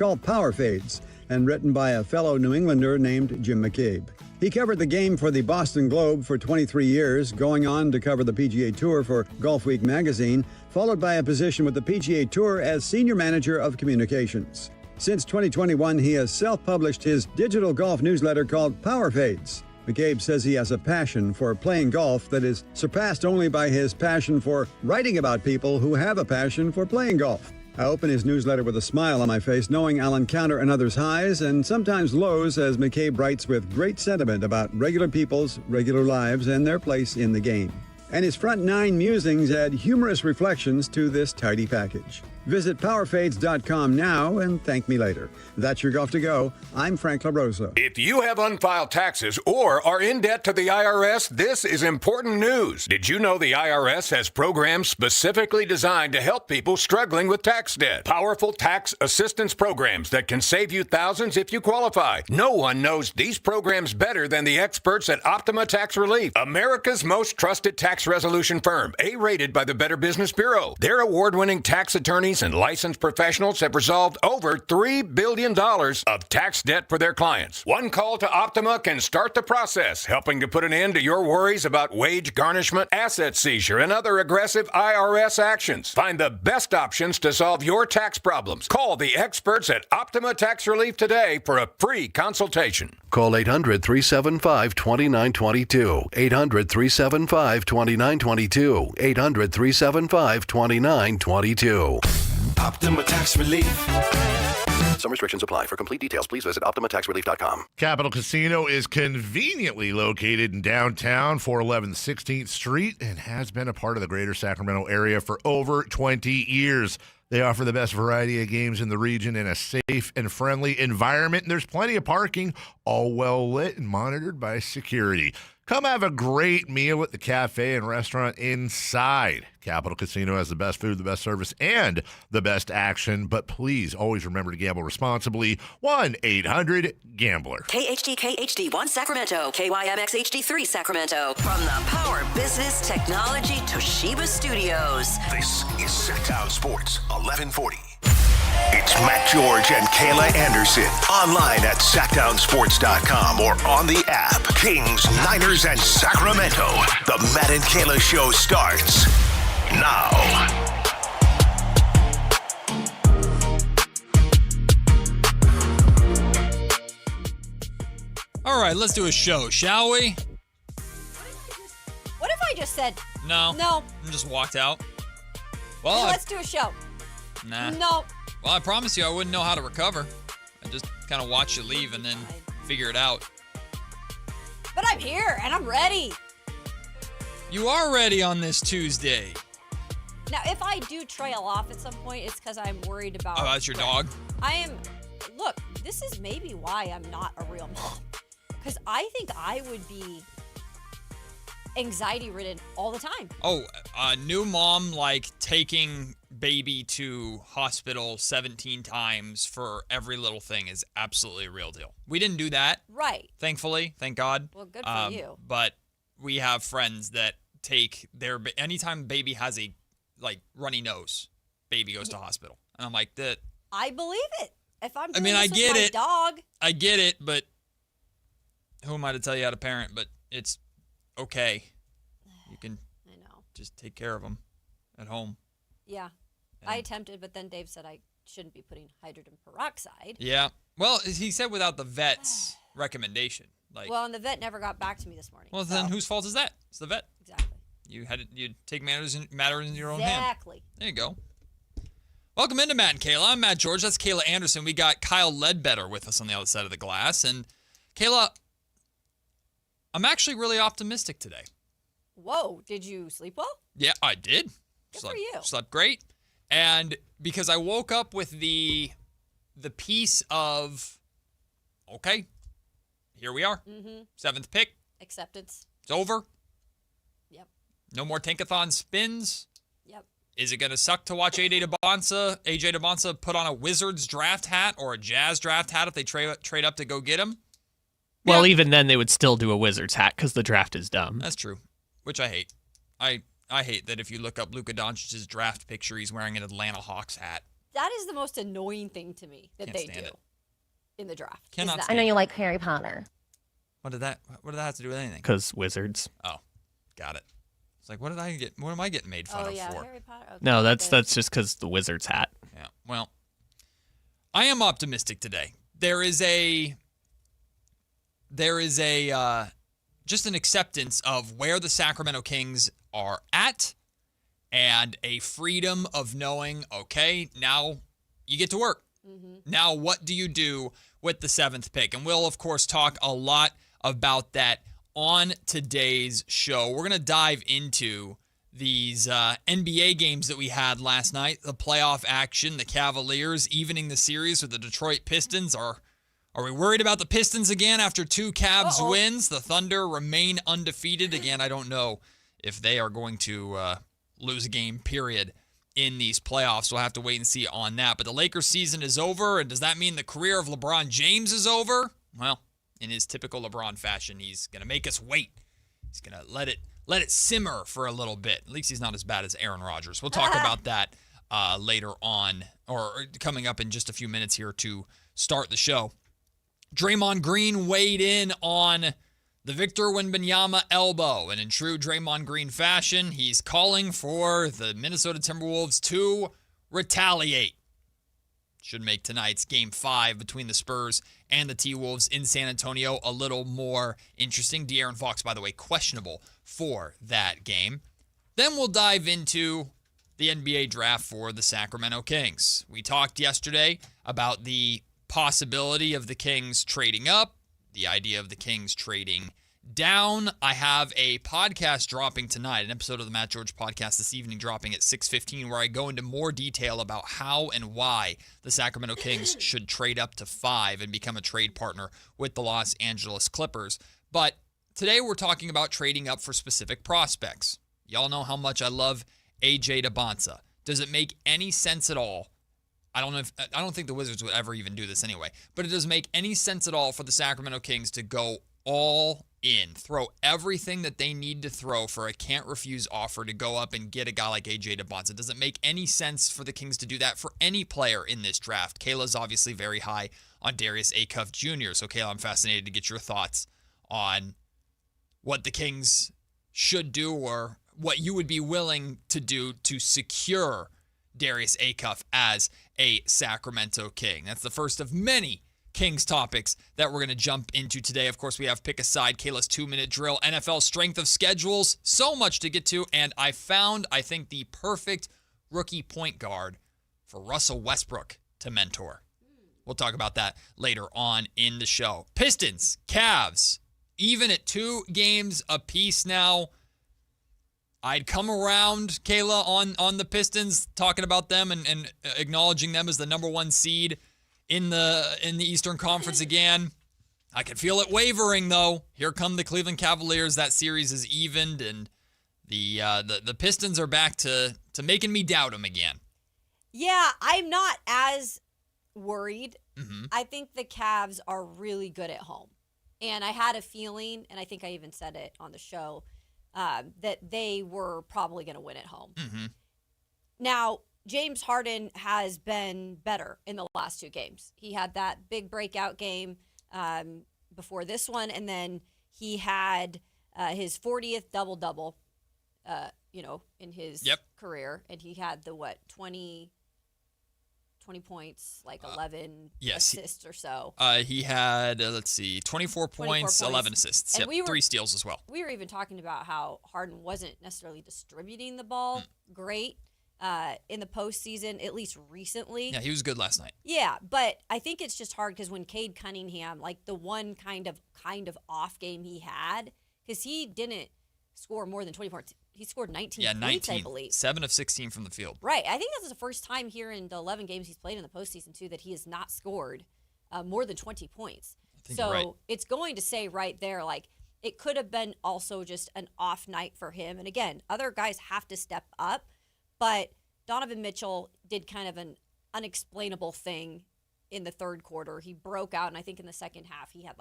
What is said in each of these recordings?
called Power Fades and written by a fellow New Englander named Jim McCabe. He covered the game for the Boston Globe for 23 years, going on to cover the PGA Tour for Golf Week magazine, followed by a position with the PGA Tour as Senior Manager of Communications. Since 2021, he has self-published his digital golf newsletter called Power Fades. McCabe says he has a passion for playing golf that is surpassed only by his passion for writing about people who have a passion for playing golf. I open his newsletter with a smile on my face, knowing I'll encounter another's highs and sometimes lows as McCabe writes with great sentiment about regular people's regular lives and their place in the game. And his front 9 musings add humorous reflections to this tidy package. Visit powerfades.com now and thank me later. That's your Golf to Go. I'm Frank LaRosa. If you have unfiled taxes or are in debt to the IRS, this is important news. Did you know the IRS has programs specifically designed to help people struggling with tax debt? Powerful tax assistance programs that can save you thousands if you qualify. No one knows these programs better than the experts at Optima Tax Relief, America's most trusted tax resolution firm, A-rated by the Better Business Bureau. Their award-winning tax attorneys and licensed professionals have resolved over $3 billion of tax debt for their clients. One call to Optima can start the process, helping to put an end to your worries about wage garnishment, asset seizure, and other aggressive IRS actions. Find the best options to solve your tax problems. Call the experts at Optima Tax Relief today for a free consultation. Call 800-375-2922. 800-375-2922. 800-375-2922. Optima Tax Relief. Some restrictions apply. For complete details, please visit OptimaTaxRelief.com. Capital Casino is conveniently located in downtown 411 16th Street and has been a part of the greater Sacramento area for over 20 years. They offer the best variety of games in the region in a safe and friendly environment. And there's plenty of parking, all well lit and monitored by security. Come have a great meal at the cafe and restaurant inside. Capital Casino has the best food, the best service, and the best action. But please always remember to gamble responsibly. 1-800-GAMBLER. KHD1 Sacramento, KYMX HD3 Sacramento. From the Power Business Technology Toshiba Studios. This is Sactown Sports 1140. It's Matt George and Kayla Anderson. Online at SactownSports.com or on the app. Kings, Niners, and Sacramento. The Matt and Kayla Show starts now. All right, let's do a show, shall we? What if I just said No. no? And just walked out. Well, Let's do a show. nah. No. Well, I promise you I wouldn't know how to recover. I just kind of watch you leave and then figure it out. But I'm here and I'm ready. You are ready on this Tuesday. Now, if I do trail off at some point, it's because I'm worried about. Oh, that's your dog? I am. Look, this is maybe why I'm not a real mom. Because I think I would be anxiety-ridden all the time. Oh, a new mom, like taking baby to hospital 17 times for every little thing is absolutely a real deal. We didn't do that. Right. Thankfully. Thank God. Well, good for you. But we have friends that take their, anytime baby has a, like, runny nose, baby goes to hospital. And I'm like, that. I believe it. If I'm doing I this get with my it. dog. I get it, but who am I to tell you how to parent? But it's okay. You can I know. just take care of them at home. Yeah. I attempted, but then Dave said I shouldn't be putting hydrogen peroxide. Yeah. Well, he said without the vet's recommendation. Like, Well, and the vet never got back to me this morning. well, then whose fault is that? It's the vet. Exactly. You take matters in your own hand. Exactly. There you go. Welcome into Matt and Kayla. I'm Matt George. That's Kayla Anderson. We got Kyle Ledbetter with us on the other side of the glass. And Kayla, I'm actually really optimistic today. Whoa, did you sleep well? Yeah, I did. Good for you. Slept great. And because I woke up with the piece of, okay, here we are. Mm-hmm. 7th pick. Acceptance. It's over. Yep. No more Tankathon spins. Yep. Is it going to suck to watch AJ DeBonsa put on a Wizards draft hat or a Jazz draft hat if they trade up to go get him? Well, Yeah. even then, they would still do a Wizards hat because the draft is dumb. That's true, which I hate. I hate that if you look up Luka Doncic's draft picture, he's wearing an Atlanta Hawks hat. That is the most annoying thing to me that Can't they stand do it. in the draft. is Cannot that. stand I know you like Harry Potter. What did that have to do with anything? Because wizards. Oh, got it. It's like, what am I getting made fun Oh of yeah, for? Harry Potter. Okay, No, that's good. just because the wizard's hat. Yeah. Well, I am optimistic today. There is a just an acceptance of where the Sacramento Kings are at and a freedom of knowing, okay, now you get to work. Now what do you do with the 7th pick? And we'll, of course, talk a lot about that on today's show. We're going to dive into these NBA games that we had last night, the playoff action, the Cavaliers evening the series with the Detroit Pistons. Are we worried about the Pistons again after 2 Cavs wins? The Thunder remain undefeated. Again, I don't know if they are going to lose a game, period, in these playoffs. We'll have to wait and see on that. But the Lakers season is over, and does that mean the career of LeBron James is over? Well, in his typical LeBron fashion, he's going to make us wait. He's going to let it simmer for a little bit. At least he's not as bad as Aaron Rodgers. We'll talk about that later on, or coming up in just a few minutes here to start the show. Draymond Green weighed in on the Victor Wembanyama elbow, and in true Draymond Green fashion, he's calling for the Minnesota Timberwolves to retaliate. Should make tonight's Game 5 between the Spurs and the T-Wolves in San Antonio a little more interesting. De'Aaron Fox, by the way, questionable for that game. Then we'll dive into the NBA draft for the Sacramento Kings. We talked yesterday about the possibility of the Kings trading up, the idea of the Kings trading down. I have a podcast dropping tonight, an episode of the Matt George podcast this evening dropping at 6:15, where I go into more detail about how and why the Sacramento Kings should trade up to 5 and become a trade partner with the Los Angeles Clippers. But today we're talking about trading up for specific prospects. Y'all know how much I love AJ DeBonsa. Does it make any sense at all? I don't think the Wizards would ever even do this anyway, but it doesn't make any sense at all for the Sacramento Kings to go all in, throw everything that they need to throw for a can't-refuse offer to go up and get a guy like AJ DeBonsa. It doesn't make any sense for the Kings to do that for any player in this draft. Kayla's obviously very high on Darius Acuff Jr., so Kayla, I'm fascinated to get your thoughts on what the Kings should do or what you would be willing to do to secure Darius Acuff as a Sacramento King. That's the first of many Kings topics that we're going to jump into today. Of course, we have Pick a Side, Kayla's 2-minute drill, NFL strength of schedules, so much to get to, and I found, I think, the perfect rookie point guard for Russell Westbrook to mentor. We'll talk about that later on in the show. Pistons, Cavs, even at 2 games apiece now. I'd come around, Kayla, on the Pistons, talking about them and acknowledging them as the number 1 seed in the Eastern Conference again. I could feel it wavering, though. Here come the Cleveland Cavaliers. That series is evened, and the Pistons are back to making me doubt them again. Yeah, I'm not as worried. I think the Cavs are really good at home. And I had a feeling, and I think I even said it on the show, that they were probably going to win at home. Now, James Harden has been better in the last 2 games. He had that big breakout game before this one, and then he had his 40th double-double, in his career. And he had the, 20 points, 11 assists or so. He had, 24 points, 11 assists. And 3 steals as well. We were even talking about how Harden wasn't necessarily distributing the ball great in the postseason, at least recently. Yeah, he was good last night. Yeah, but I think it's just hard because when Cade Cunningham, the one kind of off game he had, because he didn't score more than 24. He scored 19 points, I believe. 7 of 16 from the field. Right. I think this is the first time here in the 11 games he's played in the postseason, too, that he has not scored more than 20 points. So right. It's going to say right there, it could have been also just an off night for him. And again, other guys have to step up, but Donovan Mitchell did kind of an unexplainable thing in the third quarter. He broke out, and I think in the second half he had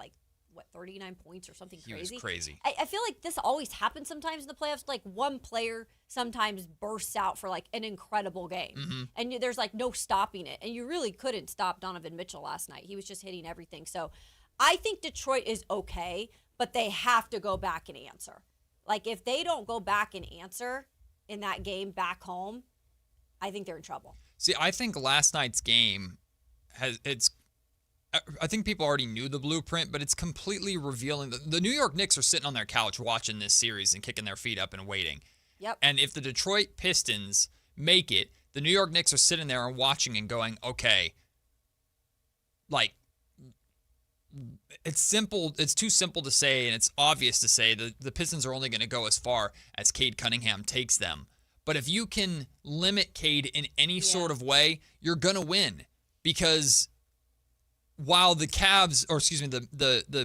39 points or something crazy. He was crazy. I feel like this always happens sometimes in the playoffs. Like one player sometimes bursts out for like an incredible game. And there's like no stopping it. And you really couldn't stop Donovan Mitchell last night. He was just hitting everything. So I think Detroit is okay, but they have to go back and answer. Like if they don't go back and answer in that game back home, I think they're in trouble. See, I think last night's game I think people already knew the blueprint, but it's completely revealing. The New York Knicks are sitting on their couch watching this series and kicking their feet up and waiting. Yep. And if the Detroit Pistons make it, the New York Knicks are sitting there and watching and going, okay, like, it's simple. It's too simple to say, and it's obvious to say the Pistons are only going to go as far as Cade Cunningham takes them. But if you can limit Cade in any sort of way, you're going to win. Because while the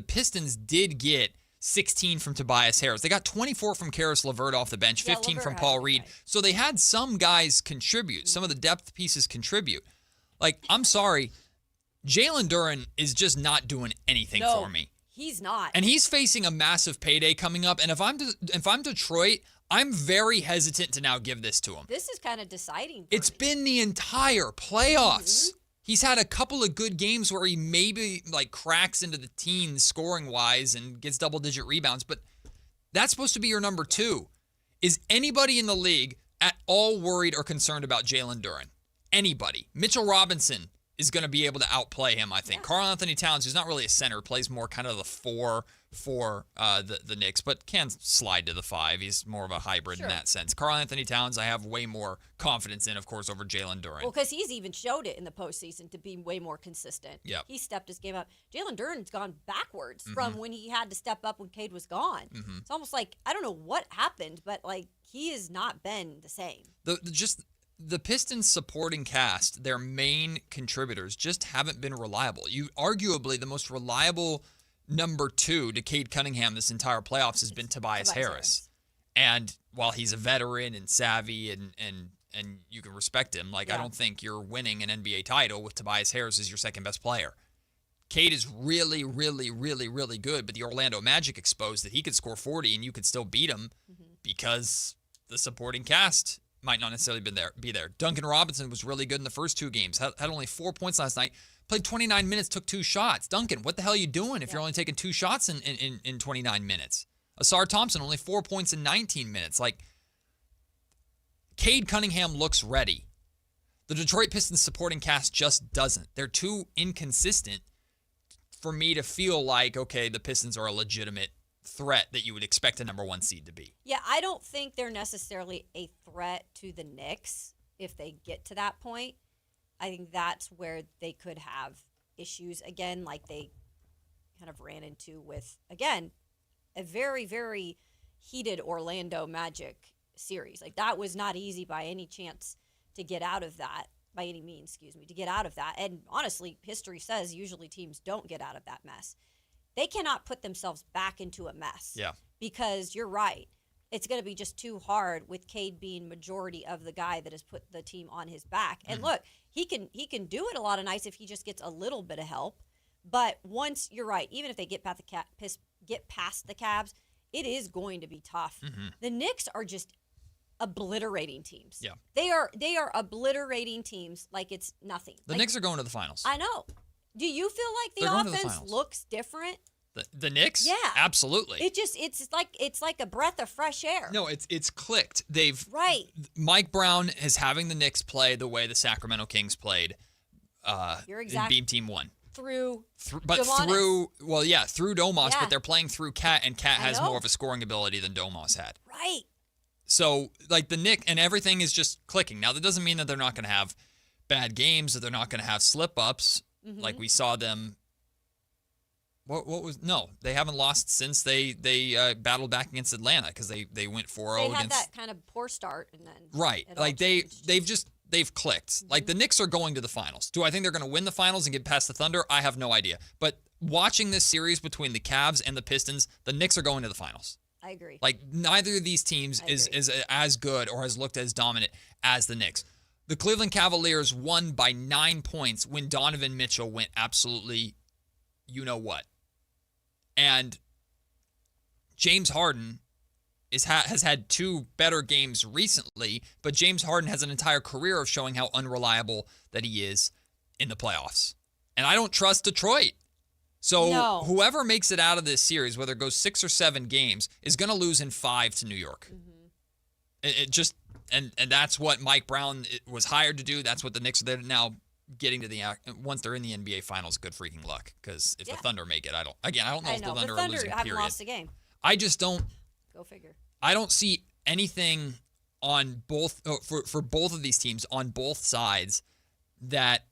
Pistons did get 16 from Tobias Harris, they got 24 from Karis LeVert off the bench, 15 from Paul Reed. So they had some guys contribute. Some of the depth pieces contribute. Like, I'm sorry, Jalen Duren is just not doing anything for me. He's not. And he's facing a massive payday coming up. And if I'm Detroit, I'm very hesitant to now give this to him. This is kind of deciding. It's been the entire playoffs. He's had a couple of good games where he maybe like cracks into the teens scoring wise and gets double-digit rebounds, but that's supposed to be your number two. Is anybody in the league at all worried or concerned about Jalen Duren? Anybody? Mitchell Robinson is going to be able to outplay him, I think. Karl Anthony Towns, who's not really a center, plays more kind of the 4 for the Knicks, but can slide to the 5. He's more of a hybrid in that sense. Karl Anthony Towns, I have way more confidence in, of course, over Jalen Duren. Well, because he's even showed it in the postseason to be way more consistent. Yep. He stepped his game up. Jalen Duren's gone backwards from when he had to step up when Cade was gone. It's almost like, I don't know what happened, but like he has not been the same. The Pistons supporting cast, their main contributors, just haven't been reliable. You arguably the most reliable number 2 to Cade Cunningham this entire playoffs has been Tobias Harris. And while he's a veteran and savvy and you can respect him, like I don't think you're winning an NBA title with Tobias Harris as your second best player. Cade is really, really, really, really good, but the Orlando Magic exposed that he could score 40 and you could still beat him because the supporting cast might not necessarily be there. Duncan Robinson was really good in the first 2 games. Had only 4 points last night. Played 29 minutes, took 2 shots. Duncan, what the hell are you doing if you're only taking 2 shots in 29 minutes? Asar Thompson, only 4 points in 19 minutes. Like, Cade Cunningham looks ready. The Detroit Pistons supporting cast just doesn't. They're too inconsistent for me to feel like, okay, the Pistons are a legitimate threat that you would expect a number 1 seed to be. Yeah, I don't think they're necessarily a threat to the Knicks if they get to that point. I think that's where they could have issues again, like they kind of ran into with, again, a very, very heated Orlando Magic series. Like that was not easy by any chance to get out of that, by any means, to get out of that. And honestly, history says usually teams don't get out of that mess. They cannot put themselves back into a mess. Yeah. Because you're right. It's going to be just too hard with Cade being majority of the guy that has put the team on his back. And look, he can do it a lot of nights if he just gets a little bit of help. But once, you're right, even if they get past the Cavs, it is going to be tough. The Knicks are just obliterating teams. Yeah. They are obliterating teams like it's nothing. The Knicks are going to the finals. I know. Do you feel like They're going to the offense finals. looks different? The Knicks? Yeah. Absolutely. It's like a breath of fresh air. No, it's clicked. Mike Brown is having the Knicks play the way the Sacramento Kings played in Beam Team 1. Through Domas, Yeah. but they're playing through Cat, and Cat has more of a scoring ability than Domas had. Right. So, like, the Knicks, and everything is just clicking. Now, that doesn't mean that they're not going to have bad games, that they're not going to have slip-ups, like we saw them. They haven't lost since they battled back against Atlanta because they went 4-0 They had against that kind of poor start and then right. Like they've clicked. Like the Knicks are going to the finals. Do I think they're going to win the finals and get past the Thunder? I have no idea. But watching this series between the Cavs and the Pistons, the Knicks are going to the finals. I agree. Like neither of these teams is as good or has looked as dominant as the Knicks. The Cleveland Cavaliers won by 9 points when Donovan Mitchell went absolutely, you know what. And James Harden has had 2 better games recently, but James Harden has an entire career of showing how unreliable that he is in the playoffs. And I don't trust Detroit. So whoever makes it out of this series, whether it goes 6 or 7 games, is going to lose in 5 to New York. It just and that's what Mike Brown was hired to do. That's what the Knicks are now getting to once they're in the NBA Finals. Good freaking luck, because if the Thunder make it, I don't know if the Thunder are losing. Haven't lost a game. I just don't. Go figure. I don't see anything on both for both of these teams on both sides that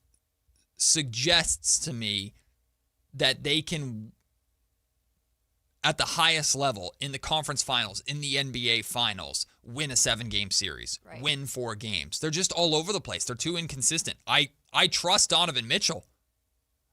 suggests to me that they can, at the highest level in the conference finals, in the NBA Finals, win a 7-game series, win 4 games. They're just all over the place. They're too inconsistent. I trust Donovan Mitchell.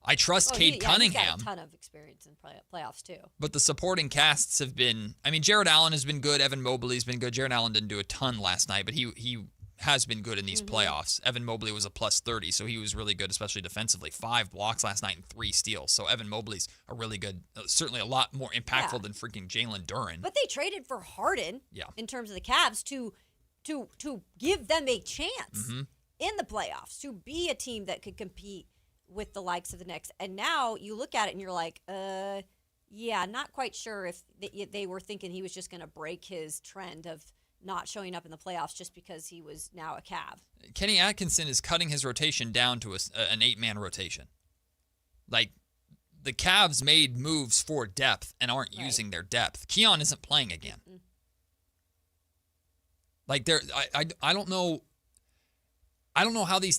I trust Cade Cunningham. He's got a ton of experience in playoffs, too. But the supporting casts have been, Jared Allen has been good. Evan Mobley's been good. Jared Allen didn't do a ton last night, but he has been good in these playoffs. Evan Mobley was a plus 30, so he was really good, especially defensively. 5 blocks last night and 3 steals. So Evan Mobley's a really good, certainly a lot more impactful than freaking Jalen Duren. But they traded for Harden in terms of the Cavs to give them a chance in the playoffs, to be a team that could compete with the likes of the Knicks. And now you look at it and you're like, not quite sure if they were thinking he was just going to break his trend of not showing up in the playoffs just because he was now a Cav. Kenny Atkinson is cutting his rotation down to an 8-man rotation. Like, the Cavs made moves for depth and aren't using their depth. Keon isn't playing again. Like, I don't know. I don't know how these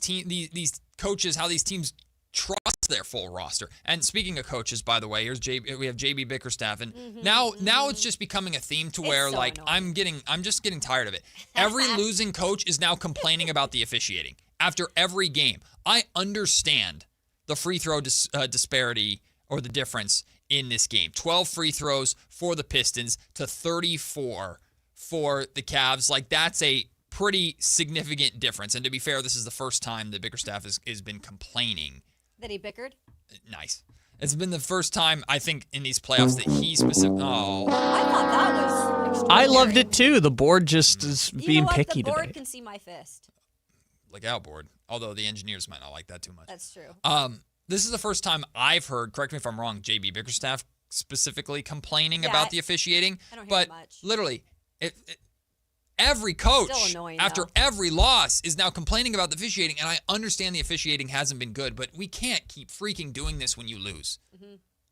coaches, how these teams trust their full roster. And speaking of coaches, by the way, we have JB Bickerstaff, and now it's just becoming a theme to where annoying. I'm just getting tired of it. Every losing coach is now complaining about the officiating after every game. I understand the free throw disparity or the difference in this game. 12 free throws for the Pistons to 34 for the Cavs. Like, that's a pretty significant difference. And to be fair, this is the first time that Bickerstaff has been complaining. That he bickered? Nice. It's been the first time, I think, in these playoffs that he specifically... Oh. I thought that was extraordinary. I loved it, too. The board just is being picky today. The board can see my fist. Look out, board. Although the engineers might not like that too much. That's true. This is the first time I've heard, correct me if I'm wrong, JB Bickerstaff specifically complaining about the officiating. I don't but hear much. Literally, every coach, annoying, after every loss, is now complaining about the officiating, and I understand the officiating hasn't been good, but we can't keep freaking doing this when you lose.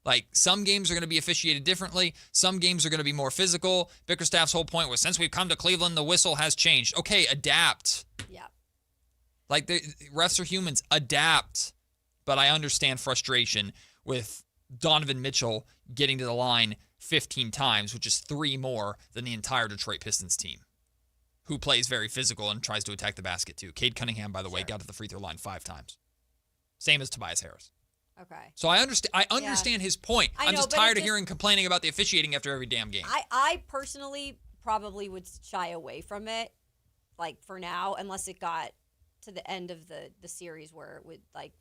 Like, some games are going to be officiated differently. Some games are going to be more physical. Bickerstaff's whole point was, since we've come to Cleveland, the whistle has changed. Okay, adapt. Yeah. Like, the refs are humans. Adapt. But I understand frustration with Donovan Mitchell getting to the line 15 times, which is 3 more than the entire Detroit Pistons team, who plays very physical and tries to attack the basket too. Cade Cunningham, by the way, got to the free throw line 5 times. Same as Tobias Harris. Okay. So I understand his point. I'm just tired of hearing complaining about the officiating after every damn game. I personally probably would shy away from it, like, for now, unless it got to the end of the series where it would, like,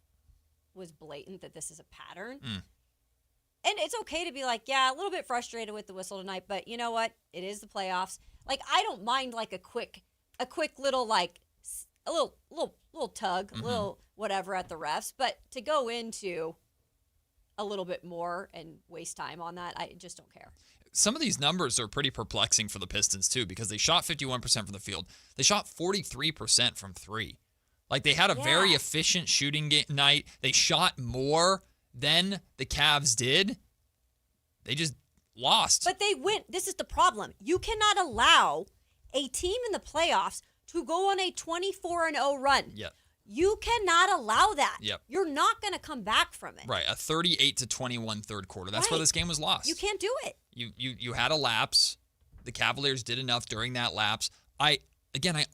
was blatant that this is a pattern. And it's okay to be like, a little bit frustrated with the whistle tonight, but you know what? It is the playoffs. Like, I don't mind, like, a quick little, like, a little tug, a little whatever at the refs, but to go into a little bit more and waste time on that, I just don't care. Some of these numbers are pretty perplexing for the Pistons too, because they shot 51% from the field. They shot 43% from 3. Like, they had a very efficient shooting night. They shot more than the Cavs did. They just lost. But they win. This is the problem. You cannot allow a team in the playoffs to go on a 24-0 run. Yep. You cannot allow that. Yep. You're not going to come back from it. Right, a 38-21 third quarter. That's where this game was lost. You can't do it. You had a lapse. The Cavaliers did enough during that lapse. I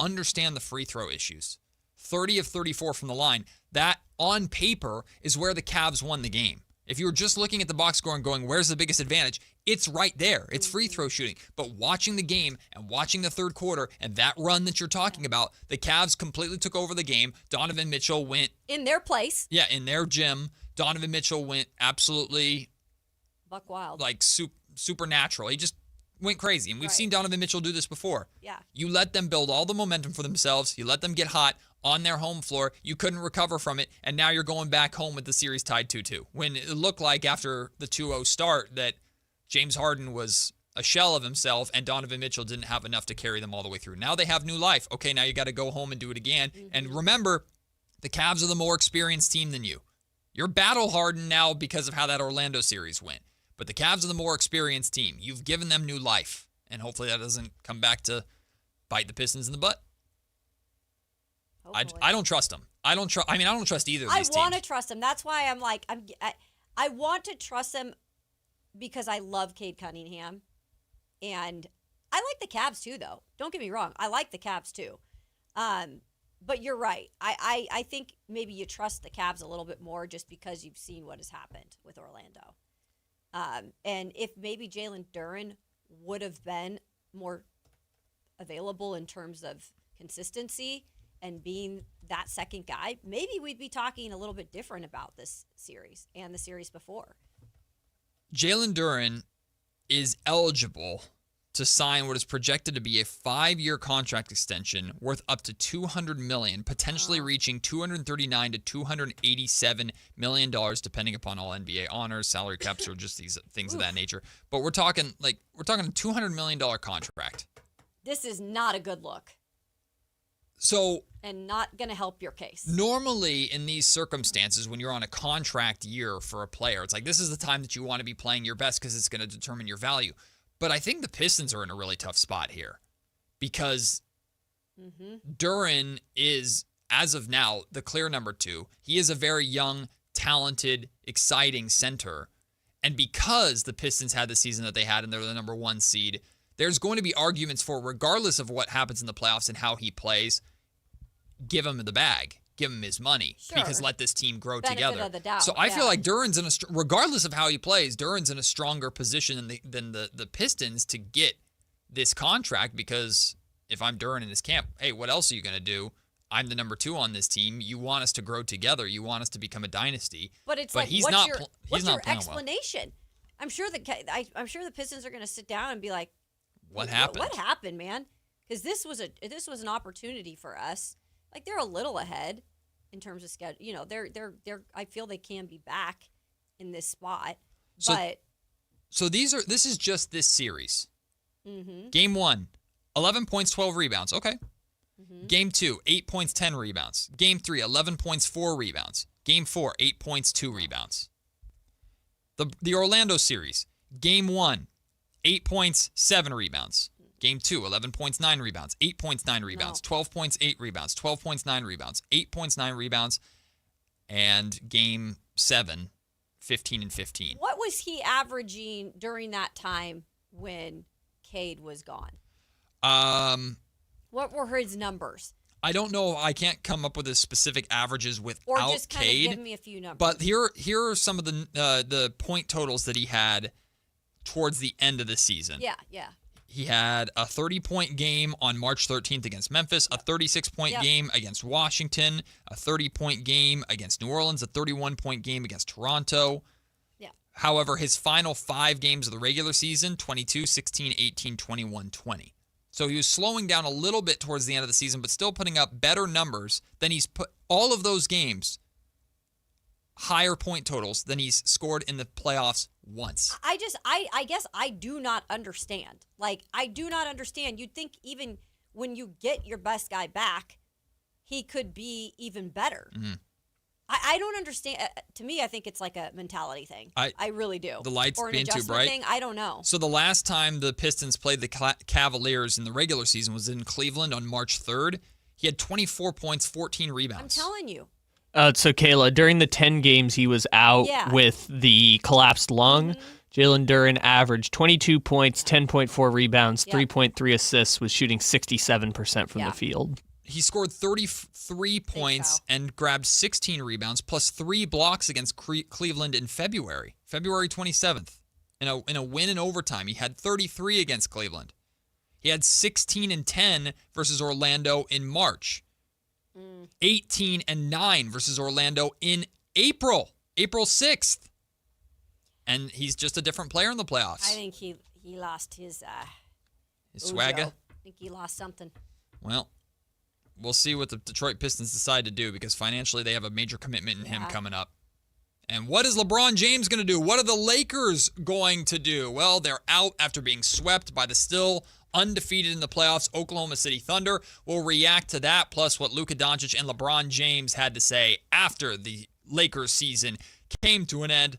understand the free throw issues. 30 of 34 from the line. That, on paper, is where the Cavs won the game. If you were just looking at the box score and going, where's the biggest advantage? It's right there. It's free throw shooting. But watching the game and watching the third quarter and that run that you're talking about, the Cavs completely took over the game. Donovan Mitchell went... in their place. Yeah, in their gym. Donovan Mitchell went absolutely Buck wild. Like supernatural. He just went crazy. And we've seen Donovan Mitchell do this before. Yeah. You let them build all the momentum for themselves. You let them get hot on their home floor. You couldn't recover from it. And now you're going back home with the series tied 2-2. When it looked like after the 2-0 start that James Harden was a shell of himself and Donovan Mitchell didn't have enough to carry them all the way through. Now they have new life. Okay, now you got to go home and do it again. And remember, the Cavs are the more experienced team than you. You're battle hardened now because of how that Orlando series went. But the Cavs are the more experienced team. You've given them new life. And hopefully that doesn't come back to bite the Pistons in the butt. I don't trust them. I don't trust either of these teams. I want to trust them. That's why I'm like, I want to trust them because I love Cade Cunningham. And I like the Cavs too, though. Don't get me wrong. I like the Cavs too. But you're right. I think maybe you trust the Cavs a little bit more just because you've seen what has happened with Orlando. And if maybe Jalen Duren would have been more available in terms of consistency and being that second guy, maybe we'd be talking a little bit different about this series and the series before. Jalen Duren is eligible to sign what is projected to be a 5-year contract extension worth up to $200 million, potentially reaching $239 to $287 million, depending upon all NBA honors, salary caps, or just these things of that nature. But we're talking a $200 million contract. This is not a good look. And not going to help your case. Normally, in these circumstances, when you're on a contract year for a player, it's like this is the time that you want to be playing your best because it's going to determine your value. But I think the Pistons are in a really tough spot here because Duren is, as of now, the clear number 2. He is a very young, talented, exciting center. And because the Pistons had the season that they had and they're the number 1 seed, there's going to be arguments for, regardless of what happens in the playoffs and how he plays, give him the bag. Give him his money because let this team grow together. Of the doubt, so I feel like Duren's regardless of how he plays, Duren's in a stronger position than the Pistons to get this contract because if I'm Duren in his camp, hey, what else are you going to do? I'm the number 2 on this team. You want us to grow together. You want us to become a dynasty. But it's like, what's your explanation? Well. I'm sure the Pistons are going to sit down and be like, what happened? What happened, man? Because this was an opportunity for us. Like they're a little ahead in terms of schedule. You know, they're. I feel they can be back in this spot. So this is just this series. Game 1, 11 points, 12 rebounds. Okay. Game 2, 8 points, 10 rebounds. Game 3, 11 points, 4 rebounds. Game 4, 8 points, 2 rebounds. The Orlando series. Game 1, 8 points, 7 rebounds. Game 2, 11 points, 9 rebounds, 8 points, 9 rebounds, 12 points, 8 rebounds, 12 points, 9 rebounds, 8 points, 9 rebounds, and Game 7, 15 and 15. What was he averaging during that time when Cade was gone? What were his numbers? I don't know. I can't come up with the specific averages without Cade. Or just kind of give me a few numbers. But here are some of the point totals that he had towards the end of the season. Yeah. He had a 30-point game on March 13th against Memphis, a 36-point game against Washington, a 30-point game against New Orleans, a 31-point game against Toronto. Yeah. However, his final 5 games of the regular season, 22, 16, 18, 21, 20. So he was slowing down a little bit towards the end of the season, but still putting up better numbers than he's put all of those games, higher point totals than he's scored in the playoffs once. I guess I do not understand. Like, I do not understand. You'd think even when you get your best guy back, he could be even better. I don't understand. To me, I think it's like a mentality thing. I really do. The lights or an being too adjustment bright. thing. I don't know. So the last time the Pistons played the Cavaliers in the regular season was in Cleveland on March 3rd. He had 24 points, 14 rebounds. I'm telling you. So, Kayla, during the 10 games he was out with the collapsed lung, Jalen Duren averaged 22 points, 10.4 rebounds, 3.3 assists, was shooting 67% from the field. He scored 33 points and grabbed 16 rebounds, plus 3 blocks against Cleveland in February 27th. In a win in overtime, he had 33 against Cleveland. He had 16 and 10 versus Orlando in March. 18 and 9 versus Orlando in April 6th. and he's just a different player in the playoffs. I think he lost his swagger. I think he lost something. Well, we'll see what the Detroit Pistons decide to do because financially they have a major commitment in him coming up. And what is LeBron James going to do? What are the Lakers going to do? Well, they're out after being swept by the still undefeated in the playoffs Oklahoma City Thunder. We'll react to that, plus what Luka Doncic and LeBron James had to say after the Lakers season came to an end.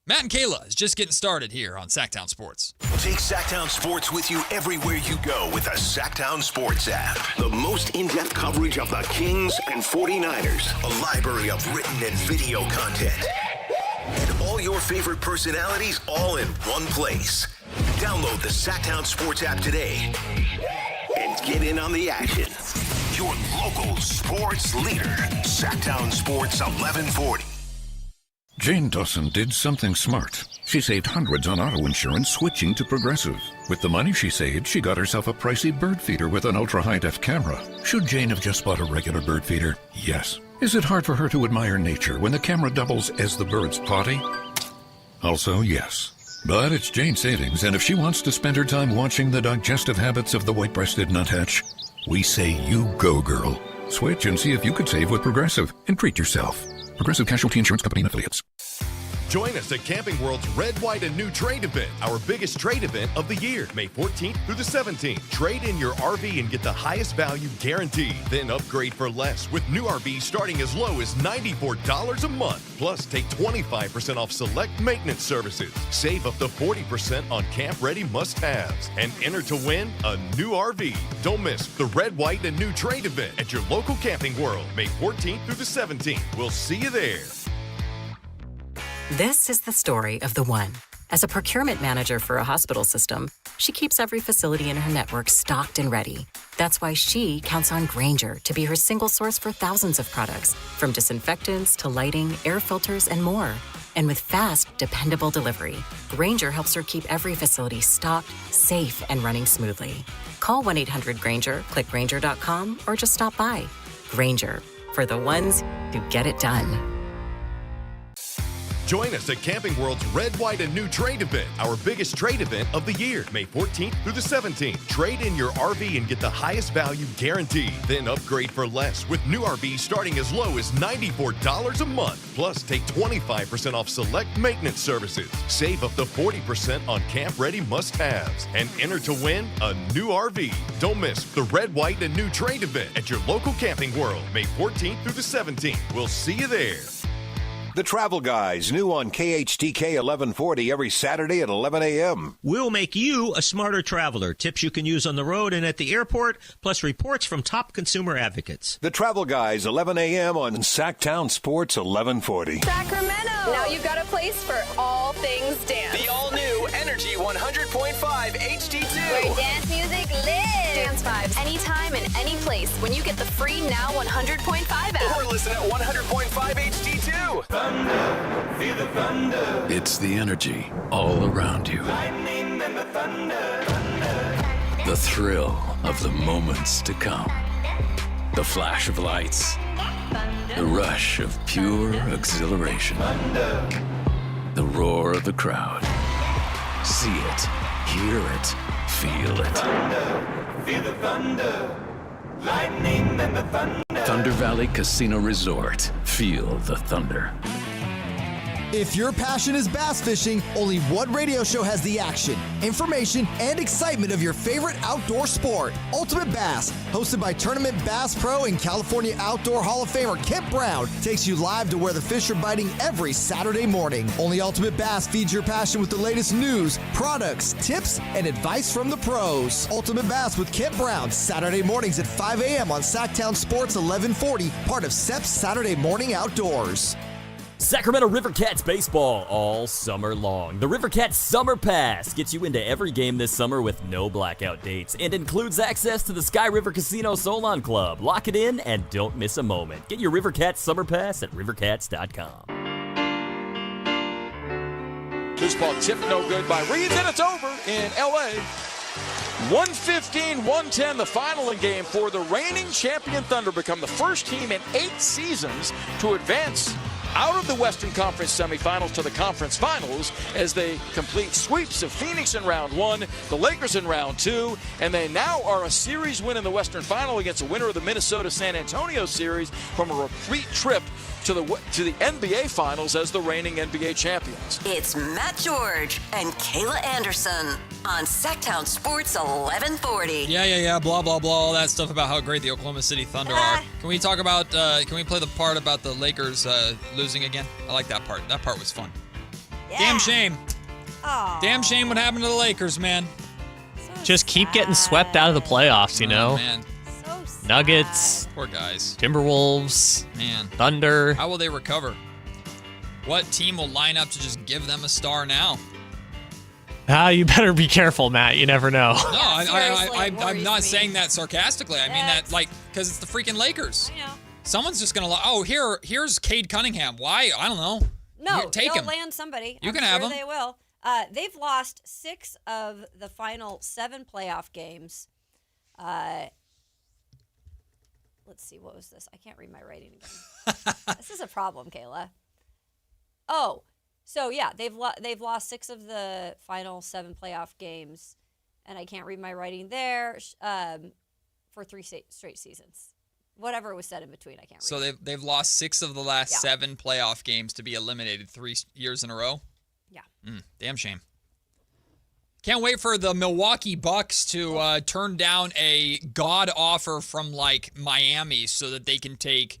Matt and Kayla is just getting started here on Sactown Sports. Take Sactown Sports with you everywhere you go with the Sactown Sports app. The most in-depth coverage of the Kings and 49ers. A library of written and video content. And all your favorite personalities all in one place. Download the Sactown Sports app today and get in on the action. Your local sports leader. Sactown Sports 1140. Jane Dawson did something smart. She saved hundreds on auto insurance switching to Progressive. With the money she saved, she got herself a pricey bird feeder with an ultra-high-def camera. Should Jane have just bought a regular bird feeder? Yes. Is it hard for her to admire nature when the camera doubles as the bird's potty? Also, yes. But it's Jane's savings, and if she wants to spend her time watching the digestive habits of the white-breasted nuthatch, we say you go, girl. Switch and see if you could save with Progressive and treat yourself. Progressive Casualty Insurance Company and Affiliates. Join us at Camping World's Red, White, and New Trade event, our biggest trade event of the year, May 14th through the 17th. Trade in your RV and get the highest value guaranteed. Then upgrade for less with new RVs starting as low as $94 a month. Plus, take 25% off select maintenance services. Save up to 40% on camp-ready must-haves. And enter to win a new RV. Don't miss the Red, White, and New Trade event at your local Camping World, May 14th through the 17th. We'll see you there. This is the story of the one. As a procurement manager for a hospital system, she keeps every facility in her network stocked and ready. That's why she counts on Grainger to be her single source for thousands of products, from disinfectants to lighting, air filters, and more. And with fast, dependable delivery, Grainger helps her keep every facility stocked, safe, and running smoothly. Call 1-800-GRAINGER, click Grainger.com, or just stop by. Grainger, for the ones who get it done. Join us at Camping World's Red, White, and New Trade event, our biggest trade event of the year, May 14th through the 17th. Trade in your RV and get the highest value guaranteed. Then upgrade for less with new RVs starting as low as $94 a month. Plus, take 25% off select maintenance services. Save up to 40% on camp-ready must-haves. And enter to win a new RV. Don't miss the Red, White, and New Trade event at your local Camping World, May 14th through the 17th. We'll see you there. The Travel Guys, new on KHTK 1140 every Saturday at 11 a.m. We'll make you a smarter traveler. Tips you can use on the road and at the airport, plus reports from top consumer advocates. The Travel Guys, 11 a.m. on Sactown Sports 1140. Sacramento! Now you've got a place for all things dance. The all-new Energy 100.5 HD2. Where dance music lives. Dance vibes anytime and any place when you get the free Now 100.5 app. Or listen at 100.5 HD2. Thunder, feel the thunder. It's the energy all around you. Lightning and the thunder. The thrill of the moments to come. The flash of lights. The rush of pure exhilaration. The roar of the crowd. See it, hear it, feel it. Thunder, feel the thunder. Lightning and the thunder. Thunder Valley Casino Resort. Feel the thunder. If your passion is bass fishing, only one radio show has the action, information, and excitement of your favorite outdoor sport. Ultimate Bass, hosted by Tournament Bass Pro and California Outdoor Hall of Famer Kent Brown, takes you live to where the fish are biting every Saturday morning. Only Ultimate Bass feeds your passion with the latest news, products, tips, and advice from the pros. Ultimate Bass with Kent Brown, Saturday mornings at 5 a.m. on Sactown Sports 1140, part of SEP's Saturday Morning Outdoors. Sacramento Rivercats baseball all summer long. The Rivercats Summer Pass gets you into every game this summer with no blackout dates and includes access to the Sky River Casino Solon Club. Lock it in and don't miss a moment. Get your Rivercats Summer Pass at rivercats.com. Loose ball tipped no good by Reeves, and it's over in L.A. 115-110, the final game for the reigning champion Thunder, become the first team in 8 seasons to advance out of the Western Conference semifinals to the conference finals as they complete sweeps of Phoenix in round 1, the Lakers in round 2, and they now are a series win in the Western Final against the winner of the Minnesota-San Antonio series from a repeat trip to the NBA Finals as the reigning NBA champions. It's Matt George and Kayla Anderson on Sactown Sports 1140. Yeah, blah, blah, blah, all that stuff about how great the Oklahoma City Thunder are. Can we talk about, can we play the part about the Lakers losing again? I like that part. That part was fun. Yeah. Damn shame. Aww. Damn shame what happened to the Lakers, man. Just keep getting swept out of the playoffs, you know? Man. Nuggets. Poor guys. Timberwolves. Man. Thunder. How will they recover? What team will line up to just give them a star now? You better be careful, Matt. You never know. No, I'm not saying that sarcastically. I mean that because it's the freaking Lakers. I know. Someone's just going to, here's Cade Cunningham. Why? I don't know. No, take they'll him. land somebody. You I'm can sure have him. They will. They've lost 6 of the final 7 playoff games. Let's see, what was this? I can't read my writing again. This is a problem, Kayla. Oh, so yeah, they've lost 6 of the final 7 playoff games, and I can't read my writing there. For 3 straight seasons, whatever was said in between, I can't read. So they've lost 6 of the last 7 playoff games to be eliminated 3 years in a row. Yeah. Damn shame. Can't wait for the Milwaukee Bucks to turn down a god offer from Miami so that they can take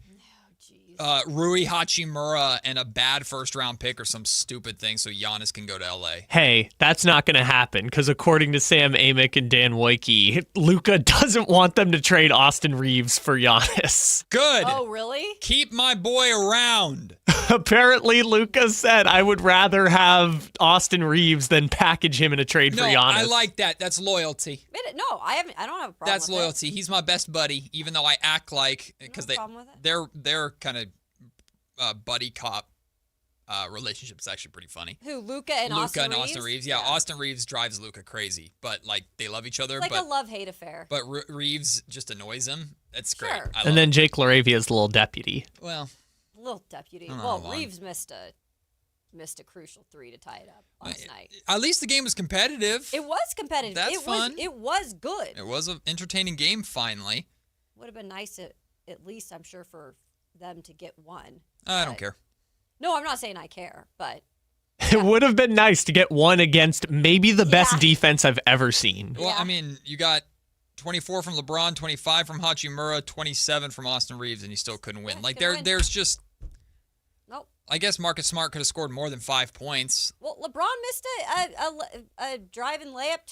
Rui Hachimura and a bad first-round pick or some stupid thing so Giannis can go to L.A. Hey, that's not going to happen because according to Sam Amick and Dan Wojcicki, Luka doesn't want them to trade Austin Reeves for Giannis. Good. Oh, really? Keep my boy around. Apparently, Luka said, I would rather have Austin Reeves than package him in a trade for Giannis. I like that. That's loyalty. No, I don't have a problem That's with loyalty. He's my best buddy, even though I act like, because they're kind of buddy cop relationship's actually pretty funny. Who, Luka and Austin Reeves? Yeah, Austin Reeves drives Luka crazy, but they love each other. It's like a love-hate affair. But Reeves just annoys him. That's great. Sure. And then Jake Laravia's little deputy. Well, little deputy. Well, Reeves missed a crucial 3 to tie it up last night. At least the game was competitive. It was competitive. That's fun. It was good. It was an entertaining game. Finally, would have been nice at least, I'm sure, for them to get one. I don't care. No, I'm not saying I care, but it would have been nice to get one against maybe the best defense I've ever seen. Well, I mean, you got 24 from LeBron, 25 from Hachimura, 27 from Austin Reeves, and you still couldn't win. There's just. Nope. I guess Marcus Smart could have scored more than 5 points. Well, LeBron missed a driving layup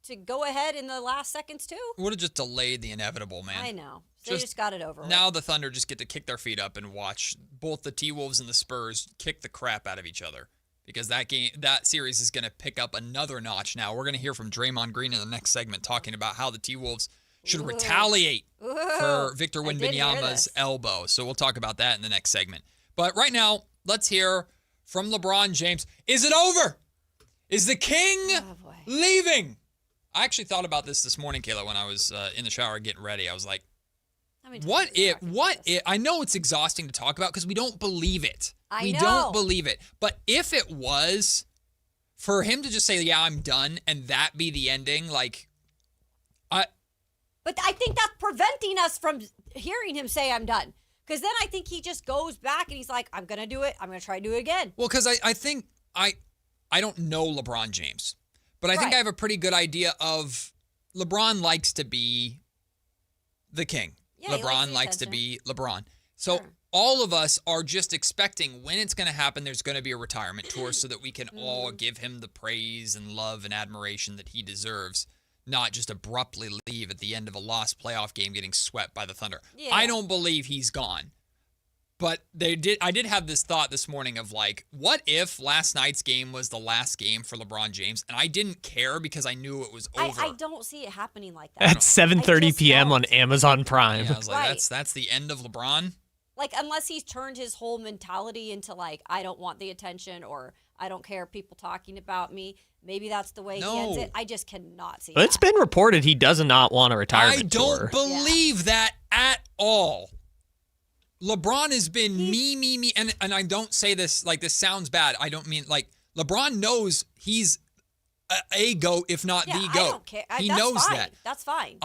to go ahead in the last seconds too. Would have just delayed the inevitable, man. I know. They just got it over with. Now the Thunder just get to kick their feet up and watch both the T-Wolves and the Spurs kick the crap out of each other. Because that series is going to pick up another notch now. We're going to hear from Draymond Green in the next segment talking about how the T-Wolves should retaliate for Victor Wembanyama's elbow. So we'll talk about that in the next segment. But right now, let's hear from LeBron James. Is it over? Is the king leaving? I actually thought about this morning, Kayla, when I was in the shower getting ready. I was like, what if, I know it's exhausting to talk about because we don't believe it. We don't believe it. But if it was, for him to just say, yeah, I'm done, and that be the ending, But I think that's preventing us from hearing him say, I'm done. Because then I think he just goes back and he's like, I'm going to do it. I'm going to try to do it again. Well, because I think, I don't know LeBron James, but I think I have a pretty good idea of LeBron likes to be the king. Yeah, LeBron likes to be LeBron. So all of us are just expecting when it's going to happen, there's going to be a retirement tour so that we can all give him the praise and love and admiration that he deserves, not just abruptly leave at the end of a lost playoff game getting swept by the Thunder. Yeah. I don't believe he's gone. But I did have this thought this morning of what if last night's game was the last game for LeBron James and I didn't care because I knew it was over. I don't see it happening like that. At 7:30 p.m. on Amazon Prime. Yeah, I was like, that's the end of LeBron? Unless he's turned his whole mentality into I don't want the attention or I don't care people talking about me. Maybe that's the way he ends it. I just cannot see It's been reported he does not want a retirement tour. I don't believe that at all. LeBron has been me, and I don't say this like this sounds bad. I don't mean like LeBron knows he's a GOAT, if not the GOAT. I don't care. He That's knows fine. that. That's fine.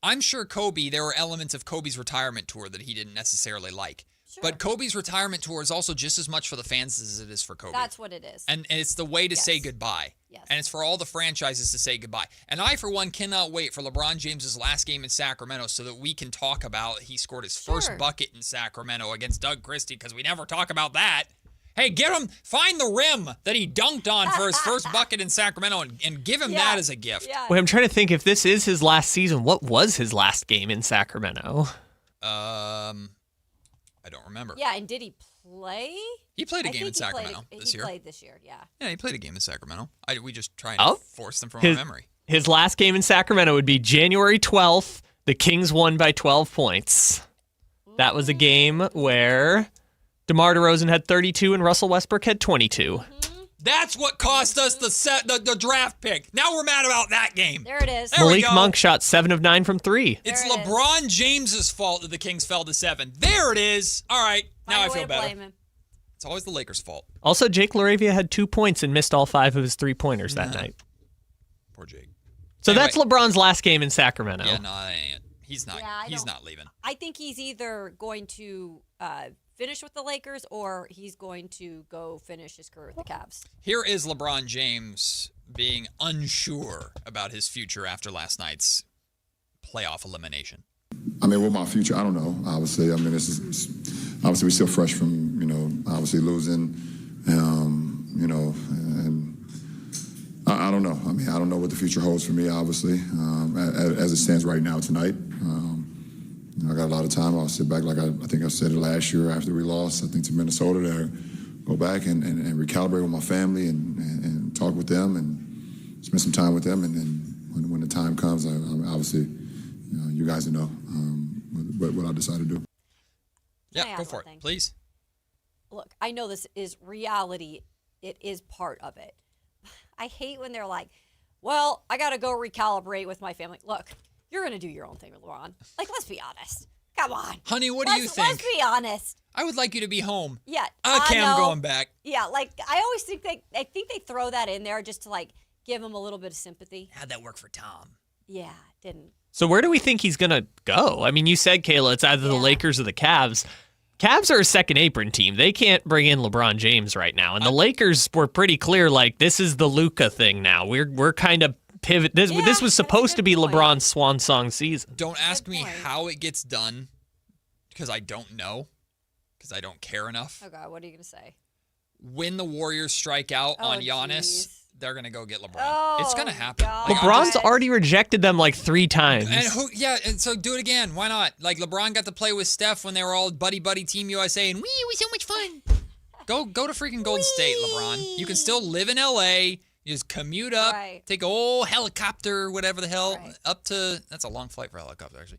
I'm sure there were elements of Kobe's retirement tour that he didn't necessarily like. Sure. But Kobe's retirement tour is also just as much for the fans as it is for Kobe. That's what it is. And it's the way to say goodbye. Yes. And it's for all the franchises to say goodbye. And I, for one, cannot wait for LeBron James's last game in Sacramento so that we can talk about he scored his first bucket in Sacramento against Doug Christie, because we never talk about that. Hey, find the rim that he dunked on for his first bucket in Sacramento and give him that as a gift. Yeah. Wait, I'm trying to think, if this is his last season, what was his last game in Sacramento? I don't remember. Yeah, and did he play? He played a game in Sacramento this year. He played this year, yeah. Yeah, he played a game in Sacramento. We just try and force them from our memory. His last game in Sacramento would be January 12th. The Kings won by 12 points. That was a game where DeMar DeRozan had 32 and Russell Westbrook had 22. That's what cost us the draft pick. Now we're mad about that game. There it is. Malik Monk shot 7 of 9 from 3. It's LeBron James's fault that the Kings fell to 7. There it is. All right, now I feel better. It's always the Lakers' fault. Also, Jake LaRavia had 2 points and missed all 5 of his 3-pointers that night. Poor Jake. So that's LeBron's last game in Sacramento. Yeah, no, that ain't it. He's not. He's not leaving. I think he's either going to finish with the Lakers or he's going to go finish his career with the Cavs. Here is LeBron James being unsure about his future after last night's playoff elimination. I mean, what my future? I don't know. Obviously, I mean, this is obviously we're still fresh from obviously losing, and I don't know. I mean, I don't know what the future holds for me. Obviously, as it stands right now tonight. I got a lot of time. I'll sit back, like I think I said it last year after we lost, I think, to Minnesota, to go back and recalibrate with my family and talk with them and spend some time with them. And then when the time comes, I'm obviously, you guys know what I decide to do. Yeah, go for it, please. Look, I know this is reality. It is part of it. I hate when they're like, well, I got to go recalibrate with my family. Look. You're going to do your own thing with LeBron. Like, let's be honest. Come on. Honey, what do you think? Let's be honest. I would like you to be home. Yeah. Okay, I'm going back. Yeah, like, I always think they throw that in there just to, like, give him a little bit of sympathy. How'd that work for Tom? Yeah, didn't. So where do we think he's going to go? I mean, you said, Kayla, it's either the Lakers or the Cavs. Cavs are a second apron team. They can't bring in LeBron James right now. And the Lakers were pretty clear, like, this is the Luka thing now. We're kind of pivot. This was supposed to be LeBron's swan song season. Don't ask me how it gets done, because I don't know, because I don't care enough. Oh, God, what are you going to say? When the Warriors strike out on Giannis, they're going to go get LeBron. It's going to happen. Like, LeBron's already rejected them like 3 times. And so do it again. Why not? Like, LeBron got to play with Steph when they were all buddy Team USA, and it was so much fun. Go to freaking Golden State, LeBron. You can still live in L.A., you just commute up, take a old helicopter, whatever the hell, up to... That's a long flight for a helicopter, actually.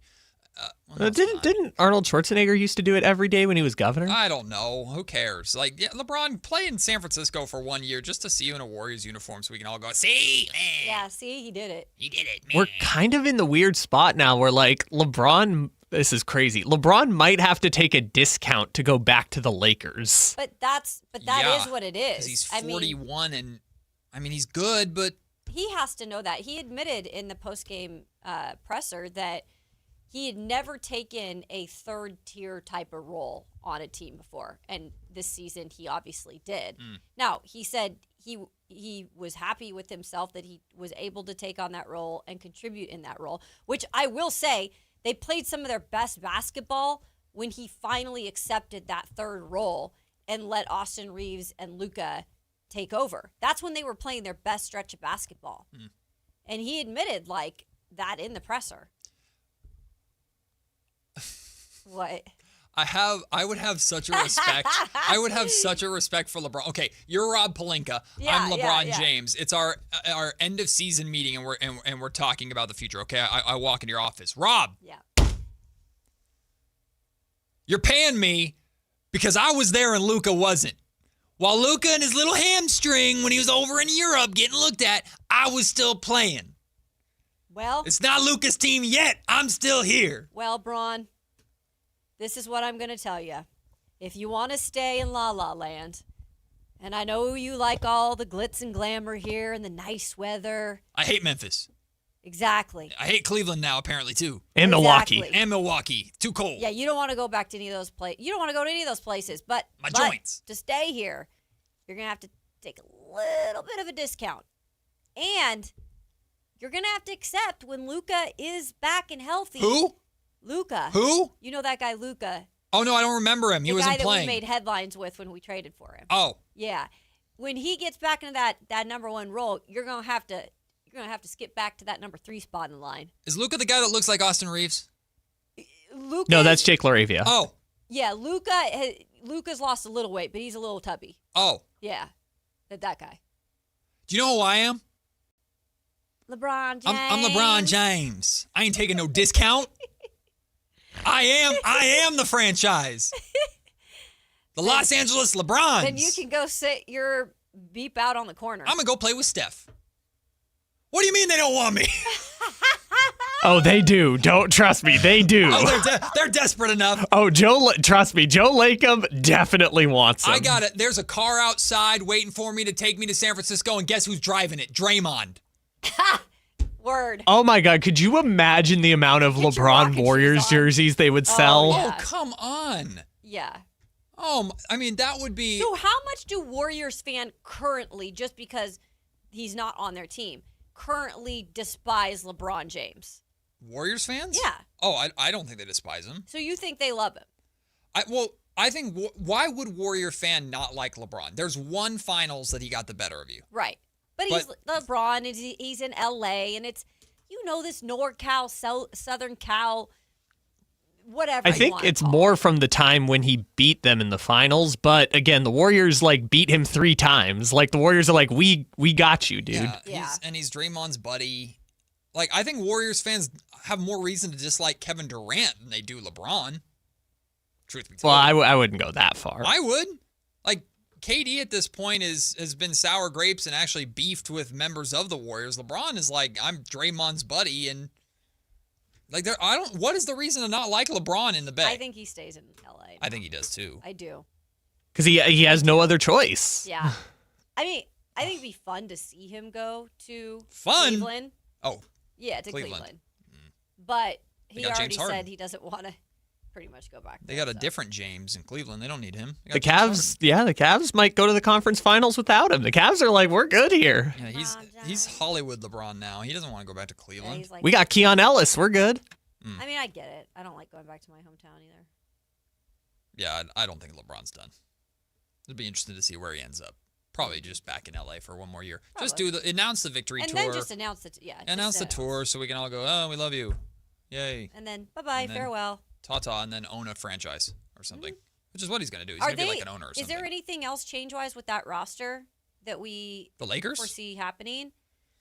Didn't Arnold Schwarzenegger used to do it every day when he was governor? I don't know. Who cares? Like, LeBron, play in San Francisco for 1 year just to see you in a Warriors uniform so we can all go, see? Man. Yeah, see? He did it. He did it, man. We're kind of in the weird spot now where, like, LeBron... This is crazy. LeBron might have to take a discount to go back to the Lakers. But that is what it is. Because he's 41 and... I mean, he's good, but... He has to know that. He admitted in the postgame presser that he had never taken a third-tier type of role on a team before. And this season, he obviously did. Now, he said he was happy with himself that he was able to take on that role and contribute in that role, which I will say, they played some of their best basketball when he finally accepted that third role and let Austin Reeves and Luka take over. That's when they were playing their best stretch of basketball. And he admitted like that in the presser. What? I would have such a respect. I would have such a respect for LeBron. Okay, you're Rob Pelinka. I'm LeBron James. It's our end of season meeting, and we're talking about the future. Okay, I walk into your office. Rob. Yeah. You're paying me because I was there and Luka wasn't. While Luka and his little hamstring, when he was over in Europe getting looked at, I was still playing. Well, it's not Luka's team yet. I'm still here. Well, Braun, this is what I'm going to tell you. If you want to stay in La La Land, and I know you like all the glitz and glamour here and the nice weather. I hate Memphis. Exactly. I hate Cleveland now, apparently, too. And Milwaukee. And Milwaukee. Too cold. Yeah, you don't want to go back to any of those places. You don't want to go to any of those places, but joints. To stay here, you're going to have to take a little bit of a discount. And you're going to have to accept when Luka is back and healthy. Who? Luka. Who? You know that guy, Luka. Oh, no, I don't remember him. He wasn't playing. The guy that we made headlines with when we traded for him. Oh. Yeah. When he gets back into that number one role, you're going to have to skip back to that number 3 spot in line. Is Luka the guy that looks like Austin Reeves? No, that's Jake LaRavia. Oh. Yeah, Luka's lost a little weight, but he's a little tubby. Oh. Yeah. That guy. Do you know who I am? LeBron James. I'm LeBron James. I ain't taking no discount. I am the franchise. The Los Angeles LeBrons. Then you can go sit your beep out on the corner. I'm going to go play with Steph. What do you mean they don't want me? Oh, they do. Don't trust me. They do. Oh, they're desperate enough. Oh, trust me. Joe Lacob definitely wants them. I got it. There's a car outside waiting for me to take me to San Francisco, and guess who's driving it? Draymond. Word. Oh, my God. Could you imagine the amount of LeBron Warriors jerseys they would sell? Oh, come on. Yeah. Oh, I mean, that would be... So how much do Warriors fans currently, just because he's not on their team, currently despise LeBron James? Warriors fans? Yeah. Oh, I don't think they despise him. So you think they love him? I think, why would Warrior fan not like LeBron? There's one finals that he got the better of you. Right. But he's LeBron, and he's in L.A., and it's, this NorCal, Southern Cal, whatever. I think it's more from the time when he beat them in the finals. But again, the Warriors beat him 3 times. The Warriors are we got you, dude. Yeah. He's Draymond's buddy. I think Warriors fans have more reason to dislike Kevin Durant than they do LeBron. Truth be told. Well, I wouldn't go that far. I would. KD at this point has been sour grapes and actually beefed with members of the Warriors. LeBron is I'm Draymond's buddy, and what is the reason to not like LeBron in the Bay? I think he stays in LA. I think he does too. I do. Because he has no other choice. Yeah. I mean, I think it'd be fun to see him go to Cleveland. Oh. Yeah, to Cleveland. But he already said he doesn't want to pretty much go back. They got a different James in Cleveland. They don't need him. The Cavs might go to the conference finals without him. The Cavs are we're good here. Yeah, he's Hollywood LeBron now. He doesn't want to go back to Cleveland. Yeah, we got Keon Ellis. We're good. I mean, I get it. I don't like going back to my hometown either. Yeah, I don't think LeBron's done. It'd be interesting to see where he ends up. Probably just back in LA for one more year. Probably. Just announce the victory tour. And then just announce it. Yeah. Announce the tour so we can all go, oh, we love you. Yay. And then bye-bye, farewell. Ta-ta, and then own a franchise or something, which is what he's going to do. He's going to be like an owner or something. Is there anything else change-wise with that roster that we the Lakers foresee happening?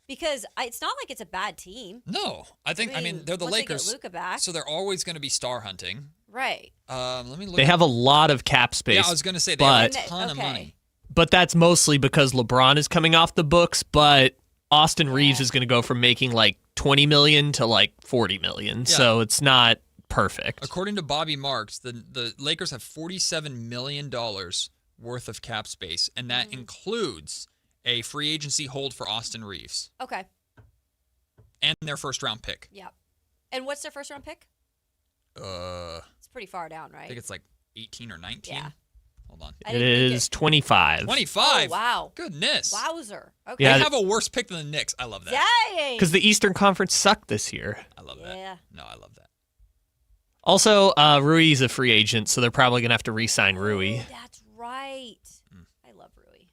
Because it's not like it's a bad team. No. I mean they're the Lakers. They get Luka back. So they're always going to be star hunting. Right. Let me look. They have a lot of cap space. Yeah, I was going to say they have a ton of money. But that's mostly because LeBron is coming off the books, but Austin Reeves is going to go from making $20 million to $40 million. Yeah. So it's not perfect. According to Bobby Marks, the Lakers have $47 million worth of cap space, and that includes a free agency hold for Austin Reeves. Okay. And their first-round pick. Yeah. And what's their first-round pick? It's pretty far down, right? I think it's 18 or 19. Yeah. Hold on. It is 25. 25? Oh, wow. Goodness. Wowzer. Okay. They have a worse pick than the Knicks. I love that. Yay! Because the Eastern Conference sucked this year. I love that. Yeah. No, I love that. Also, Rui's a free agent, so they're probably going to have to re-sign Rui. Oh, that's right. I love Rui.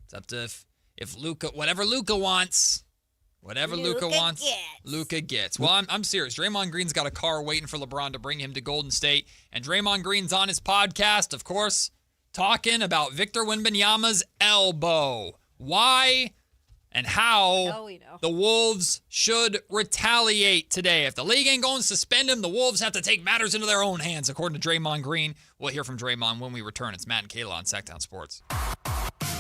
It's up to if Luka, whatever Luka wants. Whatever Luka wants, Luka gets. Well, I'm serious. Draymond Green's got a car waiting for LeBron to bring him to Golden State. And Draymond Green's on his podcast, of course, talking about Victor Wembanyama's elbow. Why and how the Wolves should retaliate today. If the league ain't going to suspend him, the Wolves have to take matters into their own hands, according to Draymond Green. We'll hear from Draymond when we return. It's Matt and Kayla on Sactown Sports.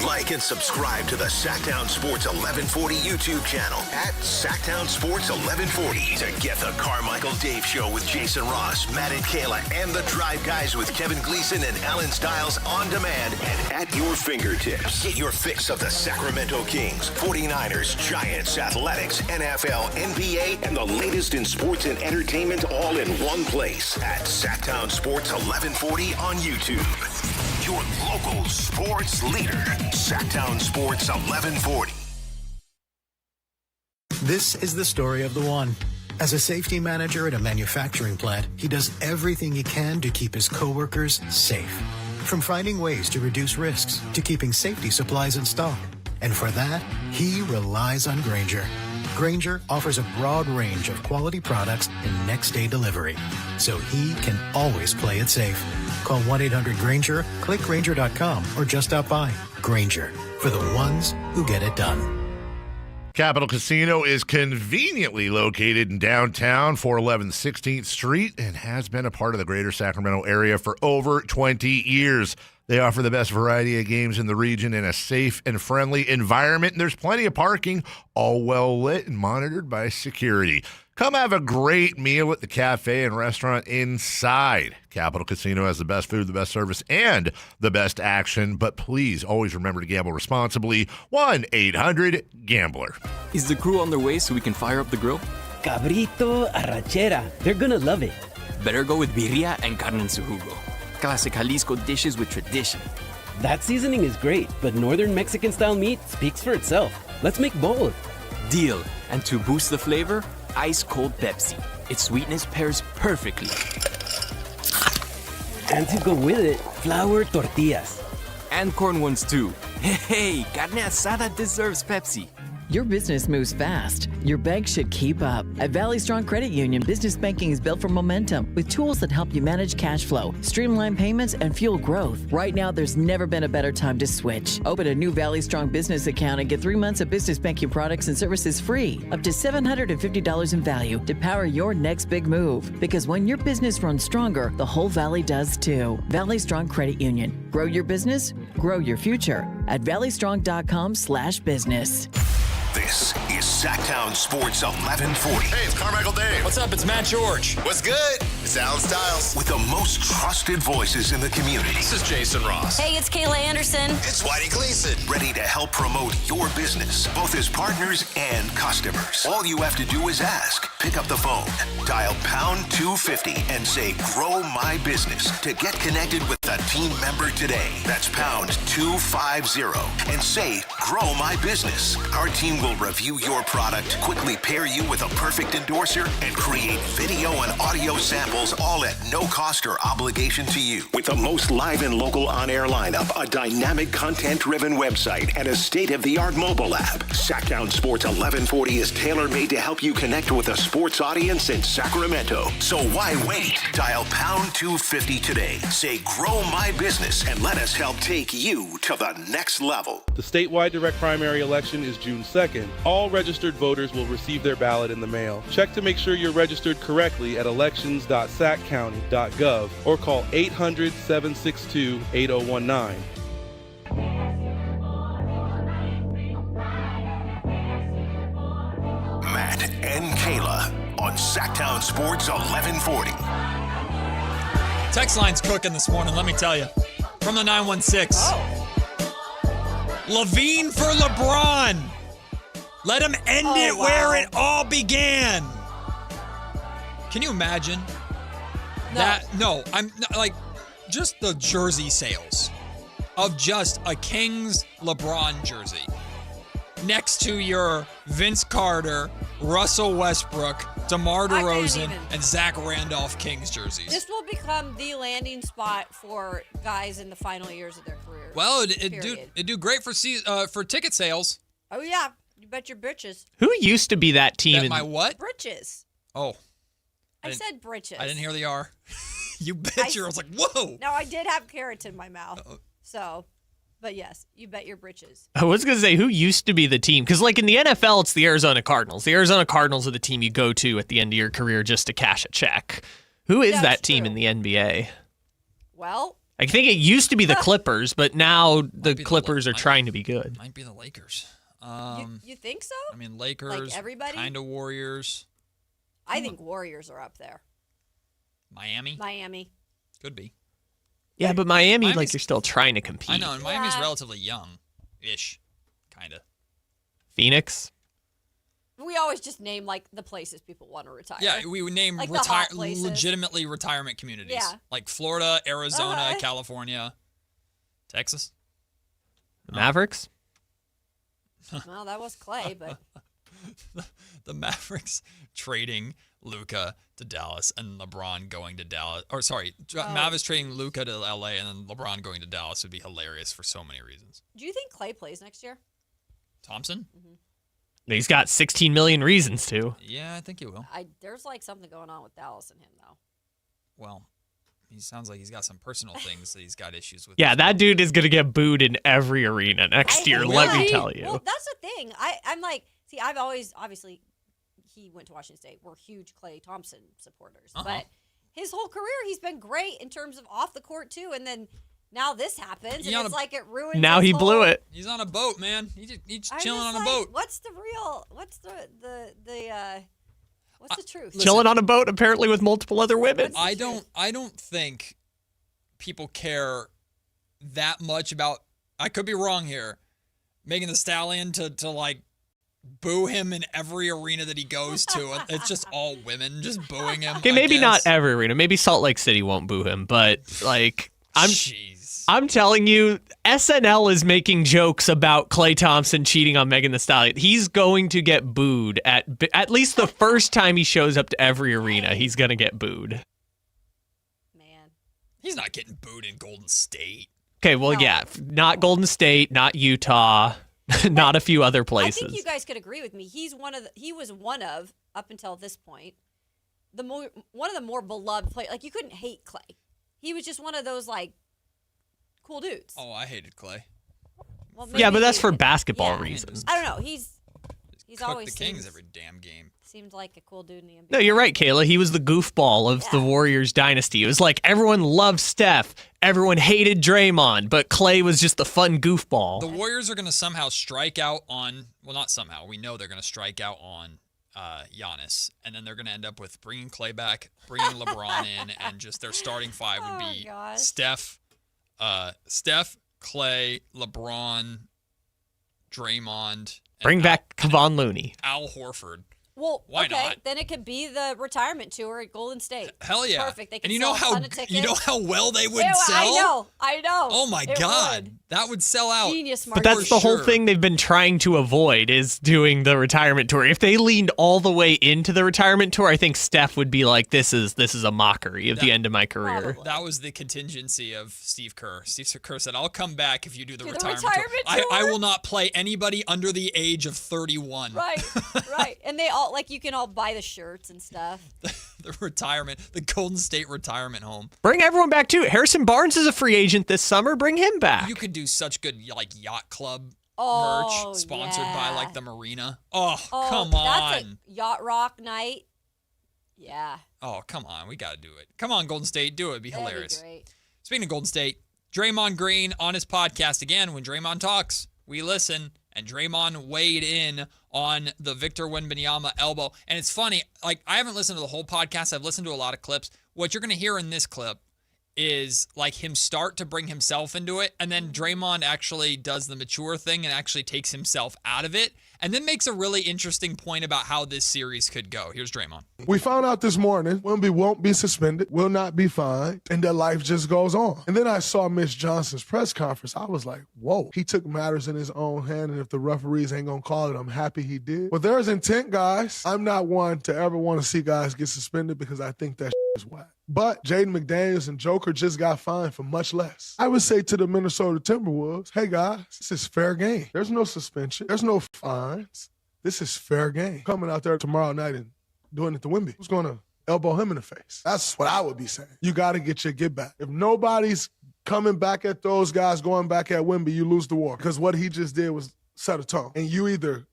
Like and subscribe to the Sactown Sports 1140 YouTube channel at Sactown Sports 1140 to get the Carmichael Dave Show with Jason Ross, Matt and Kayla, and the Drive Guys with Kevin Gleason and Alan Stiles on demand and at your fingertips. Get your fix of the Sacramento Kings, 49ers, Giants, Athletics, NFL, NBA, and the latest in sports and entertainment all in one place at Sactown Sports 1140 on YouTube. Your local sports leader, Sactown Sports 1140. This is the story of the one. As a safety manager at a manufacturing plant, he does everything he can to keep his coworkers safe. From finding ways to reduce risks to keeping safety supplies in stock. And for that, he relies on Grainger. Grainger offers a broad range of quality products and next-day delivery, so he can always play it safe. Call 1-800-GRAINGER, click Grainger.com, or just stop by. Grainger, for the ones who get it done. Capital Casino is conveniently located in downtown, 411 16th Street, and has been a part of the greater Sacramento area for over 20 years. They offer the best variety of games in the region in a safe and friendly environment, and there's plenty of parking, all well lit and monitored by security. Come have a great meal at the cafe and restaurant inside. Capital Casino has the best food, the best service, and the best action. But please always remember to gamble responsibly. 1-800-GAMBLER. Is the crew on their way so we can fire up the grill? Cabrito, arrachera. They're gonna love it. Better go with birria and carne en su jugo. Classic Jalisco dishes with tradition. That seasoning is great, but Northern Mexican-style meat speaks for itself. Let's make both. Deal. And to boost the flavor, ice-cold Pepsi. Its sweetness pairs perfectly. And to go with it, flour tortillas. And corn ones too. Hey, carne asada deserves Pepsi. Your business moves fast. Your bank should keep up. At Valley Strong Credit Union, business banking is built for momentum with tools that help you manage cash flow, streamline payments, and fuel growth. Right now, there's never been a better time to switch. Open a new Valley Strong business account and get 3 months of business banking products and services free, up to $750 in value to power your next big move. Because when your business runs stronger, the whole Valley does too. Valley Strong Credit Union. Grow your business, grow your future at valleystrong.com/business. This is Sactown Sports 1140. Hey, it's Carmichael Dave. What's up? It's Matt George. What's good? It's Alan Stiles. With the most trusted voices in the community. This is Jason Ross. Hey, it's Kayla Anderson. It's Whitey Gleason. Ready to help promote your business, both as partners and customers. All you have to do is ask. Pick up the phone, dial pound 250 and say, grow my business to get connected with a team member today. That's pound 250 and say, grow my business. Our team will review your product, quickly pair you with a perfect endorser, and create video and audio samples all at no cost or obligation to you. With the most live and local on-air lineup, a dynamic content-driven website, and a state-of-the-art mobile app, Sactown Sports 1140 is tailor-made to help you connect with a sports audience in Sacramento. So why wait? Dial pound 250 today. Say, grow my business, and let us help take you to the next level. The statewide direct primary election is June 2nd. All registered voters will receive their ballot in the mail. Check to make sure you're registered correctly at elections.saccounty.gov or call 800-762-8019. Matt and Kayla on Sactown Sports 1140. Text line's cooking this morning, let me tell you. From the 916. Levine for LeBron. Let him end it where it all began. Can you imagine? No. I'm like, just the jersey sales of just a Kings LeBron jersey next to your Vince Carter, Russell Westbrook, DeMar DeRozan, and Zach Randolph Kings jerseys. This will become the landing spot for guys in the final years of their career. Well, it'd do great for ticket sales. Oh, yeah. You bet your britches. Who used to be that team? My what? Britches. Oh. I said britches. I didn't hear the R. You bet I was like, whoa. No, I did have carrots in my mouth. So, but yes, you bet your britches. I was going to say, who used to be the team? Because like in the NFL, it's the Arizona Cardinals. The Arizona Cardinals are the team you go to at the end of your career just to cash a check. Who is that team in the NBA? Well, I think it used to be the Clippers, but now the Clippers are trying to be good. Might be the Lakers. You think so? I mean, Lakers, like everybody? kind of Warriors. I think Warriors are up there. Miami? Could be. Yeah, but Miami's like you're still trying to compete. I know, and Miami's relatively young-ish, kind of. Phoenix? We always just name, like, the places people want to retire. Yeah, we would name like the hot places. legitimately retirement communities. Yeah. Like Florida, Arizona, California, Texas. The Mavericks? Well, that was Clay, but... The Mavericks trading Luka to Dallas and LeBron going to Dallas. Or, sorry, Mavericks trading Luka to L.A. and then LeBron going to Dallas would be hilarious for so many reasons. Do you think Clay plays next year? Thompson? Mm-hmm. He's got 16 million reasons to. Yeah, I think he will. There's like something going on with Dallas and him, though. Well, he sounds like he's got some personal things that he's got issues with. Yeah, that dude is going to get booed in every arena next year, let me tell you. Well, that's the thing. I'm like, see, I've always, obviously, he went to Washington State. We're huge Klay Thompson supporters. But his whole career, he's been great in terms of off the court, too. And then now this happens, and it's like it ruins Now he blew it. He's on a boat, man. He's chilling on a boat. What's the truth? Chilling on a boat, apparently, with multiple other women. I don't think people care that much about, I could be wrong here, Megan Thee Stallion to like boo him in every arena that he goes to. It's just all women just booing him. Okay, maybe not every arena. Maybe Salt Lake City won't boo him, but like I'm telling you, SNL is making jokes about Klay Thompson cheating on Megan Thee Stallion. He's going to get booed at least the first time he shows up to every arena. He's going to get booed. Man. He's not getting booed in Golden State. Okay, well, yeah, not Golden State, not Utah, not a few other places. I think you guys could agree with me. He was one of, up until this point, one of the more beloved players. Like, you couldn't hate Klay. He was just one of those, like, cool dudes. Oh, I hated Klay. Well, yeah, but that's for basketball reasons. I don't know. He's always the Kings every damn game. Seemed like a cool dude in the NBA. No, you're right, Kayla. He was the goofball of the Warriors dynasty. It was like everyone loved Steph, everyone hated Draymond, but Klay was just the fun goofball. The Warriors are going to somehow strike out on, well, not somehow. We know they're going to strike out on Giannis, and then they're going to end up with bringing Klay back, bringing LeBron in, and just their starting five would be Steph, Klay, LeBron, Draymond. Bring back Kevon Looney. Al Horford. Well, why not? Then it could be the retirement tour at Golden State. Hell yeah. Perfect. They can and sell a ton of tickets. you know how well they would Ew, sell? I know. Oh my God. That would sell out. Genius But that's the whole thing they've been trying to avoid is doing the retirement tour. If they leaned all the way into the retirement tour, I think Steph would be like, this is a mockery of the end of my career. Probably. That was the contingency of Steve Kerr. Steve Kerr said, I'll come back if you do the retirement tour. I will not play anybody under the age of 31. Right. And they all, like, you can all buy the shirts and stuff. the Golden State retirement home. Bring everyone back too. Harrison Barnes is a free agent this summer. Bring him back. You could do such good like yacht club merch sponsored by like the marina. Oh, come on. That's a yacht rock night. Yeah. Oh, come on. We got to do it. Come on, Golden State. Do it. It'd be hilarious. That'd be great. Speaking of Golden State, Draymond Green on his podcast again. When Draymond talks, we listen. And Draymond weighed in on the Victor Wembanyama elbow. And it's funny, like, I haven't listened to the whole podcast. I've listened to a lot of clips. What you're going to hear in this clip is, like, him start to bring himself into it. And then Draymond actually does the mature thing and actually takes himself out of it. And then makes a really interesting point about how this series could go. Here's Draymond. We found out this morning Wemby won't be suspended, will not be fined, and that life just goes on. And then I saw Mitch Johnson's press conference. I was like, whoa. He took matters in his own hand, and if the referees ain't going to call it, I'm happy he did. But there's intent, guys. I'm not one to ever want to see guys get suspended because I think that is whack. But Jaden McDaniels and Joker just got fined for much less. I would say to the Minnesota Timberwolves, hey, guys, this is fair game. There's no suspension. There's no fines. This is fair game. Coming out there tomorrow night and doing it to Wemby. Who's going to elbow him in the face? That's what I would be saying. You got to get your get back. If nobody's coming back at those guys, going back at Wemby, you lose the war. Because what he just did was set a tone. And you either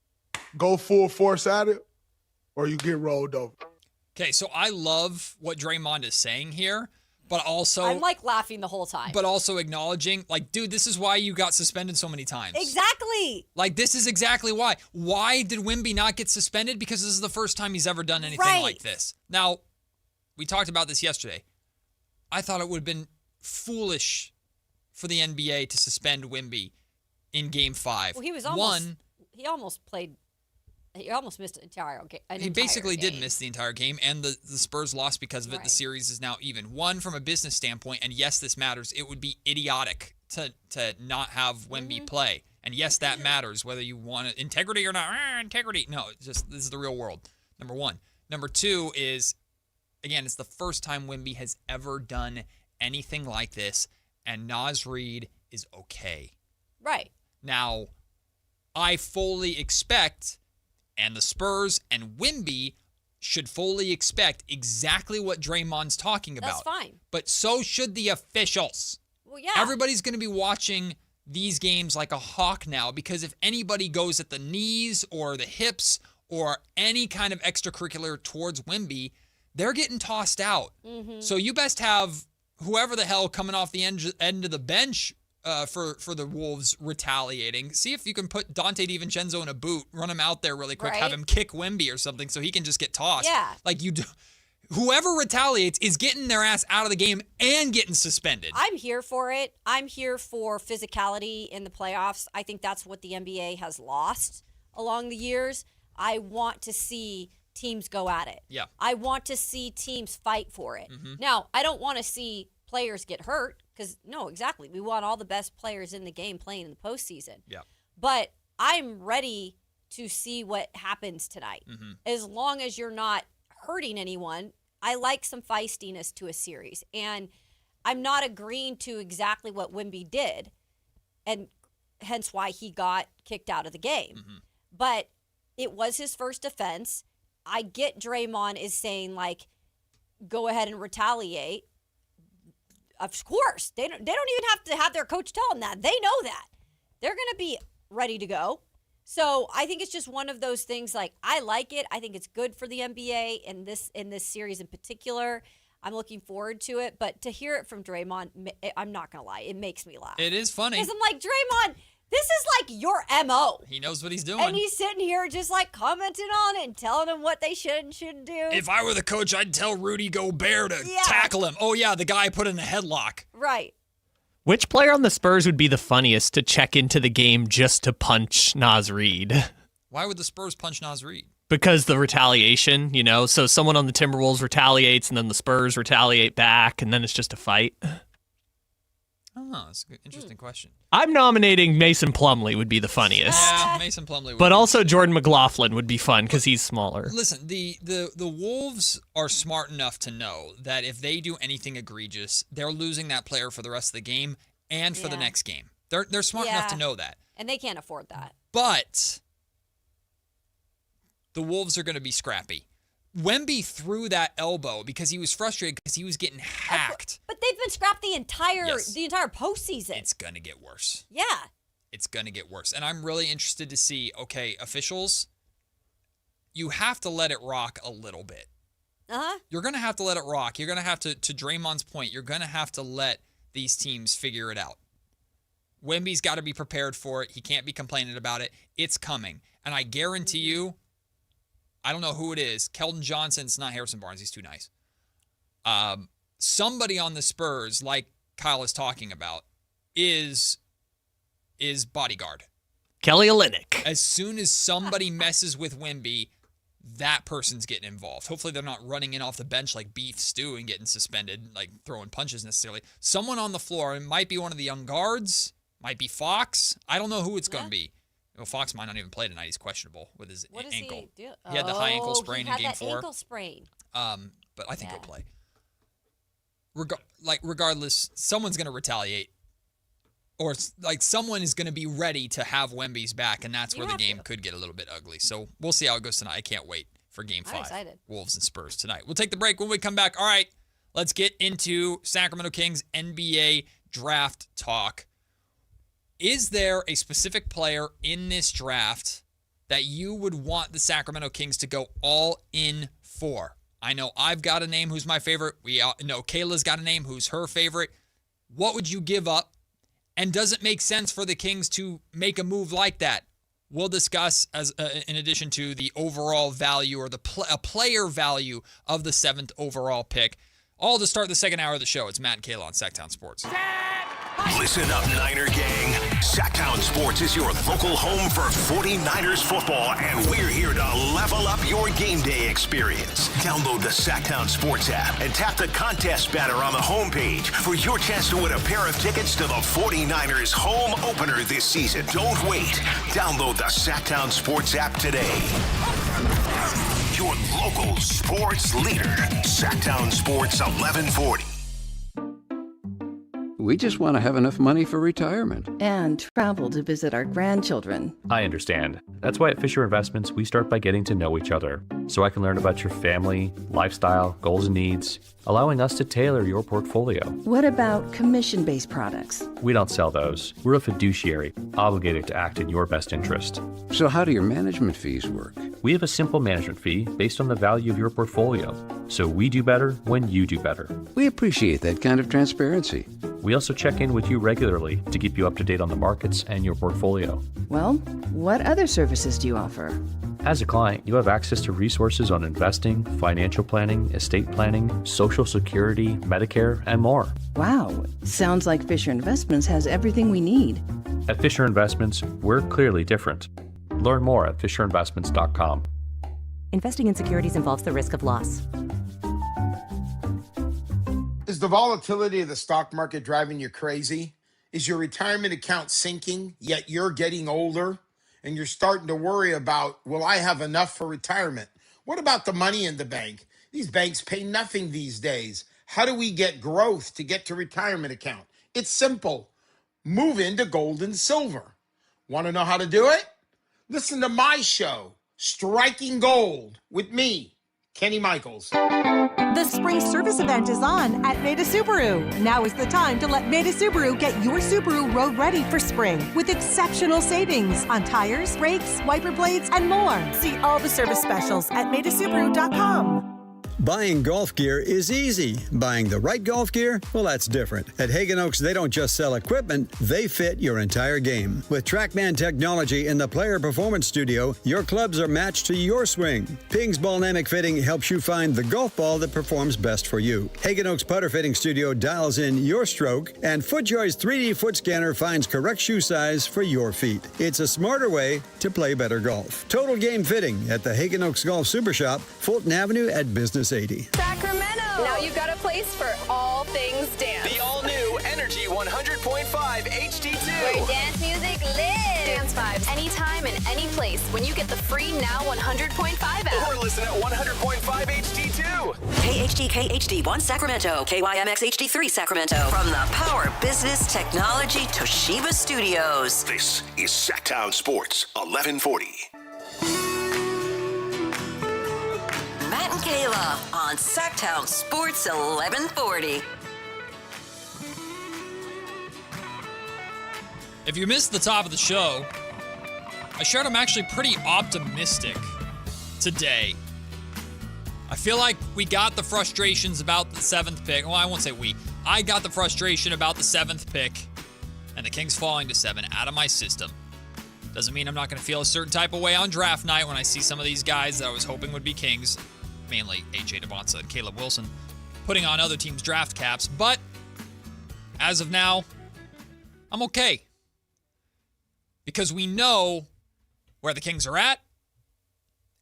go full force at it or you get rolled over. Okay, so I love what Draymond is saying here, But also, I'm like laughing the whole time. But also acknowledging, like, dude, this is why you got suspended so many times. Exactly. Like, this is exactly why. Why did Wemby not get suspended? Because this is the first time he's ever done anything like this. Now, we talked about this yesterday. I thought it would have been foolish for the NBA to suspend Wemby in Game 5. Well, he was almost He almost missed an entire game. He basically did miss the entire game, and the Spurs lost because of it. Right. The series is now even. One, from a business standpoint, and yes, this matters. It would be idiotic to not have Wemby play. And yes, that matters, whether you want integrity or not. Integrity. No, it's just this is the real world, number one. Number two is, again, it's the first time Wemby has ever done anything like this, and Naz Reid is okay. Right. Now, I fully expect, and the Spurs and Wemby should fully expect exactly what Draymond's talking about. That's fine. But so should the officials. Well, yeah. Everybody's going to be watching these games like a hawk now, because if anybody goes at the knees or the hips or any kind of extracurricular towards Wemby, they're getting tossed out. Mm-hmm. So you best have whoever the hell coming off the end of the bench for the Wolves retaliating. See if you can put Dante DiVincenzo in a boot, run him out there really quick, have him kick Wemby or something so he can just get tossed. Yeah. Like you do. Whoever retaliates is getting their ass out of the game and getting suspended. I'm here for it. I'm here for physicality in the playoffs. I think that's what the NBA has lost along the years. I want to see teams go at it. Yeah. I want to see teams fight for it. Mm-hmm. Now, I don't want to see players get hurt because, no, exactly. We want all the best players in the game playing in the postseason. Yeah. But I'm ready to see what happens tonight. Mm-hmm. As long as you're not hurting anyone, I like some feistiness to a series. And I'm not agreeing to exactly what Wemby did, and hence why he got kicked out of the game. Mm-hmm. But it was his first offense. I get Draymond is saying, like, go ahead and retaliate. Of course. They don't even have to have their coach tell them that. They know that. They're going to be ready to go. So I think it's just one of those things, like, I like it. I think it's good for the NBA in this series in particular. I'm looking forward to it. But to hear it from Draymond, I'm not going to lie, it makes me laugh. It is funny. Because I'm like, Draymond, this is like your MO. He knows what he's doing. And he's sitting here just like commenting on it and telling them what they should and shouldn't do. If I were the coach, I'd tell Rudy Gobert to tackle him. Oh, yeah, the guy I put in a headlock. Right. Which player on the Spurs would be the funniest to check into the game just to punch Naz Reid? Why would the Spurs punch Naz Reid? Because the retaliation, so someone on the Timberwolves retaliates and then the Spurs retaliate back and then it's just a fight. Oh, that's an interesting question. I'm nominating Mason Plumlee would be the funniest. Yeah, Mason Plumlee would But also Jordan McLaughlin would be fun because he's smaller. Listen, the Wolves are smart enough to know that if they do anything egregious, they're losing that player for the rest of the game and for the next game. They're smart enough to know that. And they can't afford that. But the Wolves are going to be scrappy. Wemby threw that elbow because he was frustrated because he was getting hacked. But they've been scrapped the entire postseason. It's going to get worse. Yeah. It's going to get worse. And I'm really interested to see, okay, officials, you have to let it rock a little bit. Uh-huh. You're going to have to let it rock. You're going to have to Draymond's point, you're going to have to let these teams figure it out. Wemby's got to be prepared for it. He can't be complaining about it. It's coming. And I guarantee you, I don't know who it is. Keldon Johnson. It's not Harrison Barnes. He's too nice. Somebody on the Spurs, like Kyle is talking about, is bodyguard. Kelly Olynyk. As soon as somebody messes with Wemby, that person's getting involved. Hopefully they're not running in off the bench like Beef Stew and getting suspended, like throwing punches necessarily. Someone on the floor. It might be one of the young guards. Might be Fox. I I don't know who it's going to be. Well, Fox might not even play tonight. He's questionable with his ankle. He do? He had the high ankle sprain in Game 4. He had that ankle sprain. But I think he'll play. Regardless, someone's going to retaliate. Or someone is going to be ready to have Wemby's back, and that's where the game could get a little bit ugly. So we'll see how it goes tonight. I can't wait for Game 5. I'm excited. Wolves and Spurs tonight. We'll take the break. When we come back, all right, let's get into Sacramento Kings NBA draft talk. Is there a specific player in this draft that you would want the Sacramento Kings to go all in for? I know I've got a name who's my favorite. We know Kayla's got a name who's her favorite. What would you give up? And does it make sense for the Kings to make a move like that? We'll discuss as in addition to the overall value or the player value of the 7th overall pick. All to start the second hour of the show. It's Matt and Kayla on Sactown Sports. Listen up, Niner gang. Sactown Sports is your local home for 49ers football, and we're here to level up your game day experience. Download the Sactown Sports app and tap the contest banner on the homepage for your chance to win a pair of tickets to the 49ers home opener this season. Don't wait. Download the Sactown Sports app today. Your local sports leader. Sactown Sports 1140. We just want to have enough money for retirement. And travel to visit our grandchildren. I understand. That's why at Fisher Investments, we start by getting to know each other, so I can learn about your family, lifestyle, goals and needs, allowing us to tailor your portfolio. What about commission-based products? We don't sell those. We're a fiduciary, obligated to act in your best interest. So how do your management fees work? We have a simple management fee based on the value of your portfolio. So we do better when you do better. We appreciate that kind of transparency. We also check in with you regularly to keep you up to date on the markets and your portfolio. Well, what other services do you offer? As a client, you have access to resources on investing, financial planning, estate planning, Social Security, Medicare, and more. Wow, sounds like Fisher Investments has everything we need. At Fisher Investments, we're clearly different. Learn more at fisherinvestments.com. Investing in securities involves the risk of loss. Is the volatility of the stock market driving you crazy? Is your retirement account sinking, yet you're getting older and you're starting to worry about, will I have enough for retirement? What about the money in the bank? These banks pay nothing these days. How do we get growth to get to retirement account? It's simple. Move into gold and silver. Want to know how to do it? Listen to my show, Striking Gold, with me, Kenny Michaels. The spring service event is on at Maida Subaru. Now is the time to let Maida Subaru get your Subaru road ready for spring with exceptional savings on tires, brakes, wiper blades, and more. See all the service specials at MaidaSubaru.com. Buying golf gear is easy. Buying the right golf gear, well, that's different. At Hagen Oaks, they don't just sell equipment, they fit your entire game. With TrackMan technology in the Player Performance Studio, your clubs are matched to your swing. Ping's Ballnamic Fitting helps you find the golf ball that performs best for you. Hagen Oaks Putter Fitting Studio dials in your stroke, and FootJoy's 3D foot scanner finds correct shoe size for your feet. It's a smarter way to play better golf. Total Game Fitting at the Hagen Oaks Golf Super Shop, Fulton Avenue at Business 80. Sacramento! Now you've got a place for all things dance. The all-new Energy 100.5 HD2. Where dance music lives. Dance vibes anytime and any place when you get the free Now 100.5 app. Or listen at 100.5 HD2. KHD KHD 1 Sacramento, KYMX HD3 Sacramento. From the Power Business Technology Toshiba Studios. This is Sactown Sports 1140. Matt and Kayla on Sactown Sports 1140. If you missed the top of the show, I shared I'm actually pretty optimistic today. I feel like we got the frustrations about the 7th pick. Well, I won't say we. I got the frustration about the 7th pick and the Kings falling to 7 out of my system. Doesn't mean I'm not going to feel a certain type of way on draft night when I see some of these guys that I was hoping would be Kings, mainly AJ Devonta and Caleb Wilson, putting on other teams' draft caps. But as of now, I'm okay. Because we know where the Kings are at,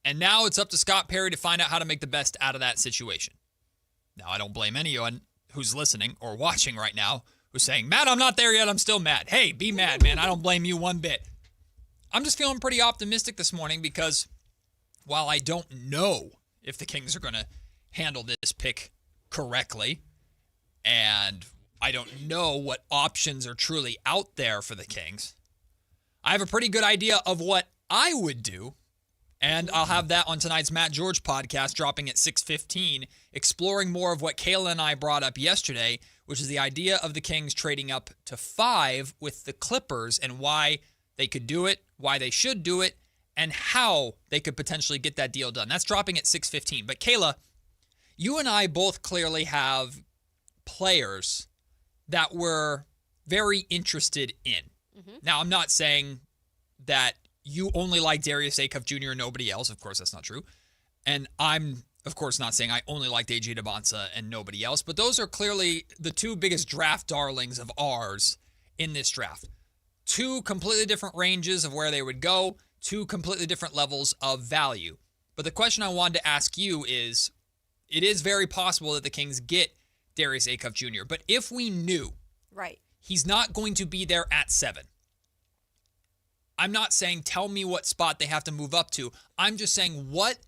and now it's up to Scott Perry to find out how to make the best out of that situation. Now, I don't blame anyone who's listening or watching right now who's saying, Matt, I'm not there yet, I'm still mad. Hey, be mad, man. I don't blame you one bit. I'm just feeling pretty optimistic this morning because while I don't know if the Kings are going to handle this pick correctly, and I don't know what options are truly out there for the Kings, I have a pretty good idea of what I would do, and I'll have that on tonight's Matt George podcast dropping at 6:15, exploring more of what Kayla and I brought up yesterday, which is the idea of the Kings trading up to 5 with the Clippers and why they could do it, why they should do it, and how they could potentially get that deal done. That's dropping at 6:15. But Kayla, You and I both clearly have players that we're very interested in. Mm-hmm. Now, I'm not saying that you only like Darius Acuff Jr. and nobody else. Of course, that's not true. And I'm, of course, not saying I only liked A.J. Debonsa and nobody else. But those are clearly the two biggest draft darlings of ours in this draft. Two completely different ranges of where they would go, two completely different levels of value. But the question I wanted to ask you is, it is very possible that the Kings get Darius Acuff Jr., but if we knew he's not going to be there at 7, I'm not saying tell me what spot they have to move up to. I'm just saying, what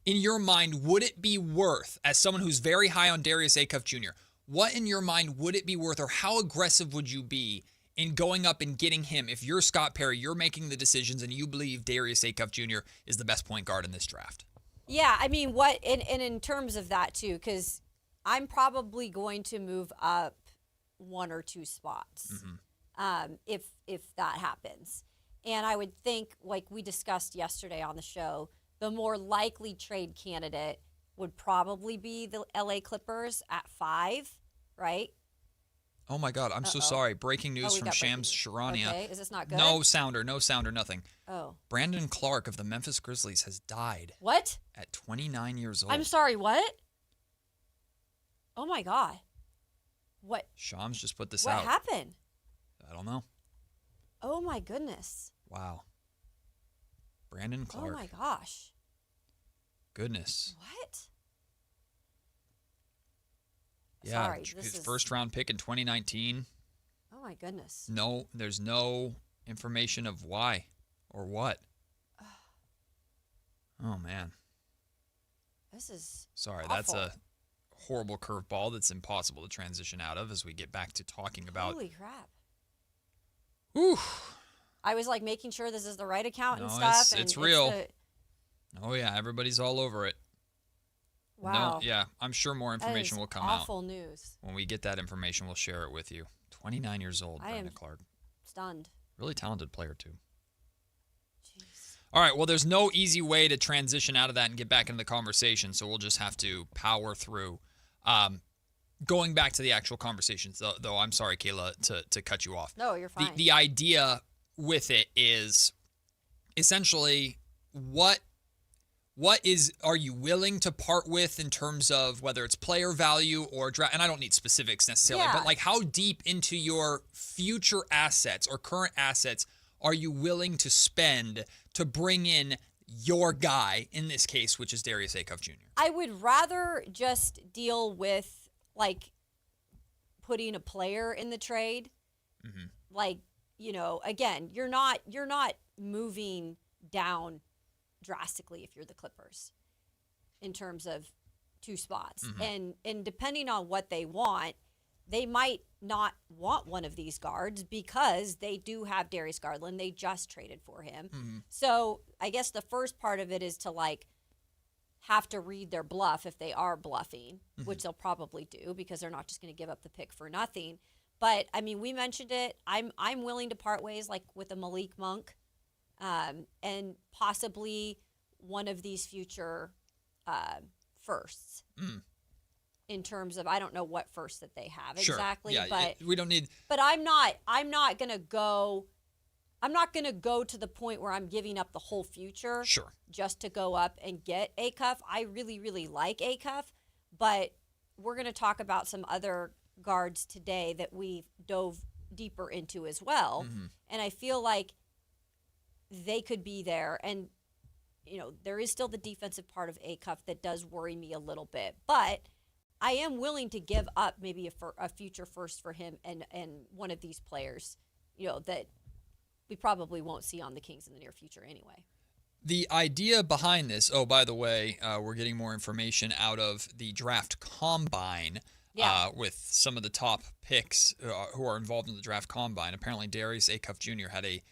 in your mind would it be worth, as someone who's very high on Darius Acuff Jr., what in your mind would it be worth, or how aggressive would you be in going up and getting him if you're Scott Perry, you're making the decisions, and you believe Darius Acuff Jr. is the best point guard in this draft? Yeah, I mean, in terms of that, too, because I'm probably going to move up 1 or 2 spots if that happens. And I would think, like we discussed yesterday on the show, the more likely trade candidate would probably be the LA Clippers at 5, right? Oh my God, I'm so sorry. Breaking news from Shams Charania. Okay, is this not good? No sounder, nothing. Oh. Brandon Clark of the Memphis Grizzlies has died. What? At 29 years old. I'm sorry, what? Oh my God. What? Shams just put this out. What happened? I don't know. Oh my goodness. Wow. Brandon Clark. Oh my gosh. Goodness. What? Yeah, sorry, his first round pick in 2019. Oh my goodness. No, there's no information of why or what. Oh man. This is sorry. awful. That's a horrible curveball that's impossible to transition out of as we get back to talking about. Holy crap. Whew. I was like making sure this is the right account and No, stuff. it's real. Oh yeah, everybody's all over it. Wow. No, yeah, I'm sure more information will come out. Awful news. When we get that information, we'll share it with you. 29 years old, Brandon Clark. Stunned. Really talented player, too. Jeez. All right, well, there's no easy way to transition out of that and get back into the conversation, so we'll just have to power through. Going back to the actual conversations, though I'm sorry, Kayla, to cut you off. No, you're fine. The idea with it is essentially are you willing to part with in terms of whether it's player value or draft? And I don't need specifics necessarily, but like how deep into your future assets or current assets are you willing to spend to bring in your guy, in this case, which is Darius Acuff Jr.? I would rather just deal with like putting a player in the trade. Mm-hmm. Like, again, you're not moving down drastically if you're the Clippers in terms of 2 spots. Mm-hmm. And depending on what they want, they might not want one of these guards because they do have Darius Garland. They just traded for him. Mm-hmm. So I guess the first part of it is to like have to read their bluff if they are bluffing, which they'll probably do because they're not just going to give up the pick for nothing. But I mean, we mentioned it. I'm willing to part ways like with a Malik Monk. And possibly one of these future firsts in terms of, I don't know what first that they have exactly, yeah, but we don't need. But I'm not gonna go to the point where I'm giving up the whole future just to go up and get Acuff. I really, really like Acuff, but we're gonna talk about some other guards today that we've dove deeper into as well, and I feel like they could be there. And, there is still the defensive part of Acuff that does worry me a little bit. But I am willing to give up maybe a future first for him and one of these players, that we probably won't see on the Kings in the near future anyway. The idea behind this, by the way, we're getting more information out of the draft combine with some of the top picks who are involved in the draft combine. Apparently, Darius Acuff Jr. had a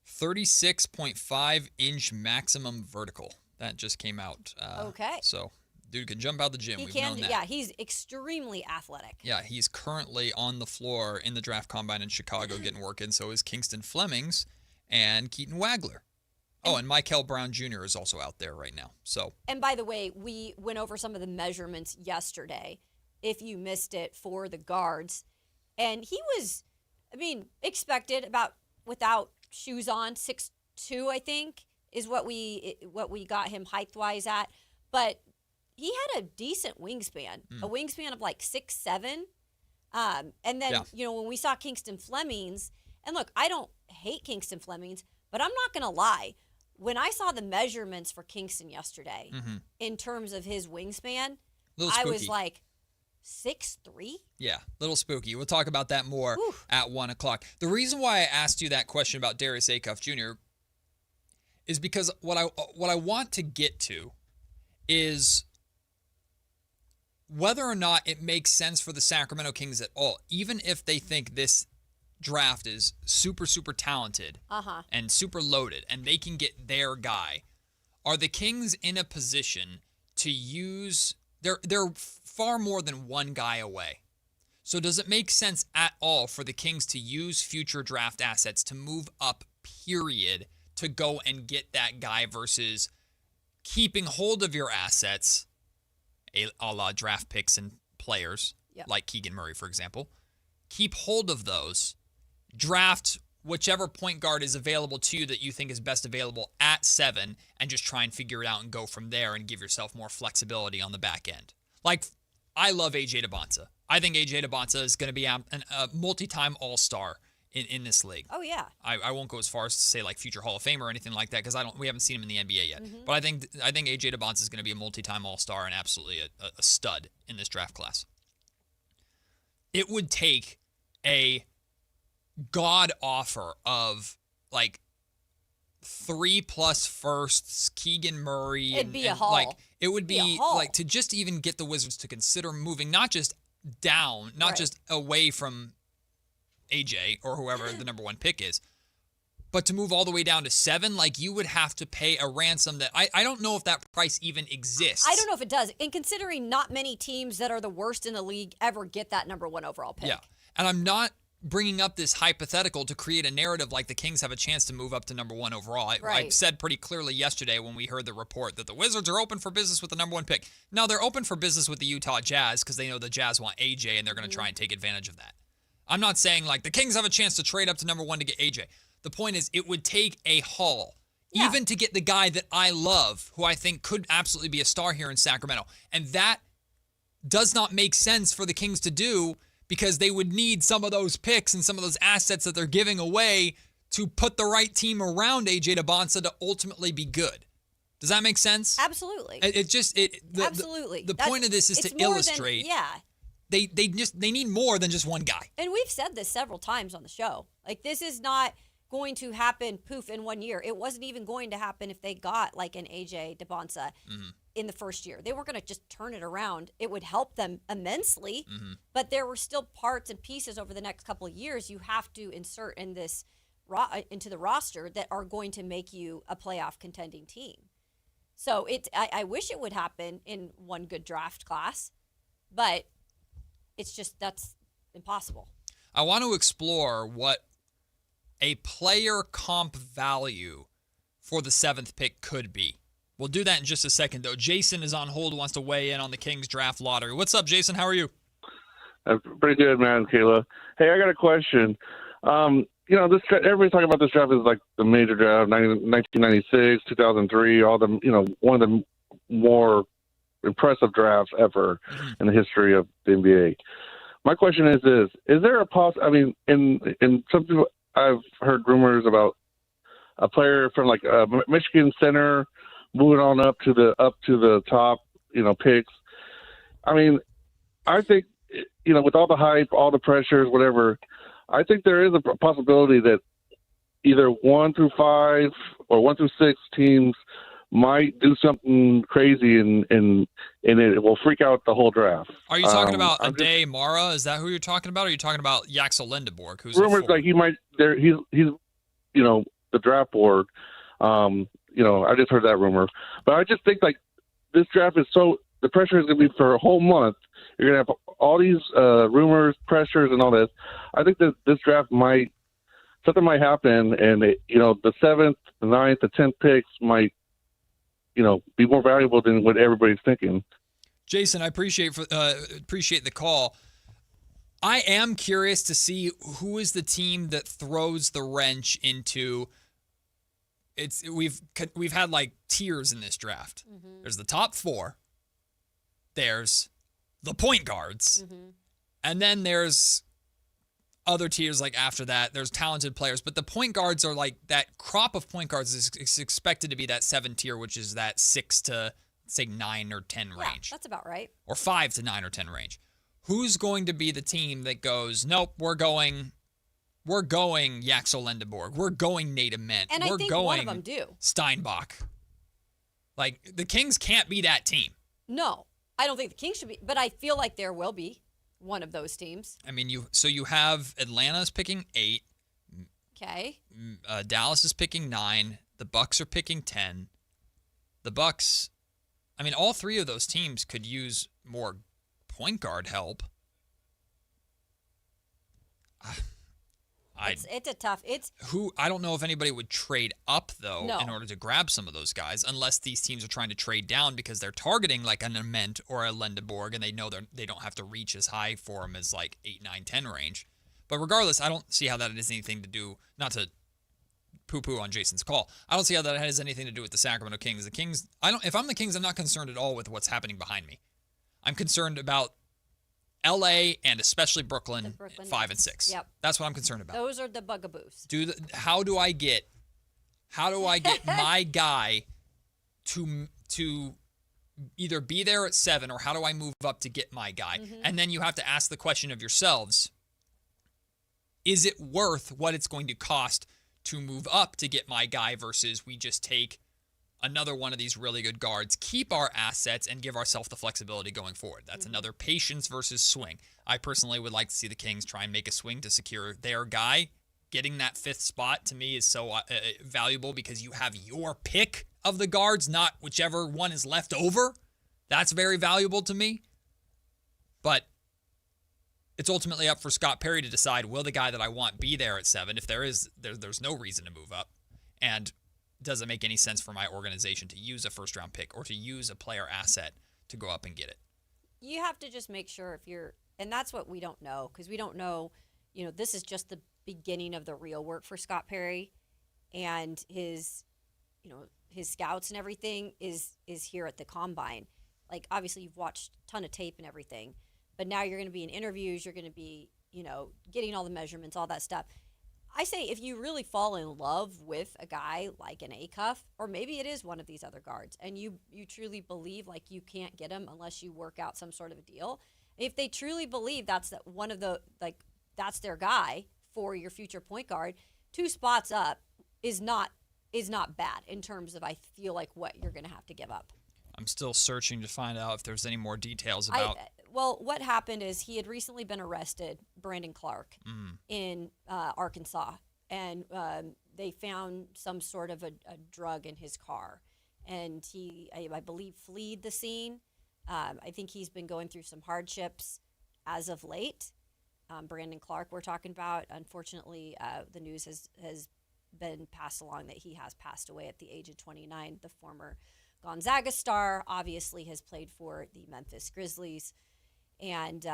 36.5-inch maximum vertical. That just came out. Okay. So, dude can jump out the gym. We've known that. Yeah, he's extremely athletic. Yeah, he's currently on the floor in the draft combine in Chicago getting work in. So is Kingston Flemings and Keaton Wagler. Oh, and Mikel Brown Jr. is also out there right now. So. And by the way, we went over some of the measurements yesterday, if you missed it, for the guards. And he was, expected about without shoes on, 6'2", I think, is what we got him height-wise at. But he had a decent wingspan, a wingspan of like 6'7". And then, when we saw Kingston Fleming's, and look, I don't hate Kingston Fleming's, but I'm not going to lie. When I saw the measurements for Kingston yesterday, in terms of his wingspan, I was like, 6'3"? Yeah, a little spooky. We'll talk about that more at 1 o'clock. The reason why I asked you that question about Darius Acuff Jr. is because what I want to get to is whether or not it makes sense for the Sacramento Kings at all, even if they think this draft is super, super talented and super loaded and they can get their guy. Are the Kings in a position to use... They're far more than one guy away. So does it make sense at all for the Kings to use future draft assets to move up, period, to go and get that guy versus keeping hold of your assets, a la draft picks and players, like Keegan Murray, for example. Keep hold of those, draft whichever point guard is available to you that you think is best available at 7, and just try and figure it out and go from there and give yourself more flexibility on the back end. Like, I love A.J. Debonsa. I think A.J. Debonsa is going to be a multi-time All-Star in this league. Oh, yeah. I won't go as far as to say like future Hall of Famer or anything like that because we haven't seen him in the NBA yet. But I think A.J. Debonsa is going to be a multi-time All-Star and absolutely a stud in this draft class. It would take a god offer of like 3+ firsts, Keegan Murray. It'd be a haul. Like it would be like to just even get the Wizards to consider moving, not just down, not just away from AJ or whoever the number 1 pick is, but to move all the way down to 7. Like you would have to pay a ransom that I don't know if that price even exists. I don't know if it does. And considering not many teams that are the worst in the league ever get that number 1 overall pick. Yeah. And I'm not bringing up this hypothetical to create a narrative like the Kings have a chance to move up to number 1 overall. I said pretty clearly yesterday when we heard the report that the Wizards are open for business with the number 1 pick. Now they're open for business with the Utah Jazz because they know the Jazz want AJ and they're going to try and take advantage of that. I'm not saying like the Kings have a chance to trade up to number 1 to get AJ. The point is it would take a haul even to get the guy that I love, who I think could absolutely be a star here in Sacramento. And that does not make sense for the Kings to do because they would need some of those picks and some of those assets that they're giving away to put the right team around A.J. Debonsa to ultimately be good. Does that make sense? Absolutely. Absolutely. The point of this is to illustrate. They need more than just one guy. And we've said this several times on the show. Like, this is not going to happen, poof, in 1 year. It wasn't even going to happen if they got, like, an A.J. Debonsa in the first year. They weren't going to just turn it around. It would help them immensely, but there were still parts and pieces over the next couple of years you have to insert in this into the roster that are going to make you a playoff contending team. So I wish it would happen in one good draft class, but it's just that's impossible. I want to explore what a player comp value for the 7th pick could be. We'll do that in just a second, though. Jason is on hold, wants to weigh in on the Kings draft lottery. What's up, Jason? How are you? Pretty good, man, Kayla. Hey, I got a question. Everybody's talking about this draft is like the major draft, 1996, 2003, all the, one of the more impressive drafts ever in the history of the NBA. My question is this: is there a in some people, I've heard rumors about a player from like a Michigan center moving on up to the top, picks. I mean, I think, with all the hype, all the pressures, whatever, I think there is a possibility that either 1 through 5 or 1 through 6 teams might do something crazy and it will freak out the whole draft. Are you talking about Ade Mara? Is that who you're talking about? Or are you talking about Yaxel Lindeborg? Who's rumors like he might he's the draft board. I just heard that rumor. But I just think like this draft is the pressure is going to be for a whole month. You're going to have all these rumors, pressures, and all this. I think that this draft might something might happen, and the 7th, the 9th, the 10th picks might, be more valuable than what everybody's thinking. Jason, I appreciate the call. I am curious to see who is the team that throws the wrench into. We've had like tiers in this draft. Mm-hmm. There's the top 4. There's the point guards, and then there's other tiers like after that. There's talented players, but the point guards are like that crop of point guards is expected to be that 7 tier, which is that 6 to say 9 or 10 range. That's about right. Or 5 to 9 or 10 range. Who's going to be the team that goes, nope, we're going Yaxel Lendeborg. We're going Nate Ament. And we're I think going one of them do. Steinbach. Like, the Kings can't be that team. No, I don't think the Kings should be, but I feel like there will be one of those teams. I mean, you have Atlanta's picking 8. Okay. Dallas is picking 9. The Bucks are picking 10. The Bucks, I mean, all 3 of those teams could use more point guard help. It's a tough. I don't know if anybody would trade up though in order to grab some of those guys, unless these teams are trying to trade down because they're targeting like an Ament or a Lendeborg, and they know they don't have to reach as high for them as like 8, 9, 10 range. But regardless, I don't see how that has anything to do. Not to poo-poo on Jason's call. I don't see how that has anything to do with the Sacramento Kings. The Kings. If I'm the Kings, I'm not concerned at all with what's happening behind me. I'm concerned about LA and especially Brooklyn 5 and 6. Yep. That's what I'm concerned about. Those are the bugaboos. How do I get my guy to either be there at 7, or how do I move up to get my guy? Mm-hmm. And then you have to ask the question of yourselves, is it worth what it's going to cost to move up to get my guy versus we just take another one of these really good guards, keep our assets, and give ourselves the flexibility going forward? That's another patience versus swing. I personally would like to see the Kings try and make a swing to secure their guy. Getting that 5th spot to me is so valuable because you have your pick of the guards, not whichever one is left over. That's very valuable to me. But it's ultimately up for Scott Perry to decide, will the guy that I want be there at 7? If there's no reason to move up. And does it make any sense for my organization to use a first-round pick or to use a player asset to go up and get it? You have to just make sure and that's what we don't know, because we don't know, this is just the beginning of the real work for Scott Perry, and his scouts and everything is here at the Combine. Like, obviously you've watched a ton of tape and everything, but now you're going to be in interviews, you're going to be, getting all the measurements, all that stuff. I say if you really fall in love with a guy like an Acuff, or maybe it is one of these other guards, and you truly believe like you can't get him unless you work out some sort of a deal. If they truly believe that's that's their guy for your future point guard, 2 spots up is not bad in terms of, I feel like, what you're going to have to give up. I'm still searching to find out if there's any more details about. What happened is he had recently been arrested, Brandon Clark, in Arkansas, and they found some sort of a drug in his car, and he, I believe, fled the scene. I think he's been going through some hardships as of late. Brandon Clark, we're talking about. Unfortunately, the news has been passed along that he has passed away at the age of 29. The former Gonzaga star obviously has played for the Memphis Grizzlies, and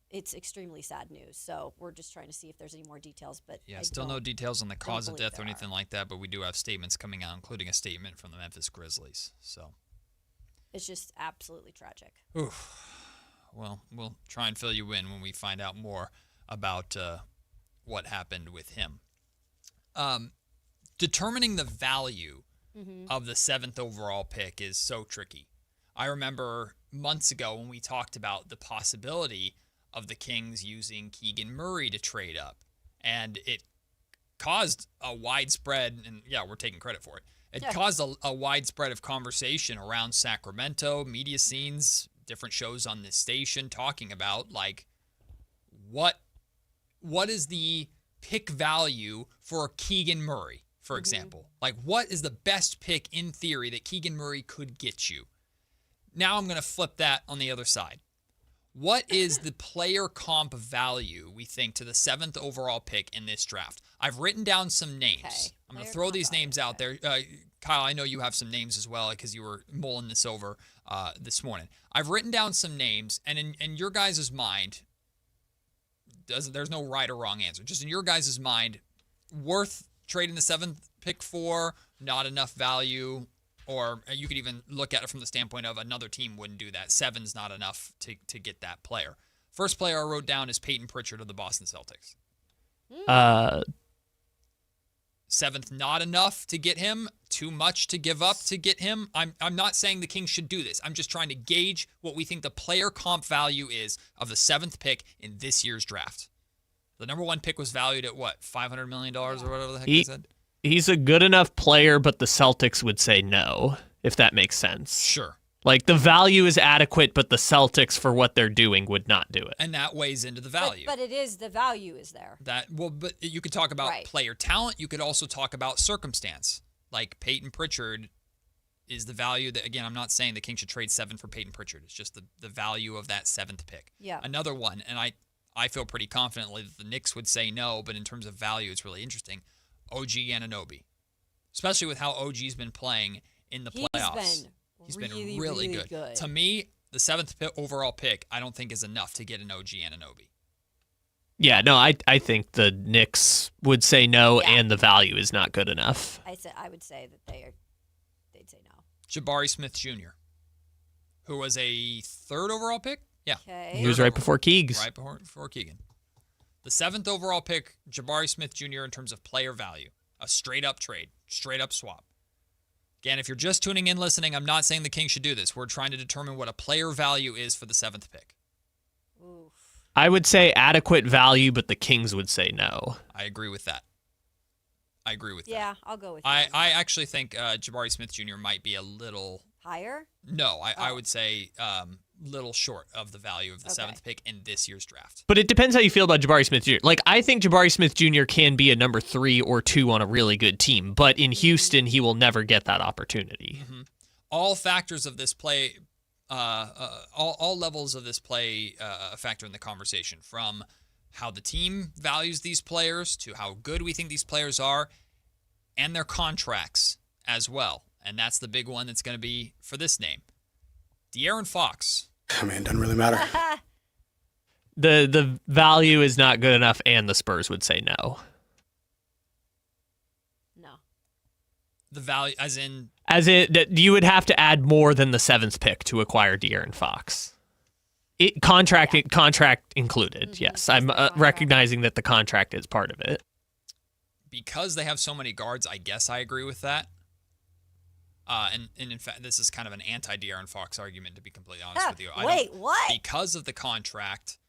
it's extremely sad news. So we're just trying to see if there's any more details. But still no details on the cause of death or anything like that, but we do have statements coming out, including a statement from the Memphis Grizzlies. So it's just absolutely tragic. Oof. Well, we'll try and fill you in when we find out more about what happened with him. Determining the value of the 7th overall pick is so tricky. I remember months ago when we talked about the possibility of the Kings using Keegan Murray to trade up, and it caused a widespread, and we're taking credit for it. It caused a widespread of conversation around Sacramento, media scenes, different shows on this station talking about, like, what is the pick value for Keegan Murray, for example? Like, what is the best pick in theory that Keegan Murray could get you? Now I'm going to flip that on the other side. What is the player comp value, we think, to the 7th overall pick in this draft? I've written down some names. Okay. I'm going to throw these names out there. Kyle, I know you have some names as well because you were mulling this over this morning. I've written down some names, and in your guys' mind, there's no right or wrong answer. Just in your guys' mind, worth trading the 7th pick for, not enough value, or you could even look at it from the standpoint of another team wouldn't do that. 7's not enough to get that player. First player I wrote down is Peyton Pritchard of the Boston Celtics. 7th, not enough to get him. Too much to give up to get him. I'm not saying the Kings should do this. I'm just trying to gauge what we think the player comp value is of the 7th pick in this year's draft. The number 1 pick was valued at what, $500 million or whatever the heck they said? He's a good enough player, but the Celtics would say no, if that makes sense. Sure. Like, the value is adequate, but the Celtics, for what they're doing, would not do it. And that weighs into the value. But it is, the value is there. But you could talk about player talent. You could also talk about circumstance. Like Peyton Pritchard is the value that, again, I'm not saying the Kings should trade 7 for Peyton Pritchard. It's just the value of that 7th pick. Yeah. Another one, and I feel pretty confidently that the Knicks would say no, but in terms of value, it's really interesting. OG Anunoby, especially with how OG's been playing in the playoffs. He's been really good. To me, the 7th overall pick, I don't think is enough to get an OG Anunoby. Yeah, no, I think the Knicks would say no, and the value is not good enough. I would say that they'd say no. Jabari Smith Jr., who was a 3rd overall pick. Yeah, he was right before Keegs. Right before Keegan. The 7th overall pick, Jabari Smith Jr. in terms of player value, a straight-up trade, straight-up swap. Again, if you're just tuning in listening, I'm not saying the Kings should do this. We're trying to determine what a player value is for the 7th pick. Oof. I would say adequate value, but the Kings would say no. I agree with that. Yeah, I'll go with that. I actually think Jabari Smith Jr. might be a little... higher? No, I would say little short of the value of the 7th pick in this year's draft. But it depends how you feel about Jabari Smith Jr. Like, I think Jabari Smith Jr. can be a number 3 or 2 on a really good team, but in Houston, he will never get that opportunity. Mm-hmm. All factors of this play, all levels of this play factor in the conversation, from how the team values these players to how good we think these players are, and their contracts as well. And that's the big one that's going to be for this name. De'Aaron Fox. I mean, it doesn't really matter. The value is not good enough, and the Spurs would say no. No. The value, as in you would have to add more than the 7th pick to acquire De'Aaron Fox. Contract included. Mm-hmm. Yes, I'm recognizing that the contract is part of it. Because they have so many guards, I guess I agree with that. And in fact, this is kind of an anti-De'Aaron Fox argument, to be completely honest with you. What? Because of the contract,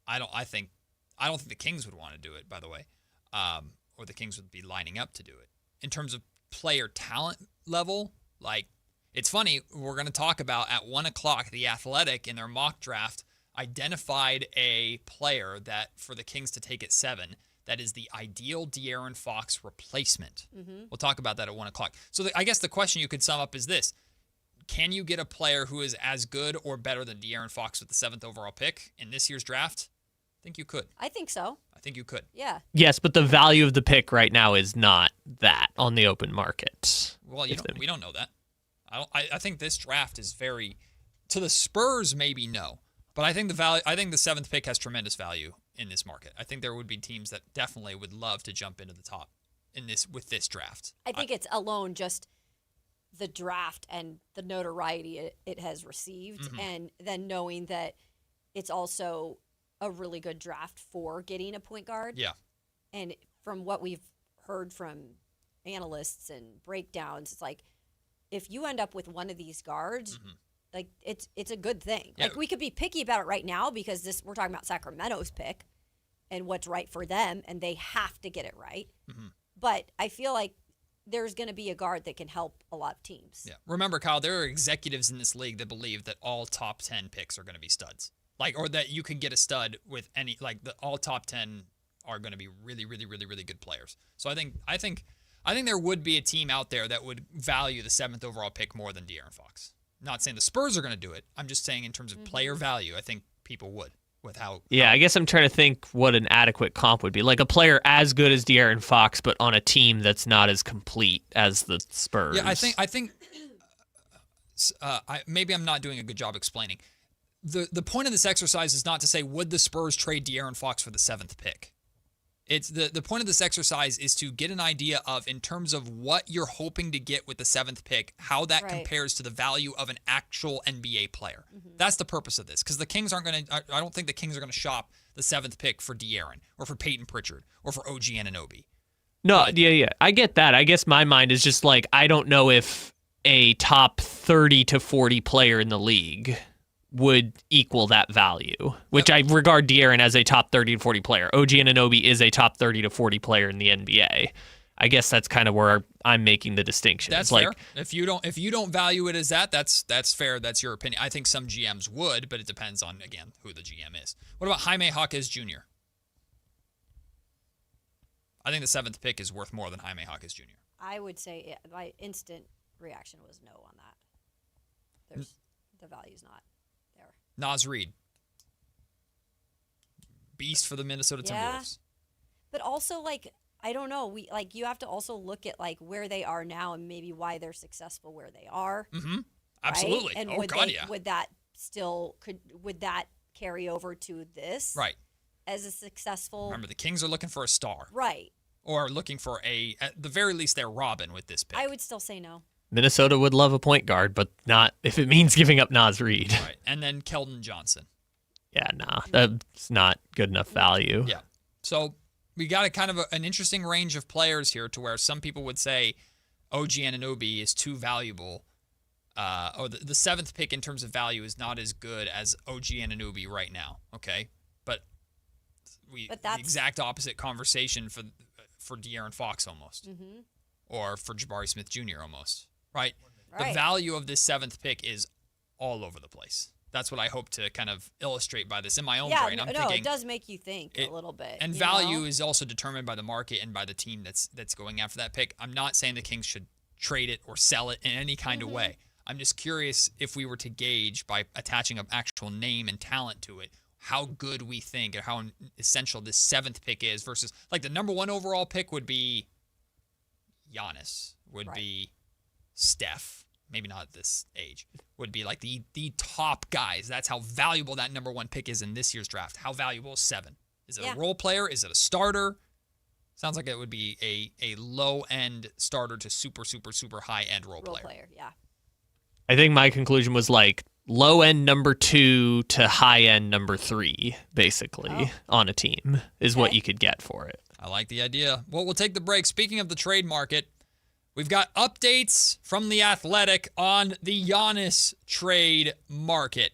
I don't think the Kings would want to do it, by the way, or the Kings would be lining up to do it. In terms of player talent level, like, it's funny, we're going to talk about at 1:00, The Athletic in their mock draft identified a player that for the Kings to take at 7. That is the ideal De'Aaron Fox replacement. Mm-hmm. We'll talk about that at 1:00. So I guess the question you could sum up is this. Can you get a player who is as good or better than De'Aaron Fox with the 7th overall pick in this year's draft? I think you could. I think so. I think you could. Yeah. Yes, but the value of the pick right now is not that on the open market. Well, we don't know that. I think this draft is very, to the Spurs, maybe no. But I think the 7th pick has tremendous value in this market. I think there would be teams that definitely would love to jump into the top with this draft. I think it's alone just the draft and the notoriety it has received, mm-hmm. and then knowing that it's also a really good draft for getting a point guard. Yeah. And from what we've heard from analysts and breakdowns, it's like if you end up with one of these guards, mm-hmm. like it's a good thing. Yeah. Like, we could be picky about it right now because we're talking about Sacramento's pick and what's right for them, and they have to get it right. Mm-hmm. But I feel like there's going to be a guard that can help a lot of teams. Yeah. Remember, Kyle, there are executives in this league that believe that all top 10 picks are going to be studs. Or that you can get a stud with any, all top 10 are going to be really, really, really, really good players. So I think there would be a team out there that would value the 7th overall pick more than De'Aaron Fox. Not saying the Spurs are going to do it. I'm just saying in terms of mm-hmm. player value, I think people would with how. Yeah, I guess I'm trying to think what an adequate comp would be. Like a player as good as De'Aaron Fox, but on a team that's not as complete as the Spurs. Yeah, I think maybe I'm not doing a good job explaining. The point of this exercise is not to say, would the Spurs trade De'Aaron Fox for the 7th pick? It's the point of this exercise is to get an idea of, in terms of what you're hoping to get with the 7th pick, how that compares to the value of an actual NBA player. Mm-hmm. That's the purpose of this, because the Kings aren't going to. I don't think the Kings are going to shop the 7th pick for De'Aaron or for Peyton Pritchard or for OG Anunoby. No, yeah, I get that. I guess my mind is just like, I don't know if a top 30 to 40 player in the league would equal that value, which I regard De'Aaron as a top 30 to 40 player. OG Anunoby is a top 30 to 40 player in the NBA. I guess that's kind of where I'm making the distinction. That's fair. If you don't value it as that's fair. That's your opinion. I think some GMs would, but it depends on, again, who the GM is. What about Jaime Jaquez Jr.? I think the 7th pick is worth more than Jaime Jaquez Jr. I would say my instant reaction was no on that. The value's not. Naz Reid, beast for the Minnesota Timberwolves. But also, I don't know. You have to also look at where they are now and maybe why they're successful where they are. Mm-hmm. Absolutely. Right? And would that carry over to this? Right. As a successful. Remember, the Kings are looking for a star. Right. Or looking for at the very least, they're Robin with this pick. I would still say no. Minnesota would love a point guard, but not if it means giving up Naz Reid. Right. And then Keldon Johnson. Yeah, nah, that's not good enough value. Yeah. So we got a kind of an interesting range of players here, to where some people would say OG Anunoby is too valuable, or the 7th pick in terms of value is not as good as OG Anunoby right now. Okay, but that's the exact opposite conversation for De'Aaron Fox almost, or for Jabari Smith Jr. almost. Right? The value of this 7th pick is all over the place. That's what I hope to kind of illustrate by this in my own brain. I'm thinking it does make you think a little bit. And value is also determined by the market and by the team that's going after that pick. I'm not saying the Kings should trade it or sell it in any kind of way. I'm just curious, if we were to gauge by attaching an actual name and talent to it, how good we think or how essential this 7th pick is versus, the number 1 overall pick would be Giannis, would be Steph, maybe not at this age, would be the top guys. That's how valuable that number 1 pick is in this year's draft. How valuable is 7? Is it a role player? Is it a starter? Sounds like it would be a low-end starter to super, super, super high-end role player. Yeah. I think my conclusion was low-end number 2 to high-end number 3, basically, on a team is what you could get for it. I like the idea. Well, we'll take the break. Speaking of the trade market, we've got updates from The Athletic on the Giannis trade market.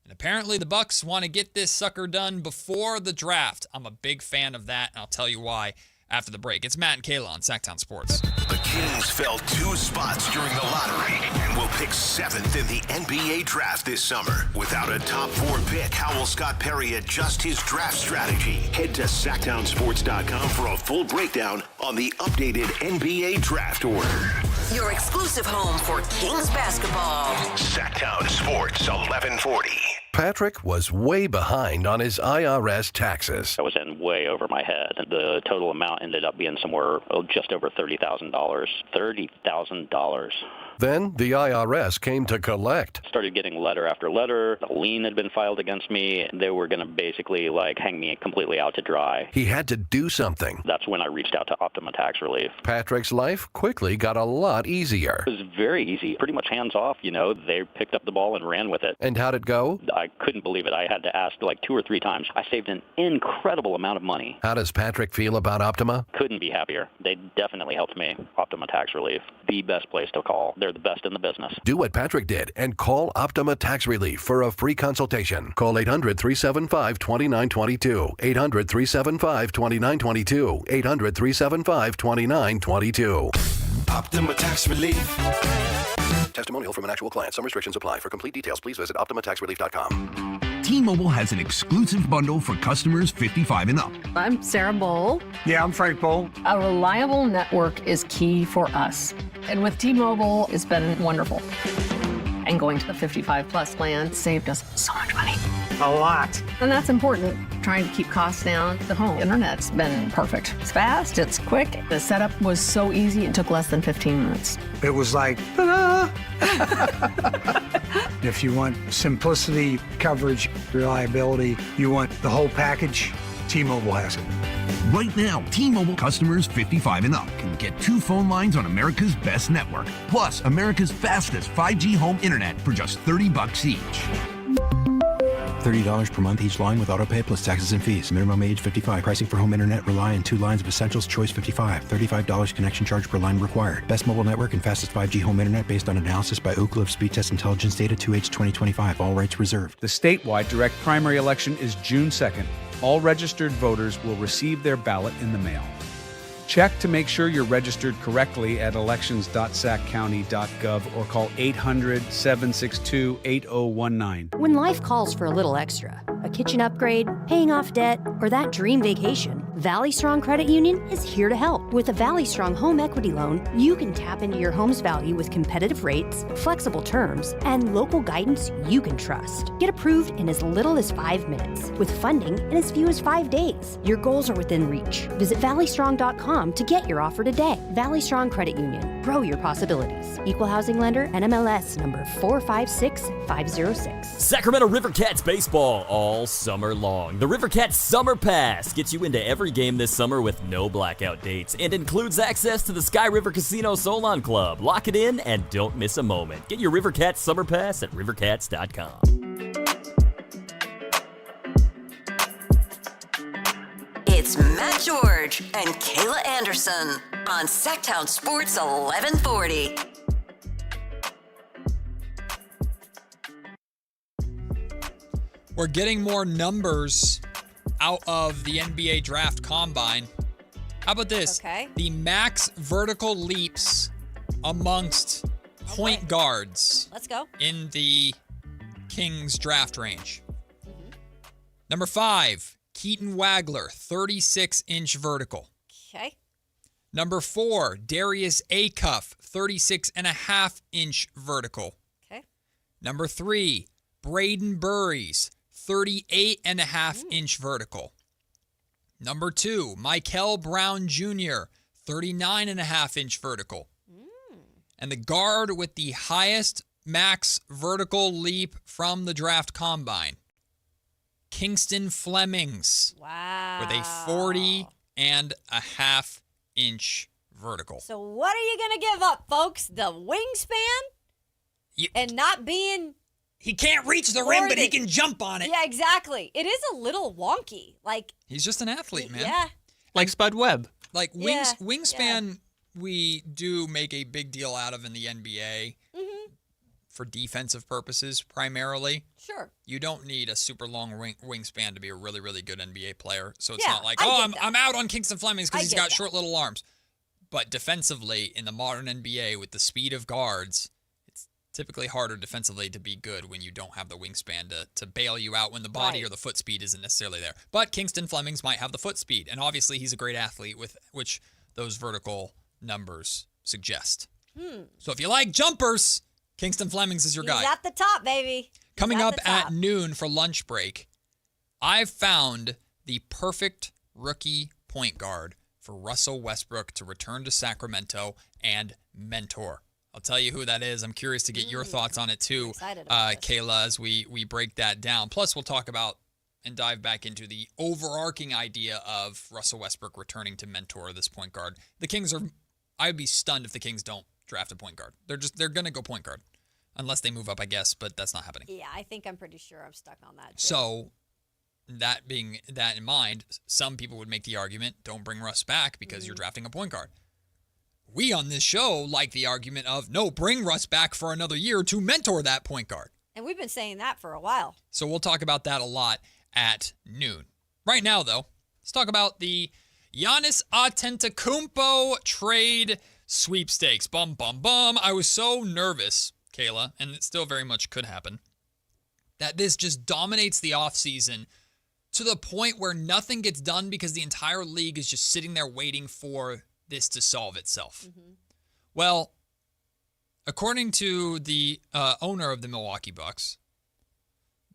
And apparently the Bucks want to get this sucker done before the draft. I'm a big fan of that, and I'll tell you why after the break. It's Matt and Kayla on Sactown Sports. The Kings fell 2 spots during the lottery and will pick 7th in the NBA draft this summer. Without a top 4 pick, how will Scott Perry adjust his draft strategy? Head to SactownSports.com for a full breakdown on the updated NBA draft order. Your exclusive home for Kings basketball. Sactown Sports 1140. Patrick was way behind on his IRS taxes. I was in way over my head. The total amount ended up being somewhere just over $30,000. $30,000. Then the IRS came to collect. Started getting letter after letter. A lien had been filed against me. They were going to basically hang me completely out to dry. He had to do something. That's when I reached out to Optima Tax Relief. Patrick's life quickly got a lot easier. It was very easy, pretty much hands off. They picked up the ball and ran with it. And how'd it go? I couldn't believe it. I had to ask 2 or 3 times. I saved an incredible amount of money. How does Patrick feel about Optima? Couldn't be happier. They definitely helped me. Optima Tax Relief, the best place to call. They're the best in the business. Do what Patrick did and call Optima Tax Relief for a free consultation. Call 800-375-2922. 800-375-2922. 800-375-2922. Optima Tax Relief. Testimonial from an actual client. Some restrictions apply. For complete details, please visit OptimaTaxRelief.com. T-Mobile has an exclusive bundle for customers 55 and up. I'm Sarah Bowl. Yeah, I'm Frank Bowl. A reliable network is key for us. And with T-Mobile, it's been wonderful. And going to the 55 plus plan saved us so much money. A lot. And that's important, trying to keep costs down. The home internet's been perfect. It's fast, it's quick. The setup was so easy, it took less than 15 minutes. It was like, ta-da! If you want simplicity, coverage, reliability, you want the whole package, T-Mobile has it. Right now, T-Mobile customers 55 and up can get 2 phone lines on America's best network, plus America's fastest 5G home internet for just $30 each. $30 per month each line with autopay plus taxes and fees. Minimum age 55. Pricing for home internet rely on 2 lines of Essentials Choice 55. $35 connection charge per line required. Best mobile network and fastest 5G home internet based on analysis by Ookla of Speed Test Intelligence data 2H 2025. All rights reserved. The statewide direct primary election is June 2nd. All registered voters will receive their ballot in the mail. Check to make sure you're registered correctly at elections.saccounty.gov or call 800-762-8019. When life calls for a little extra, a kitchen upgrade, paying off debt, or that dream vacation, Valley Strong Credit Union is here to help. With a Valley Strong home equity loan, you can tap into your home's value with competitive rates, flexible terms, and local guidance you can trust. Get approved in as little as 5 minutes, with funding in as few as 5 days. Your goals are within reach. Visit valleystrong.com to get your offer today. Valley Strong Credit Union. Grow your possibilities. Equal housing lender, NMLS number 456506. Sacramento River Cats baseball all summer long. The River Cats Summer Pass gets you into every game this summer with no blackout dates and includes access to the Sky River Casino Solon Club. Lock it in and don't miss a moment. Get your River Cats Summer Pass at rivercats.com. It's Matt George and Kayla Anderson on Sactown Sports 1140. We're getting more numbers out of the NBA Draft Combine. How about this? Okay. The max vertical leaps amongst point guards. Let's go. In the Kings draft range. Number 5, Keaton Wagler, 36-inch vertical. Okay. Number 4, Darius Acuff, 36.5-inch vertical. Okay. Number 3, Braden Burries, 38.5-inch vertical. Number 2, Mikel Brown Jr., 39.5-inch vertical. And the guard with the highest max vertical leap from the draft combine, Kingston Flemings. Wow. With a 40.5-inch vertical. So what are you going to give up, folks? The wingspan? And not being... He can't reach the rim, but he can jump on it. Yeah, exactly. It is a little wonky. Like, he's just an athlete, man. Yeah. Like Spud Webb. Like wingspan, we do make a big deal out of in the NBA for defensive purposes primarily. Sure. You don't need a super long wingspan to be a really, really good NBA player. So it's not like, I'm out on Kingston Flemings because he's got short little arms. But defensively, in the modern NBA, with the speed of guards, it's typically harder defensively to be good when you don't have the wingspan to bail you out when the body or the foot speed isn't necessarily there. But Kingston Flemings might have the foot speed, and obviously he's a great athlete, with which those vertical numbers suggest. So if you like jumpers, Kingston Flemings is your guy. He's at the top, baby. Coming up at noon for lunch break, I've found the perfect rookie point guard for Russell Westbrook to return to Sacramento and mentor. I'll tell you who that is. I'm curious to get your thoughts on it too, Kayla, as we break that down. Plus, we'll talk about and dive back into the overarching idea of Russell Westbrook returning to mentor this point guard. The Kings are, I'd be stunned if the Kings don't draft a point guard. They're going to go point guard unless they move up, I guess, but that's not happening. Yeah, I think I'm pretty sure I'm stuck on that too. So that in mind, some people would make the argument, don't bring Russ back because you're drafting a point guard. We on this show like the argument of, no, bring Russ back for another year to mentor that point guard. And we've been saying that for a while. So we'll talk about that a lot at noon. Right now, though, let's talk about the Giannis Antetokounmpo trade sweepstakes. Bum, bum, bum. I was so nervous, Kayla, and it still very much could happen, that this just dominates the offseason to the point where nothing gets done because the entire league is just sitting there waiting for this to solve itself. Well, according to the owner of the Milwaukee Bucks,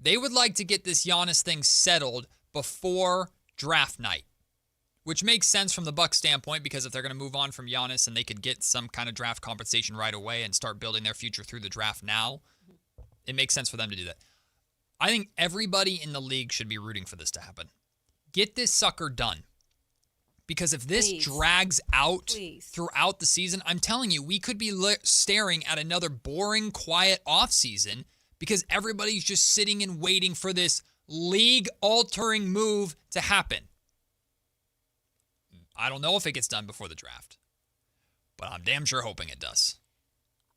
They would like to get this Giannis thing settled before draft night, which makes sense from the Bucks standpoint because if they're going to move on from Giannis and they could get some kind of draft compensation right away and start building their future through the draft now, it makes sense for them to do that. I think everybody in the league should be rooting for this to happen. Get this sucker done. Because if this drags out throughout the season, I'm telling you, we could be staring at another boring, quiet offseason because everybody's just sitting and waiting for this league-altering move to happen. I don't know if it gets done before the draft, but I'm damn sure hoping it does.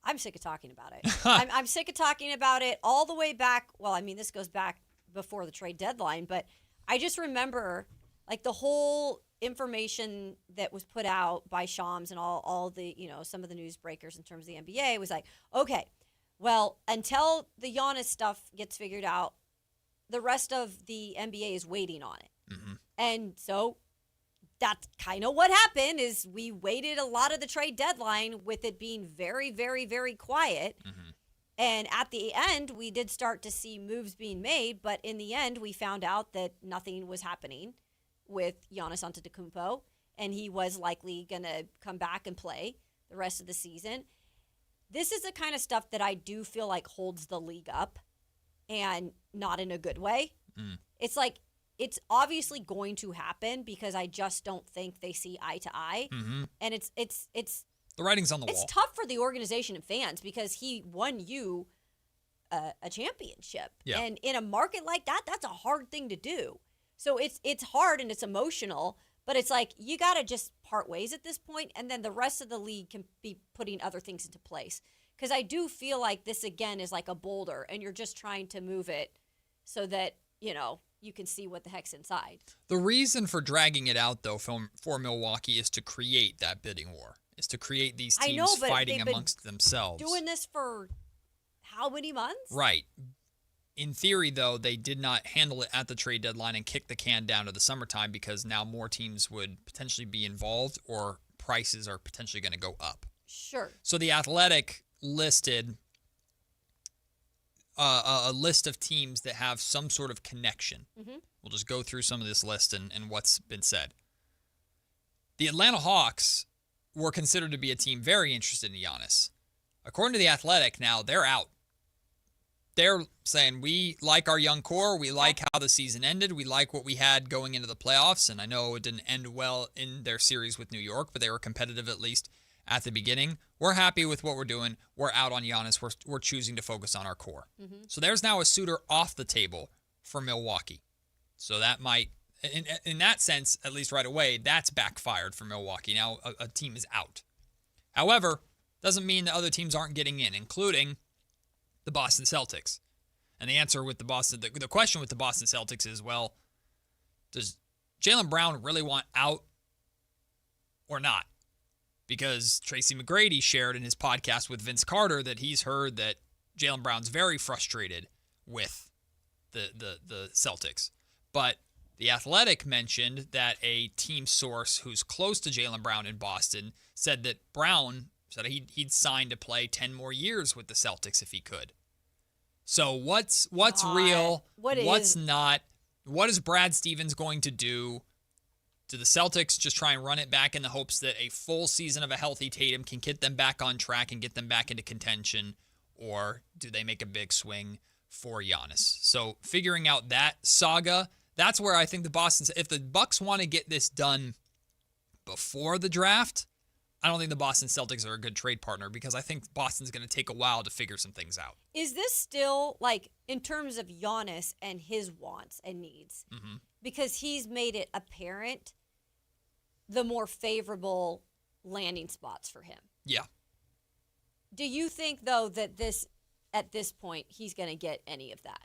I'm sick of talking about it. I'm sick of talking about it all the way back. Well, I mean, this goes back before the trade deadline, but I just remember like the whole information that was put out by Shams and all the, some of the news breakers in terms of the NBA was like, okay, well, until the Giannis stuff gets figured out, the rest of the NBA is waiting on it. Mm-hmm. And so that's kind of what happened is we waited a lot of the trade deadline with it being very, very, very quiet. Mm-hmm. And at the end, we did start to see moves being made, but in the end, we found out that nothing was happening with Giannis Antetokounmpo, and he was likely going to come back and play the rest of the season. This is the kind of stuff that I do feel like holds the league up, and not in a good way. Mm. It's like, it's obviously going to happen because I just don't think they see eye to eye. Mm-hmm. And it's the writing's on the wall. It's tough for the organization and fans because he won you a championship. Yeah. And in a market like that, that's a hard thing to do. So it's hard and it's emotional, but it's like you got to just part ways at this point, and then the rest of the league can be putting other things into place. Because I do feel like this, again, is like a boulder, and you're just trying to move it so that, you can see what the heck's inside. The reason for dragging it out, though, for Milwaukee is to create that bidding war, is to create these teams fighting amongst themselves. Doing this for how many months? Right. In theory, though, they did not handle it at the trade deadline and kick the can down to the summertime because now more teams would potentially be involved or prices are potentially going to go up. Sure. So The Athletic listed a list of teams that have some sort of connection. Mm-hmm. We'll just go through some of this list and what's been said. The Atlanta Hawks were considered to be a team very interested in Giannis. According to The Athletic, now they're out. They're saying, we like our young core. We like how the season ended. We like what we had going into the playoffs. And I know it didn't end well in their series with New York, but they were competitive at least at the beginning. We're happy with what we're doing. We're out on Giannis. We're choosing to focus on our core. Mm-hmm. So there's now a suitor off the table for Milwaukee. So that might, in that sense, at least right away, that's backfired for Milwaukee. Now a team is out. However, doesn't mean that other teams aren't getting in, including the Boston Celtics. And the answer with the question with the Boston Celtics is, well, does Jalen Brown really want out or not? Because Tracy McGrady shared in his podcast with Vince Carter that he's heard that Jalen Brown's very frustrated with the Celtics. But The Athletic mentioned that a team source who's close to Jalen Brown in Boston said that Brown said he'd sign to play 10 more years with the Celtics if he could. So what's real? What's not? What is Brad Stevens going to do? Do the Celtics just try and run it back in the hopes that a full season of a healthy Tatum can get them back on track and get them back into contention? Or do they make a big swing for Giannis? So figuring out that saga, that's where I think if the Bucks want to get this done before the draft, I don't think the Boston Celtics are a good trade partner because I think Boston's going to take a while to figure some things out. Is this still, like, in terms of Giannis and his wants and needs, because he's made it apparent the more favorable landing spots for him? Yeah. Do you think, though, that at this point, he's going to get any of that?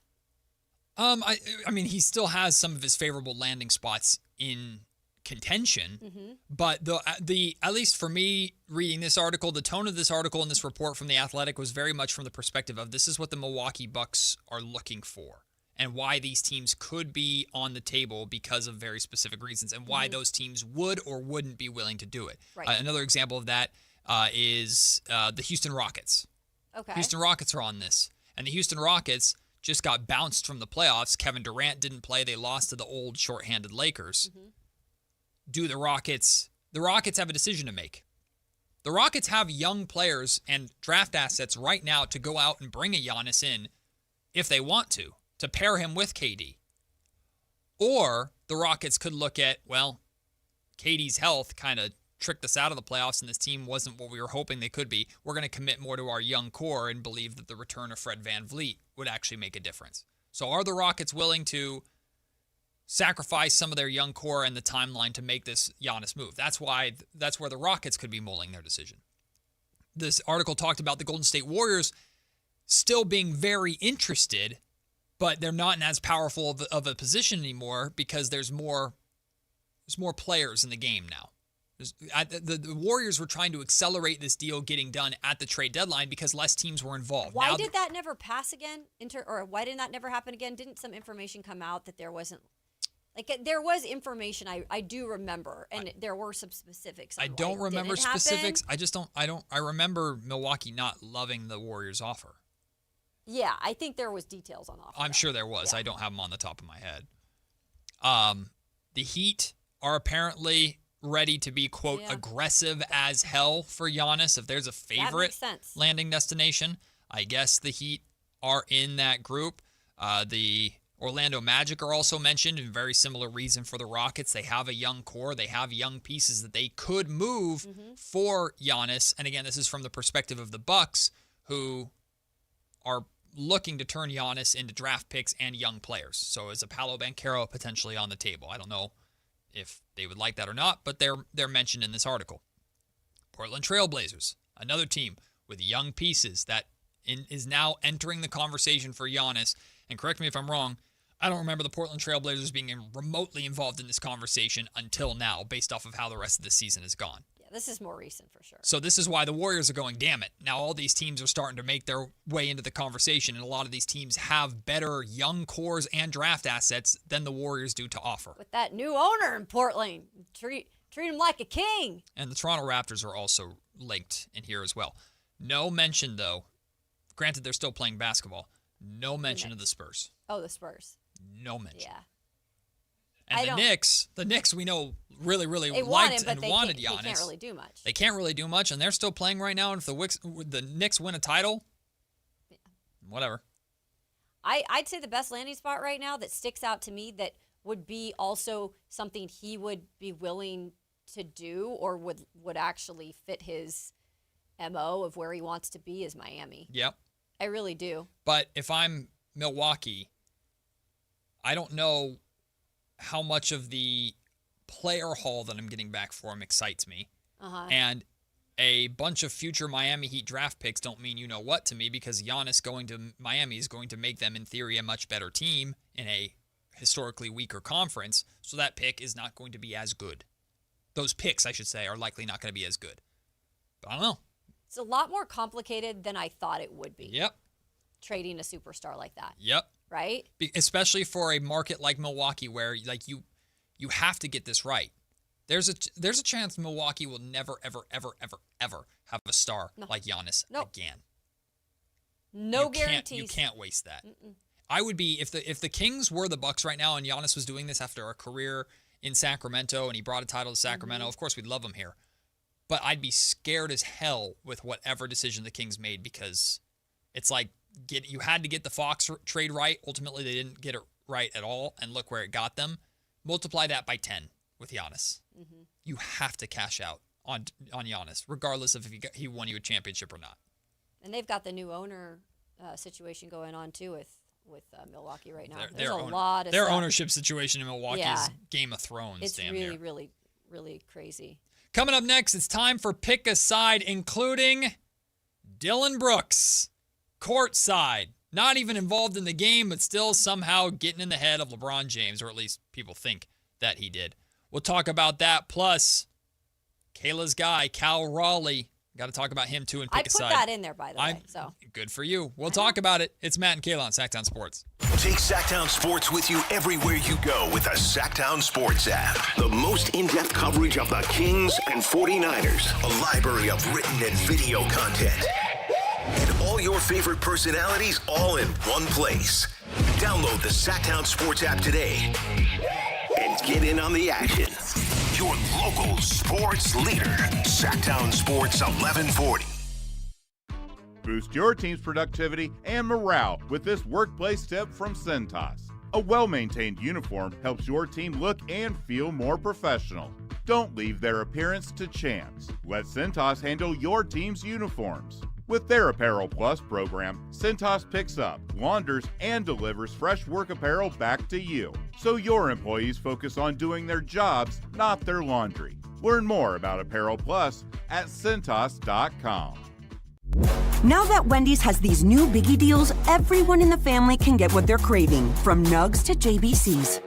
I mean, he still has some of his favorable landing spots in contention, but the at least for me reading this article, the tone of this article and this report from The Athletic was very much from the perspective of this is what the Milwaukee Bucks are looking for and why these teams could be on the table because of very specific reasons and why those teams would or wouldn't be willing to do it. Right. Another example of that is the Houston Rockets. Okay. Houston Rockets are on this, and the Houston Rockets just got bounced from the playoffs. Kevin Durant didn't play. They lost to the old shorthanded Lakers. Do the Rockets have a decision to make. The Rockets have young players and draft assets right now to go out and bring a Giannis in if they want to pair him with KD. Or the Rockets could look at, well, KD's health kind of tricked us out of the playoffs and this team wasn't what we were hoping they could be. We're going to commit more to our young core and believe that the return of Fred VanVleet would actually make a difference. So are the Rockets willing to sacrifice some of their young core and the timeline to make this Giannis move? That's where the Rockets could be mulling their decision. This article talked about the Golden State Warriors still being very interested, but they're not in as powerful of a position anymore because there's more players in the game now. The Warriors were trying to accelerate this deal getting done at the trade deadline because less teams were involved. Why did that never pass again? Or why did that never happen again? Didn't some information come out that there wasn't? There was information I do remember, and there were some specifics. I don't remember specifics. I remember Milwaukee not loving the Warriors' offer. Yeah, I think there was details on the offer. I'm sure there was. Yeah. I don't have them on the top of my head. The Heat are apparently ready to be, quote, aggressive as hell for Giannis. If there's a favorite landing destination, I guess the Heat are in that group. The Orlando Magic are also mentioned, and very similar reason for the Rockets. They have a young core. They have young pieces that they could move for Giannis. And again, this is from the perspective of the Bucks, who are looking to turn Giannis into draft picks and young players. So is a Paolo Banchero potentially on the table? I don't know if they would like that or not, but they're mentioned in this article. Portland Trailblazers, another team with young pieces that is now entering the conversation for Giannis. And correct me if I'm wrong, I don't remember the Portland Trailblazers being remotely involved in this conversation until now, based off of how the rest of the season has gone. Yeah, this is more recent for sure. So this is why the Warriors are going, damn it. Now all these teams are starting to make their way into the conversation, and a lot of these teams have better young cores and draft assets than the Warriors do to offer. With that new owner in Portland, treat him like a king. And the Toronto Raptors are also linked in here as well. No mention, though. Granted, they're still playing basketball. No mention of the Spurs. Oh, the Spurs. No mention. Yeah. And the Knicks we know really liked and wanted Giannis. They can't really do much. They can't really do much, and they're still playing right now. And if the Knicks win a title, whatever. I'd say the best landing spot right now that sticks out to me that would be also something he would be willing to do or would actually fit his MO of where he wants to be is Miami. Yep. I really do. But if I'm Milwaukee, I don't know how much of the player haul that I'm getting back for him excites me. And a bunch of future Miami Heat draft picks don't mean you know what to me, because Giannis going to Miami is going to make them, in theory, a much better team in a historically weaker conference. So that pick is not going to be as good. Those picks, I should say, are likely not going to be as good. But I don't know. It's a lot more complicated than I thought it would be. Yep. Trading a superstar like that. Yep. Right? Especially for a market like Milwaukee, where you have to get this right. There's a chance Milwaukee will never, ever, ever, ever, ever have a star like Giannis again. No guarantees. You can't waste that. I would be, if the Kings were the Bucks right now and Giannis was doing this after a career in Sacramento and he brought a title to Sacramento, of course we'd love him here. But I'd be scared as hell with whatever decision the Kings made, because it's like you had to get the Fox trade right. Ultimately, they didn't get it right at all, and look where it got them. Multiply that by 10 with Giannis. You have to cash out on Giannis, regardless of if he won you a championship or not. And they've got the new owner situation going on too with Milwaukee right now. There's a lot of their stuff. Ownership situation in Milwaukee is Game of Thrones. It's damn really, near. really, really crazy. Coming up next, it's time for Pick a Side, including Dylan Brooks, courtside. Not even involved in the game, but still somehow getting in the head of LeBron James, or at least people think that he did. We'll talk about that, plus Kayla's guy, Cal Raleigh. Got to talk about him, too, and Pick a Side. I put that in there, by the way. So good for you. We'll talk about it. It's Matt and Kayla on Sactown Sports. Take Sactown Sports with you everywhere you go with the Sactown Sports app. The most in-depth coverage of the Kings and 49ers. A library of written and video content. And all your favorite personalities all in one place. Download the Sactown Sports app today and get in on the action. Your local sports leader, Sactown Sports 1140. Boost your team's productivity and morale with this workplace tip from Cintas. A well-maintained uniform helps your team look and feel more professional. Don't leave their appearance to chance. Let Cintas handle your team's uniforms. With their Apparel Plus program, Cintas picks up, launders, and delivers fresh work apparel back to you, so your employees focus on doing their jobs, not their laundry. Learn more about Apparel Plus at Cintas.com. Now that Wendy's has these new biggie deals, everyone in the family can get what they're craving, from nugs to JBCs.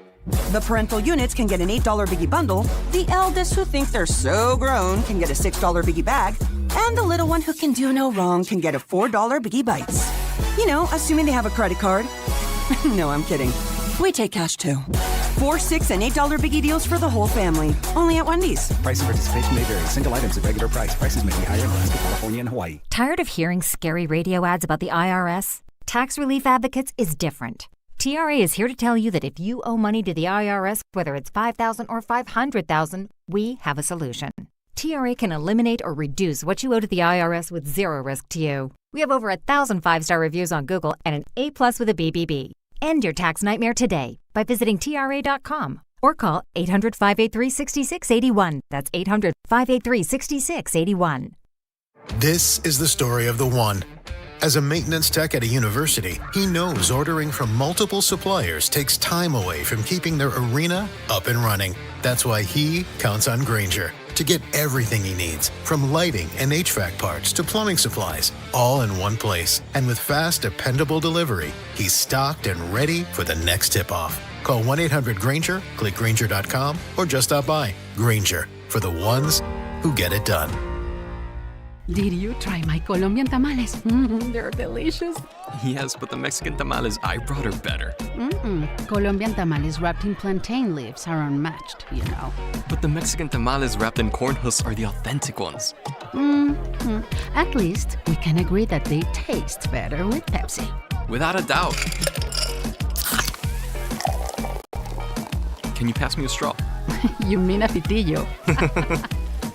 The parental units can get an $8 biggie bundle, the eldest who think they're so grown can get a $6 biggie bag, and the little one who can do no wrong can get a $4 biggie bites. You know, assuming they have a credit card. No, I'm kidding. We take cash too. 4, $6, and $8 biggie deals for the whole family. Only at Wendy's. Price and participation may vary. Single items at regular price. Prices may be higher in Alaska, California, and Hawaii. Tired of hearing scary radio ads about the IRS? Tax Relief Advocates is different. TRA is here to tell you that if you owe money to the IRS, whether it's $5,000 or $500,000, we have a solution. TRA can eliminate or reduce what you owe to the IRS with zero risk to you. We have over 1,000 5-star reviews on Google and an A+ with a BBB. End your tax nightmare today by visiting TRA.com or call 800-583-6681. That's 800-583-6681. This is the story of the one. As a maintenance tech at a university, he knows ordering from multiple suppliers takes time away from keeping their arena up and running. That's why he counts on Grainger to get everything he needs, from lighting and HVAC parts to plumbing supplies, all in one place. And with fast, dependable delivery, he's stocked and ready for the next tip-off. Call 1-800-GRAINGER, click Grainger.com, or just stop by. Grainger, for the ones who get it done. Did you try my Colombian tamales? They're delicious. Yes, but the Mexican tamales I brought are better. Colombian tamales wrapped in plantain leaves are unmatched, you know. But the Mexican tamales wrapped in corn husks are the authentic ones. At least we can agree that they taste better with Pepsi. Without a doubt. Can you pass me a straw? You mean a pitillo.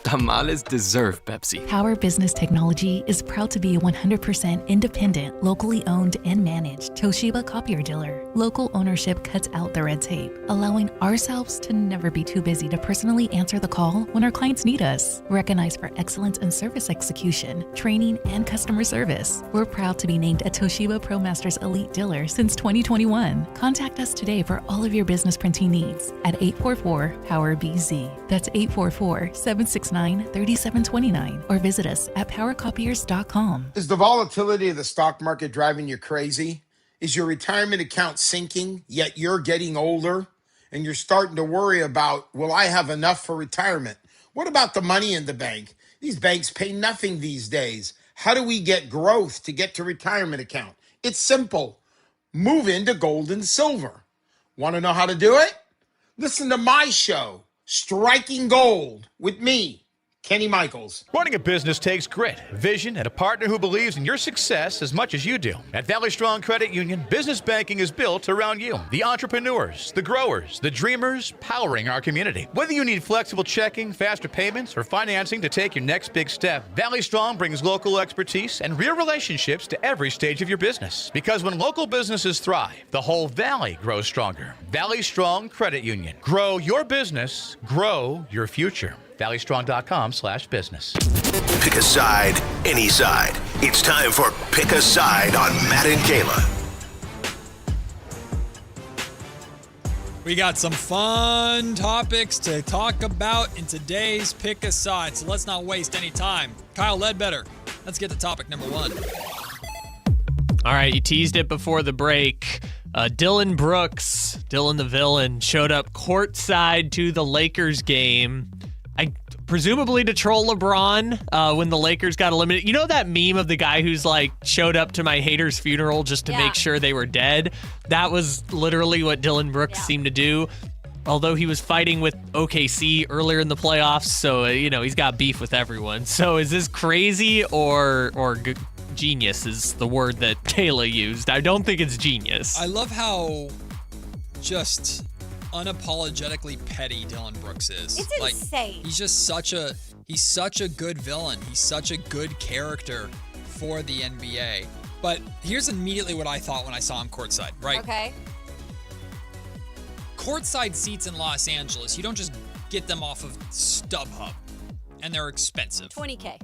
Tamales deserve Pepsi. Power Business Technology is proud to be a 100% independent, locally owned and managed Toshiba copier dealer. Local ownership cuts out the red tape, allowing ourselves to never be too busy to personally answer the call when our clients need us. Recognized for excellence in service execution, training, and customer service, we're proud to be named a Toshiba ProMasters Elite Dealer since 2021. Contact us today for all of your business printing needs at 844-POWER-BZ. That's 844-769-3729, or visit us at powercopiers.com. Is the volatility of the stock market driving you crazy? Is your retirement account sinking, yet you're getting older and you're starting to worry about, will I have enough for retirement? What about the money in the bank? These banks pay nothing these days. How do we get growth to get to retirement account? It's simple. Move into gold and silver. Want to know how to do it? Listen to my show, Striking Gold, with me, Kenny Michaels. Running a business takes grit, vision, and a partner who believes in your success as much as you do. At Valley Strong Credit Union, business banking is built around you. The entrepreneurs, the growers, the dreamers powering our community. Whether you need flexible checking, faster payments, or financing to take your next big step, Valley Strong brings local expertise and real relationships to every stage of your business. Because when local businesses thrive, the whole valley grows stronger. Valley Strong Credit Union. Grow your business, grow your future. ValleyStrong.com/business. Pick a side, any side. It's time for Pick a Side on Matt and Kayla. We got some fun topics to talk about in today's Pick a Side, so let's not waste any time. Kyle Ledbetter, let's get to topic number one. All right, you teased it before the break. Dylan Brooks, Dylan the villain, showed up courtside to the Lakers game. Presumably to troll LeBron when the Lakers got eliminated. You know that meme of the guy who's like showed up to my hater's funeral just to make sure they were dead? That was literally what Dylan Brooks seemed to do. Although he was fighting with OKC earlier in the playoffs, so he's got beef with everyone. So is this crazy or genius is the word that Kayla used. I don't think it's genius. I love how just unapologetically petty Dillon Brooks is. It's insane. He's just such a good villain. He's such a good character for the NBA. But here's immediately what I thought when I saw him courtside, right? Okay. Courtside seats in Los Angeles, you don't just get them off of StubHub, and they're expensive. $20K.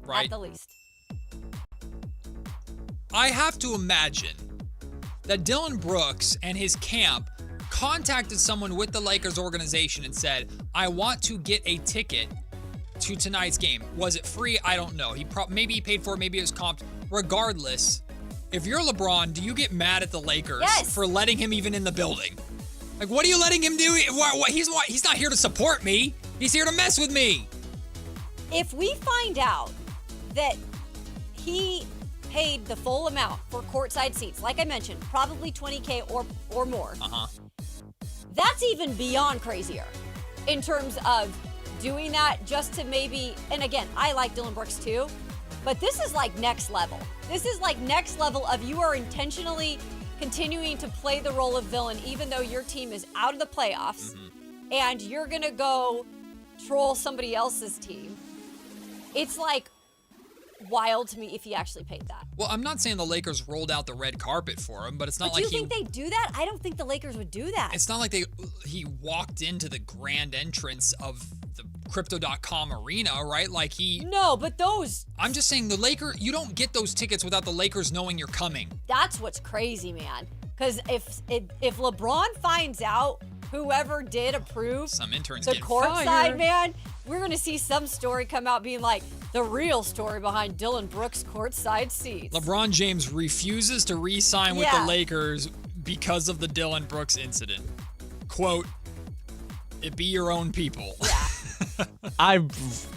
Right? At the least. I have to imagine that Dillon Brooks and his camp contacted someone with the Lakers organization and said, I want to get a ticket to tonight's game. Was it free? I don't know. Maybe he paid for it. Maybe it was comped. Regardless, if you're LeBron, do you get mad at the Lakers for letting him even in the building? Like, what are you letting him do? He's not here to support me. He's here to mess with me. If we find out that he paid the full amount for courtside seats, like I mentioned, probably $20K or more, that's even beyond crazier in terms of doing that just to maybe, and again, I like Dillon Brooks too, but this is like next level. This is like next level of you are intentionally continuing to play the role of villain even though your team is out of the playoffs and you're going to go troll somebody else's team. It's like wild to me if he actually paid that. Well, I'm not saying the Lakers rolled out the red carpet for him, but it's not But like do you think they do that? I don't think the Lakers would do that. It's not like he walked into the grand entrance of the Crypto.com arena, right? Like No, but those... I'm just saying you don't get those tickets without the Lakers knowing you're coming. That's what's crazy, man. Because if LeBron finds out whoever did approve some interns the getting courtside, fired, man, we're going to see some story come out being like, the real story behind Dillon Brooks' courtside seats. LeBron James refuses to re-sign with the Lakers because of the Dillon Brooks incident. Quote, it be your own people. Yeah.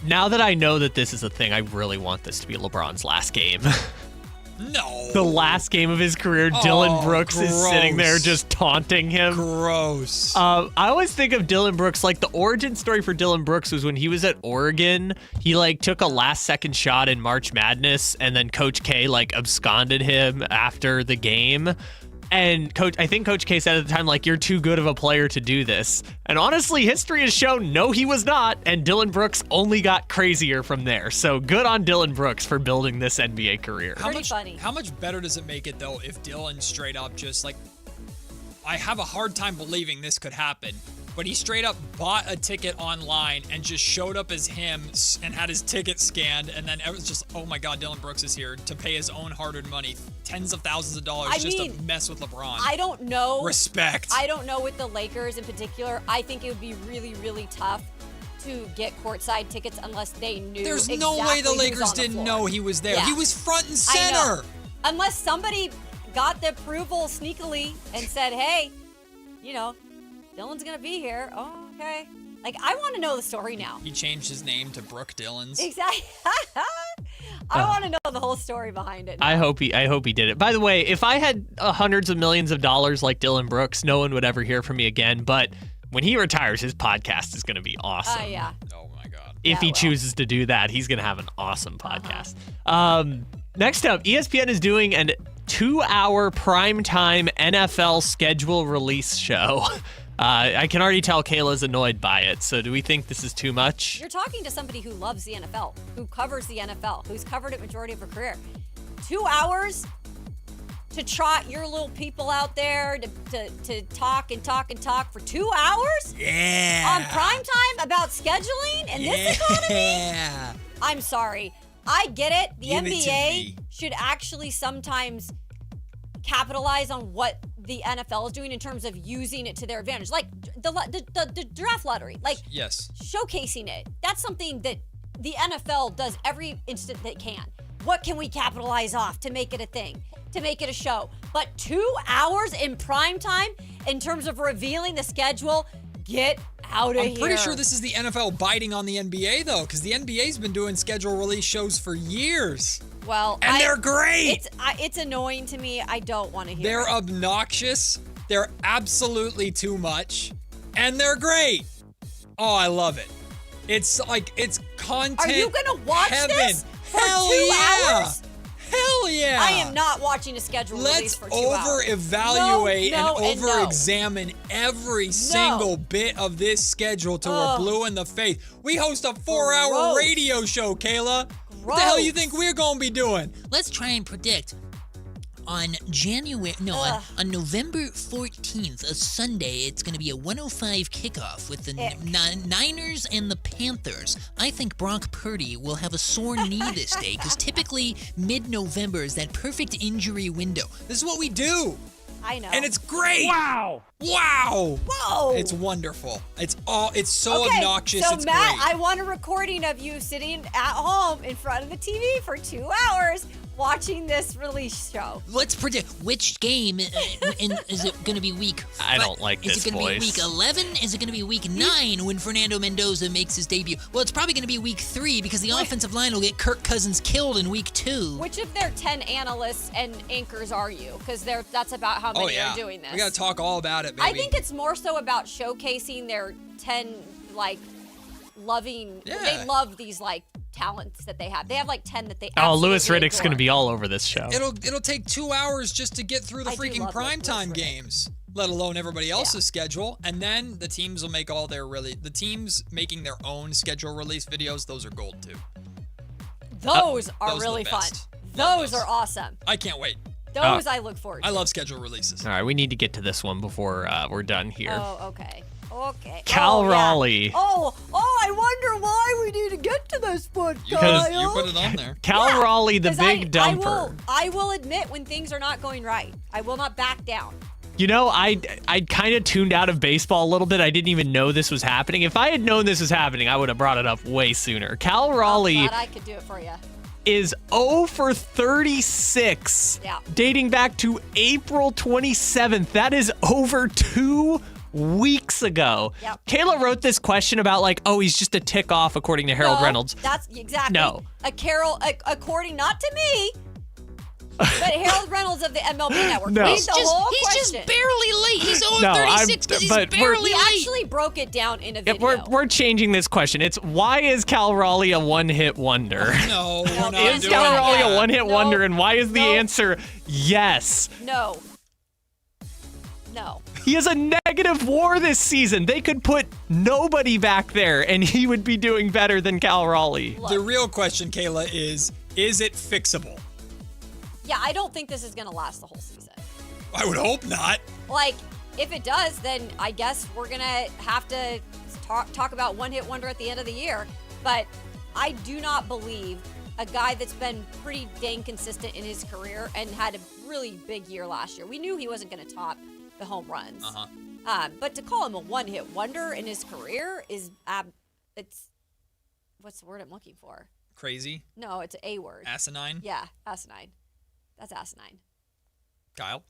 Now that I know that this is a thing, I really want this to be LeBron's last game. No. The last game of his career, Dillon Brooks is sitting there just taunting him. Gross. I always think of Dillon Brooks, like the origin story for Dillon Brooks was when he was at Oregon. He took a last second shot in March Madness and then Coach K absconded him after the game. And I think Coach K said at the time, you're too good of a player to do this. And honestly, history has shown, no, he was not. And Dillon Brooks only got crazier from there. So good on Dillon Brooks for building this NBA career. Funny. How much better does it make it, though, if Dillon straight up just, I have a hard time believing this could happen, but he straight up bought a ticket online and just showed up as him and had his ticket scanned, and then it was just, oh my God, Dillon Brooks is here to pay his own hard-earned money, tens of thousands of dollars to mess with LeBron. I don't know. Respect. I don't know with the Lakers in particular. I think it would be really, really tough to get courtside tickets unless they knew. There's no way the Lakers didn't know he was there. Yeah. He was front and center. Unless somebody got the approval sneakily and said, hey, Dillon's going to be here. Oh, okay. I want to know the story now. He changed his name to Brooke Dillons. Exactly. I want to know the whole story behind it now. I hope he did it. By the way, if I had hundreds of millions of dollars like Dillon Brooks, no one would ever hear from me again. But when he retires, his podcast is going to be awesome. Yeah. Oh, my God. If he chooses to do that, he's going to have an awesome podcast. Next up, ESPN is doing a 2-hour primetime NFL schedule release show. I can already tell Kayla's annoyed by it. So do we think this is too much? You're talking to somebody who loves the NFL, who covers the NFL, who's covered it majority of her career. 2 hours to trot your little people out there to talk and talk and talk for 2 hours? Yeah. On primetime about scheduling in this economy? I'm sorry. I get it. The NBA should actually sometimes capitalize on what the NFL is doing in terms of using it to their advantage. Like the draft lottery. Yes. Showcasing it. That's something that the NFL does every instant they can. What can we capitalize off to make it a thing, to make it a show? But 2 hours in prime time in terms of revealing the schedule, get out of here. I'm pretty sure this is the NFL biting on the NBA, though, because the NBA's been doing schedule release shows for years. Well, they're great. It's annoying to me. I don't want to hear They're obnoxious. They're absolutely too much. And they're great. Oh, I love it. It's content. Are you going to watch heaven. this for Hell 2 yeah. hours? Hell yeah. I am not watching a schedule release for 2 hours. Let's over-evaluate No, and no. over-examine every single bit of this schedule till we're blue in the face. We host a 4-hour radio show, Kayla. What the hell you think we're going to be doing? Let's try and predict. On November 14th, a Sunday, it's going to be a 1:05 kickoff with the Niners and the Panthers. I think Brock Purdy will have a sore knee this day because typically mid-November is that perfect injury window. This is what we do. I know. And it's great. Wow. Whoa. It's wonderful. It's so obnoxious. So it's Matt, great. I want a recording of you sitting at home in front of the TV for 2 hours watching this release show. Let's predict which game, and is it going to be week? I don't like this Is it going to be week 11? Is it going to be week 9 when Fernando Mendoza makes his debut? Well, it's probably going to be week 3 because the offensive line will get Kirk Cousins killed in week 2. Which of their 10 analysts and anchors are you? Because that's about how many are doing this. We got to talk all about it, baby. I think it's more so about showcasing their 10 loving. They love these talents that they have. They have 10 that they. Louis Riddick's going to be all over this show. It'll take 2 hours just to get through the freaking primetime games, let alone everybody else's schedule. And then the teams will make the teams making their own schedule release videos. Those are gold too. Those are really fun. Those are awesome. I can't wait. Those I look forward to. I love schedule releases. All right, we need to get to this one before we're done here. Oh, okay. Cal Raleigh. Yeah. I wonder why we need to get to this one, Kyle. You put it on there. Cal Raleigh, the big dumper. I will admit when things are not going right. I will not back down. You know, I kind of tuned out of baseball a little bit. I didn't even know this was happening. If I had known this was happening, I would have brought it up way sooner. Cal Raleigh. I'm glad I could do it for you. Is 0 for 36, dating back to April 27th. That is over 2 weeks ago. Yep. Kayla wrote this question about he's just a tick off according to Harold Reynolds. That's exactly. No. According not to me, but Harold Reynolds of the MLB Network. No. He's just barely late. He's 0 No, 36 because he's barely He late. actually broke it down in a video. We're changing this question. It's why is Cal Raleigh a one-hit wonder? No, we're not Is doing Cal Raleigh that. a one-hit wonder, and why is the answer yes? No. He has a negative WAR this season. They could put nobody back there, and he would be doing better than Cal Raleigh. The real question, Kayla, is it fixable? Yeah, I don't think this is going to last the whole season. I would hope not. If it does, then I guess we're going to have to talk about one-hit wonder at the end of the year. But I do not believe a guy that's been pretty dang consistent in his career and had a really big year last year. We knew he wasn't going to top the home runs. But to call him a one-hit wonder in his career is, what's the word I'm looking for? Crazy? No, it's a word. Asinine? Yeah, asinine. That's asinine. Kyle?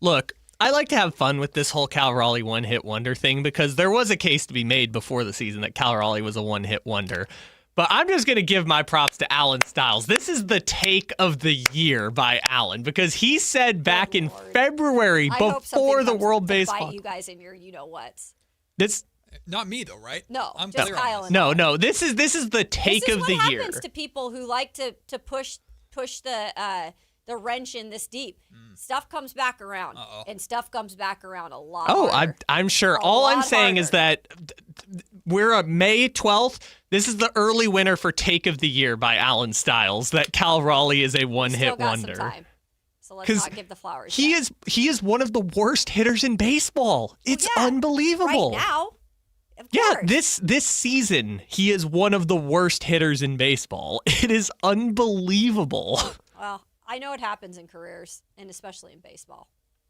Look, I like to have fun with this whole Cal Raleigh one-hit wonder thing because there was a case to be made before the season that Cal Raleigh was a one-hit wonder. But I'm just going to give my props to Alan Stiles. This is the take of the year by Alan because he said back in February before the World Baseball. Bite you guys in your you-know-whats. This Not me though, right? No, I'm just clear Kyle. No. This is the take of the year. This is what happens to people who like to push the wrench in this deep. Stuff comes back around, and stuff comes back around a lot. harder. I'm sure. All I'm saying is that we're at May 12th. This is the early winner for take of the year by Alan Stiles. That Cal Raleigh is a one-hit wonder. Some time. So let's not give the flowers. He is one of the worst hitters in baseball. It's unbelievable. Right now. Yeah, this season, he is one of the worst hitters in baseball. It is unbelievable. Well, I know it happens in careers, and especially in baseball.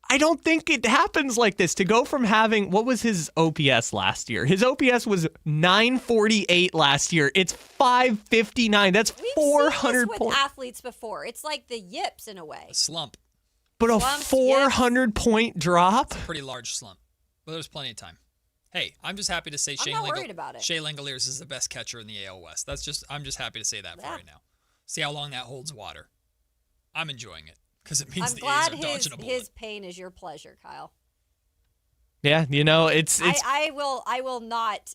I don't think it happens like this. To go from having, what was his OPS last year? His OPS was 948 last year. It's 559. That's 400 points. With athletes before. It's like the yips in a way. A slump. But a 400-point drop? It's a pretty large slump. But there's plenty of time. Hey, I'm just happy to say Shea Langoliers is the best catcher in the AL West. I'm just happy to say that for right now. See how long that holds water. I'm enjoying it because it means the A's are dodging a bullet. His pain is your pleasure, Kyle. Yeah, it's I will not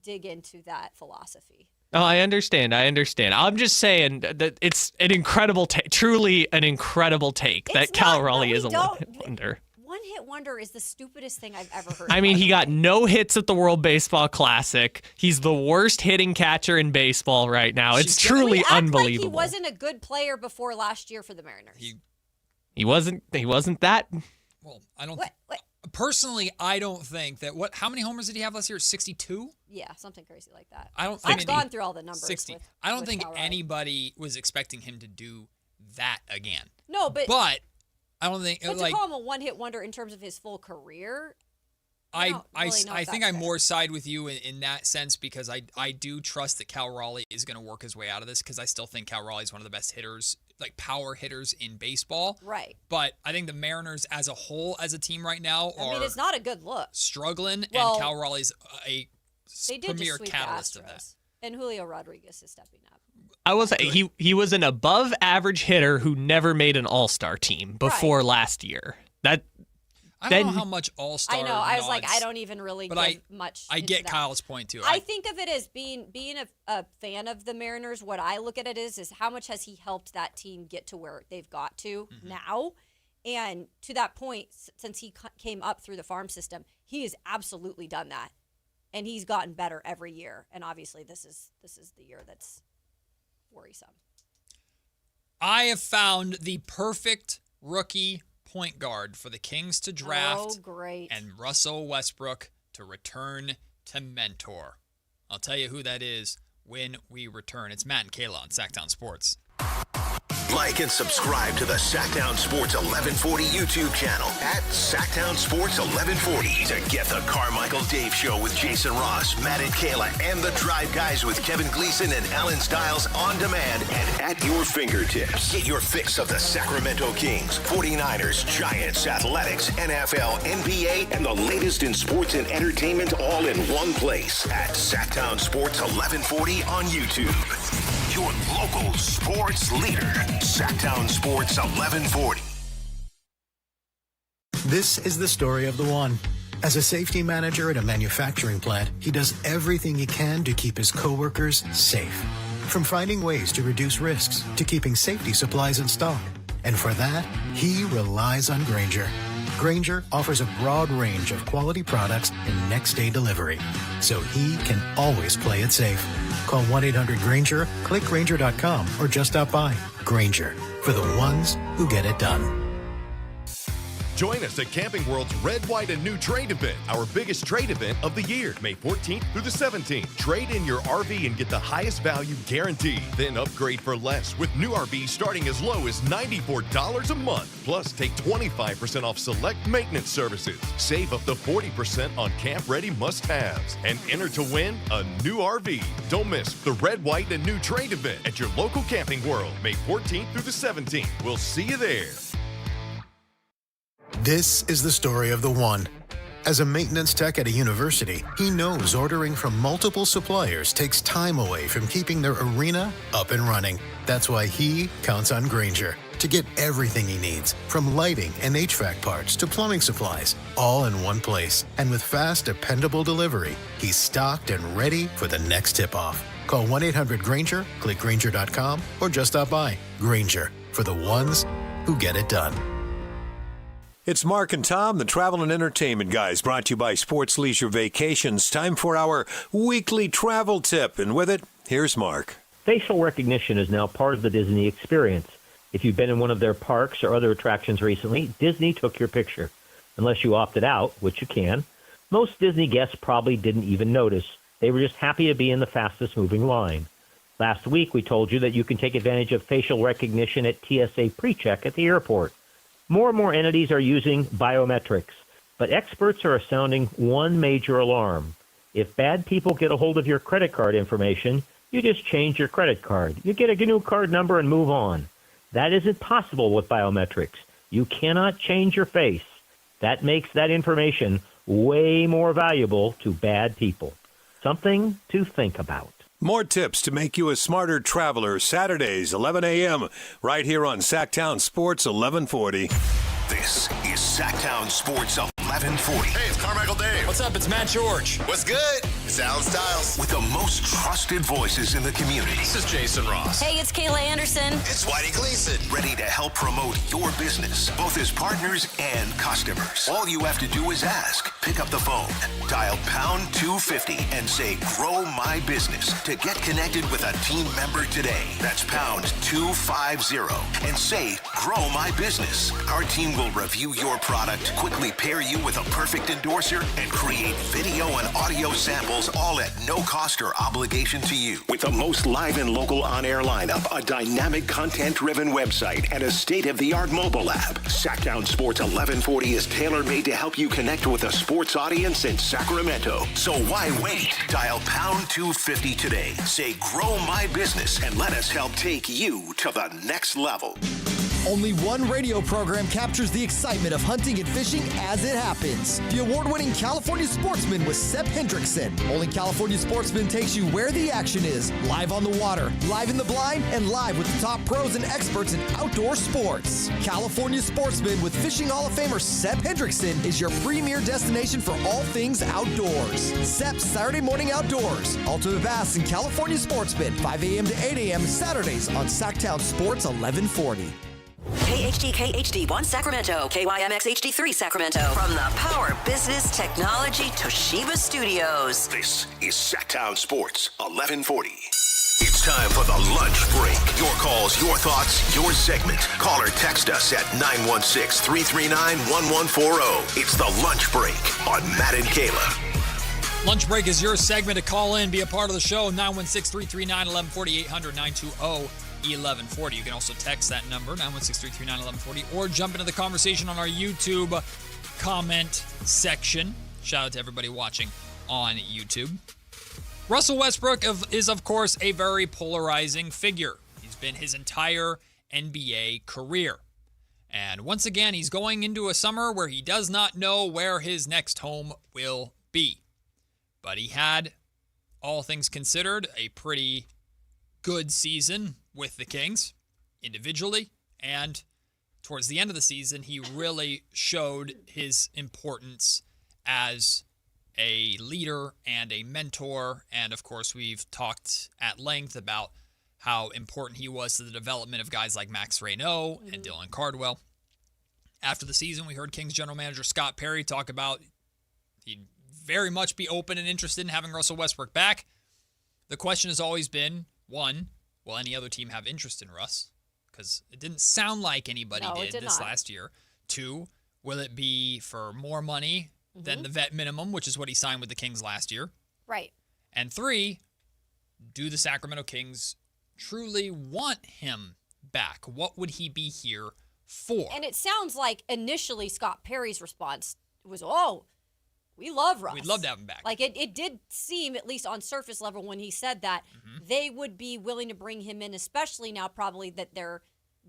dig into that philosophy. Oh, I understand. I'm just saying that it's an incredible take, truly an incredible take that Cal Raleigh is a one-hit wonder. One-hit wonder is the stupidest thing I've ever heard. I mean, he got no hits at the World Baseball Classic. He's the worst hitting catcher in baseball right now. It's truly unbelievable. Like he wasn't a good player before last year for the Mariners. He wasn't that. Well, I don't. Personally, I don't think that. How many homers did he have last year? 62. Yeah, something crazy like that. I've gone through all the numbers. 60. I don't think anybody was expecting him to do that again. No, but I don't think. But to call him a one-hit wonder in terms of his full career, I think I more side with you in that sense because I do trust that Cal Raleigh is going to work his way out of this because I still think Cal Raleigh is one of the best hitters, like power hitters in baseball. Right. But I think the Mariners as a whole, as a team right now, it's not a good look. Struggling, and Cal Raleigh's a they did premier just sweep catalyst the of that. And Julio Rodriguez is stepping up. I will say he was an above average hitter who never made an all-star team before last year. I don't know how much all-star. I know. I was like, I don't even really give much. I get Kyle's point too. I think of it as being a fan of the Mariners. What I look at it is how much has he helped that team get to where they've got to now, and to that point, since he came up through the farm system, he has absolutely done that, and he's gotten better every year. And obviously, this is the year that's worrisome. I have found the perfect rookie point guard for the Kings to draft. Oh, great. And Russell Westbrook to return to mentor. I'll tell you who that is when we return. It's Matt and Kayla on Sactown Sports. Like and subscribe to the Sactown Sports 1140 YouTube channel at Sactown Sports 1140 to get the Carmichael Dave Show with Jason Ross, Matt and Kayla, and the Drive Guys with Kevin Gleason and Alan Stiles on demand and at your fingertips. Get your fix of the Sacramento Kings, 49ers, Giants, Athletics, NFL, NBA, and the latest in sports and entertainment all in one place at Sactown Sports 1140 on YouTube. Your local sports leader, Sactown Sports 1140. This is the story of the one. As a safety manager at a manufacturing plant, he does everything he can to keep his coworkers safe. From finding ways to reduce risks to keeping safety supplies in stock. And for that, he relies on Grainger. Grainger offers a broad range of quality products and next-day delivery, so he can always play it safe. Call 1-800-GRAINGER, click Grainger.com, or just stop by. Grainger, for the ones who get it done. Join us at Camping World's Red, White, and New Trade event, our biggest trade event of the year, May 14th through the 17th. Trade in your RV and get the highest value guaranteed. Then upgrade for less with new RVs starting as low as $94 a month. Plus, take 25% off select maintenance services. Save up to 40% on camp-ready must-haves. And enter to win a new RV. Don't miss the Red, White, and New Trade event at your local Camping World, May 14th through the 17th. We'll see you there. This is the story of the one. As a maintenance tech at a university, he knows ordering from multiple suppliers takes time away from keeping their arena up and running. That's why he counts on Grainger to get everything he needs, from lighting and HVAC parts to plumbing supplies, all in one place. And with fast, dependable delivery, he's stocked and ready for the next tip-off. Call 1-800-GRAINGER, click Grainger.com, or just stop by. Grainger, for the ones who get it done. It's Mark and Tom, the travel and entertainment guys, brought to you by Sports Leisure Vacations. Time for our weekly travel tip, and with it, here's Mark. Facial recognition is now part of the Disney experience. If you've been in one of their parks or other attractions recently, Disney took your picture. Unless you opted out, which you can, most Disney guests probably didn't even notice. They were just happy to be in the fastest moving line. Last week, we told you that you can take advantage of facial recognition at TSA PreCheck at the airport. More and more entities are using biometrics, but experts are sounding one major alarm. If bad people get a hold of your credit card information, you just change your credit card. You get a new card number and move on. That isn't possible with biometrics. You cannot change your face. That makes that information way more valuable to bad people. Something to think about. More tips to make you a smarter traveler, Saturdays, 11 a.m., right here on Sactown Sports 1140. This is Sactown Sports 1140. Hey, it's Carmichael Dave. What's up? It's Matt George. What's good? Sound Styles. With the most trusted voices in the community. This is Jason Ross. Hey, it's Kayla Anderson. It's Whitey Gleason. Ready to help promote your business, both as partners and customers. All you have to do is ask. Pick up the phone, dial pound 250 and say, grow my business to get connected with a team member today. That's pound 250 and say, grow my business. Our team will review your product, quickly pair you with a perfect endorser, and create video and audio samples, all at no cost or obligation to you. With the most live and local on-air lineup, a dynamic content-driven website, and a state-of-the-art mobile app, Sactown Sports 1140 is tailor-made to help you connect with a sports audience in Sacramento. So why wait? Dial pound 250 today. Say, grow my business, and let us help take you to the next level. Only one radio program captures the excitement of hunting and fishing as it happens. The award-winning California Sportsman with Sep Hendrickson. Only California Sportsman takes you where the action is. Live on the water, live in the blind, and live with the top pros and experts in outdoor sports. California Sportsman with Fishing Hall of Famer Sep Hendrickson is your premier destination for all things outdoors. Sep's Saturday Morning Outdoors. Ultimate Bass and California Sportsman, 5 a.m. to 8 a.m. Saturdays on Sactown Sports 1140. KHD1 Sacramento, KYMX HD3 Sacramento. From the Power Business Technology Toshiba Studios. This is Sactown Sports 1140. It's time for the lunch break. Your calls, your thoughts, your segment. Call or text us at 916-339-1140. It's the lunch break on Matt and Kayla. Lunch break is your segment to call in, be a part of the show. 916-339-1140, 800-920-1140. You can also text that number, 916-339-1140, or jump into the conversation on our YouTube comment section. Shout out to everybody watching on YouTube. Russell Westbrook is, of course, a very polarizing figure. He's been his entire NBA career. And once again, he's going into a summer where he does not know where his next home will be. But he had, all things considered, a pretty good season with the Kings individually, and towards the end of the season, he really showed his importance as a leader and a mentor. And of course, we've talked at length about how important he was to the development of guys like Max Reynaud and Dylan Cardwell. After the season, we heard Kings general manager Scott Perry talk about he'd very much be open and interested in having Russell Westbrook back. The question has always been, one, will any other team have interest in Russ? Because it didn't sound like anybody did this last year. Two, will it be for more money than the vet minimum, which is what he signed with the Kings last year? Right. And three, do the Sacramento Kings truly want him back? What would he be here for? And it sounds like initially Scott Perry's response was, we love Russ. We'd love to have him back. Like, it did seem, at least on surface level, when he said that, they would be willing to bring him in, especially now probably that they're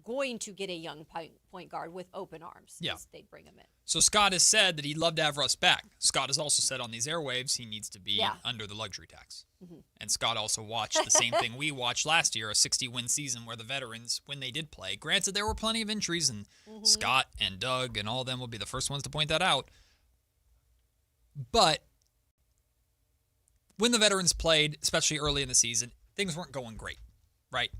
going to get a young point guard with open arms. Yeah. They'd bring him in. So Scott has said that he'd love to have Russ back. Scott has also said on these airwaves he needs to be under the luxury tax. And Scott also watched the same thing we watched last year, a 60-win season where the veterans, when they did play, granted there were plenty of injuries, and Scott and Doug and all of them will be the first ones to point that out. But when the veterans played, especially early in the season, things weren't going great, right?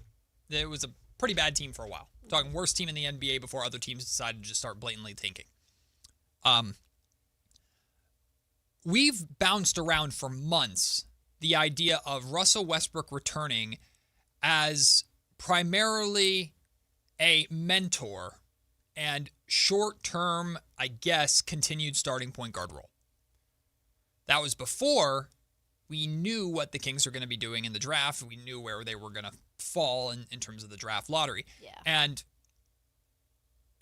It was a pretty bad team for a while. We're talking worst team in the NBA before other teams decided to just start blatantly tanking. We've bounced around for months the idea of Russell Westbrook returning as primarily a mentor and short-term, I guess, continued starting point guard role. That was before we knew what the Kings were going to be doing in the draft. We knew where they were going to fall in terms of the draft lottery. Yeah. And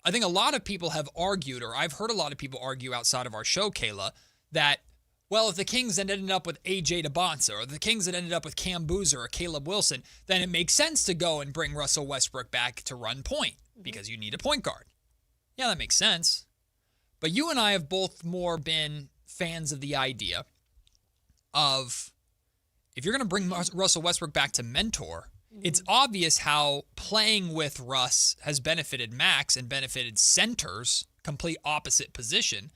I think a lot of people have argued, or I've heard a lot of people argue outside of our show, Kayla, that, well, if the Kings had ended up with A.J. DeBonsa, or the Kings had ended up with Cam Boozer or Caleb Wilson, then it makes sense to go and bring Russell Westbrook back to run point because you need a point guard. Yeah, that makes sense. But you and I have both more been fans of the idea of, if you're going to bring Russell Westbrook back to mentor, it's obvious how playing with Russ has benefited Max and benefited centers, complete opposite position.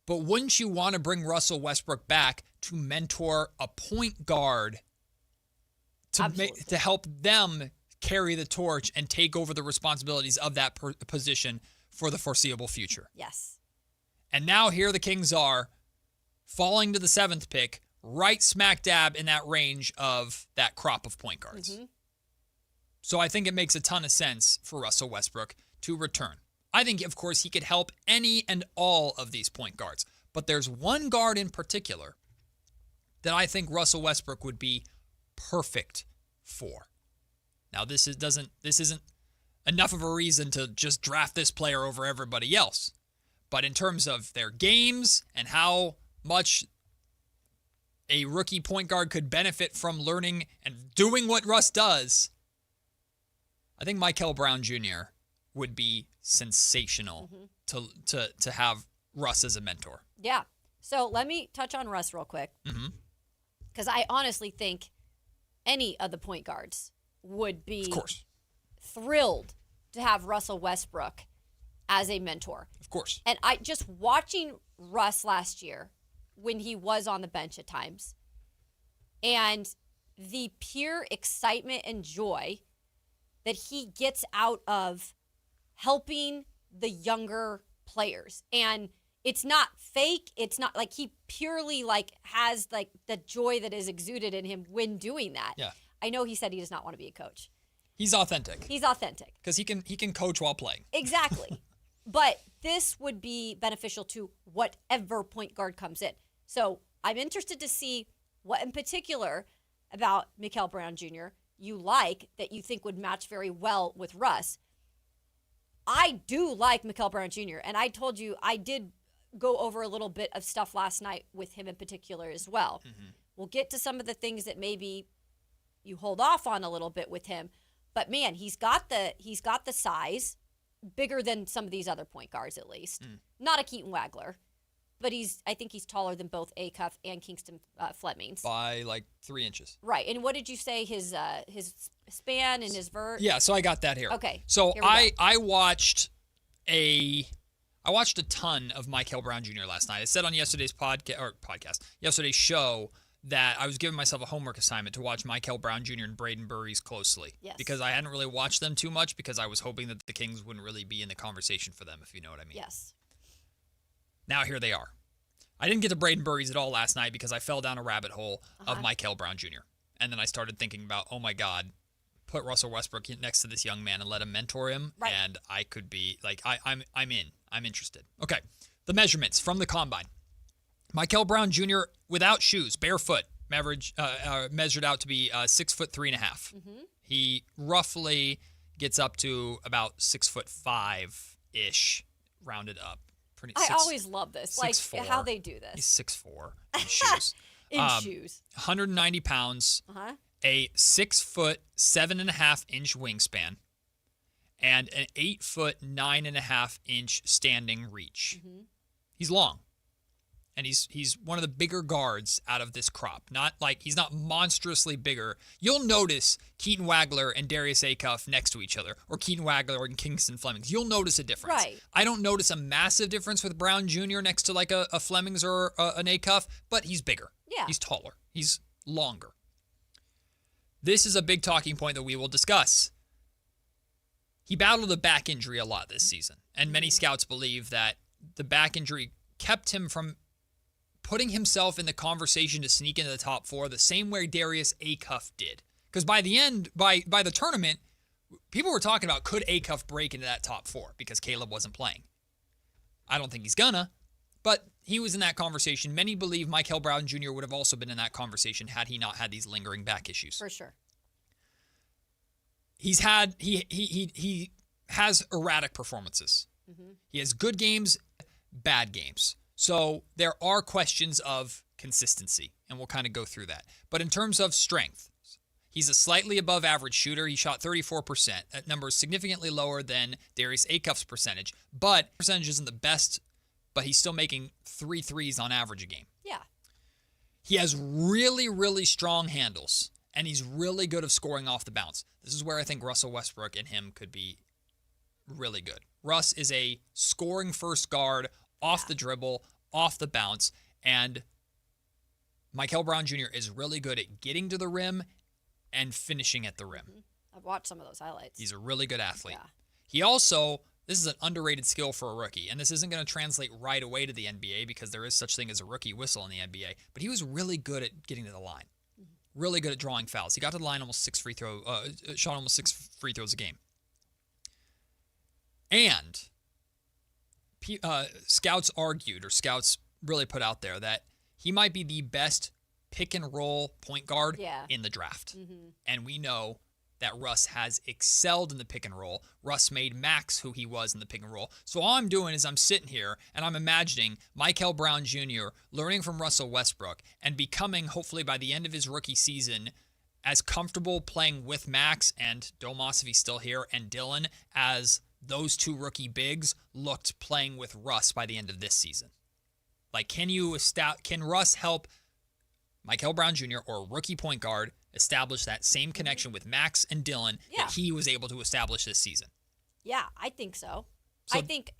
But wouldn't you want to bring Russell Westbrook back to mentor a point guard to help them carry the torch and take over the responsibilities of that position for the foreseeable future? Yes. And now here the Kings are falling to the 7th pick, right smack dab in that range of that crop of point guards. Mm-hmm. So I think it makes a ton of sense for Russell Westbrook to return. I think, of course, he could help any and all of these point guards. But there's one guard in particular that I think Russell Westbrook would be perfect for. Now, this isn't enough of a reason to just draft this player over everybody else. But in terms of their games and how much a rookie point guard could benefit from learning and doing what Russ does, I think Mikel Brown Jr. would be sensational to have Russ as a mentor. Yeah. So let me touch on Russ real quick. Because I honestly think any of the point guards would be thrilled to have Russell Westbrook as a mentor. Of course. And I just watching Russ last year when he was on the bench at times and the pure excitement and joy that he gets out of helping the younger players. And it's not fake. It's not like he purely has the joy that is exuded in him when doing that. Yeah. I know he said he does not want to be a coach. He's authentic. He's authentic. Because he can coach while playing. Exactly. But this would be beneficial to whatever point guard comes in. So I'm interested to see what in particular about Mikel Brown Jr. you like that you think would match very well with Russ. I do like Mikel Brown Jr., and I told you I did go over a little bit of stuff last night with him in particular as well. We'll get to some of the things that maybe you hold off on a little bit with him. But man, he's got the size, bigger than some of these other point guards at least. Not a Keaton Wagler, but I think he's taller than both Acuff and Kingston Flemings. By 3 inches. Right. And what did you say his span and his vert? Yeah, so I got that here. Okay. So I watched a ton of Mikel Brown Jr. last night. I said on yesterday's yesterday's show that I was giving myself a homework assignment to watch Mikel Brown Jr. and Braden Burries closely. Yes. Because I hadn't really watched them too much because I was hoping that the Kings wouldn't really be in the conversation for them, if you know what I mean. Yes. Now here they are. I didn't get to Braden Burries at all last night because I fell down a rabbit hole of Mikel Brown Jr. And then I started thinking about, oh my God, put Russell Westbrook next to this young man and let him mentor him. Right. And I could be I'm in. I'm interested. Okay. The measurements from the combine. Mikel Brown Jr. without shoes, barefoot, measured out to be 6'3.5". He roughly gets up to about 6'5" rounded up. I always love this, how they do this. He's 6'4" in shoes. In shoes. 190 pounds. A 6'7.5" wingspan, and an 8'9.5" standing reach. He's long. And he's one of the bigger guards out of this crop. He's not monstrously bigger. You'll notice Keaton Wagler and Darius Acuff next to each other, or Keaton Wagler and Kingston Flemings. You'll notice a difference. Right. I don't notice a massive difference with Brown Jr. next to a Flemings or an Acuff, but he's bigger. Yeah. He's taller. He's longer. This is a big talking point that we will discuss. He battled a back injury a lot this season, and many scouts believe that the back injury kept him from putting himself in the conversation to sneak into the top 4 the same way Darius Acuff did. Because by the tournament, people were talking about could Acuff break into that top 4 because Caleb wasn't playing. I don't think he's gonna, but he was in that conversation. Many believe Mikel Brown Jr. would have also been in that conversation had he not had these lingering back issues. For sure. He has erratic performances. He has good games, bad games. So there are questions of consistency, and we'll kind of go through that. But in terms of strength, he's a slightly above average shooter. He shot 34%. That number is significantly lower than Darius Acuff's percentage. But percentage isn't the best, but he's still making 3 threes on average a game. Yeah. He has really, really strong handles, and he's really good at scoring off the bounce. This is where I think Russell Westbrook and him could be really good. Russ is a scoring first guard, off the dribble, off the bounce. And Mikel Brown Jr. is really good at getting to the rim and finishing at the rim. I've watched some of those highlights. He's a really good athlete. Yeah. He also, this is an underrated skill for a rookie, and this isn't going to translate right away to the NBA because there is such thing as a rookie whistle in the NBA, but he was really good at getting to the line. Really good at drawing fouls. He got to the line shot almost 6 free throws a game. And scouts really put out there that he might be the best pick and roll point guard in the draft. And we know that Russ has excelled in the pick and roll. Russ made Max who he was in the pick and roll. So all I'm doing is I'm sitting here and I'm imagining Mikel Brown Jr. learning from Russell Westbrook and becoming, hopefully by the end of his rookie season, as comfortable playing with Max and Domas, if he's still here, and Dylan as those two rookie bigs looked playing with Russ by the end of this season. Like, can Russ help Mikel Brown Jr. or a rookie point guard establish that same connection with Max and Dylan that he was able to establish this season? Yeah, I think so. I think,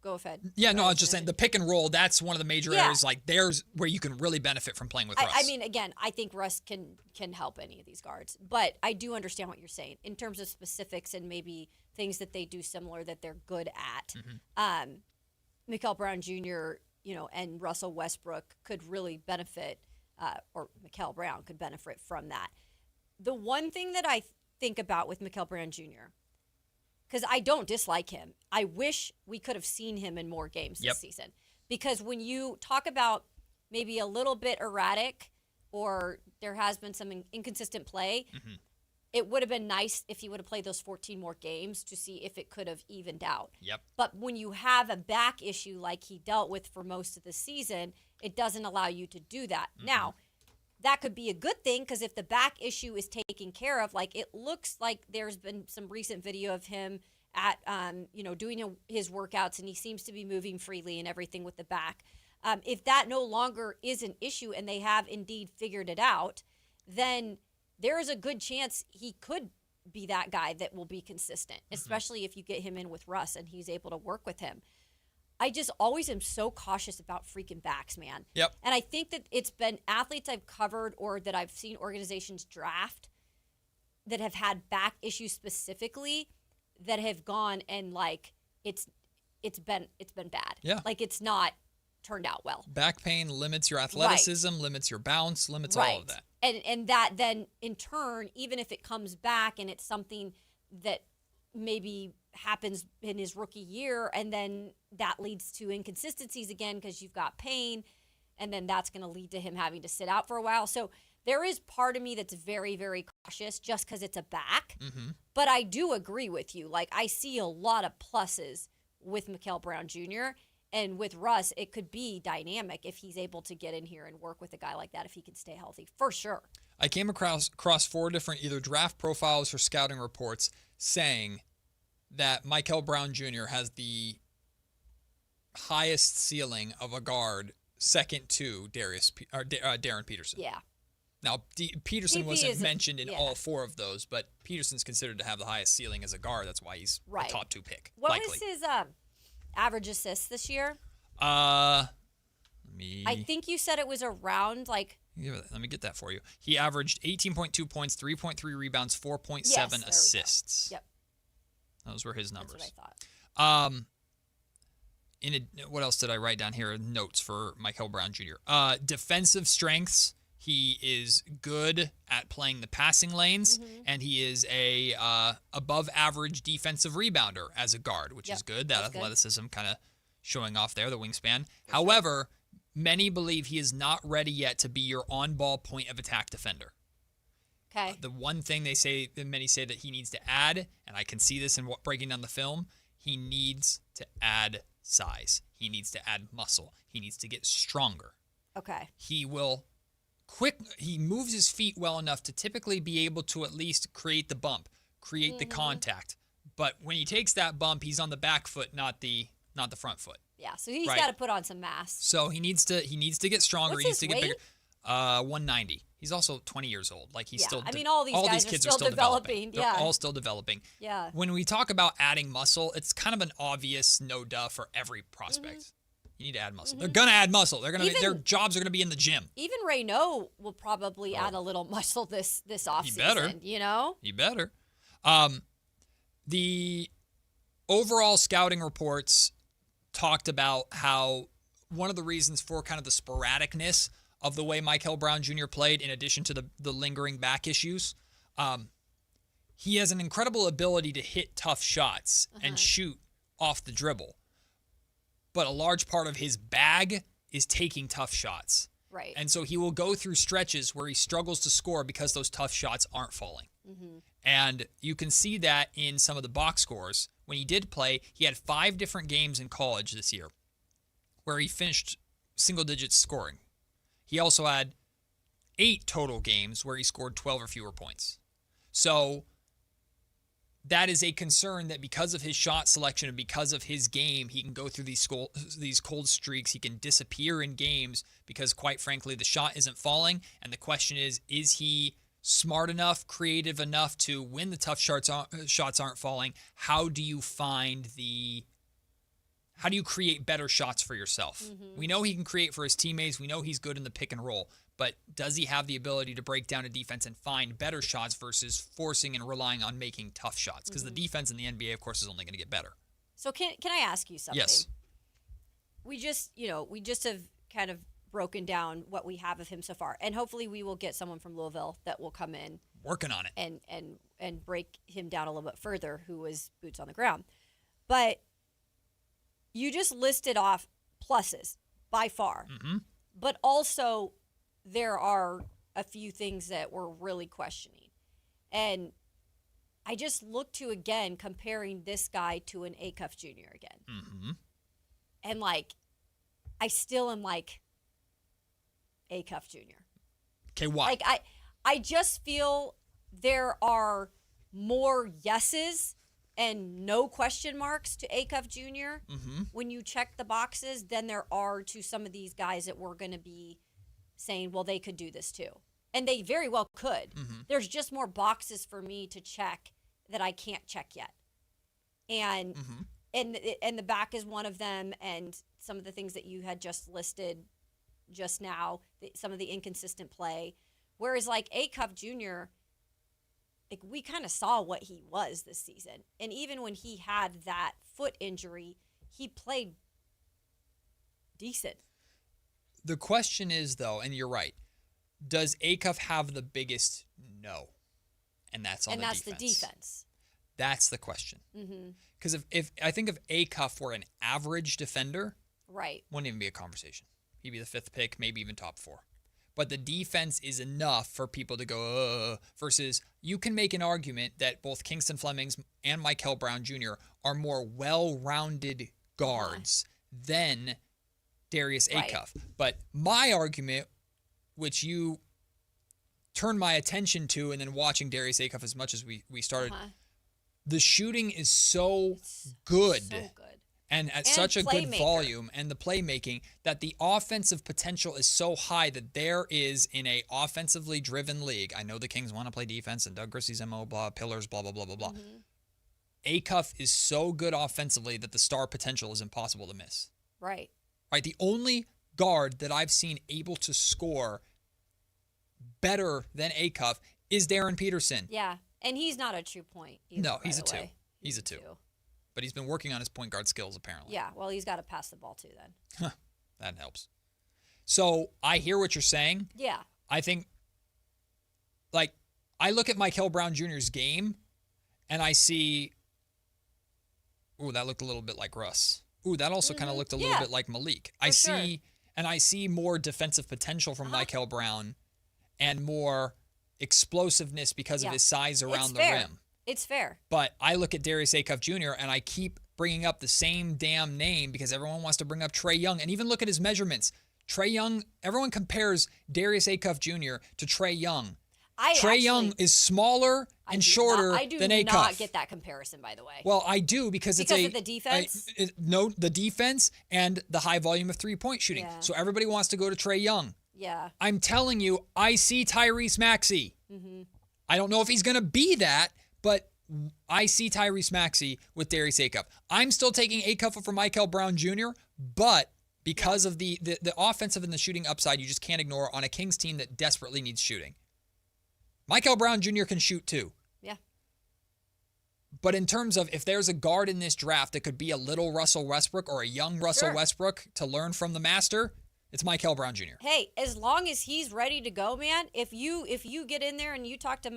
go ahead. Yeah, no, I was just saying the pick and roll, that's one of the major areas. Like, there's where you can really benefit from playing with Russ. I mean, again, I think Russ can help any of these guards. But I do understand what you're saying in terms of specifics and maybe things that they do similar that they're good at. Mikel Brown Jr., and Russell Westbrook could really benefit, or Mikel Brown could benefit from that. The one thing that I think about with Mikel Brown Jr., because I don't dislike him, I wish we could have seen him in more games this season. Because when you talk about maybe a little bit erratic or there has been some inconsistent play, it would have been nice if he would have played those 14 more games to see if it could have evened out. But when you have a back issue like he dealt with for most of the season, it doesn't allow you to do that. Now, that could be a good thing because if the back issue is taken care of, like it looks like there's been some recent video of him at, doing his workouts and he seems to be moving freely and everything with the back. If that no longer is an issue and they have indeed figured it out, then there is a good chance he could be that guy that will be consistent, especially if you get him in with Russ and he's able to work with him. I just always am so cautious about freaking backs, man. And I think that it's been athletes I've covered or that I've seen organizations draft that have had back issues specifically that have gone and like it's been bad. Like it's not turned out well. Back pain limits your athleticism, limits your bounce, limits all of that. And that then in turn, even if it comes back and it's something that maybe happens in his rookie year and then that leads to inconsistencies again because you've got pain and then that's going to lead to him having to sit out for a while. So there is part of me that's very, very cautious just because it's a back. But I do agree with you. Like I see a lot of pluses with Mikel Brown Jr. And with Russ, it could be dynamic if he's able to get in here and work with a guy like that if he can stay healthy, for sure. I came across 4 different either draft profiles or scouting reports saying that Mikel Brown Jr. has the highest ceiling of a guard, second to Darren Peterson. Yeah. Now, Peterson wasn't mentioned in all 4 of those, but Peterson's considered to have the highest ceiling as a guard. That's why he's a top 2 pick. What was his average assists this year? I think you said it was around like... Let me get that for you. He averaged 18.2 points, 3.3 rebounds, 4.7 assists. Yep. Those were his numbers. That's what I thought. What else did I write down here? Notes for Mikel Brown Jr. Defensive strengths. He is good at playing the passing lanes, and he is a above average defensive rebounder as a guard, which is good. That athleticism kind of showing off there, the wingspan. However, many believe he is not ready yet to be your on-ball point of attack defender. Okay. The one thing many say that he needs to add, and I can see this in breaking down the film, he needs to add size. He needs to add muscle. He needs to get stronger. Okay. He moves his feet well enough to typically be able to at least create the bump, create the contact. But when he takes that bump, he's on the back foot, not the front foot. Yeah, so he's got to put on some mass. So he needs to get stronger. What's he needs his to get weight? bigger. 190. He's also 20 years old. Like he's still. I mean, all these kids are still developing. They're all still developing. Yeah. When we talk about adding muscle, it's kind of an obvious no duh for every prospect. You need to add muscle. They're gonna add muscle. They're gonna. Their jobs are gonna be in the gym. Even Raynaud will probably add a little muscle this offseason. He better. You know. He better. The overall scouting reports talked about how one of the reasons for kind of the sporadicness of the way Mikel Brown Jr. played, in addition to the lingering back issues, he has an incredible ability to hit tough shots and shoot off the dribble. But a large part of his bag is taking tough shots. Right. And so he will go through stretches where he struggles to score because those tough shots aren't falling. Mm-hmm. And you can see that in some of the box scores. When he did play, he had 5 different games in college this year where he finished single digits scoring. He also had 8 total games where he scored 12 or fewer points. So that is a concern that because of his shot selection and because of his game, he can go through these cold streaks. He can disappear in games because, quite frankly, the shot isn't falling. And the question is he smart enough, creative enough to, when the tough shots aren't falling, how do you create better shots for yourself? Mm-hmm. We know he can create for his teammates. We know he's good in the pick and roll. But does he have the ability to break down a defense and find better shots versus forcing and relying on making tough shots? Because the defense in the NBA, of course, is only going to get better. So can I ask you something? Yes. We just have kind of broken down what we have of him so far, and hopefully we will get someone from Louisville that will come in working on it and break him down a little bit further, who was boots on the ground. But you just listed off pluses by far, but also there are a few things that we're really questioning. And I just look to, again, comparing this guy to an Acuff Jr. again. Mm-hmm. And, I still am Acuff Jr. Okay, why? I just feel there are more yeses and no question marks to Acuff Jr. When you check the boxes than there are to some of these guys that we're going to be saying, well, they could do this too. And they very well could. There's just more boxes for me to check that I can't check yet. And and the back is one of them, and some of the things that you had just listed just now, some of the inconsistent play. Whereas Acuff Jr., we kind of saw what he was this season. And even when he had that foot injury, he played decent. The question is, though, and you're right, does Acuff have the biggest no? And that's on the defense. And that's the defense. That's the question. Because if I think if Acuff were an average defender, right, wouldn't even be a conversation. He'd be the 5th pick, maybe even top 4. But the defense is enough for people to go, versus you can make an argument that both Kingston Flemings and Mikel Brown Jr. are more well-rounded guards than Darius Acuff. But my argument, which you turned my attention to, and then watching Darius Acuff as much as we started, the shooting is so good. And at such a good volume, and the playmaking, that the offensive potential is so high that there is, in a offensively driven league, I know the Kings want to play defense and Doug Christie's MO, blah, pillars, blah, blah, blah, blah, blah. Acuff is so good offensively that the star potential is impossible to miss. Right. The only guard that I've seen able to score better than Acuff is Darren Peterson. Yeah, and he's not a true point either, no, he's a 2. way. He's a 2. But he's been working on his point guard skills, apparently. Yeah, well, he's got to pass the ball too then. That helps. So I hear what you're saying. Yeah. I think, I look at Mikel Brown Jr.'s game, and I see, ooh, that looked a little bit like Russ. Ooh, that also kind of looked a little bit like Malik. I see more defensive potential from Mikel Brown and more explosiveness because of his size around the rim. It's fair. But I look at Darius Acuff Jr. and I keep bringing up the same damn name because everyone wants to bring up Trae Young. And even look at his measurements. Trae Young, everyone compares Darius Acuff Jr. to Trae Young. Trae Young is smaller and shorter than Acuff. I do not get that comparison, by the way. Well, I do because it's of the defense? The defense and the high volume of three-point shooting. Yeah. So everybody wants to go to Trae Young. Yeah. I'm telling you, I see Tyrese Maxey. I don't know if he's going to be that, but I see Tyrese Maxey with Darius Acuff. I'm still taking Acuff over Mikel Brown Jr., but because of the offensive and the shooting upside you just can't ignore on a Kings team that desperately needs shooting. Mikel Brown Jr. can shoot too. Yeah. But in terms of if there's a guard in this draft that could be a little Russell Westbrook or a young Russell Westbrook to learn from the master, it's Mikel Brown Jr. Hey, as long as he's ready to go, man, if you get in there and you talk to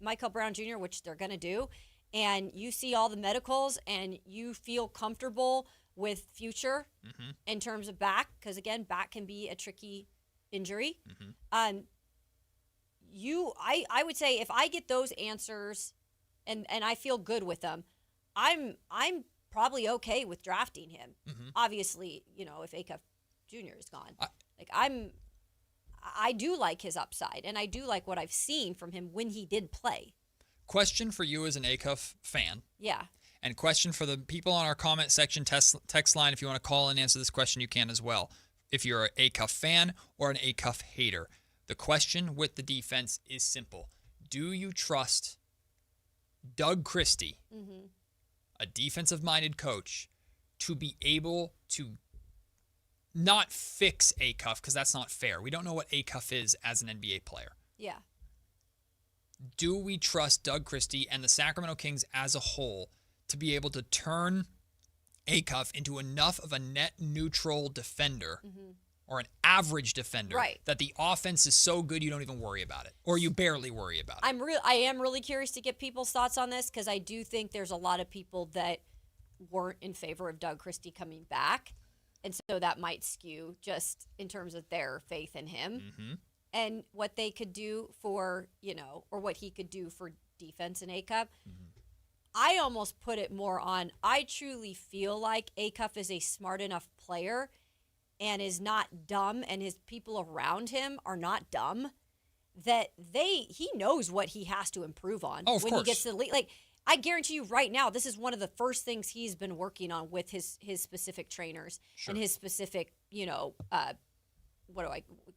Mikel Brown Jr., which they're going to do, and you see all the medicals and you feel comfortable with future in terms of back, because again, back can be a tricky injury. I would say if I get those answers and I feel good with them, I'm probably okay with drafting him. Obviously, if Acuff Jr. is gone, I do like his upside, and I do like what I've seen from him when he did play. Question for you as an Acuff fan. Yeah. And question for the people on our comment section text line. If you want to call and answer this question, you can as well. If you're an Acuff fan or an Acuff hater, the question with the defense is simple. Do you trust Doug Christie, a defensive-minded coach, to be able to not fix Acuff, because that's not fair. We don't know what Acuff is as an NBA player. Yeah. Do we trust Doug Christie and the Sacramento Kings as a whole to be able to turn Acuff into enough of a net neutral defender or an average defender that the offense is so good you don't even worry about it, or you barely worry about it? I am really curious to get people's thoughts on this, because I do think there's a lot of people that weren't in favor of Doug Christie coming back, and so that might skew just in terms of their faith in him and what they could do for, or what he could do for defense in Acuff. I almost put it more on, I truly feel like Acuff is a smart enough player and is not dumb, and his people around him are not dumb, that he knows what he has to improve on when he gets to the league. Like, I guarantee you right now, this is one of the first things he's been working on with his specific trainers and his specific,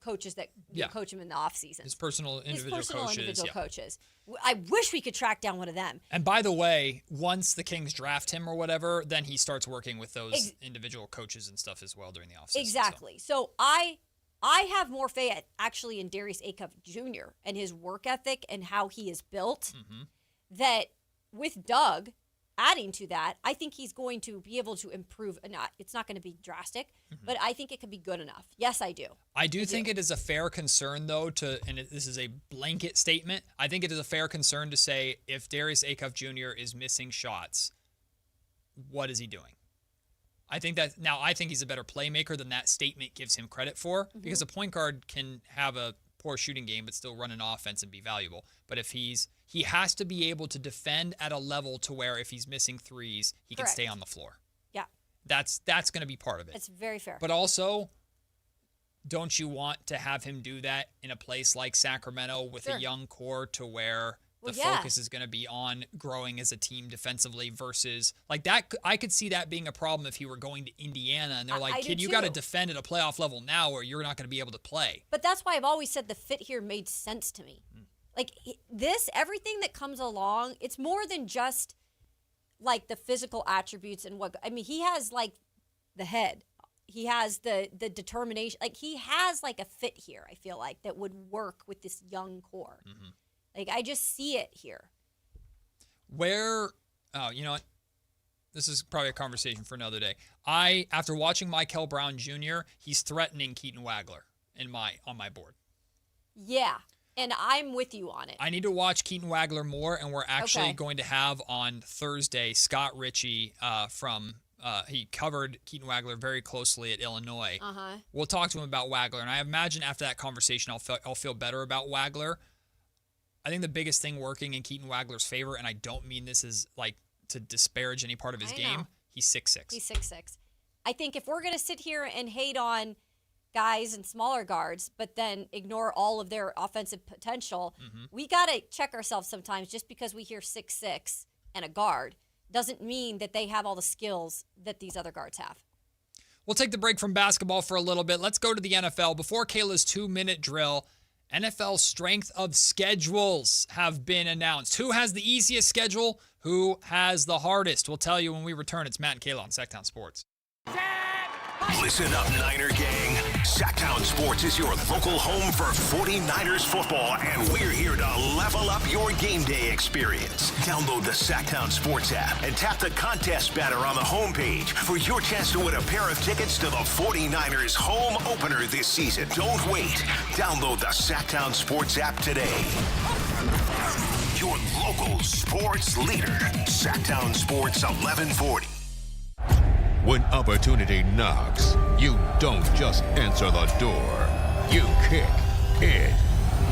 coaches that coach him in the offseason. His personal individual coaches. I wish we could track down one of them. And by the way, once the Kings draft him or whatever, then he starts working with those individual coaches and stuff as well during the offseason. Exactly. So I have more faith actually in Darius Acuff Jr. and his work ethic and how he is built, that with Doug adding to that, I think he's going to be able to improve. It's not going to be drastic, but I think it could be good enough. Yes, I do. I do think it is a fair concern, though, this is a blanket statement. I think it is a fair concern to say if Darius Acuff Jr. is missing shots, what is he doing? I think he's a better playmaker than that statement gives him credit for, because a point guard can have a poor shooting game but still run an offense and be valuable. But if he has to be able to defend at a level to where if he's missing threes, he can stay on the floor. Yeah. That's going to be part of it. It's very fair. But also, don't you want to have him do that in a place like Sacramento with a young core to where the focus is going to be on growing as a team defensively versus like that? I could see that being a problem if he were going to Indiana and they're like, kid, you got to defend at a playoff level now or you're not going to be able to play. But that's why I've always said the fit here made sense to me. Like everything that comes along, it's more than just like the physical attributes and he has like the head. He has the determination. Like he has like a fit here, I feel like, that would work with this young core. Like I just see it here. You know what? This is probably a conversation for another day. After watching Mikel Brown Jr., he's threatening Keaton Wagler on my board. Yeah. And I'm with you on it. I need to watch Keaton Wagler more, and we're actually going to have on Thursday Scott Ritchie he covered Keaton Wagler very closely at Illinois. We'll talk to him about Wagler, and I imagine after that conversation I'll feel better about Wagler. I think the biggest thing working in Keaton Wagler's favor, and I don't mean this as like to disparage any part of his game, he's 6'6". He's 6'6". I think if we're going to sit here and hate on guys and smaller guards, but then ignore all of their offensive potential, we got to check ourselves sometimes. Just because we hear 6'6" and a guard doesn't mean that they have all the skills that these other guards have. We'll take the break from basketball for a little bit. Let's go to the NFL. Before Kayla's 2-minute drill, NFL strength of schedules have been announced. Who has the easiest schedule? Who has the hardest? We'll tell you when we return. It's Matt and Kayla on Sactown Sports. Listen up, Niner gang. Sactown Sports is your local home for 49ers football, and we're here to level up your game day experience. Download the Sactown Sports app and tap the contest banner on the homepage for your chance to win a pair of tickets to the 49ers home opener this season. Don't wait. Download the Sactown Sports app today. Your local sports leader, Sactown Sports 1140. When opportunity knocks, you don't just answer the door. You kick it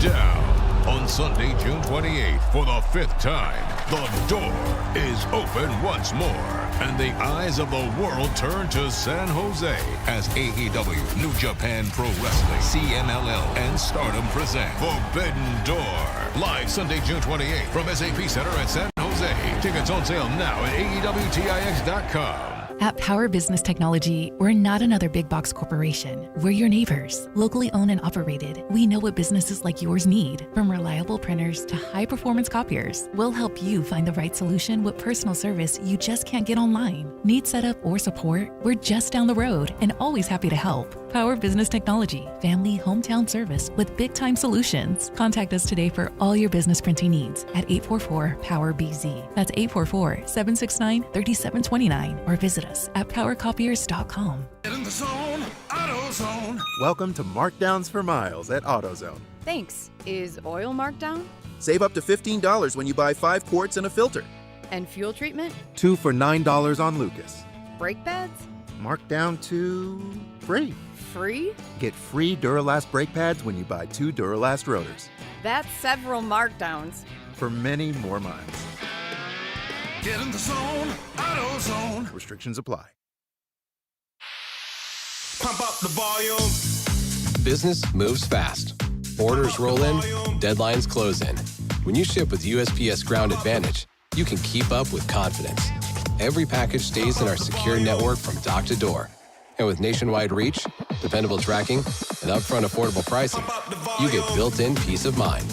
down. On Sunday, June 28th, for the 5th time, the door is open once more. And the eyes of the world turn to San Jose as AEW, New Japan Pro Wrestling, CMLL, and Stardom present Forbidden Door. Live Sunday, June 28th from SAP Center at San Jose. Tickets on sale now at AEWTIX.com. At Power Business Technology, we're not another big box corporation. We're your neighbors, locally owned and operated. We know what businesses like yours need, from reliable printers to high-performance copiers. We'll help you find the right solution with personal service you just can't get online. Need setup or support? We're just down the road and always happy to help. Power Business Technology, family hometown service with big-time solutions. Contact us today for all your business printing needs at 844-POWER-BZ. That's 844-769-3729, or visit us at powercopiers.com. Get in the zone, AutoZone. Welcome to Markdowns for Miles at AutoZone. Thanks. Is oil marked down? Save up to $15 when you buy 5 quarts and a filter. And fuel treatment? 2 for $9 on Lucas. Brake pads? Marked down to free. Free? Get free Duralast brake pads when you buy 2 Duralast rotors. That's several markdowns. For many more miles. Get in the zone, AutoZone. Restrictions apply. Pump up the volume. Business moves fast. Orders roll in, deadlines close in. When you ship with USPS Ground Advantage, you can keep up with confidence. Every package stays in our secure network from dock to door. And with nationwide reach, dependable tracking, and upfront affordable pricing, you get built-in peace of mind.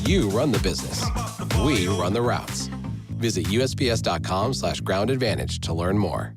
You run the business. We run the routes. Visit USPS.com/Ground Advantage to learn more.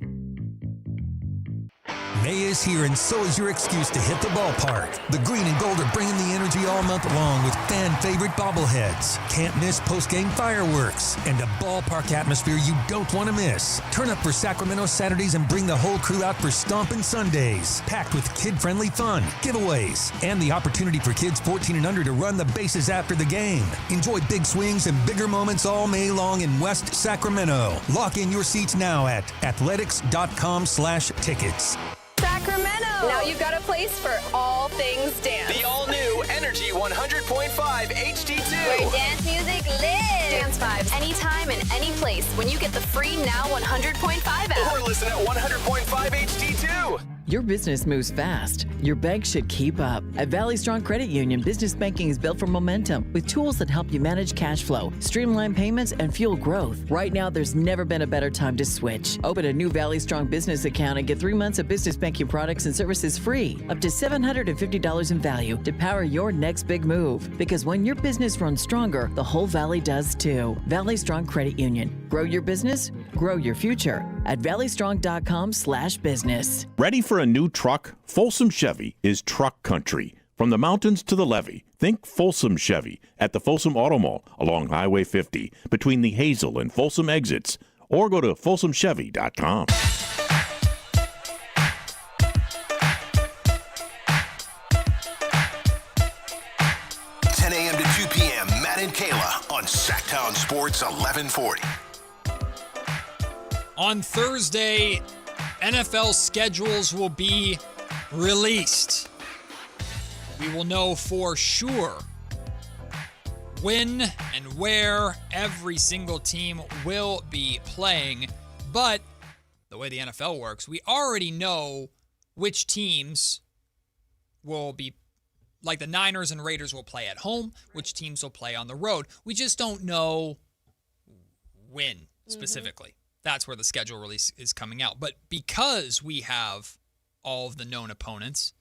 May is here, and so is your excuse to hit the ballpark. The green and gold are bringing the energy all month long with fan-favorite bobbleheads, can't miss post-game fireworks, and a ballpark atmosphere you don't want to miss. Turn up for Sacramento Saturdays and bring the whole crew out for Stompin' Sundays, packed with kid-friendly fun, giveaways, and the opportunity for kids 14 and under to run the bases after the game. Enjoy big swings and bigger moments all May long in West Sacramento. Lock in your seats now at athletics.com/tickets. Sacramento! Now you've got a place for all things dance. The all-new Energy 100.5 HD2. Where dance music lives. Dance vibes anytime and any place when you get the free Now 100.5 app. Or listen at 100.5 HD2. Your business moves fast. Your bank should keep up. At Valley Strong Credit Union, business banking is built for momentum with tools that help you manage cash flow, streamline payments, and fuel growth. Right now, there's never been a better time to switch. Open a new Valley Strong business account and get 3 months of business banking products and services free, up to $750 in value to power your next big move. Because when your business runs stronger, the whole Valley does too. Valley Strong Credit Union. Grow your business, grow your future at valleystrong.com/business. Ready for a new truck? Folsom Chevy is truck country. From the mountains to the levee, think Folsom Chevy at the Folsom Auto Mall along Highway 50 between the Hazel and Folsom exits, or go to folsomchevy.com. 10 a.m. to 2 p.m., Matt and Kayla on Sactown Sports 1140. On Thursday, NFL schedules will be released. We will know for sure when and where every single team will be playing. But the way the NFL works, we already know which teams will be, like the Niners and Raiders will play at home, which teams will play on the road. We just don't know when specifically. That's where the schedule release is coming out. But because we have all of the known opponents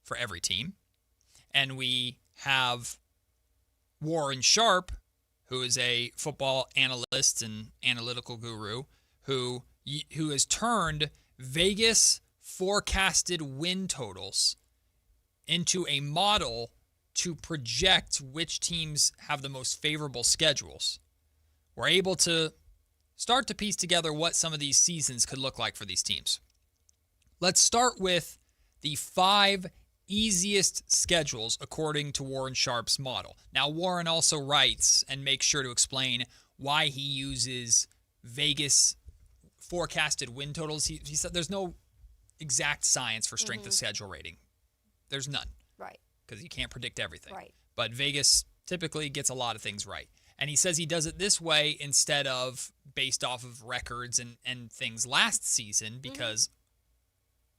for every team, and we have Warren Sharp, who is a football analyst and analytical guru, who has turned Vegas forecasted win totals into a model to project which teams have the most favorable schedules, we're able to start to piece together what some of these seasons could look like for these teams. Let's start with the 5 easiest schedules according to Warren Sharp's model. Now, Warren also writes and makes sure to explain why he uses Vegas forecasted win totals. He said there's no exact science for strength of schedule rating. There's none. Right. Because you can't predict everything. Right. But Vegas typically gets a lot of things right. And he says he does it this way instead of based off of records and things last season because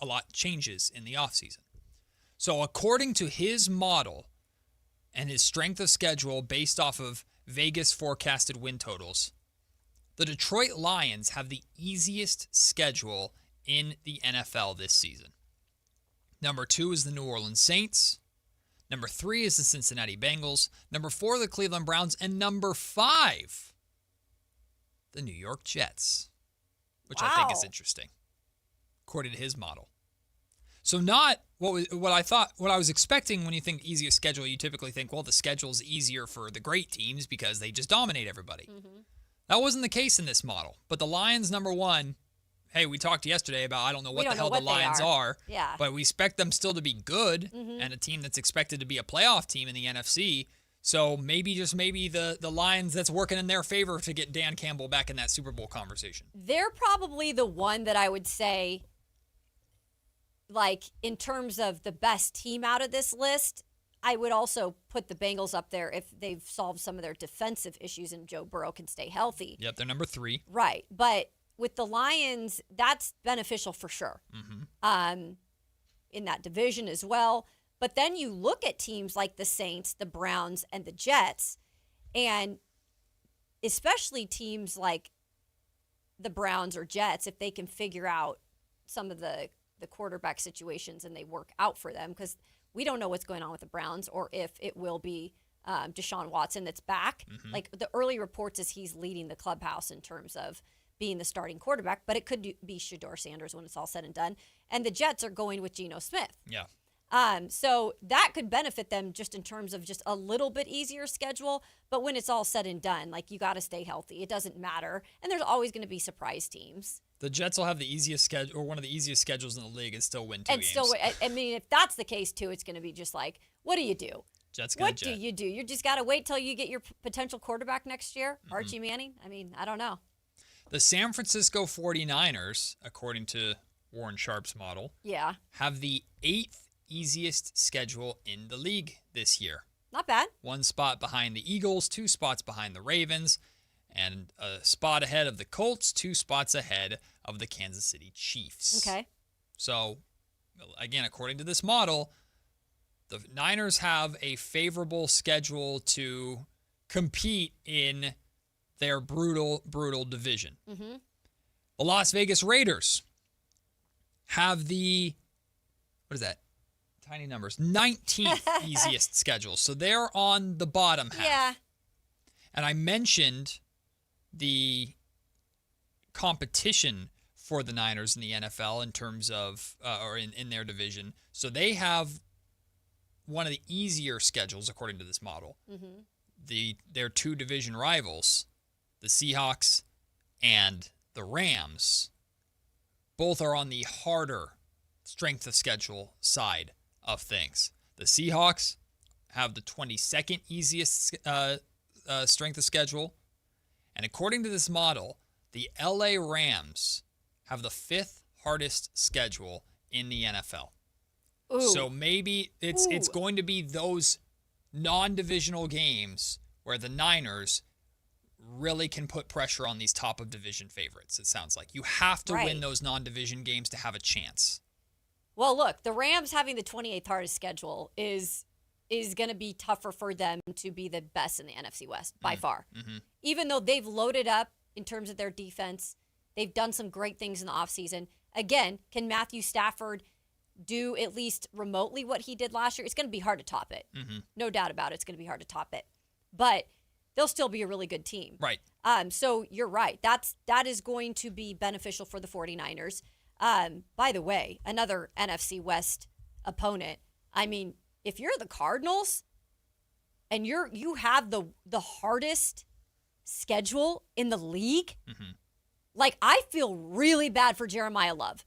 a lot changes in the offseason. So according to his model and his strength of schedule based off of Vegas forecasted win totals, the Detroit Lions have the easiest schedule in the NFL this season. Number 2 is the New Orleans Saints. Number 3 is the Cincinnati Bengals. Number 4, the Cleveland Browns. And number 5, the New York Jets, which I think is interesting, according to his model. So not what I was expecting when you think easiest schedule, you typically think, well, the schedule's easier for the great teams because they just dominate everybody. That wasn't the case in this model. But the Lions, number 1, hey, we talked yesterday about I don't know what the hell the Lions are. Yeah. But we expect them still to be good and a team that's expected to be a playoff team in the NFC. So maybe the Lions, that's working in their favor to get Dan Campbell back in that Super Bowl conversation. They're probably the one that I would say, like, in terms of the best team out of this list, I would also put the Bengals up there if they've solved some of their defensive issues and Joe Burrow can stay healthy. Yep, they're number 3. Right. But with the Lions, that's beneficial for sure in that division as well. But then you look at teams like the Saints, the Browns, and the Jets, and especially teams like the Browns or Jets, if they can figure out some of the quarterback situations and they work out for them, because we don't know what's going on with the Browns or if it will be Deshaun Watson that's back. Like, the early reports is he's leading the clubhouse in terms of being the starting quarterback, but it could be Shedeur Sanders when it's all said and done. And the Jets are going with Geno Smith. Yeah. So that could benefit them just in terms of just a little bit easier schedule. But when it's all said and done, like, you got to stay healthy. It doesn't matter. And there's always going to be surprise teams. The Jets will have the easiest schedule, or one of the easiest schedules in the league, and still win 2 games. I mean, if that's the case too, it's going to be just like, what do you do? Jets what do you do? You just got to wait till you get your potential quarterback next year, Archie Manning. I mean, I don't know. The San Francisco 49ers, according to Warren Sharp's model, have the 8th easiest schedule in the league this year. Not bad. 1 spot behind the Eagles, 2 spots behind the Ravens, and a spot ahead of the Colts, 2 spots ahead of the Kansas City Chiefs. Okay. So, again, according to this model, the Niners have a favorable schedule to compete in their brutal division. The Las Vegas Raiders have the, what is that? Tiny numbers. 19th easiest schedule. So they're on the bottom half. Yeah. And I mentioned the competition for the Niners in the NFL in terms of, or in their division. So they have one of the easier schedules according to this model. Their 2 division rivals, the Seahawks and the Rams, both are on the harder strength of schedule side of things. The Seahawks have the 22nd easiest strength of schedule. And according to this model, the LA Rams have the 5th hardest schedule in the NFL. Ooh. So maybe it's going to be those non-divisional games where the Niners really can put pressure on these top of division favorites. It sounds like you have to win those non-division games to have a chance. Well, look, the Rams having the 28th hardest schedule is going to be tougher for them to be the best in the NFC West by far. Even though they've loaded up in terms of their defense, they've done some great things in the offseason. Again, can Matthew Stafford do at least remotely what he did last year? It's going to be hard to top it. No doubt about it. It's going to be hard to top it. But they'll still be a really good team. Right. So you're right. That is going to be beneficial for the 49ers. By the way, another NFC West opponent. I mean, if you're the Cardinals and you have the hardest schedule in the league, like, I feel really bad for Jeremiah Love.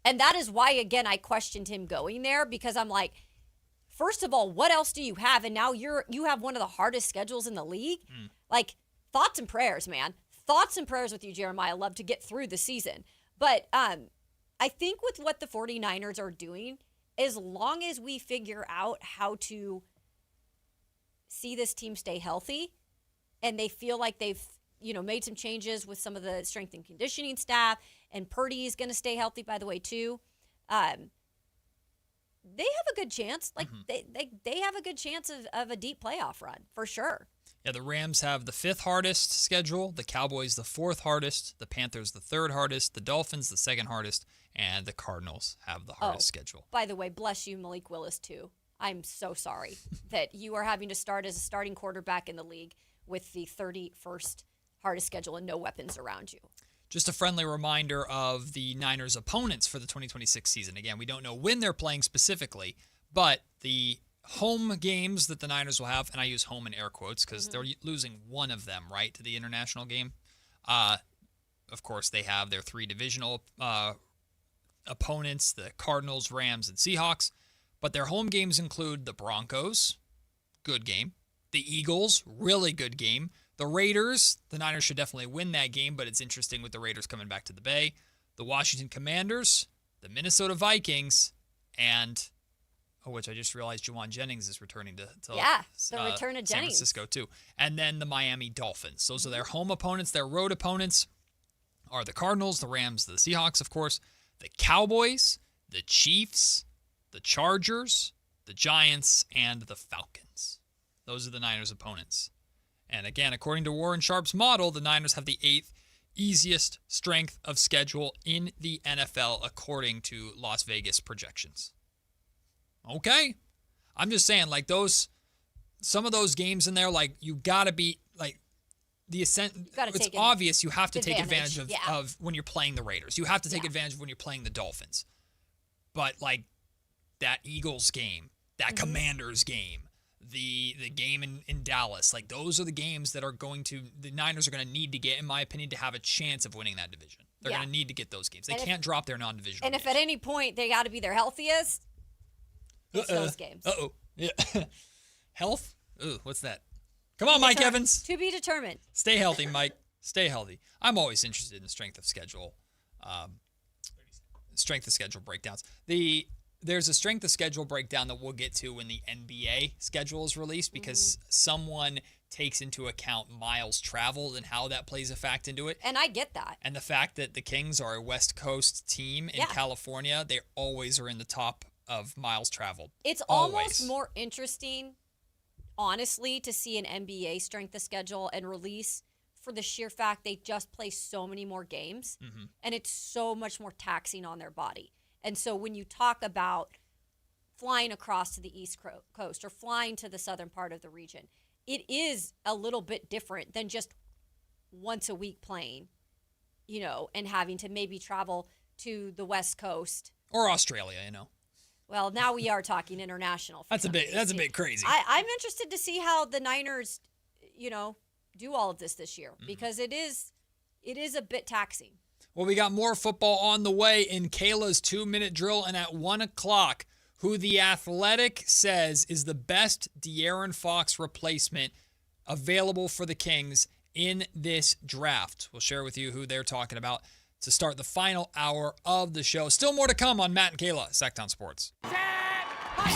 And that is why, again, I questioned him going there, because I'm like, first of all, what else do you have? And now you have one of the hardest schedules in the league. Like, thoughts and prayers, man. Thoughts and prayers with you, Jeremiah Love, to get through the season. But I think with what the 49ers are doing, as long as we figure out how to see this team stay healthy, and they feel like they've made some changes with some of the strength and conditioning staff, and Purdy is going to stay healthy, by the way, too. They have a good chance. Like, they have a good chance of a deep playoff run, for sure. Yeah, the Rams have the 5th hardest schedule, the Cowboys the 4th hardest, the Panthers the 3rd hardest, the Dolphins the 2nd hardest, and the Cardinals have the hardest schedule. By the way, bless you, Malik Willis, too. I'm so sorry that you are having to start as a starting quarterback in the league with the 31st hardest schedule and no weapons around you. Just a friendly reminder of the Niners' opponents for the 2026 season. Again, we don't know when they're playing specifically, but the home games that the Niners will have, and I use home in air quotes because they're losing one of them, right, to the international game. Of course, they have their 3 divisional opponents, the Cardinals, Rams, and Seahawks. But their home games include the Broncos, good game. The Eagles, really good game. The Raiders, the Niners should definitely win that game, but it's interesting with the Raiders coming back to the Bay. The Washington Commanders, the Minnesota Vikings, and, which I just realized Juwan Jennings is returning to the return of Jennings. San Francisco too. And then the Miami Dolphins. Those are their home opponents. Their road opponents are the Cardinals, the Rams, the Seahawks, of course, the Cowboys, the Chiefs, the Chargers, the Giants, and the Falcons. Those are the Niners' opponents. And again, according to Warren Sharp's model, the Niners have the 8th easiest strength of schedule in the NFL, according to Las Vegas projections. Okay? I'm just saying, like, some of those games in there, like, you got to be, like, it's obvious you have to take advantage of when you're playing the Raiders. You have to take advantage of when you're playing the Dolphins. But, like, that Eagles game, that Commanders game, the game in Dallas, like, those are the games that the Niners are going to need to get, in my opinion, to have a chance of winning that division. They're going to need to get those games. They can't drop their non-divisional games. If at any point they got to be their healthiest, it's those games. Yeah. Health? Ooh, what's that? Come on, Mike Evans. To be determined. Stay healthy, Mike. Stay healthy. I'm always interested in strength of schedule. Strength of schedule breakdowns. There's a strength of schedule breakdown that we'll get to when the NBA schedule is released, because someone takes into account miles traveled and how that plays a fact into it. And I get that. And the fact that the Kings are a West Coast team in California, they always are in the top of miles traveled. It's almost more interesting, honestly, to see an NBA strength of schedule and release for the sheer fact they just play so many more games, and it's so much more taxing on their body. And so when you talk about flying across to the East Coast or flying to the southern part of the region, it is a little bit different than just once a week playing, and having to maybe travel to the West Coast. Or Australia, Well, now we are talking international. That's a bit crazy. I'm interested to see how the Niners, do all of this year, because it is a bit taxing. Well, we got more football on the way in Kayla's 2-minute drill, and at 1 o'clock, who The Athletic says is the best De'Aaron Fox replacement available for the Kings in this draft. We'll share with you who they're talking about to start the final hour of the show. Still more to come on Matt and Kayla, Sactown Sports.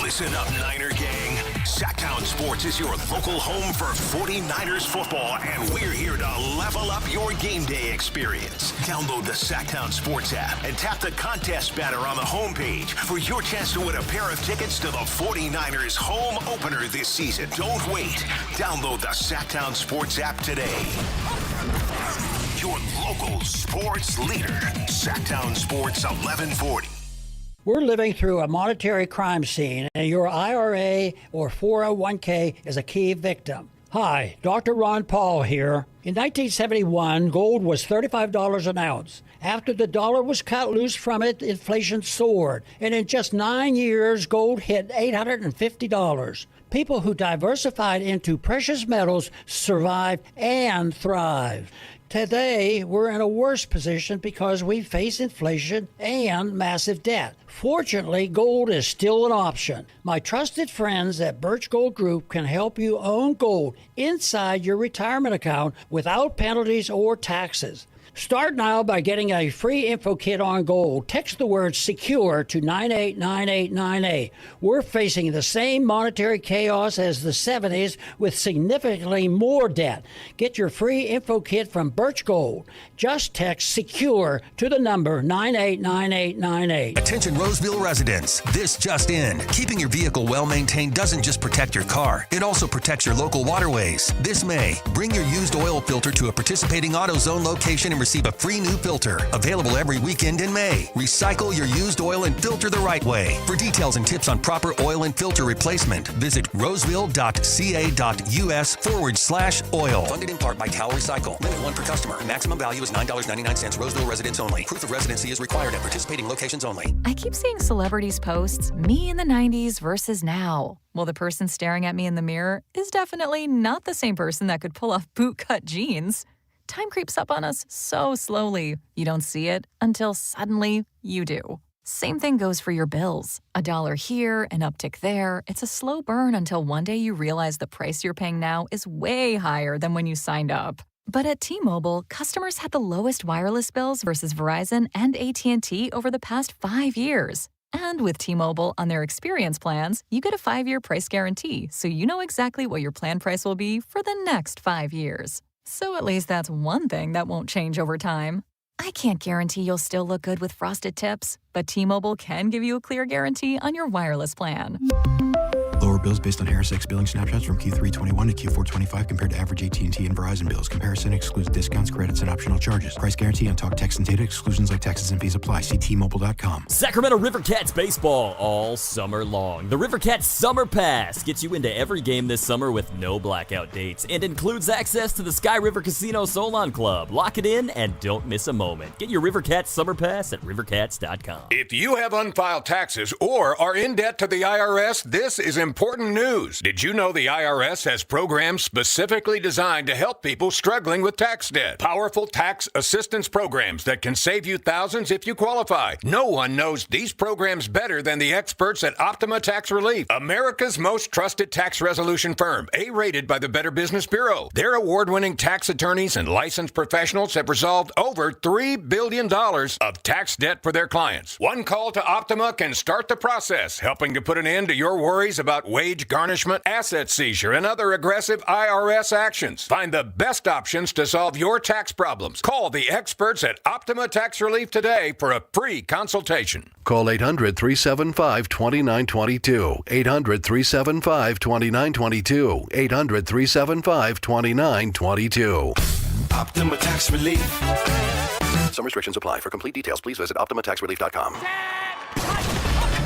Listen up, Niner gang. Sactown Sports is your local home for 49ers football, and we're here to level up your game day experience. Download the Sactown Sports app and tap the contest banner on the homepage for your chance to win a pair of tickets to the 49ers home opener this season. Don't wait. Download the Sactown Sports app today. Your local sports leader, Sactown Sports 1140. We're living through a monetary crime scene, and your IRA or 401k is a key victim. Hi, Dr. Ron Paul here. In 1971, gold was $35 an ounce. After the dollar was cut loose from it, inflation soared. And in just 9 years, gold hit $850. People who diversified into precious metals survived and thrived. Today, we're in a worse position because we face inflation and massive debt. Fortunately, gold is still an option. My trusted friends at Birch Gold Group can help you own gold inside your retirement account without penalties or taxes. Start now by getting a free info kit on gold. Text the word SECURE to 989898. We're facing the same monetary chaos as the 70s with significantly more debt. Get your free info kit from Birch Gold. Just text SECURE to the number 989898. Attention Roseville residents, this just in. Keeping your vehicle well maintained doesn't just protect your car, it also protects your local waterways. This May, bring your used oil filter to a participating AutoZone location and receive a free new filter. Available every weekend in May. Recycle your used oil and filter the right way. For details and tips on proper oil and filter replacement, visit roseville.ca.us/oil. Funded in part by Cal Recycle. Limit 1 per customer. Maximum value is $9.99. Roseville residents only. Proof of residency is required at participating locations only. I keep seeing celebrities post me in the 90s versus now. Well, the person staring at me in the mirror is definitely not the same person that could pull off bootcut jeans. Time creeps up on us so slowly. You don't see it until suddenly you do. Same thing goes for your bills. $1 here, an uptick there. It's a slow burn until one day you realize the price you're paying now is way higher than when you signed up. But at T-Mobile, customers had the lowest wireless bills versus Verizon and AT&T over the past 5 years. And with T-Mobile on their experience plans, you get a 5-year price guarantee, so you know exactly what your plan price will be for the next 5 years. So at least that's one thing that won't change over time. I can't guarantee you'll still look good with frosted tips, but T-Mobile can give you a clear guarantee on your wireless plan. Lower bills based on Harris X billing snapshots from Q321 to Q425 compared to average AT&T and Verizon bills. Comparison excludes discounts, credits, and optional charges. Price guarantee on talk, text, and data. Exclusions like taxes and fees apply. See T-Mobile.com. Sacramento Rivercats baseball all summer long. The Rivercats Summer Pass gets you into every game this summer with no blackout dates and includes access to the Sky River Casino Solon Club. Lock it in and don't miss a moment. Get your Rivercats Summer Pass at rivercats.com. If you have unfiled taxes or are in debt to the IRS, this is important news. Did you know the IRS has programs specifically designed to help people struggling with tax debt? Powerful tax assistance programs that can save you thousands if you qualify. No one knows these programs better than the experts at Optima Tax Relief, America's most trusted tax resolution firm, A-rated by the Better Business Bureau. Their award-winning tax attorneys and licensed professionals have resolved over $3 billion of tax debt for their clients. One call to Optima can start the process, helping to put an end to your worries about wage garnishment, asset seizure, and other aggressive IRS actions. Find the best options to solve your tax problems. Call the experts at Optima Tax Relief today for a free consultation. Call 800-375-2922. 800-375-2922. 800-375-2922. Optima Tax Relief. Some restrictions apply. For complete details, please visit OptimaTaxRelief.com.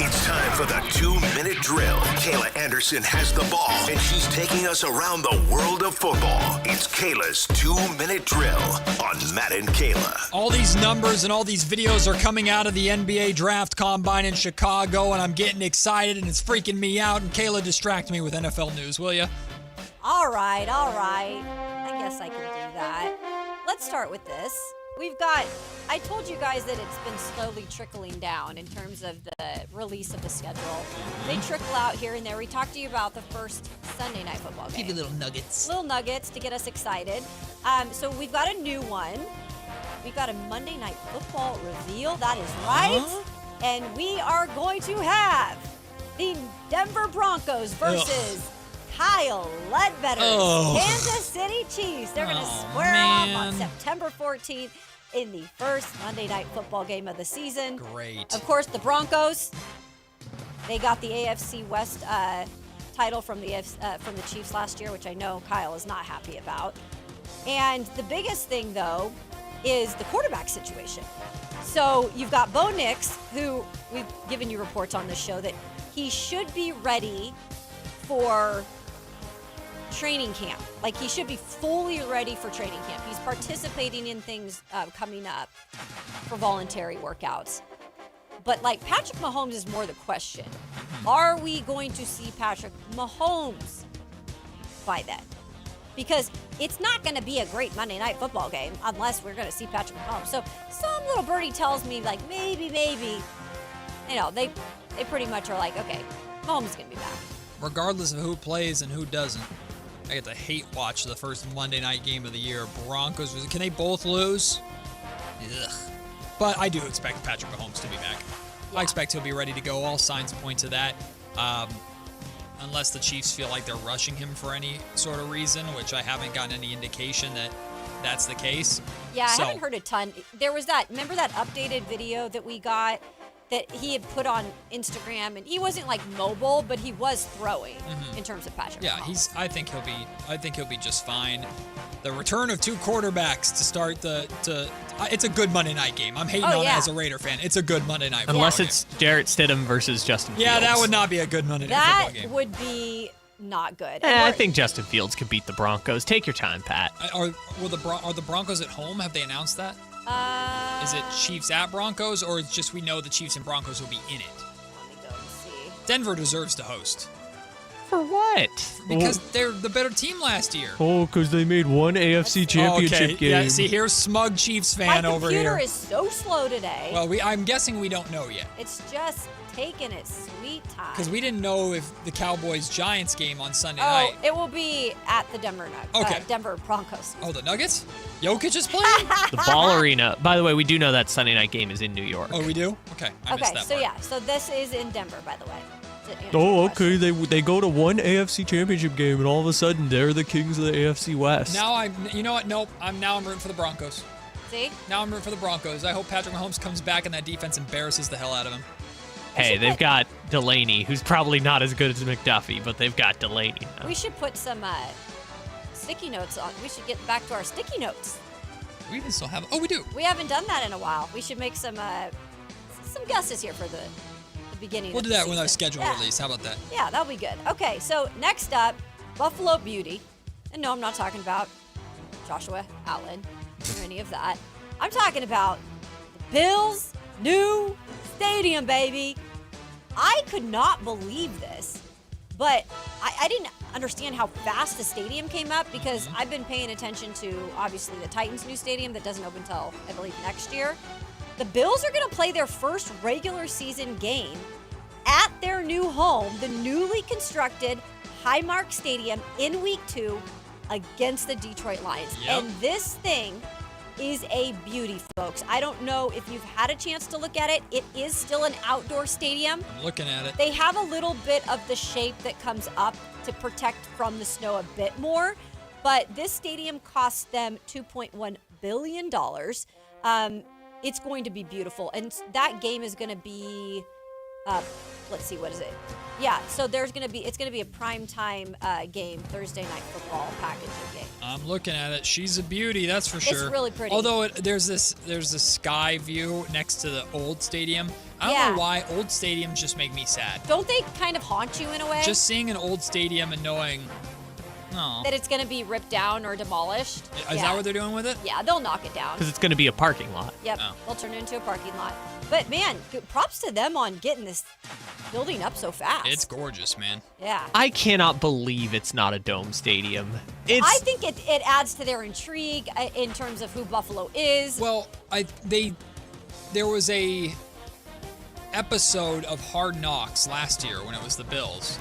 It's time for the 2-minute drill. Kayla Anderson has the ball, and she's taking us around the world of football. It's Kayla's 2-minute drill on Matt and Kayla. All these numbers and all these videos are coming out of the NBA Draft Combine in Chicago, and I'm getting excited, and it's freaking me out. And Kayla, distract me with NFL news, will you? All right. I guess I can do that. Let's start with this. I told you guys that it's been slowly trickling down in terms of the release of the schedule. They trickle out here and there. We talked to you about the first Sunday night football game. Give you little nuggets. Little nuggets to get us excited. So we've got a new one. We've got a Monday night football reveal. That is right. And we are going to have the Denver Broncos versus Kyle Ledbetter's Kansas City Chiefs. They're going to square off on September 14th in the first Monday Night Football game of the season. Great. Of course, the Broncos, they got the AFC West title from the Chiefs last year, which I know Kyle is not happy about. And the biggest thing, though, is the quarterback situation. So you've got Bo Nix, who we've given you reports on this show that he should be ready for training camp. Like, he should be fully ready for training camp. He's participating in things coming up for voluntary workouts. But, like, Patrick Mahomes is more the question. Are we going to see Patrick Mahomes by then? Because it's not going to be a great Monday Night Football game unless we're going to see Patrick Mahomes. So some little birdie tells me, like, maybe, you know, they pretty much are like, okay, Mahomes is going to be back. Regardless of who plays and who doesn't, I get to hate watch the first Monday night game of the year. Broncos, can they both lose? Ugh. But I do expect Patrick Mahomes to be back. Yeah. I expect he'll be ready to go. All signs point to that. Unless the Chiefs feel like they're rushing him for any sort of reason, which I haven't gotten any indication that that's the case. Yeah, I haven't heard a ton. There was remember that updated video that we got that he had put on Instagram, and he wasn't like mobile, but he was throwing in terms of Patrick Mahomes. I think he'll be just fine. The return of two quarterbacks to start it's a good Monday night game. I'm hating on it as a Raider fan. It's a good Monday night. Unless it's Jarrett Stidham versus Justin Fields. Yeah, that would not be a good Monday night football game. That would be not good. I think Justin Fields could beat the Broncos. Take your time, Pat. Are the Broncos at home? Have they announced that? Is it Chiefs at Broncos, or it's just we know the Chiefs and Broncos will be in it? Let me go and see. Denver deserves to host. For what? Because they're the better team last year. Oh, because they made one AFC championship game. Yeah, see, here's smug Chiefs fan over here. My computer is so slow today. Well, I'm guessing we don't know yet. It's just taking its sweet time. Because we didn't know if the Cowboys-Giants game on Sunday night. It will be at the Denver Broncos. Oh, the Nuggets? Jokic is playing? The Ball Arena. By the way, we do know that Sunday night game is in New York. Oh, we do? Okay, I missed that part. So this is in Denver, by the way. Oh, okay. They go to one AFC championship game, and all of a sudden they're the kings of the AFC West. Now you know what? Nope. I'm rooting for the Broncos. See? Now I'm rooting for the Broncos. I hope Patrick Mahomes comes back and that defense embarrasses the hell out of him. Hey, they've got Delaney, who's probably not as good as McDuffie, but they've got Delaney now. We should put some sticky notes on. We should get back to our sticky notes. We even still have. Oh, we do. We haven't done that in a while. We should make some guesses here for the beginning. We'll do that when our schedule release. How about that? Yeah, that'll be good. Okay, so next up, Buffalo Beauty. And no, I'm not talking about Joshua Allen or any of that. I'm talking about the Bills' new stadium, baby. I could not believe this, but I didn't understand how fast the stadium came up because I've been paying attention to, obviously, the Titans' new stadium that doesn't open until, I believe, next year. The Bills are going to play their first regular season game at their new home, the newly constructed Highmark Stadium, in Week 2 against the Detroit Lions. Yep. And this thing is a beauty, folks. I don't know if you've had a chance to look at it. It is still an outdoor stadium. I'm looking at it. They have a little bit of the shape that comes up to protect from the snow a bit more, but this stadium cost them $2.1 billion. It's going to be beautiful, and that game is going to be, let's see, what is it? Yeah, so it's going to be a primetime game, Thursday night football package of game. I'm looking at it. She's a beauty, that's for sure. It's really pretty. Although there's this sky view next to the old stadium. I don't know why old stadiums just make me sad. Don't they kind of haunt you in a way? Just seeing an old stadium and knowing that it's going to be ripped down or demolished. Is that what they're doing with it? Yeah, they'll knock it down. Because it's going to be a parking lot. Yep, they'll turn it into a parking lot. But man, props to them on getting this building up so fast. It's gorgeous, man. Yeah. I cannot believe it's not a dome stadium. I think it adds to their intrigue in terms of who Buffalo is. Well, there was a episode of Hard Knocks last year when it was the Bills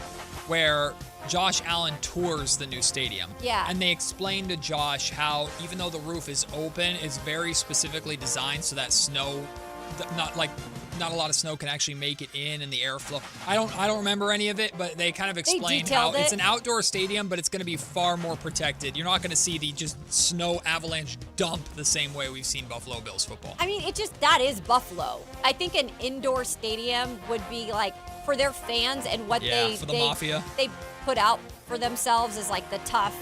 where Josh Allen tours the new stadium. Yeah. And they explained to Josh how even though the roof is open, it's very specifically designed so that snow, not a lot of snow can actually make it in and the airflow. I don't remember any of it, but they kind of explained how it's an outdoor stadium, but it's going to be far more protected. You're not going to see the just snow avalanche dump the same way we've seen Buffalo Bills football. I mean, that is Buffalo. I think an indoor stadium would be like for their fans and what for the mafia. They put out for themselves as like the tough,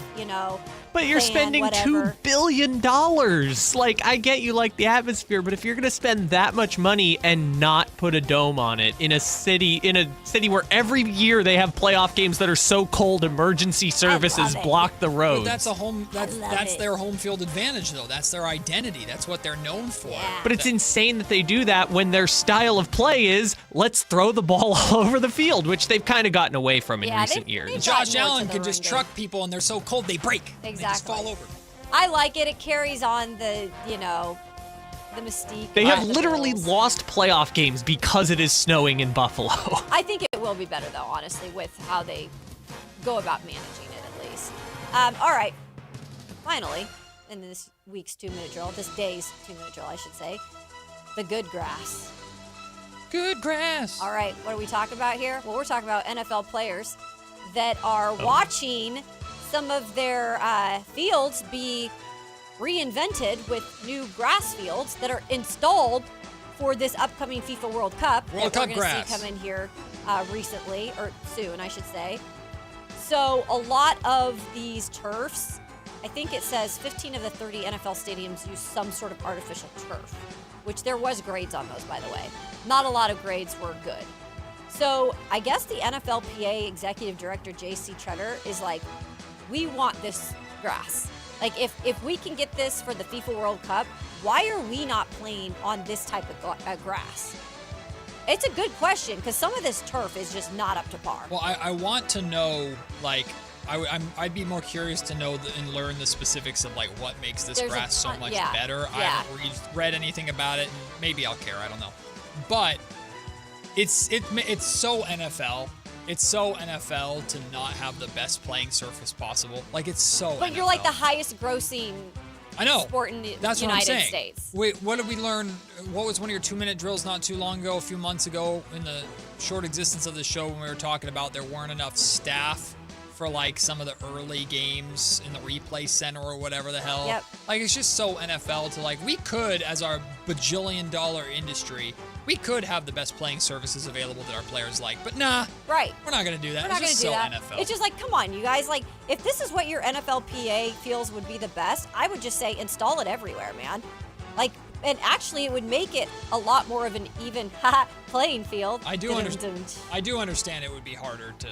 But you're fan, spending whatever. $2 billion. Like, I get you like the atmosphere, but if you're going to spend that much money and not put a dome on it in a city where every year they have playoff games that are so cold, emergency services block the roads. But that's their home field advantage, though. That's their identity. That's what they're known for. But it's insane that they do that when their style of play is, let's throw the ball all over the field, which they've kind of gotten away from in recent years. Josh Allen could just truck people, and they're so cold they break. Exactly. They just fall over. I like it. It carries on the mystique. They have of the literally Bills. lost playoff games because it is snowing in Buffalo. I think it will be better, though, honestly, with how they go about managing it, at least. All right. Finally, in this week's 2-minute drill, this day's 2-minute drill, I should say, the good grass. Good grass. All right. What are we talking about here? Well, we're talking about NFL players that are watching some of their fields be reinvented with new grass fields that are installed for this upcoming FIFA World Cup World that Cup we're going to grass. see come in here recently, or soon, I should say. So a lot of these turfs, I think it says 15 of the 30 NFL stadiums use some sort of artificial turf, which there was grades on those, by the way. Not a lot of grades were good. So I guess the NFLPA executive director, J.C. Tretter, is like, we want this grass. Like, if we can get this for the FIFA World Cup, why are we not playing on this type of grass? It's a good question, because some of this turf is just not up to par. Well, I want to know, like, I'd be more curious to know and learn the specifics of, like, what makes this There's a grass so ton- much yeah, better. I yeah. haven't read anything about it. And maybe I'll care. I don't know. But it's so NFL. It's so NFL to not have the best playing surface possible. Like, it's so But NFL. you're like the highest grossing I know. sport in the That's what I'm United saying. States. Wait, what did we learn? What was one of your 2-minute drills not too long ago, a few months ago, in the short existence of the show when we were talking about there weren't enough staff for, like, some of the early games in the replay center or whatever the hell? Yep. Like, it's just so NFL to, like, we could, as our bajillion-dollar industry, we could have the best playing services available that our players like, but nah. Right. We're not going to do that. We're not It's going just to do so that. NFL. It's just like, come on, you guys. Like, if this is what your NFLPA feels would be the best, I would just say install it everywhere, man. Like, and actually, it would make it a lot more of an even playing field. I do understand it would be harder to.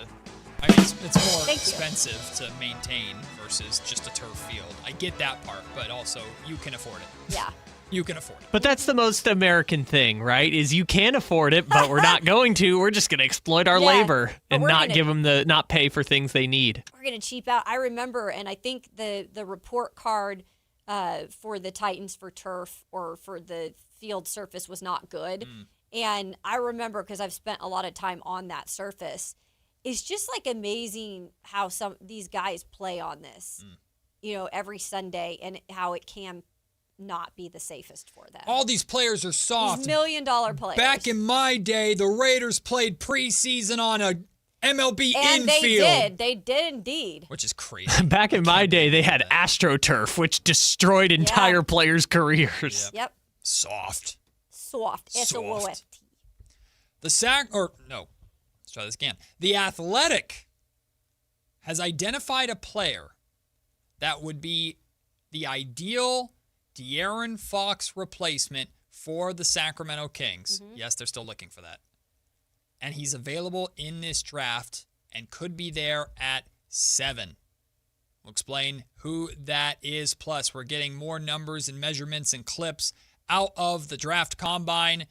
I mean, it's more expensive to maintain versus just a turf field. I get that part, but also you can afford it. Yeah. You can afford it. But that's the most American thing, right? Is you can afford it, but we're not going to. We're just going to exploit our labor and not give them not pay for things they need. We're going to cheap out. I remember, and I think the report card for the Titans for turf or for the field surface was not good. And I remember, because I've spent a lot of time on that surface, it's just like amazing how these guys play on this, every Sunday, and how it can not be the safest for them. All these players are soft. These $1 million players. Back in my day, the Raiders played preseason on a MLB and infield. They did indeed. Which is crazy. Back in my day, they had AstroTurf, which destroyed entire players' careers. Yep. Soft. S-O-O-F-T. Let's try this again. The Athletic has identified a player that would be the ideal De'Aaron Fox replacement for the Sacramento Kings. Yes, they're still looking for that. And he's available in this draft and could be there at 7. We'll explain who that is. Plus, we're getting more numbers and measurements and clips out of the draft combine.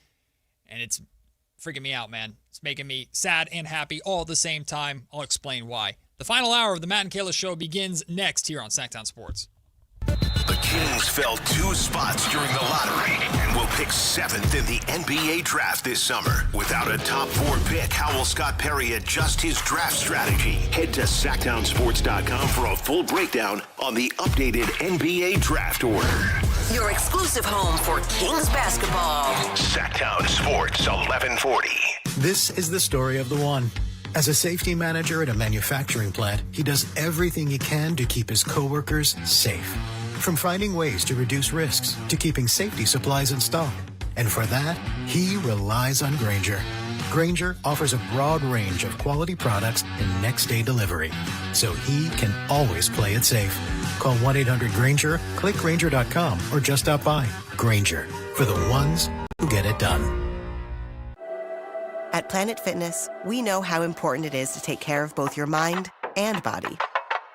And it's freaking me out, man. It's making me sad and happy all at the same time. I'll explain why. The final hour of the Matt and Kayla Show begins next here on Sactown Sports. The Kings fell 2 spots during the lottery and will pick 7th in the NBA draft this summer. Without a top 4 pick, how will Scott Perry adjust his draft strategy? Head to SactownSports.com for a full breakdown on the updated NBA draft order. Your exclusive home for Kings basketball. Sactown Sports 1140. This is the story of the one. As a safety manager at a manufacturing plant, he does everything he can to keep his coworkers safe. From finding ways to reduce risks to keeping safety supplies in stock. And for that, he relies on Grainger, Grainger offers a broad range of quality products and next-day delivery, so he can always play it safe. Call 1-800-GRAINGER, click Grainger.com, or just stop by. Grainger, for the ones who get it done. At Planet Fitness, we know how important it is to take care of both your mind and body.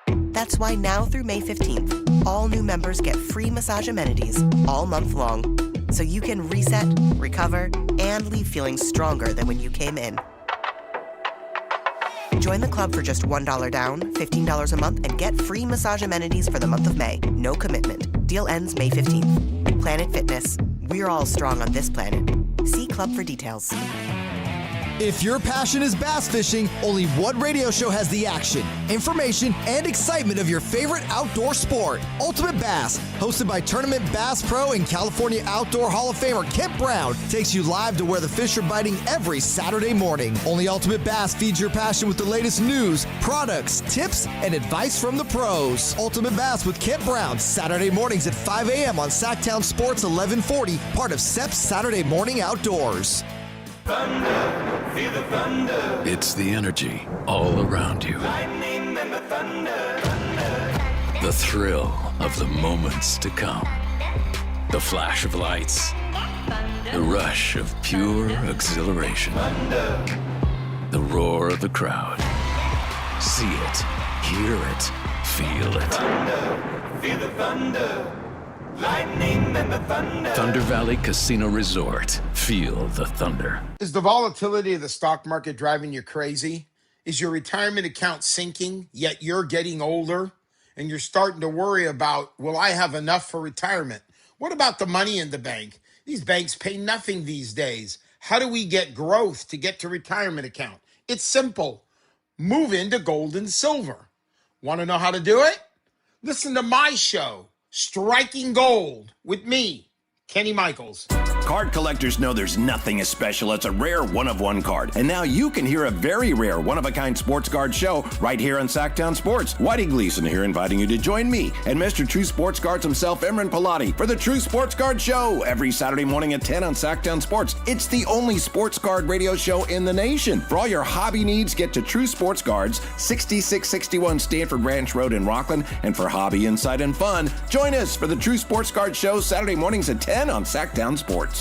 That's why now through May 15th, all new members get free massage amenities all month long, so you can reset, recover, and leave feeling stronger than when you came in. Join the club for just $1 down, $15 a month, and get free massage amenities for the month of May. No commitment. Deal ends May 15th. Planet Fitness. We're all strong on this planet. See club for details. If your passion is bass fishing, only one radio show has the action, information, and excitement of your favorite outdoor sport. Ultimate Bass, hosted by Tournament Bass Pro and California Outdoor Hall of Famer Kent Brown, takes you live to where the fish are biting every Saturday morning. Only Ultimate Bass feeds your passion with the latest news, products, tips, and advice from the pros. Ultimate Bass with Kent Brown, Saturday mornings at 5 a.m. on Sactown Sports 1140, part of SEP's Saturday Morning Outdoors. Thunder, feel the thunder. It's the energy all around you. Lightning and the thunder. The thrill of the moments to come. The flash of lights. The rush of pure exhilaration. The roar of the crowd. See it, hear it, feel it. Thunder, feel the thunder. Lightning and the thunder. Thunder Valley Casino Resort. Feel the thunder. Is the volatility of the stock market driving you crazy? Is your retirement account sinking, yet you're getting older and you're starting to worry about, will I have enough for retirement? What about the money in the bank? These banks pay nothing these days. How do we get growth to get to retirement account? It's simple. Move into gold and silver. Want to know how to do it? Listen to my show, Striking Gold, with me, Kenny Michaels. Card collectors know there's nothing as special as a rare one-of-one card. And now you can hear a very rare one-of-a-kind sports card show right here on Sactown Sports. Whitey Gleason here inviting you to join me and Mr. True Sports Cards himself, Emran Pilati, for the True Sports Card Show every Saturday morning at 10 on Sactown Sports. It's the only sports card radio show in the nation. For all your hobby needs, get to True Sports Cards, 6661 Stanford Ranch Road in Rockland. And for hobby, insight, and fun, join us for the True Sports Card Show Saturday mornings at 10 on Sactown Sports.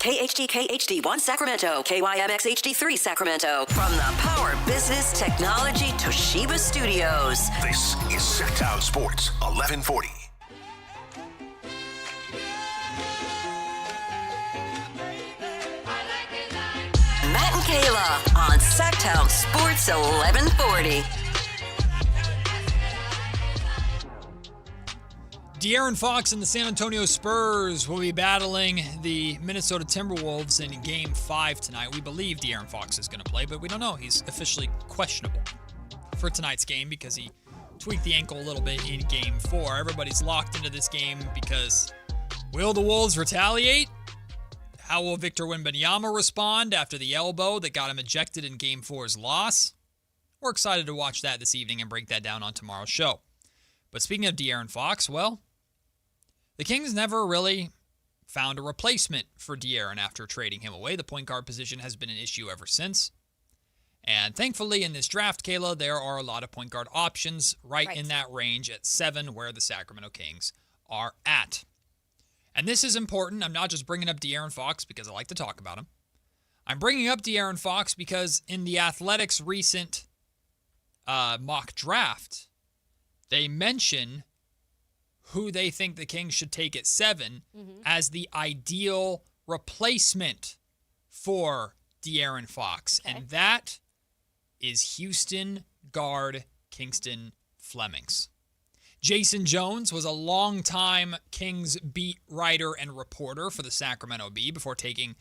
KHD HD1 Sacramento, KYMX HD3 Sacramento. From the Power Business Technology Toshiba Studios. This is Sactown Sports 1140. Matt and Kayla on Sactown Sports 1140. De'Aaron Fox and the San Antonio Spurs will be battling the Minnesota Timberwolves in Game 5 tonight. We believe De'Aaron Fox is going to play, but we don't know. He's officially questionable for tonight's game because he tweaked the ankle a little bit in Game 4. Everybody's locked into this game because will the Wolves retaliate? How will Victor Wembanyama respond after the elbow that got him ejected in Game 4's loss? We're excited to watch that this evening and break that down on tomorrow's show. But speaking of De'Aaron Fox, well, the Kings never really found a replacement for De'Aaron after trading him away. The point guard position has been an issue ever since. And thankfully in this draft, Kayla, there are a lot of point guard options right in that range at 7 where the Sacramento Kings are at. And this is important. I'm not just bringing up De'Aaron Fox because I like to talk about him. I'm bringing up De'Aaron Fox because in the Athletics' recent mock draft, they mention who they think the Kings should take at 7 as the ideal replacement for De'Aaron Fox. Okay. And that is Houston guard Kingston Flemings. Jason Jones was a longtime Kings beat writer and reporter for the Sacramento Bee before taking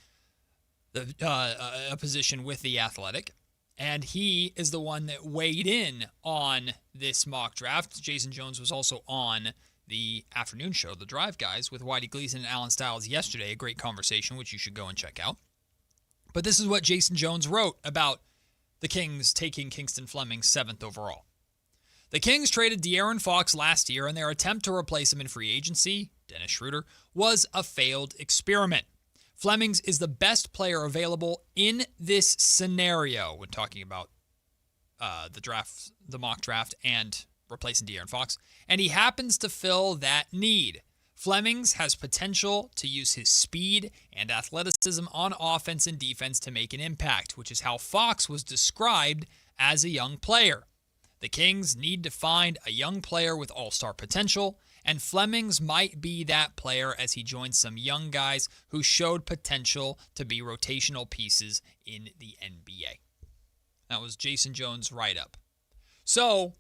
a position with The Athletic. And he is the one that weighed in on this mock draft. Jason Jones was also on the afternoon show, The Drive Guys, with Whitey Gleason and Alan Stiles yesterday. A great conversation, which you should go and check out. But this is what Jason Jones wrote about the Kings taking Kingston Fleming 7th overall. The Kings traded De'Aaron Fox last year, and their attempt to replace him in free agency, Dennis Schroeder, was a failed experiment. Flemings is the best player available in this scenario when talking about the mock draft, and replacing De'Aaron Fox. And he happens to fill that need. Flemings has potential to use his speed and athleticism on offense and defense to make an impact, which is how Fox was described as a young player. The Kings need to find a young player with all-star potential, and Flemings might be that player as he joins some young guys who showed potential to be rotational pieces in the NBA. That was Jason Jones' write-up. So,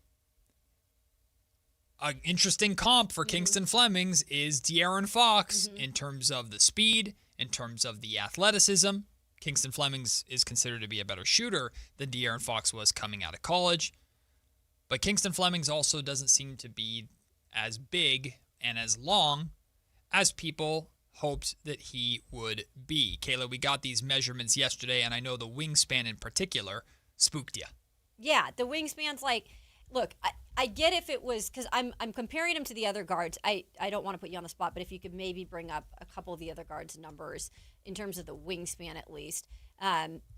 an interesting comp for Kingston Flemings is De'Aaron Fox in terms of the speed, in terms of the athleticism. Kingston Flemings is considered to be a better shooter than De'Aaron Fox was coming out of college. But Kingston Flemings also doesn't seem to be as big and as long as people hoped that he would be. Kayla, we got these measurements yesterday, and I know the wingspan in particular spooked you. Yeah, the wingspan's like, look, I get if it was, because I'm comparing him to the other guards. I don't want to put you on the spot, but if you could maybe bring up a couple of the other guards' numbers in terms of the wingspan at least.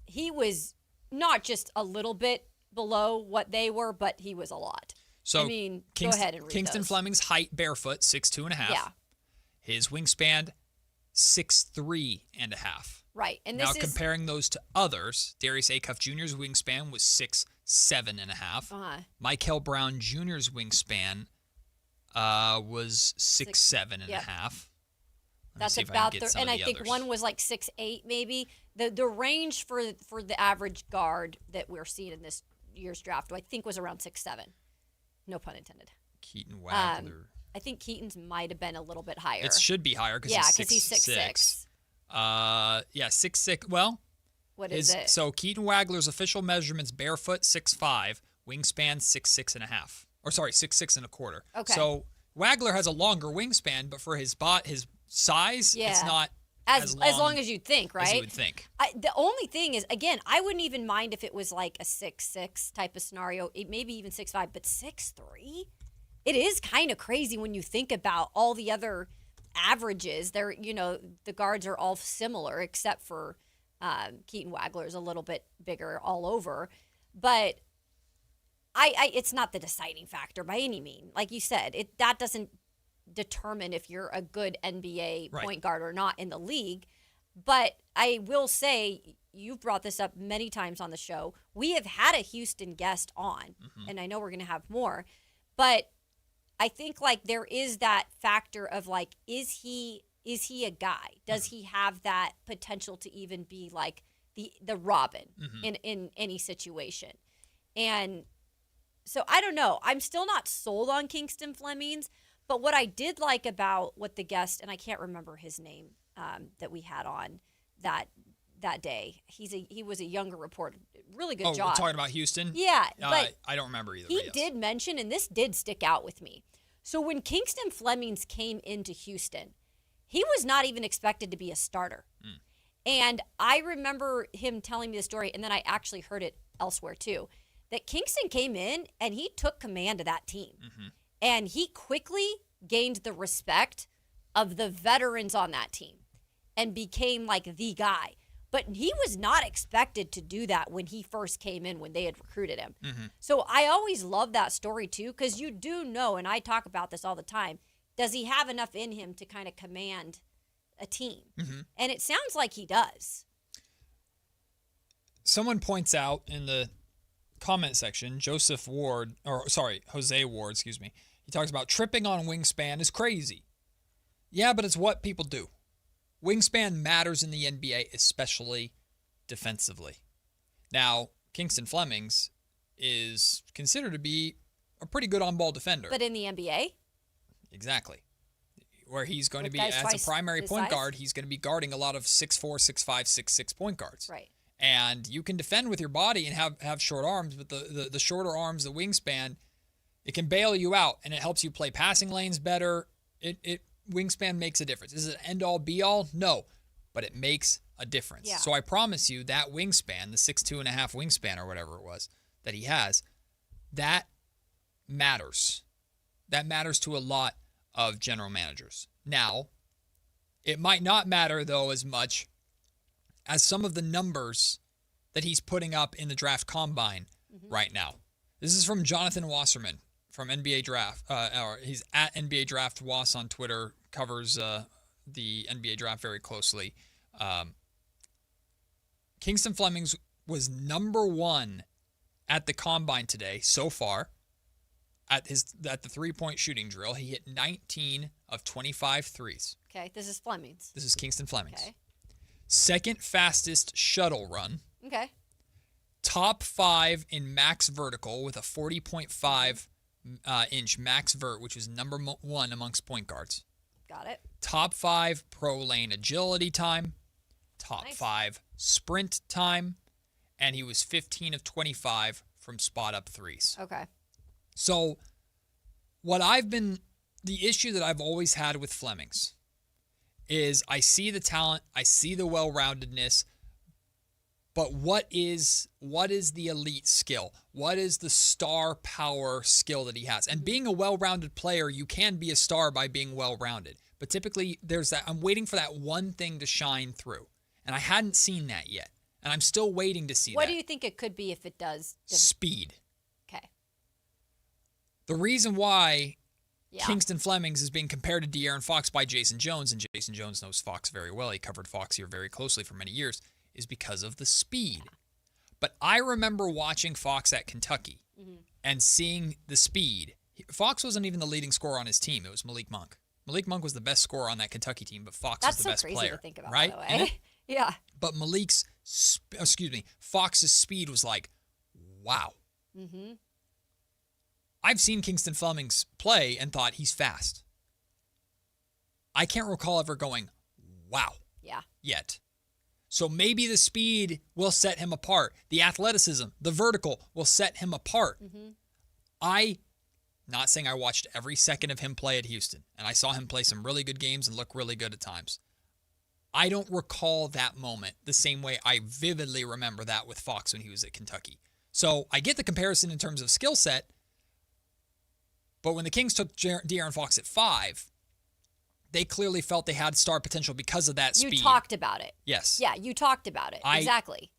He was not just a little bit below what they were, but he was a lot. So I mean, go ahead and read Kingston those. Fleming's height barefoot, 6'2.5". Yeah. His wingspan, 6'3.5". Right. And now this is comparing those to others, Darius Acuff Jr.'s wingspan was 6'7.5". Mikel Brown Jr.'s wingspan was 6'7.5". Yep. That's about and I think one was like 6'8", maybe. The range for the average guard that we're seeing in this year's draft, I think, was around 6'7". No pun intended. Keaton Wagler. I think Keaton's might have been a little bit higher. It should be higher because he's 6'6". 6'6". Well, what is it? So Keaton Wagler's official measurements: barefoot 6'5", wingspan 6'6.5", or sorry, 6'6.25". Okay. So Wagler has a longer wingspan, but for his size, it's not as long as you'd think, right? As you would think. The only thing is, again, I wouldn't even mind if it was like a 6'6" type of scenario, maybe even 6'5", but 6'3", it is kind of crazy when you think about all the other averages. They're, the guards are all similar except for Keaton Wagler is a little bit bigger all over, but it's not the deciding factor by any means. Like you said, that doesn't determine if you're a good NBA point guard or not in the league. But I will say, you've brought this up many times on the show. We have had a Houston guest on, and I know we're going to have more, but I think like there is that factor of like, is he a guy? Does he have that potential to even be like the Robin in any situation? And so I don't know. I'm still not sold on Kingston Flemings, but what I did like about what the guest, and I can't remember his name, that we had on that day. He was a younger reporter. Really good job. We're talking about Houston? Yeah. But I don't remember either. He did mention, and this did stick out with me. So when Kingston Flemings came into Houston, he was not even expected to be a starter. And I remember him telling me the story, and then I actually heard it elsewhere too, that Kingston came in and he took command of that team. And he quickly gained the respect of the veterans on that team and became like the guy. But he was not expected to do that when he first came in, when they had recruited him. So I always love that story too, because you do know, and I talk about this all the time, does he have enough in him to kind of command a team? And it sounds like he does. Someone points out in the comment section, Jose Ward, excuse me. He talks about tripping on wingspan is crazy. Yeah, but it's what people do. Wingspan matters in the NBA, especially defensively. Now, Kingston Flemings is considered to be a pretty good on-ball defender. But in the NBA? Exactly. Where he's going to be, guys as a primary point size? guard, he's going to be guarding a lot of 6'4", 6'5", 6'6" point guards. Right. And you can defend with your body and have short arms, but the shorter arms, the wingspan, it can bail you out, and it helps you play passing lanes better. Wingspan makes a difference. Is it end-all, be-all? No, but it makes a difference. Yeah. So I promise you that wingspan, the 6'2.5" wingspan or whatever it was that he has, that matters. That matters to a lot of general managers. Now, it might not matter, though, as much as some of the numbers that he's putting up in the draft combine right now. This is from Jonathan Wasserman from NBA Draft. Or he's at NBA Draft Was on Twitter, covers the NBA Draft very closely. Kingston Flemings was number 1 at the combine today so far. At the three-point shooting drill, he hit 19 of 25 threes. Okay, this is Flemings. This is Kingston Flemings. Okay. Second fastest shuttle run. Okay. Top 5 in max vertical with a 40.5 inch max vert, which was number 1 amongst point guards. Got it. Top 5 pro lane agility time. Top 5 sprint time. And he was 15 of 25 from spot up threes. Okay. So the issue that I've always had with Flemings is I see the talent, I see the well-roundedness, but what is the elite skill? What is the star power skill that he has? And being a well-rounded player, you can be a star by being well-rounded. But typically there's that, I'm waiting for that one thing to shine through. And I hadn't seen that yet. And I'm still waiting to see that. What do you think it could be if it does? Speed. Okay. The reason why Kingston Flemings is being compared to De'Aaron Fox by Jason Jones, and Jason Jones knows Fox very well, he covered Fox here very closely for many years, is because of the speed. But I remember watching Fox at Kentucky and seeing the speed. Fox wasn't even the leading scorer on his team. It was Malik Monk. Malik Monk was the best scorer on that Kentucky team, but Fox was the best player. That's so crazy to think about, right? by the way. Yeah. But Fox's speed was like, wow. Mm-hmm. I've seen Kingston Flemings play and thought he's fast. I can't recall ever going, wow. Yeah. Yet. So maybe the speed will set him apart. The athleticism, the vertical will set him apart. Not saying I watched every second of him play at Houston, and I saw him play some really good games and look really good at times. I don't recall that moment the same way I vividly remember that with Fox when he was at Kentucky. So I get the comparison in terms of skill set, but when the Kings took De'Aaron Fox at 5, they clearly felt they had star potential because of that speed. You talked about it. Yes. Yeah, you talked about it. Exactly.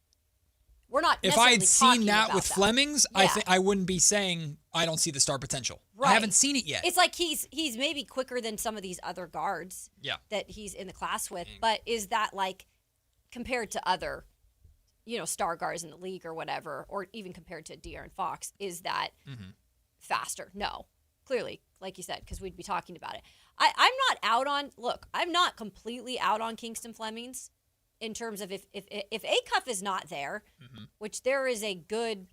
We're not If I had necessarily seen that talking with about Flemings, Yeah. I wouldn't be saying I don't see the star potential. Right. I haven't seen it yet. It's like he's maybe quicker than some of these other guards that he's in the class with, but is that like compared to other, star guards in the league or whatever, or even compared to De'Aaron Fox, is that faster? No. Clearly, like you said, because we'd be talking about it. I'm not completely out on Kingston Flemings in terms of if Acuff is not there, which there is a good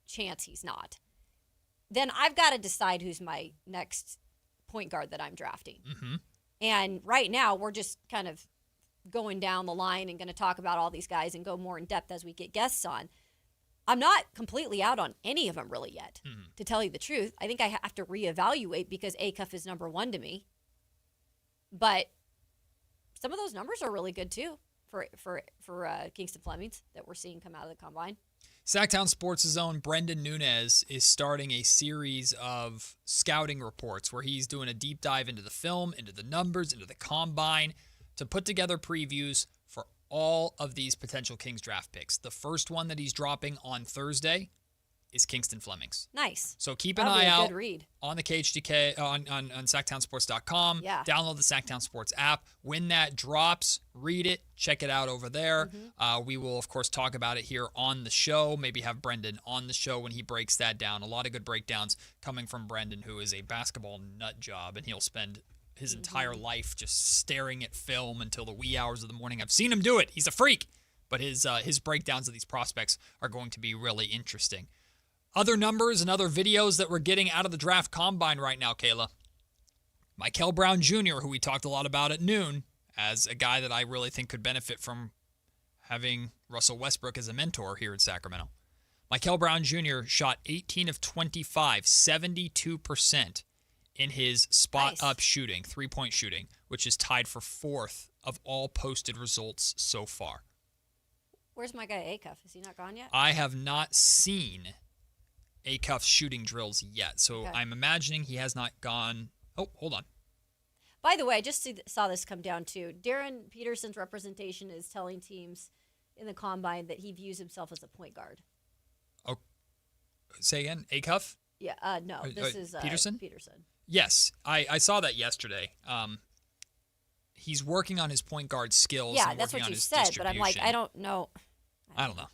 chance he's not, then I've got to decide who's my next point guard that I'm drafting. And right now, we're just kind of going down the line and going to talk about all these guys and go more in depth as we get guests on. I'm not completely out on any of them really yet, to tell you the truth. I think I have to reevaluate because Acuff is number 1 to me. But some of those numbers are really good too for Kingston Flemings that we're seeing come out of the combine. Sactown Sports' own Brendan Nunez is starting a series of scouting reports where he's doing a deep dive into the film, into the numbers, into the combine, to put together previews for all of these potential Kings draft picks. The first one that he's dropping on Thursday is Kingston Flemings. Nice. So keep an That'll be eye a out good read. on the KHDK, on SactownSports.com. Yeah. Download the Sactown Sports app. When that drops, read it. Check it out over there. We will, of course, talk about it here on the show. Maybe have Brendan on the show when he breaks that down. A lot of good breakdowns coming from Brendan, who is a basketball nut job, and he'll spend his entire life just staring at film until the wee hours of the morning. I've seen him do it. He's a freak. But his breakdowns of these prospects are going to be really interesting. Other numbers and other videos that we're getting out of the draft combine right now, Kayla. Mikel Brown Jr., who we talked a lot about at noon, as a guy that I really think could benefit from having Russell Westbrook as a mentor here in Sacramento. Mikel Brown Jr. shot 18 of 25, 72% in his spot-up shooting, three-point shooting, which is tied for 4th of all posted results so far. Where's my guy Acuff? Is he not gone yet? I have not seen Acuff's shooting drills yet, so I'm imagining he has not gone. Oh, hold on. By the way, I just saw this come down too. Darren Peterson's representation is telling teams in the combine that he views himself as a point guard. Oh, say again, Acuff? Yeah, no, this is Peterson. Peterson. Yes, I saw that yesterday. He's working on his point guard skills. Yeah, and that's working what on you his said, but I'm like, I don't know. I don't know.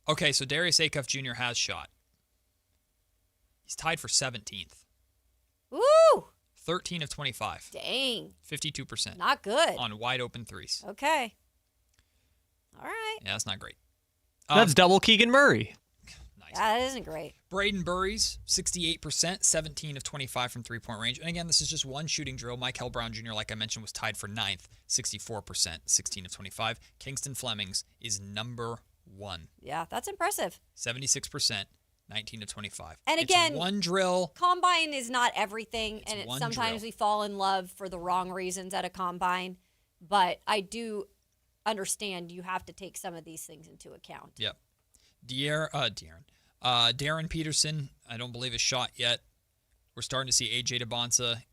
Okay, so Darius Acuff Jr. has shot. He's tied for 17th. Woo! 13 of 25. Dang. 52%. Not good. On wide open threes. Okay. All right. Yeah, that's not great. That's double Keegan Murray. Nice. That isn't great. Braden Burries, 68%, 17 of 25 from three-point range. And again, this is just one shooting drill. Mikel Brown Jr., like I mentioned, was tied for 9th, 64%, 16 of 25. Kingston Flemings is number 1. Yeah, that's impressive. 76%, 19 of 25. And It's again, one drill. Combine is not everything, and one sometimes drill. we fall in love for the wrong reasons at a combine. But I do understand you have to take some of these things into account. Yep. Darren Peterson, I don't believe is shot yet. We're starting to see AJ DeBonsa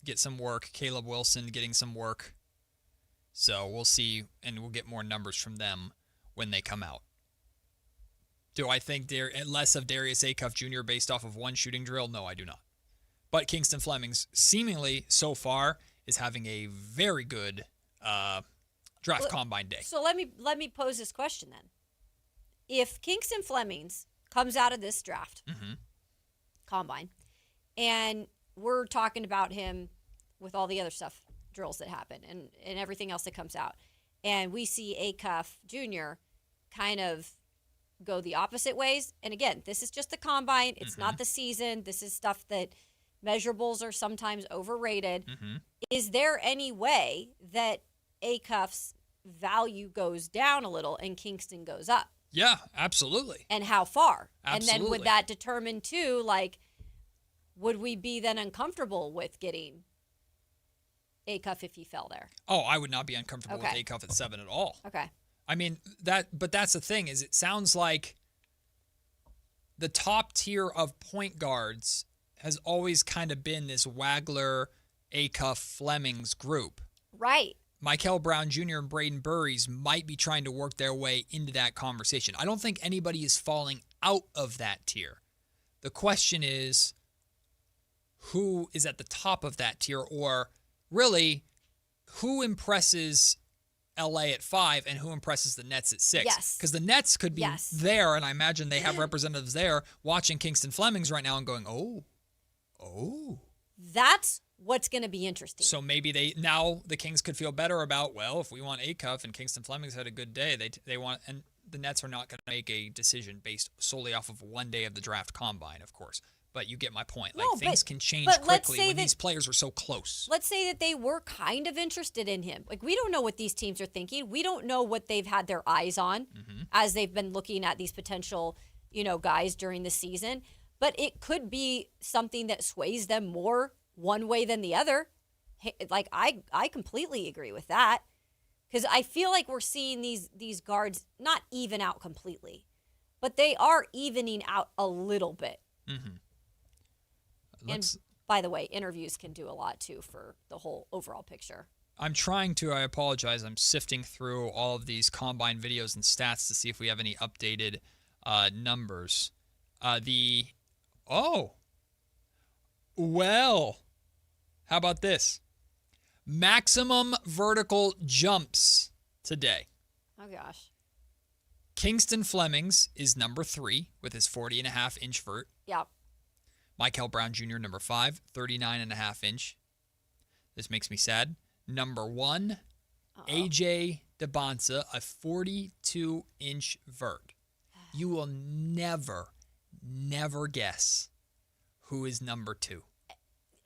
get some work. Caleb Wilson getting some work. So we'll see, and we'll get more numbers from them when they come out. Do I think less of Darius Acuff Jr. based off of one shooting drill? No, I do not. But Kingston Flemings, seemingly so far, is having a very good draft combine day. So let me pose this question then. If Kingston Flemings comes out of this draft combine, and we're talking about him with all the other stuff, drills that happen, and everything else that comes out, and we see Acuff Jr. kind of go the opposite ways, and again, this is just the combine. It's not the season. This is stuff that measurables are sometimes overrated. Is there any way that Acuff's value goes down a little and Kingston goes up? Yeah, absolutely. And how far? Absolutely. And then would that determine too, like, would we be then uncomfortable with getting Acuff if he fell there? Oh, I would not be uncomfortable with Acuff at 7 at all. Okay. I mean, but that's the thing, is it sounds like the top tier of point guards has always kind of been this Wagler, Acuff, Flemings group. Right. Mikel Brown Jr. and Braden Burries might be trying to work their way into that conversation. I don't think anybody is falling out of that tier. The question is, who is at the top of that tier, or really, who impresses LA at 5 and who impresses the Nets at 6? Yes. Because the Nets could be there, and I imagine they have representatives there watching Kingston Flemings right now and going, oh. That's what's going to be interesting. So maybe the Kings could feel better about, well, if we want Acuff and Kingston Flemings had a good day, they want, and the Nets are not going to make a decision based solely off of one day of the draft combine, of course. But you get my point. Like, things can change quickly when these players are so close. Let's say that they were kind of interested in him. Like, we don't know what these teams are thinking. We don't know what they've had their eyes on as they've been looking at these potential, guys during the season. But it could be something that sways them more one way than the other. Like, I completely agree with that. Because I feel like we're seeing these guards not even out completely, but they are evening out a little bit. And by the way, interviews can do a lot too for the whole overall picture. I apologize. I'm sifting through all of these combine videos and stats to see if we have any updated numbers. How about this? Maximum vertical jumps today. Oh, gosh. Kingston Flemings is number 3 with his 40.5-inch vert. Yep. Mikel Brown Jr., number 5, 39.5-inch. This makes me sad. Number 1, AJ DeBonsa, a 42-inch vert. You will never guess who is number 2.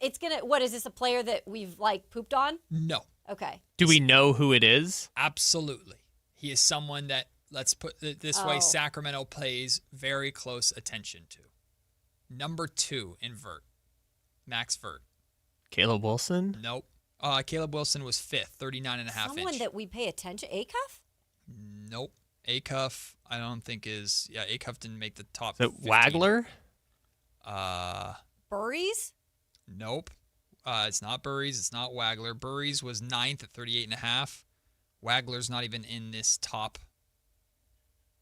It's going to, what, is this a player that we've, pooped on? No. Okay. Do we know who it is? Absolutely. He is someone that, let's put it this way, Sacramento pays very close attention to. Number 2 in vert. Max vert. Caleb Wilson? Nope. Caleb Wilson was 5th, 39.5-inch. Someone that we pay attention. Acuff? Nope. Acuff, I don't think is. Yeah, Acuff didn't make the top. Is it Wagler? Burries? Nope. It's not Burries. It's not Wagler. Burries was 9th at 38.5. Wagler's not even in this top.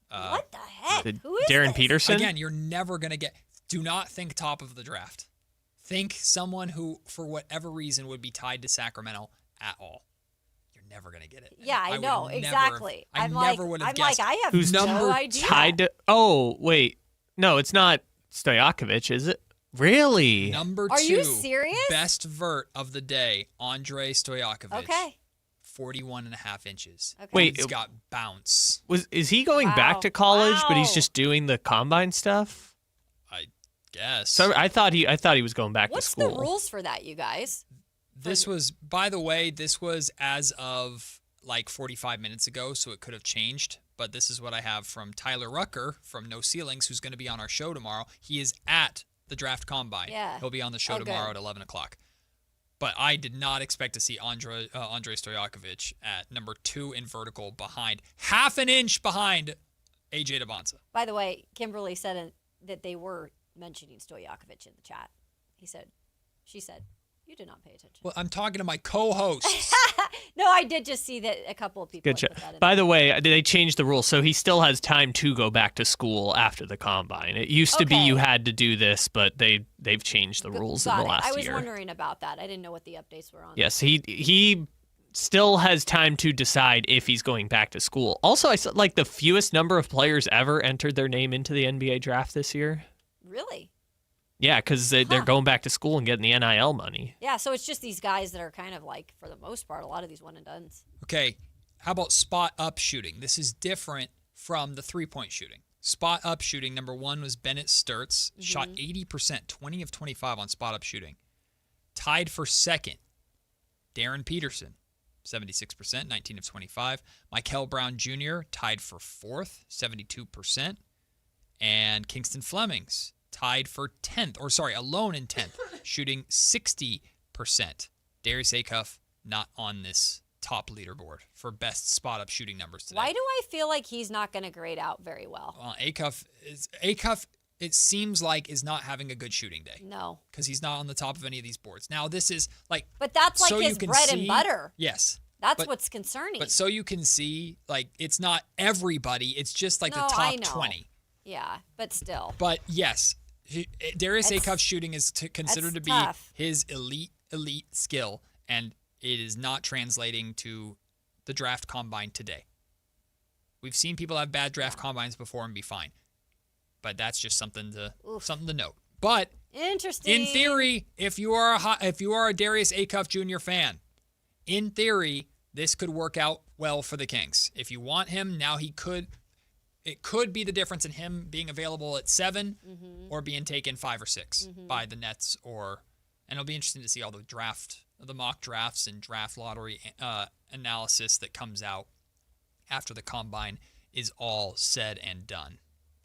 What the heck? Who is Darren this? Peterson? Again, you're never going to get. Do not think top of the draft. Think someone who, for whatever reason, would be tied to Sacramento at all. You're never going to get it. Yeah, I know. Exactly. I I'm never would have guessed. I have Who's no number idea. tied to? Oh, wait. No, it's not Stojakovic, is it? Really? Number 2. Are you serious? Best vert of the day, Andrei Stojakovic. Okay. 41.5 inches. Okay. Wait, He's got bounce. Is he going back to college, but he's just doing the combine stuff? I guess. So I thought he was going back What's to school. the rules for that, you guys? This was, by the way, this was as of like 45 minutes ago, so it could have changed. But this is what I have from Tyler Rucker from No Ceilings, who's going to be on our show tomorrow. He is at the draft combine. Yeah. He'll be on the show tomorrow at 11 o'clock. But I did not expect to see Andrei Stojakovic at number 2 in vertical behind, half an inch behind AJ Debonsa. By the way, Kimberly said that they were mentioning Stojakovic in the chat. She said, you did not pay attention. Well, I'm talking to my co-hosts. No, I did just see that a couple of people Good had job. put that in By there. the way, they changed the rules, so he still has time to go back to school after the combine. It used to be you had to do this, but they've changed the rules in Got the it. last I was year. wondering about that. I didn't know what the updates were on. Yes, he still has time to decide if he's going back to school. Also, I saw like the fewest number of players ever entered their name into the NBA draft this year. Really? Yeah, because they're going back to school and getting the NIL money. Yeah, so it's just these guys that are kind of like, for the most part, a lot of these one and dones. Okay, how about spot up shooting? This is different from the three-point shooting. Spot up shooting, number 1 was Bennett Sturtz, shot 80%, 20 of 25 on spot up shooting. Tied for second, Darren Peterson, 76%, 19 of 25. Mikel Brown Jr. tied for 4th, 72%. And Kingston Flemings tied for 10th, alone in 10th, shooting 60%. Darius Acuff not on this top leaderboard for best spot-up shooting numbers today. Why do I feel like he's not going to grade out very well? Acuff, it seems like, is not having a good shooting day. No. Because he's not on the top of any of these boards. Now, this is like... But that's like so his bread and butter. Yes. That's what's concerning. But so you can see, like, it's not everybody. It's just like the I top know. 20. Yeah, but still. But yes, Darius Acuff's shooting is considered to be tough. his elite skill, and it is not translating to the draft combine today. We've seen people have bad draft combines before and be fine, but that's just something to note. But interesting. In theory, if you are a Darius Acuff Jr. fan, in theory, this could work out well for the Kings. If you want him now, it could be the difference in him being available at 7 or being taken 5 or 6 by the Nets, and it'll be interesting to see all the mock drafts and draft lottery analysis that comes out after the combine is all said and done.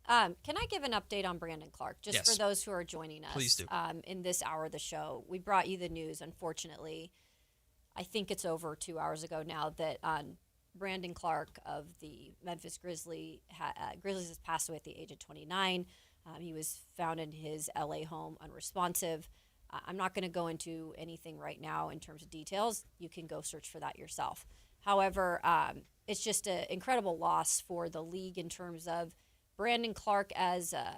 Can I give an update on Brandon Clark, just Yes. for those who are joining us? Please do. In this hour of the show, we brought you the news. Unfortunately, I think it's over 2 hours ago now that Brandon Clark of the Memphis Grizzlies has passed away at the age of 29. He was found in his LA home unresponsive. I'm not going to go into anything right now in terms of details. You can go search for that yourself. However, it's just an incredible loss for the league in terms of Brandon Clark as a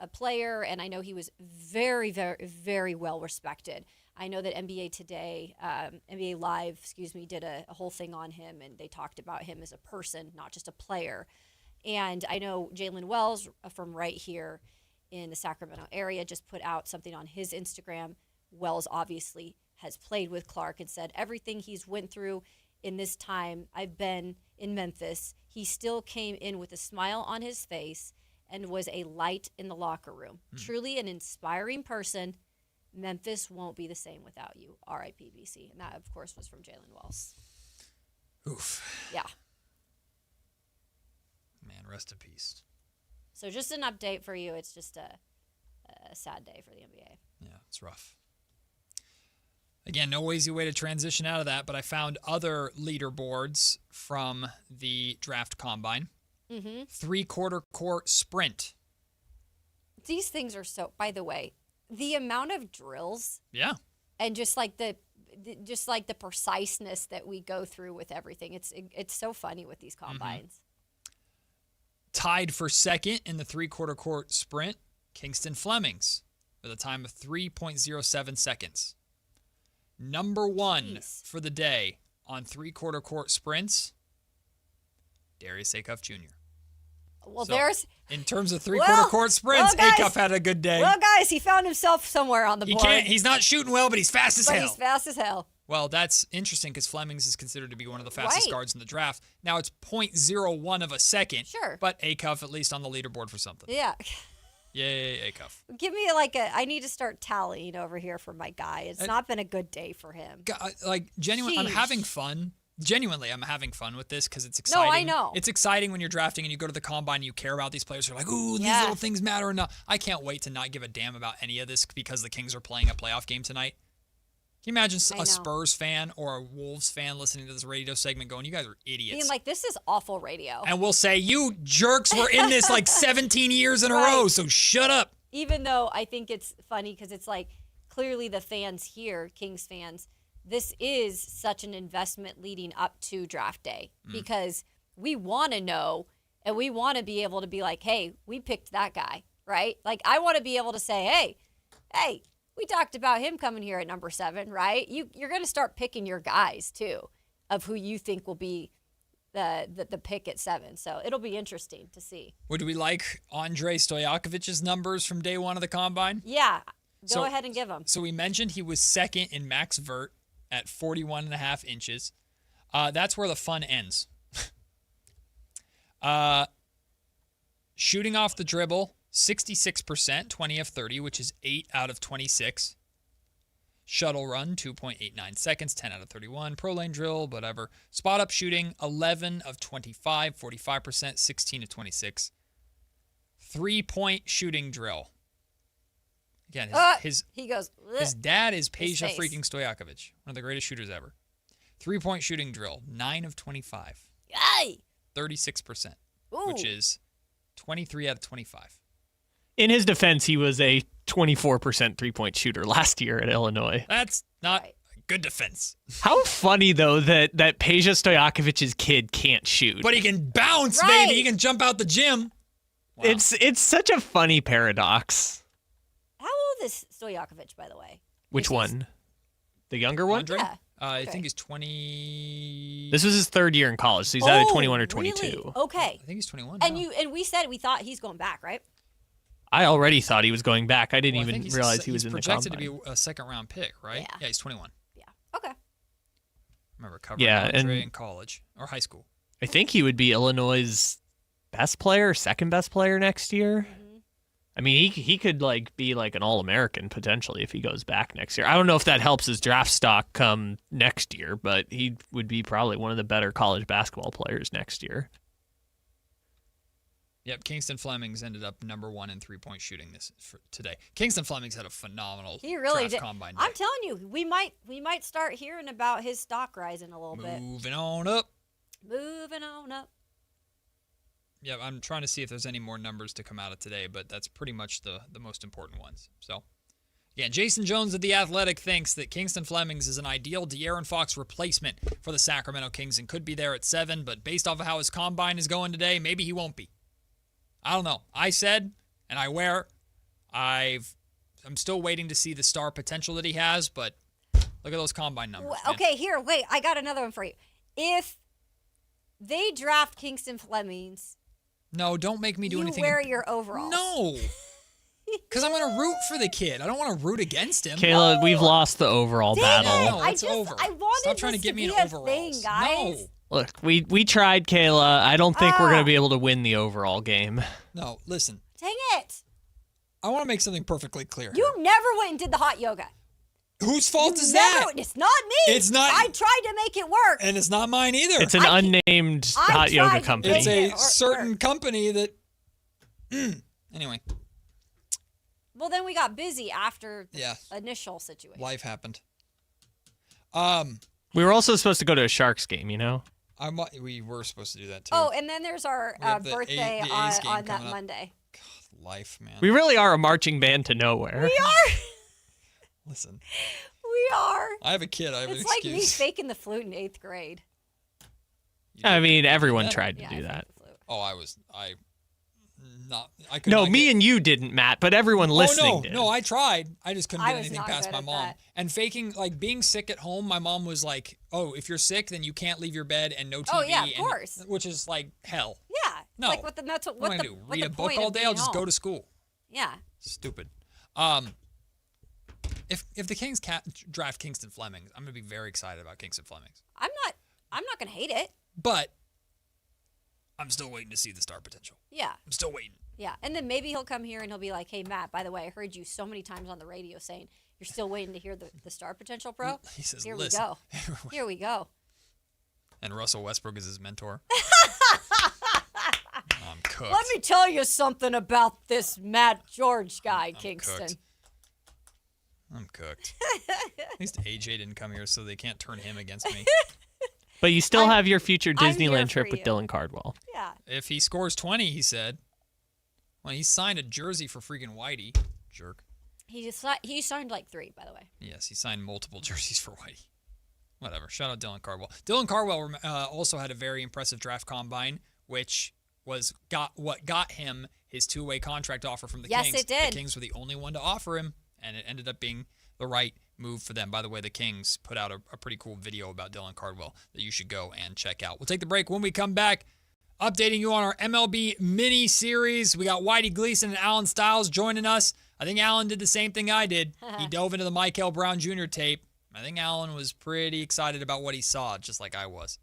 player, and I know he was very, very, very well respected. I know that NBA Live, did a whole thing on him, and they talked about him as a person, not just a player. And I know Jalen Wells from right here in the Sacramento area just put out something on his Instagram. Wells obviously has played with Clark and said everything he's went through in this time I've been in Memphis, he still came in with a smile on his face and was a light in the locker room. Truly an inspiring person. Memphis won't be the same without you. R.I.P. BC. And that, of course, was from Jalen Wells. Oof. Yeah. Man, rest in peace. So just an update for you. It's just a sad day for the NBA. Yeah, it's rough. Again, no easy way to transition out of that, but I found other leaderboards from the draft combine. 3/4 court sprint. These things are so, by the way, the amount of drills Yeah. and just like the preciseness that we go through with everything. It's so funny with these combines. Tied for second in the 3/4 court sprint, Kingston Flemings with a time of 3.07 seconds. Number one for the day on 3/4 court sprints, Darius Acuff Jr. Well, So, there's in terms of 3/4 court sprints, Acuff had a good day. Well, guys, he found himself somewhere on the board. He's not shooting well, but he's fast as hell. He's fast as hell. Well, that's interesting because Flemings is considered to be one of the fastest guards in the draft. Now it's 0.01 of a second. Sure. But Acuff at least on the leaderboard for something. Yeah. Yay, Acuff. Give me I need to start tallying over here for my guy. It's not been a good day for him. Genuinely, I'm Sheesh. having fun. Genuinely, I'm having fun with this because it's exciting. No, I know. It's exciting when you're drafting and you go to the combine and you care about these players. You're like, ooh, these little things matter enough. I can't wait to not give a damn about any of this because the Kings are playing a playoff game tonight. Can you imagine a Spurs fan or a Wolves fan listening to this radio segment going, you guys are idiots. Being like, this is awful radio. And we'll say, you jerks were in this like 17 years in a row, so shut up. Even though I think it's funny because it's like clearly the fans here, Kings fans, this is such an investment leading up to draft day because we want to know and we want to be able to be like, hey, we picked that guy, right? Like I want to be able to say, hey, we talked about him coming here at number 7, right? You're going to start picking your guys too of who you think will be the pick at 7. So it'll be interesting to see. Would we like Andre Stojakovic's numbers from day one of the combine? Yeah. Go ahead and give them. So we mentioned he was second in max vert at 41.5 inches. That's where the fun ends. Shooting off the dribble, 66%, 20 of 30, which is 8 out of 26. Shuttle run, 2.89 seconds, 10 out of 31. Pro lane drill, whatever. Spot up shooting, 11 of 25, 45%, 16 of 26. 3-point shooting drill. Again, he goes. His dad is Peja freaking Stojakovic, one of the greatest shooters ever. 3-point shooting drill, 9 of 25. Yay! 36%, Ooh. which is 23 out of 25. In his defense, he was a 24% three-point shooter last year at Illinois. That's not a good defense. How funny, though, that Peja Stojakovic's kid can't shoot. But he can bounce, baby. He can jump out the gym. Wow. It's such a funny paradox. How old is Stojakovic, by the way? Which one? The younger one? Yeah. I think he's 20. This was his third year in college, so he's either 21 or 22. Really? Okay. I think he's 21 And now. we said we thought he's going back, right? I already thought he was going back. I didn't Well, I even think realize he was in the combine. He's projected to be a second-round pick, right? Yeah, he's 21. Yeah. Okay. I remember covering Yeah, Andre in college or high school. I think he would be Illinois' best player, second best player next year. Mm-hmm. I mean, he could be like an All-American potentially if he goes back next year. I don't know if that helps his draft stock come next year, but he would be probably one of the better college basketball players next year. Yep, Kingston Flemings ended up number 1 in 3-point shooting today. Kingston Flemings had a phenomenal He really draft did. combine day. I'm telling you, we might start hearing about his stock rising a little bit. Moving on up. Moving on up. Yeah, I'm trying to see if there's any more numbers to come out of today, but that's pretty much the most important ones. So, again, Jason Jones of The Athletic thinks that Kingston Flemings is an ideal De'Aaron Fox replacement for the Sacramento Kings and could be there at 7, but based off of how his combine is going today, maybe he won't be. I don't know. I said, and I wear, I'm still waiting to see the star potential that he has, but look at those combine numbers. Well, okay, wait. I got another one for you. If they draft Kingston Flemings, no, don't make me do you anything. wear your overalls. No. Because I'm going to root for the kid. I don't want to root against him. Kayla, we've lost the overall battle. No, it's over. I wanted Stop trying this to get me be in a overalls. thing, guys. No. Look, we tried, Kayla. I don't think we're going to be able to win the overall game. No, listen. Dang it. I want to make something perfectly clear. You never went and did the hot yoga. Whose fault is that? It's not me. It's not. I tried to make it work. And it's not mine either. It's an unnamed hot yoga company. It's a certain company that. Anyway. Well, then we got busy after the Yeah. initial situation. Life happened. We were also supposed to go to a Sharks game, you know? We were supposed to do that too. Oh, and then there's our We have the birthday the A's game on that coming up. Monday. Life, man. We really are a marching band to nowhere. We are. Listen. We We are. I have a kid. I have an It's like excuse. me faking the flute in 8th grade. I mean, everyone tried to do that. Oh, I couldn't. No, me and you didn't, Matt, but everyone listening did. No, I tried. I just couldn't I get was anything not past good my at mom. that. And faking, like being sick at home, my mom was like, "Oh, if you're sick, then you can't leave your bed and no TV." Oh, yeah, of and- course. Which is like hell. Yeah. No. Like what the mental. What am I the, gonna do? what Read the a book point all of day? being I'll just go home? to school. Yeah. Stupid. If the Kings draft Kingston Fleming, I'm gonna be very excited about Kingston Fleming. I'm not gonna hate it. But I'm still waiting to see the star potential. Yeah. I'm still waiting. Yeah. And then maybe he'll come here and he'll be like, "Hey, Matt, by the way, I heard you so many times on the radio saying you're still waiting to hear the star potential, bro." He says, "Here "Listen." we go. Here we go." And Russell Westbrook is his mentor. I'm cooked. Let me tell you something about this Matt George guy, Kingston. Cooked. I'm cooked. At least AJ didn't come here, so they can't turn him against me. But you still have your future I'm here Disneyland for trip with you. Dylan Cardwell. Yeah. If he scores 20, he said. Well, he signed a jersey for freaking Whitey. Jerk. He signed like 3, by the way. Yes, he signed multiple jerseys for Whitey. Whatever. Shout out Dylan Cardwell. Dylan Cardwell also had a very impressive draft combine, which got him his 2-way contract offer from the Yes, Kings. it did. The Kings were the only one to offer him, and it ended up being the right move for them. By the way, the Kings put out a pretty cool video about Dylan Cardwell that you should go and check out. We'll take the break. When we come back, updating you on our MLB mini-series. We got Whitey Gleason and Alan Stiles joining us. I think Alan did the same thing I did. He dove into the Mikel Brown Jr. tape. I think Alan was pretty excited about what he saw, just like I was.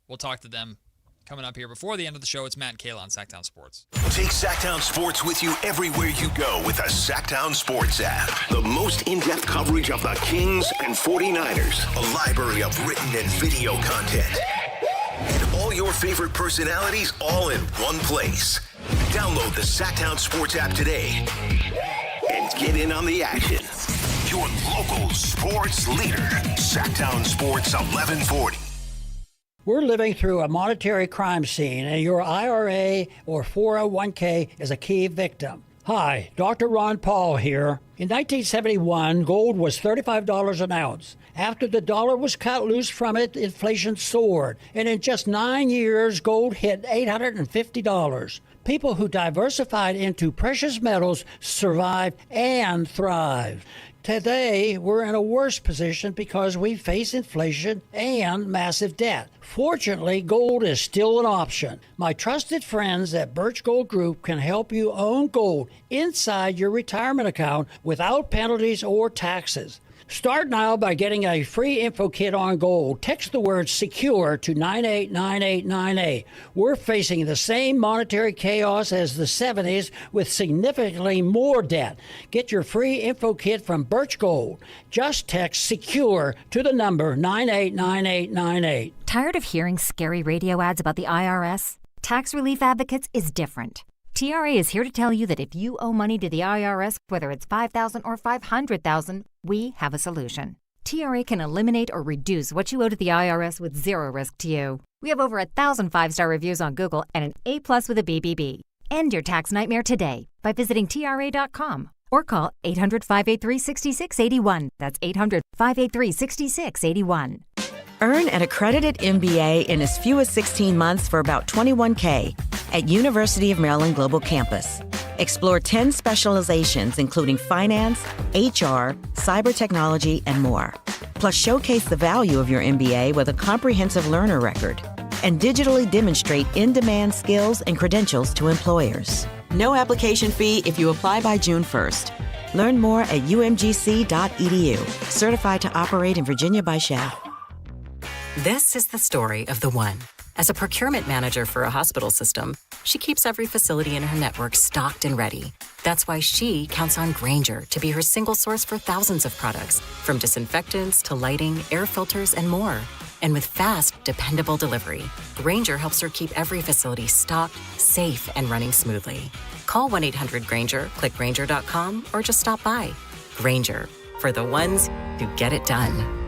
We'll talk to them coming up here before the end of the show. It's Matt and Kayla on Sactown Sports. Take Sactown Sports with you everywhere you go with the Sactown Sports app. The most in-depth coverage of the Kings and 49ers. A library of written and video content. And all your favorite personalities all in one place. Download the Sactown Sports app today and get in on the action. Your local sports leader. Sactown Sports 1140. We're living through a monetary crime scene, and your IRA or 401k is a key victim. Hi, Dr. Ron Paul here. In 1971, gold was $35 an ounce. After the dollar was cut loose from it, inflation soared, and in just 9 years, gold hit $850. People who diversified into precious metals survived and thrived. Today, we're in a worse position because we face inflation and massive debt. Fortunately, gold is still an option. My trusted friends at Birch Gold Group can help you own gold inside your retirement account without penalties or taxes. Start now by getting a free info kit on gold. Text the word SECURE to 989898. We're facing the same monetary chaos as the 70s with significantly more debt. Get your free info kit from Birch Gold. Just text SECURE to the number 989898. Tired of hearing scary radio ads about the IRS? Tax Relief Advocates is different. TRA is here to tell you that if you owe money to the IRS, whether it's $5,000 or $500,000, we have a solution. TRA can eliminate or reduce what you owe to the IRS with zero risk to you. We have over 1,000 5-star reviews on Google and an A+ with a BBB. End your tax nightmare today by visiting TRA.com or call 800-583-6681. That's 800-583-6681. Earn an accredited MBA in as few as 16 months for about $21K at University of Maryland Global Campus. Explore 10 specializations, including finance, HR, cyber technology, and more. Plus, showcase the value of your MBA with a comprehensive learner record and digitally demonstrate in-demand skills and credentials to employers. No application fee if you apply by June 1st. Learn more at umgc.edu. Certified to operate in Virginia by SHAP. This is the story of the one. As a procurement manager for a hospital system, she keeps every facility in her network stocked and ready. That's why she counts on Grainger to be her single source for thousands of products, from disinfectants to lighting, air filters, and more. And with fast, dependable delivery, Grainger helps her keep every facility stocked, safe, and running smoothly. Call 1-800-GRAINGER, click Grainger.com, or just stop by. Grainger, for the ones who get it done.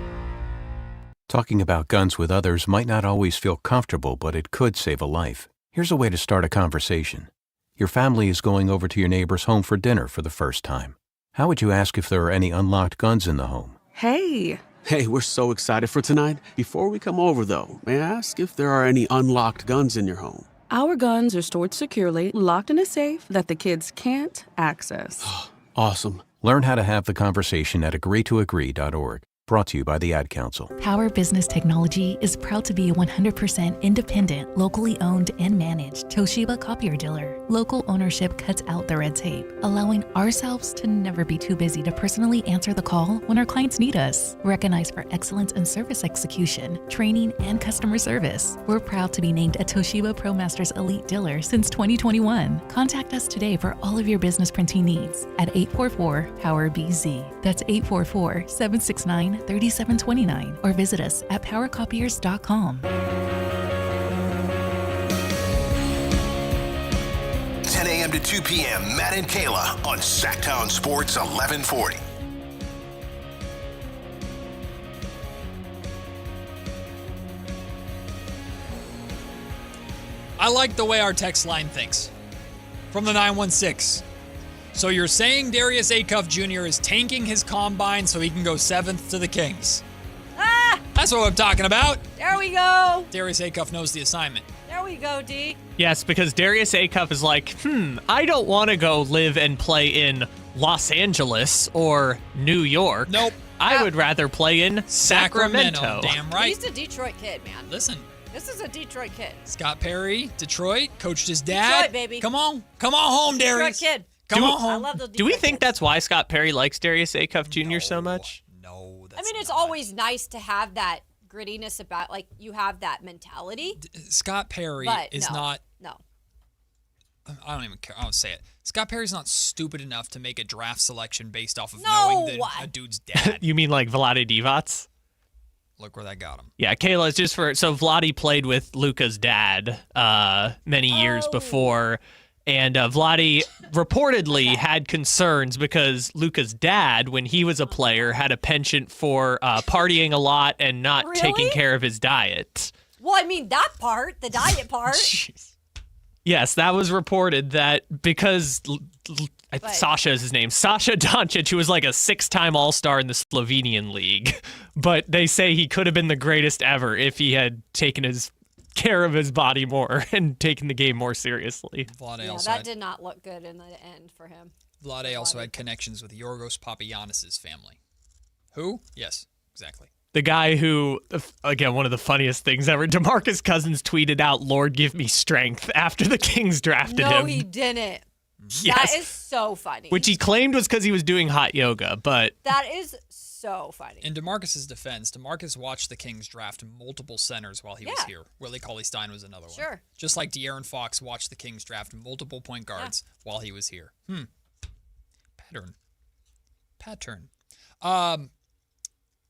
Talking about guns with others might not always feel comfortable, but it could save a life. Here's a way to start a conversation. Your family is going over to your neighbor's home for dinner for the first time. How would you ask if there are any unlocked guns in the home? Hey. Hey, we're so excited for tonight. Before we come over, though, may I ask if there are any unlocked guns in your home? Our guns are stored securely, locked in a safe that the kids can't access. Awesome. Learn how to have the conversation at agreetoagree.org. Brought to you by the Ad Council. Power Business Technology is proud to be a 100% independent, locally owned and managed Toshiba copier dealer. Local ownership cuts out the red tape, allowing ourselves to never be too busy to personally answer the call when our clients need us. Recognized for excellence in service execution, training, and customer service, we're proud to be named a Toshiba ProMasters Elite Dealer since 2021. Contact us today for all of your business printing needs at 844-POWER-BZ. That's 844-769-3729 or visit us at powercopiers.com. 10 a.m. to 2 p.m. Matt and Kayla on Sactown Sports 1140. I like the way our text line thinks. From the 916. So you're saying Darius Acuff Jr. is tanking his combine so he can go 7th to the Kings? Ah! That's what I'm talking about. There we go. Darius Acuff knows the assignment. There we go, D. Yes, because Darius Acuff is like, I don't want to go live and play in Los Angeles or New York. Nope. I would rather play in Sacramento. Damn right. He's a Detroit kid, man. Listen. This is a Detroit kid. Scott Perry, Detroit, coached his dad. Detroit, baby. Come on home, Darius. Detroit kid. Come on home. I love the Detroit Do we think kids. that's why Scott Perry likes Darius Acuff Jr. so much? No, I mean, it's always nice to have that grittiness about, like, you have that mentality. Scott Perry but is no, not. No. I don't even care. I don't say it. Scott Perry's not stupid enough to make a draft selection based off of No. knowing a dude's dad. You mean like Vlade Divac? Look where that got him. Yeah, Kayla, it's just for so Vlade played with Luka's dad many years before, and Vlade reportedly had concerns because Luka's dad, when he was a player, had a penchant for partying a lot and not taking care of his diet. Well, I mean, that part, the diet part. Yes, that was reported that because Sasha is his name. Sasha Doncic, who was like a 6-time All-Star in the Slovenian league. But they say he could have been the greatest ever if he had taken his care of his body more and taken the game more seriously. That did not look good in the end for him. Vlade also had connections with Yorgos Papagiannis' family. Who? Yes, exactly. The guy who, again, one of the funniest things ever, DeMarcus Cousins tweeted out, "Lord, give me strength," after the Kings drafted him. No, he didn't. Yes. That is so funny. Which he claimed was because he was doing hot yoga, but... That is so funny. In DeMarcus' defense, DeMarcus watched the Kings draft multiple centers while he was here. Willie Cauley-Stein was another one. Sure. Just like De'Aaron Fox watched the Kings draft multiple point guards while he was here. Pattern.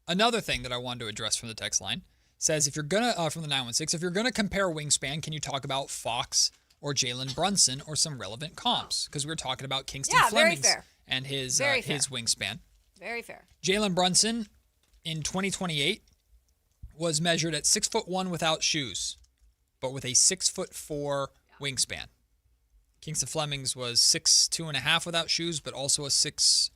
Another thing that I wanted to address from the text line says, if you're gonna from the 916, if you're gonna compare wingspan, can you talk about Fox or Jalen Brunson or some relevant comps? Because we were talking about Kingston Flemings and his wingspan. Very fair. Jalen Brunson in 2028 was measured at 6'1" without shoes, but with a 6'4" wingspan. Kingston Flemings was 6'2.5" without shoes, but also a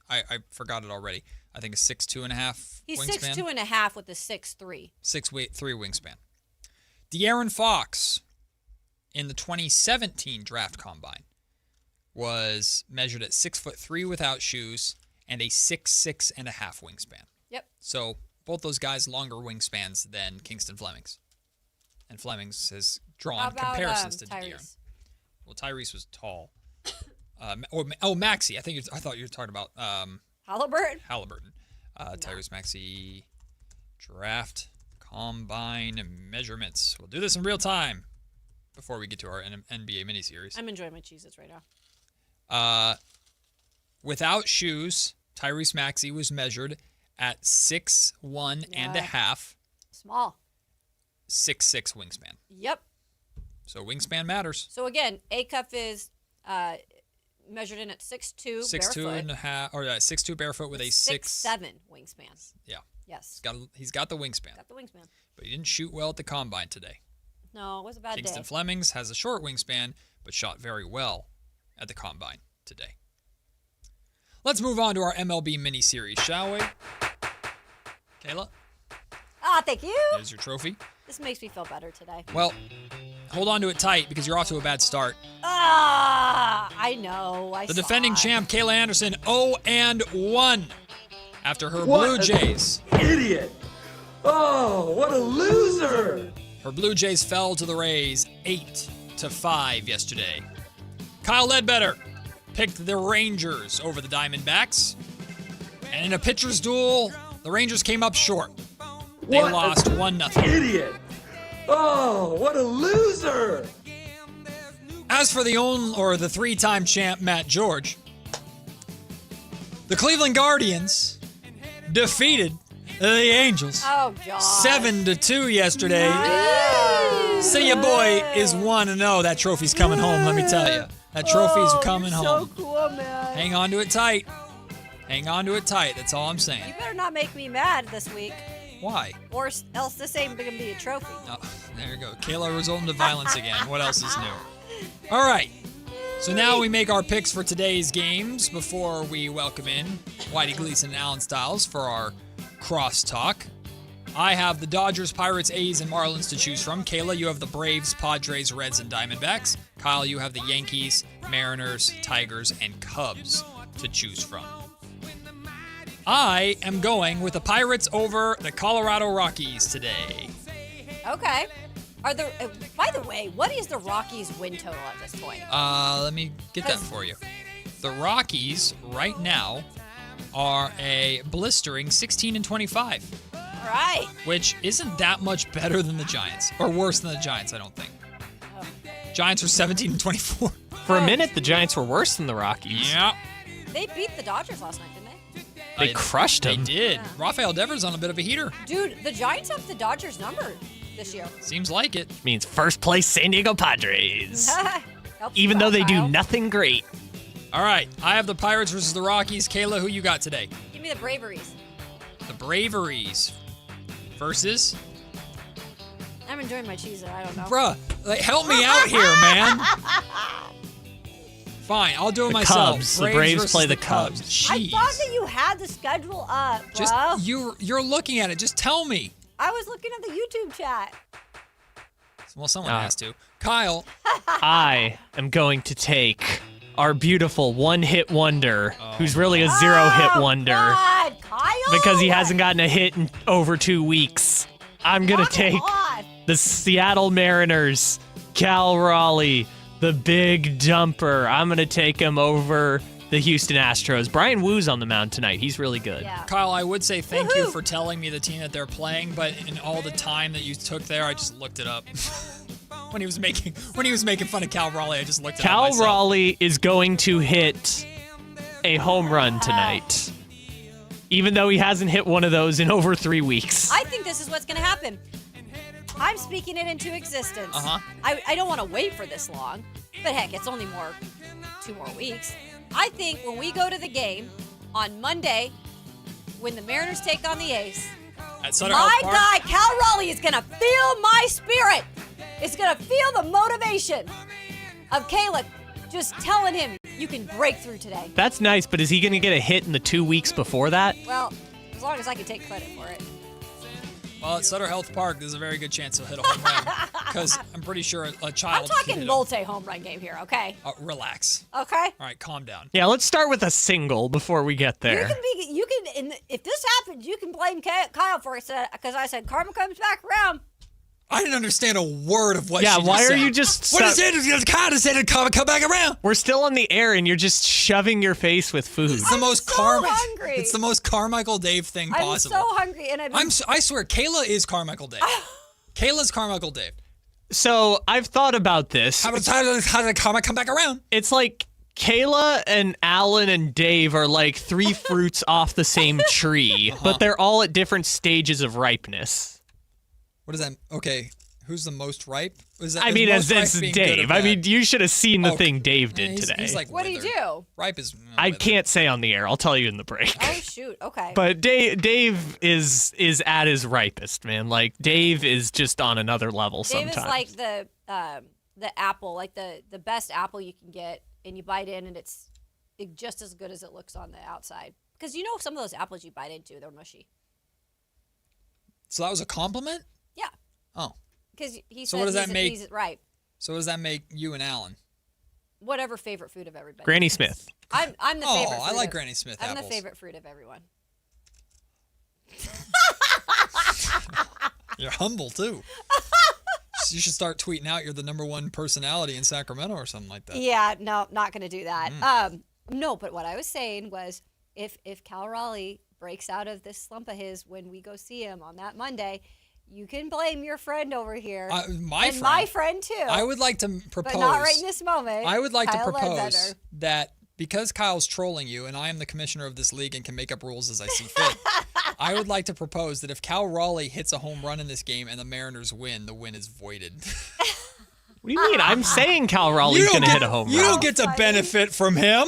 I forgot it already. I think a 6'2.5" He's wingspan. 6'2.5" with a 6'3". 6'3" wingspan. De'Aaron Fox in the 2017 draft combine was measured at 6'3" without shoes and a 6'6.5" wingspan. Yep. So both those guys longer wingspans than Kingston Flemings. And Flemings has drawn comparisons to De'Aaron. Well, Tyrese was tall. Maxey. I thought you were talking about Halliburton. Tyrese Maxey draft combine measurements. We'll do this in real time before we get to our NBA miniseries. I'm enjoying my Cheez-Its right now. Without shoes, Tyrese Maxey was measured at 6'1" and a half. Small. 6'6" wingspan. Yep. So wingspan matters. So again, Acuff is measured in at 6'2", 6'2" and a half, or 6'2" barefoot with a 6'7" wingspan. Yeah. Yes. He's got the wingspan. But he didn't shoot well at the combine today. No, it was a bad Kingston day. Flemings has a short wingspan, but shot very well at the combine today. Let's move on to our MLB mini-series, shall we? Kayla, Thank you. there's your trophy. This makes me feel better today. Well, hold on to it tight because you're off to a bad start. I know. The defending champ, Kayla Anderson, 0-1 after her Blue Jays. Idiot! Oh, what a loser! Her Blue Jays fell to the Rays 8-5 yesterday. Kyle Ledbetter picked the Rangers over the Diamondbacks. And in a pitcher's duel, the Rangers came up short. They lost 1-0. Idiot! Oh, what a loser! As for the three-time champ Matt George, the Cleveland Guardians defeated the Angels 7-2 yesterday. So your boy is 1-0. That trophy's coming home, let me tell you. That trophy's coming home. So cool, man. Hang on to it tight. Hang on to it tight. That's all I'm saying. You better not make me mad this week. Why? Or else this ain't going to be a trophy. Oh, there you go. Kayla resorting to violence again. What else is new? All right. So now we make our picks for today's games before we welcome in Whitey Gleason and Alan Stiles for our crosstalk. I have the Dodgers, Pirates, A's, and Marlins to choose from. Kayla, you have the Braves, Padres, Reds, and Diamondbacks. Kyle, you have the Yankees, Mariners, Tigers, and Cubs to choose from. I am going with the Pirates over the Colorado Rockies today. Okay. By the way, what is the Rockies' win total at this point? Let me get that for you. The Rockies right now are a blistering 16-25. All right. Which isn't that much better than the Giants, or worse than the Giants, I don't think. Giants are 17-24. For a minute, the Giants were worse than the Rockies. Yeah. They beat the Dodgers last night, didn't they? They crushed them. They did. Rafael Devers on a bit of a heater. Dude, the Giants have the Dodgers number this year. Seems like it. Means first place San Diego Padres. Helps Even you though out, they Kyle. do nothing great. All right. I have the Pirates versus the Rockies. Kayla, who you got today? Give me the Braveries. The Braveries versus... I'm enjoying my cheese. I don't know. Bruh, help me out here, man. Fine, I'll do it myself. Cubs. The Braves versus play the Cubs. I Jeez. thought that you had the schedule up, bro. Just you're looking at it. Just tell me. I was looking at the YouTube chat. Well, someone has to. Kyle. I am going to take our beautiful one-hit wonder, who's really a zero-hit wonder. God, Kyle. Because he hasn't gotten a hit in over 2 weeks. I'm going to take the Seattle Mariners, Cal Raleigh, the big dumper. I'm going to take him over the Houston Astros. Brian Woo's on the mound tonight. He's really good. Yeah. Kyle, I would say thank you for telling me the team that they're playing, but in all the time that you took there, I just looked it up. when he was making fun of Cal Raleigh, I just looked it up Cal myself. Raleigh is going to hit a home run tonight. Even though he hasn't hit one of those in over 3 weeks. I think this is what's going to happen. I'm speaking it into existence. I don't want to wait for this long, but heck, it's only 2 more weeks. I think when we go to the game on Monday, when the Mariners take on the A's, my guy Cal Raleigh is going to feel my spirit. It's going to feel the motivation of Kayla just telling him you can break through today. That's nice, but is he going to get a hit in the 2 weeks before that? Well, as long as I can take credit for it. Well, at Sutter Health Park, there's a very good chance he'll hit a home run. Because I'm pretty sure a child I'm can talking hit multi-home run game here, okay? Relax. Okay. All right, calm down. Yeah, let's start with a single before we get there. If this happens, you can blame Kyle for it, because I said karma comes back around. I didn't understand a word of what she just why said. are you just... What is it? Kind of said it come back around. We're still on the air, and you're just shoving your face with food. It's the most hungry. It's the most Carmichael Dave thing possible. I'm so hungry, and I swear, Kayla is Carmichael Dave. Kayla's Carmichael Dave. So I've thought about this. How did karma come back around? It's like Kayla and Alan and Dave are like 3 fruits off the same tree, but they're all at different stages of ripeness. What is that? Okay, who's the most ripe? Is that, I mean, it's it's Dave. I mean, you should have seen the thing Dave did today. He's like, what do you do? Ripe is. I can't say on the air. I'll tell you in the break. Oh shoot! Okay. But Dave is at his ripest, man. Like Dave is just on another level sometimes. Dave is like the apple, like the best apple you can get, and you bite in, and it's just as good as it looks on the outside. Because you know some of those apples you bite into, they're mushy. So that was a compliment? Yeah. Oh. Because he So said what does that make? he's right. So what does that make you and Alan? Whatever favorite food of everybody. Granny Smith. I'm the favorite. Oh, I fruit like of- Granny Smith I'm apples. the favorite fruit of everyone. You're humble too. You should start tweeting out you're the #1 personality in Sacramento or something like that. Yeah, no, not going to do that. No, but what I was saying was if Cal Raleigh breaks out of this slump of his when we go see him on that Monday, you can blame your friend over here. My friend too. I would like to propose. But not right in this moment. I would like Kyle to propose Ledbetter. that because Kyle's trolling you and I am the commissioner of this league and can make up rules as I see fit, I would like to propose that if Cal Raleigh hits a home run in this game and the Mariners win, the win is voided. What do you mean? I'm saying Cal Raleigh's going to hit a home run. You don't get to benefit from him.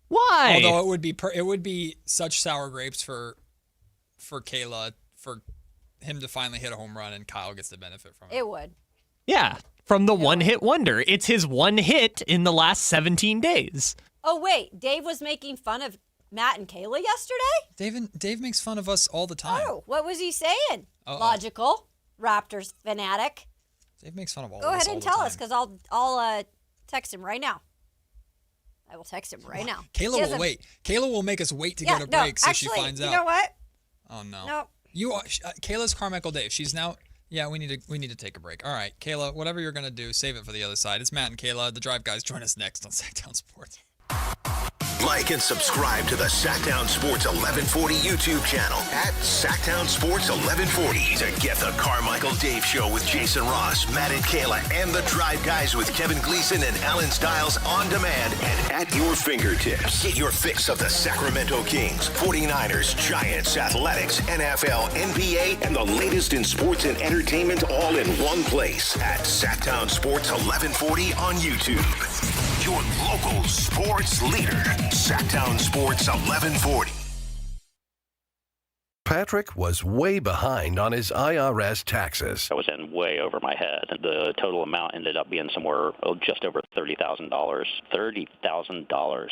Why? Although it would be such sour grapes for Kayla for him to finally hit a home run and Kyle gets to benefit from it. It would. Yeah, from the one-hit wonder. It's his one hit in the last 17 days. Oh, wait. Dave was making fun of Matt and Kayla yesterday? Dave makes fun of us all the time. Oh, what was he saying? Uh-oh. Logical. Raptors fanatic. Dave makes fun of all Go of us ahead all and the tell time. us, because I'll text him right now. I will text him right now. Kayla will wait. Kayla will make us wait to go to break so actually, she finds out. You know what? Oh no. No. You are Kayla's Carmichael Dave. She's now. Yeah, we need to take a break. All right, Kayla, whatever you're gonna do, save it for the other side. It's Matt and Kayla, the Drive Guys. Join us next on Sactown Sports. Like and subscribe to the Sactown Sports 1140 YouTube channel at Sactown Sports 1140 to get the Carmichael Dave Show with Jason Ross, Matt and Kayla, and the Drive Guys with Kevin Gleason and Alan Stiles on demand and at your fingertips. Get your fix of the Sacramento Kings, 49ers, Giants, Athletics, NFL, NBA, and the latest in sports and entertainment all in one place at Sactown Sports 1140 on YouTube. Your local sports leader, Sactown Sports 1140. Patrick was way behind on his IRS taxes. I was in way over my head. The total amount ended up being somewhere just over $30,000. $30,000.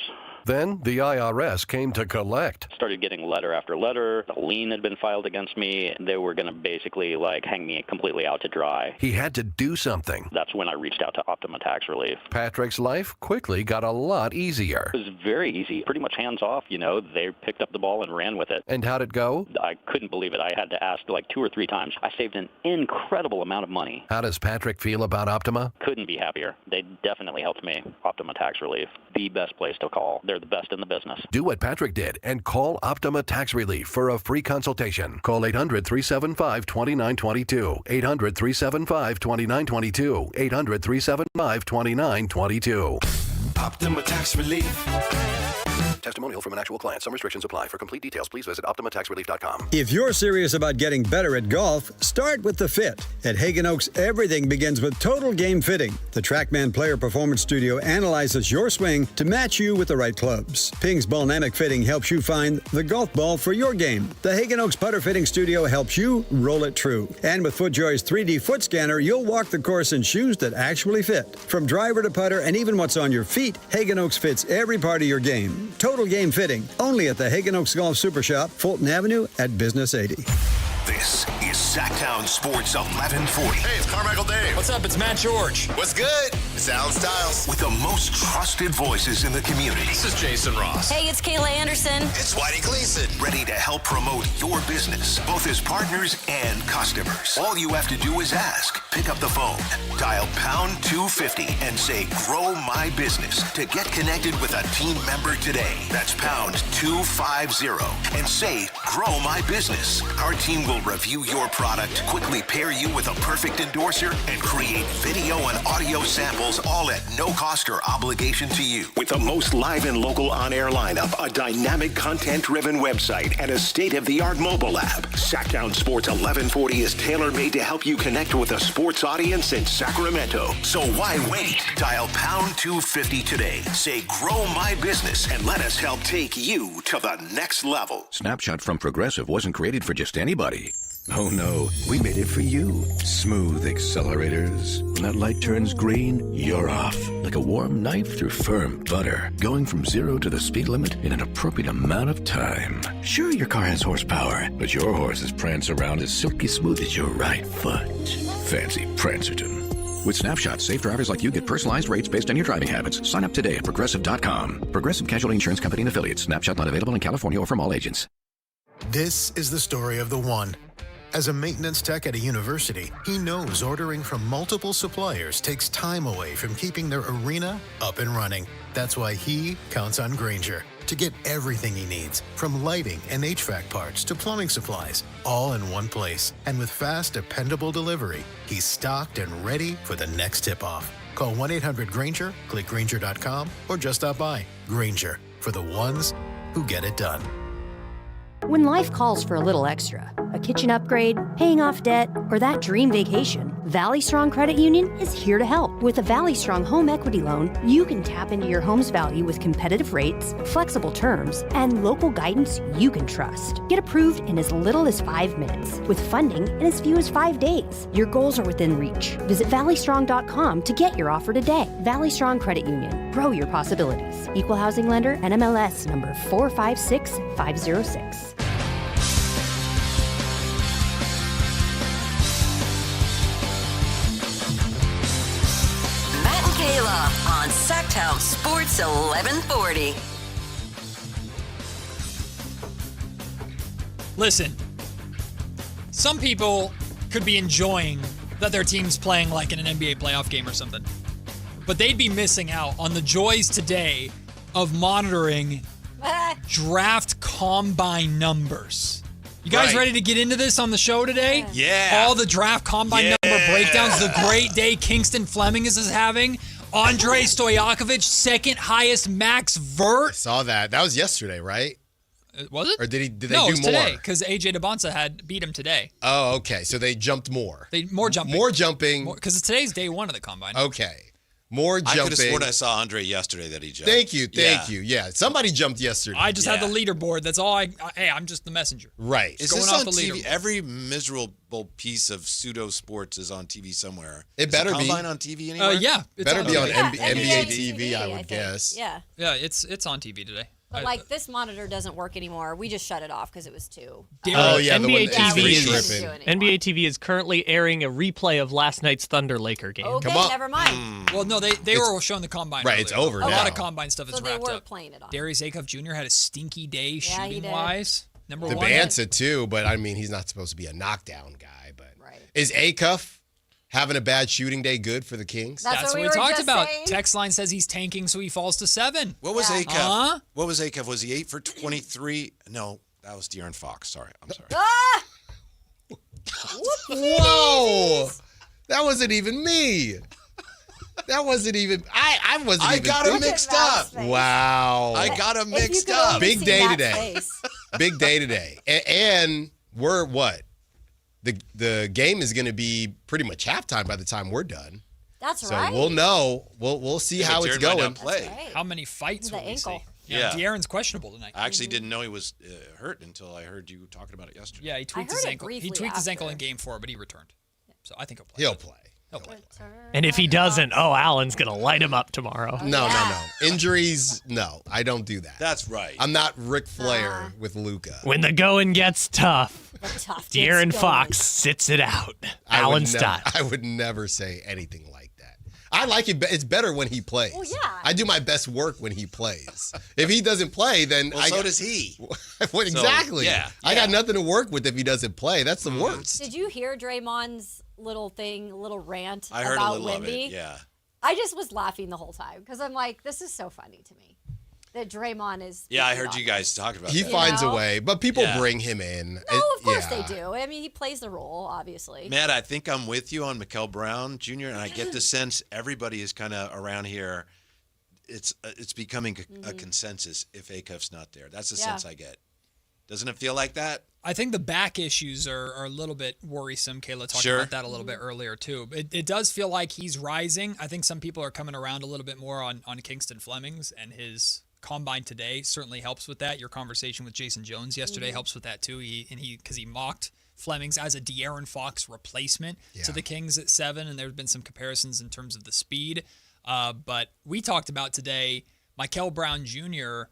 Then the IRS came to collect. Started getting letter after letter. A lien had been filed against me. They were going to basically hang me completely out to dry. He had to do something. That's when I reached out to Optima Tax Relief. Patrick's life quickly got a lot easier. It was very easy, pretty much hands off. They picked up the ball and ran with it. And how'd it go? I couldn't believe it. I had to ask 2 or 3 times. I saved an incredible amount of money. How does Patrick feel about Optima? Couldn't be happier. They definitely helped me. Optima Tax Relief, the best place to call. They're the best in the business. Do what Patrick did and call Optima Tax Relief for a free consultation. Call 800-375-2922. 800-375-2922. 800-375-2922. Optima Tax Relief. Testimonial from an actual client. Some restrictions apply. For complete details, please visit OptimaTaxRelief.com. If you're serious about getting better at golf, start with the fit. At Hagen Oaks, everything begins with Total Game Fitting. The TrackMan Player Performance Studio analyzes your swing to match you with the right clubs. Ping's Ballnamic Fitting helps you find the golf ball for your game. The Hagen Oaks Putter Fitting Studio helps you roll it true. And with FootJoy's 3D foot scanner, you'll walk the course in shoes that actually fit. From driver to putter and even what's on your feet, Hagen Oaks fits every part of your game. Total Game Fitting, only at the Hagen Oaks Golf Super Shop, Fulton Avenue at Business 80. This is Sactown Sports 1140. Hey, it's Carmichael Dave. What's up? It's Matt George. What's good? It's Alan Stiles. With the most trusted voices in the community. This is Jason Ross. Hey, it's Kayla Anderson. It's Whitey Gleason. Ready to help promote your business, both as partners and customers. All you have to do is ask. Pick up the phone, dial pound 250 and say, grow my business to get connected with a team member today. That's pound 250 and say, grow my business. Our team will review your product, quickly pair you with a perfect endorser, and create video and audio samples all at no cost or obligation to you. With the most live and local on-air lineup, a dynamic content-driven website, and a state-of-the-art mobile app, Sactown Sports 1140 is tailor-made to help you connect with a sports audience in Sacramento. So why wait? Dial pound 250 today. Say, grow my business, and let us help take you to the next level. Snapshot from Progressive wasn't created for just anybody. Oh no, we made it for you. Smooth accelerators. When that light turns green, you're off. Like a warm knife through firm butter. Going from 0 to the speed limit in an appropriate amount of time. Sure, your car has horsepower, but your horses prance around as silky smooth as your right foot. Fancy Prancerton. With Snapshot, safe drivers like you get personalized rates based on your driving habits. Sign up today at Progressive.com. Progressive Casualty Insurance Company and Affiliates. Snapshot not available in California or from all agents. This is the story of the one. As a maintenance tech at a university, he knows ordering from multiple suppliers takes time away from keeping their arena up and running. That's why he counts on Grainger to get everything he needs, from lighting and HVAC parts to plumbing supplies, all in one place. And with fast, dependable delivery, he's stocked and ready for the next tip-off. Call 1-800-GRAINGER, click Grainger.com, or just stop by. Grainger, for the ones who get it done. When life calls for a little extra, a kitchen upgrade, paying off debt, or that dream vacation, Valley Strong Credit Union is here to help. With a Valley Strong home equity loan, you can tap into your home's value with competitive rates, flexible terms, and local guidance you can trust. Get approved in as little as 5 minutes, with funding in as few as 5 days. Your goals are within reach. Visit valleystrong.com to get your offer today. Valley Strong Credit Union. Grow your possibilities. Equal housing lender, NMLS number 456506. Kayla on Sactown Sports 1140. Listen, some people could be enjoying that their team's playing like in an NBA playoff game or something, but they'd be missing out on the joys today of monitoring draft combine numbers. You guys ready to get into this on the show today? Yeah. All the draft combine number breakdowns, the great day Kingston Fleming is having. Andre Stojakovic, second highest max vert. I saw that. That was yesterday, right? Was it? Or did they do no, it was more? today, because AJ DeBonsa had beat him today. Oh, okay. So they jumped more. More jumping. More jumping. Because today's day one of the combine. Okay. More jumping. I could have sworn I saw Andre yesterday that he jumped. Thank you. Yeah, somebody jumped yesterday. I just had the leaderboard. That's all I'm just the messenger. Right. Is this on TV? Every miserable piece of pseudo sports is on TV somewhere. It better be. Combine on TV anywhere? Yeah. It better be on NBA TV, TV, I would guess. Yeah. Yeah, it's on TV today. But this monitor doesn't work anymore. We just shut it off because it was too. NBA TV is currently airing a replay of last night's Thunder Laker game. Okay, never mind. Well, no, they were showing the combine. Right, earlier. it's over A now. lot of combine stuff is So they wrapped were up. playing it on. Darius Acuff Jr. had a stinky day he shooting did. wise. Number The one. Bansa too, but I mean, he's not supposed to be a knockdown guy. But is Acuff having a bad shooting day good for the Kings? That's what we talked about. Text line says he's tanking, so he falls to 7. What was Acuff? Uh-huh. What was Acuff? Was he 8 for 23? No, that was De'Aaron Fox. Sorry, I'm sorry. Whoa! That wasn't even me. That wasn't even. I wasn't. I even got him mixed up. Wow! I got him mixed up. Big day today. Big day today, and we're what? The game is going to be pretty much halftime by the time we're done. That's so right. So we'll know. We'll see how it's going. How many fights will we see? Yeah. De'Aaron's questionable tonight. I actually didn't know he was hurt until I heard you talking about it yesterday. Yeah, he tweaked his ankle. He tweaked his ankle in Game 4, but he returned. So I think he'll play. He'll play. And if he doesn't, Allen's going to light him up tomorrow. No. Injuries, no. I don't do that. That's right. I'm not Ric Flair with Luka. When the going gets tough, De'Aaron gets Fox sits it out. Allen style. I would never say anything like that. I like it. It's better when he plays. Well, yeah. I do my best work when he plays. If he doesn't play, then so does he. Well, exactly. So, yeah. I got nothing to work with if he doesn't play. That's the worst. Did you hear Draymond's little rant I heard about a little Wemby? of it, yeah. I just was laughing the whole time because I'm like, this is so funny to me that Draymond is. Yeah, I heard you guys talk about He that. finds a way, but people bring him in. No, of course they do. I mean, he plays the role, obviously. Matt, I think I'm with you on Mikel Brown Jr., and I get the sense everybody is kind of around here. It's becoming a consensus if Acuff's not there. That's the sense I get. Doesn't it feel like that? I think the back issues are a little bit worrisome. Kayla talked about that a little bit earlier, too. It does feel like he's rising. I think some people are coming around a little bit more on Kingston Fleming's, and his combine today certainly helps with that. Your conversation with Jason Jones yesterday helps with that, too. Because he mocked Fleming's as a De'Aaron Fox replacement to the Kings at 7, and there have been some comparisons in terms of the speed. But we talked about today Mikel Brown Jr.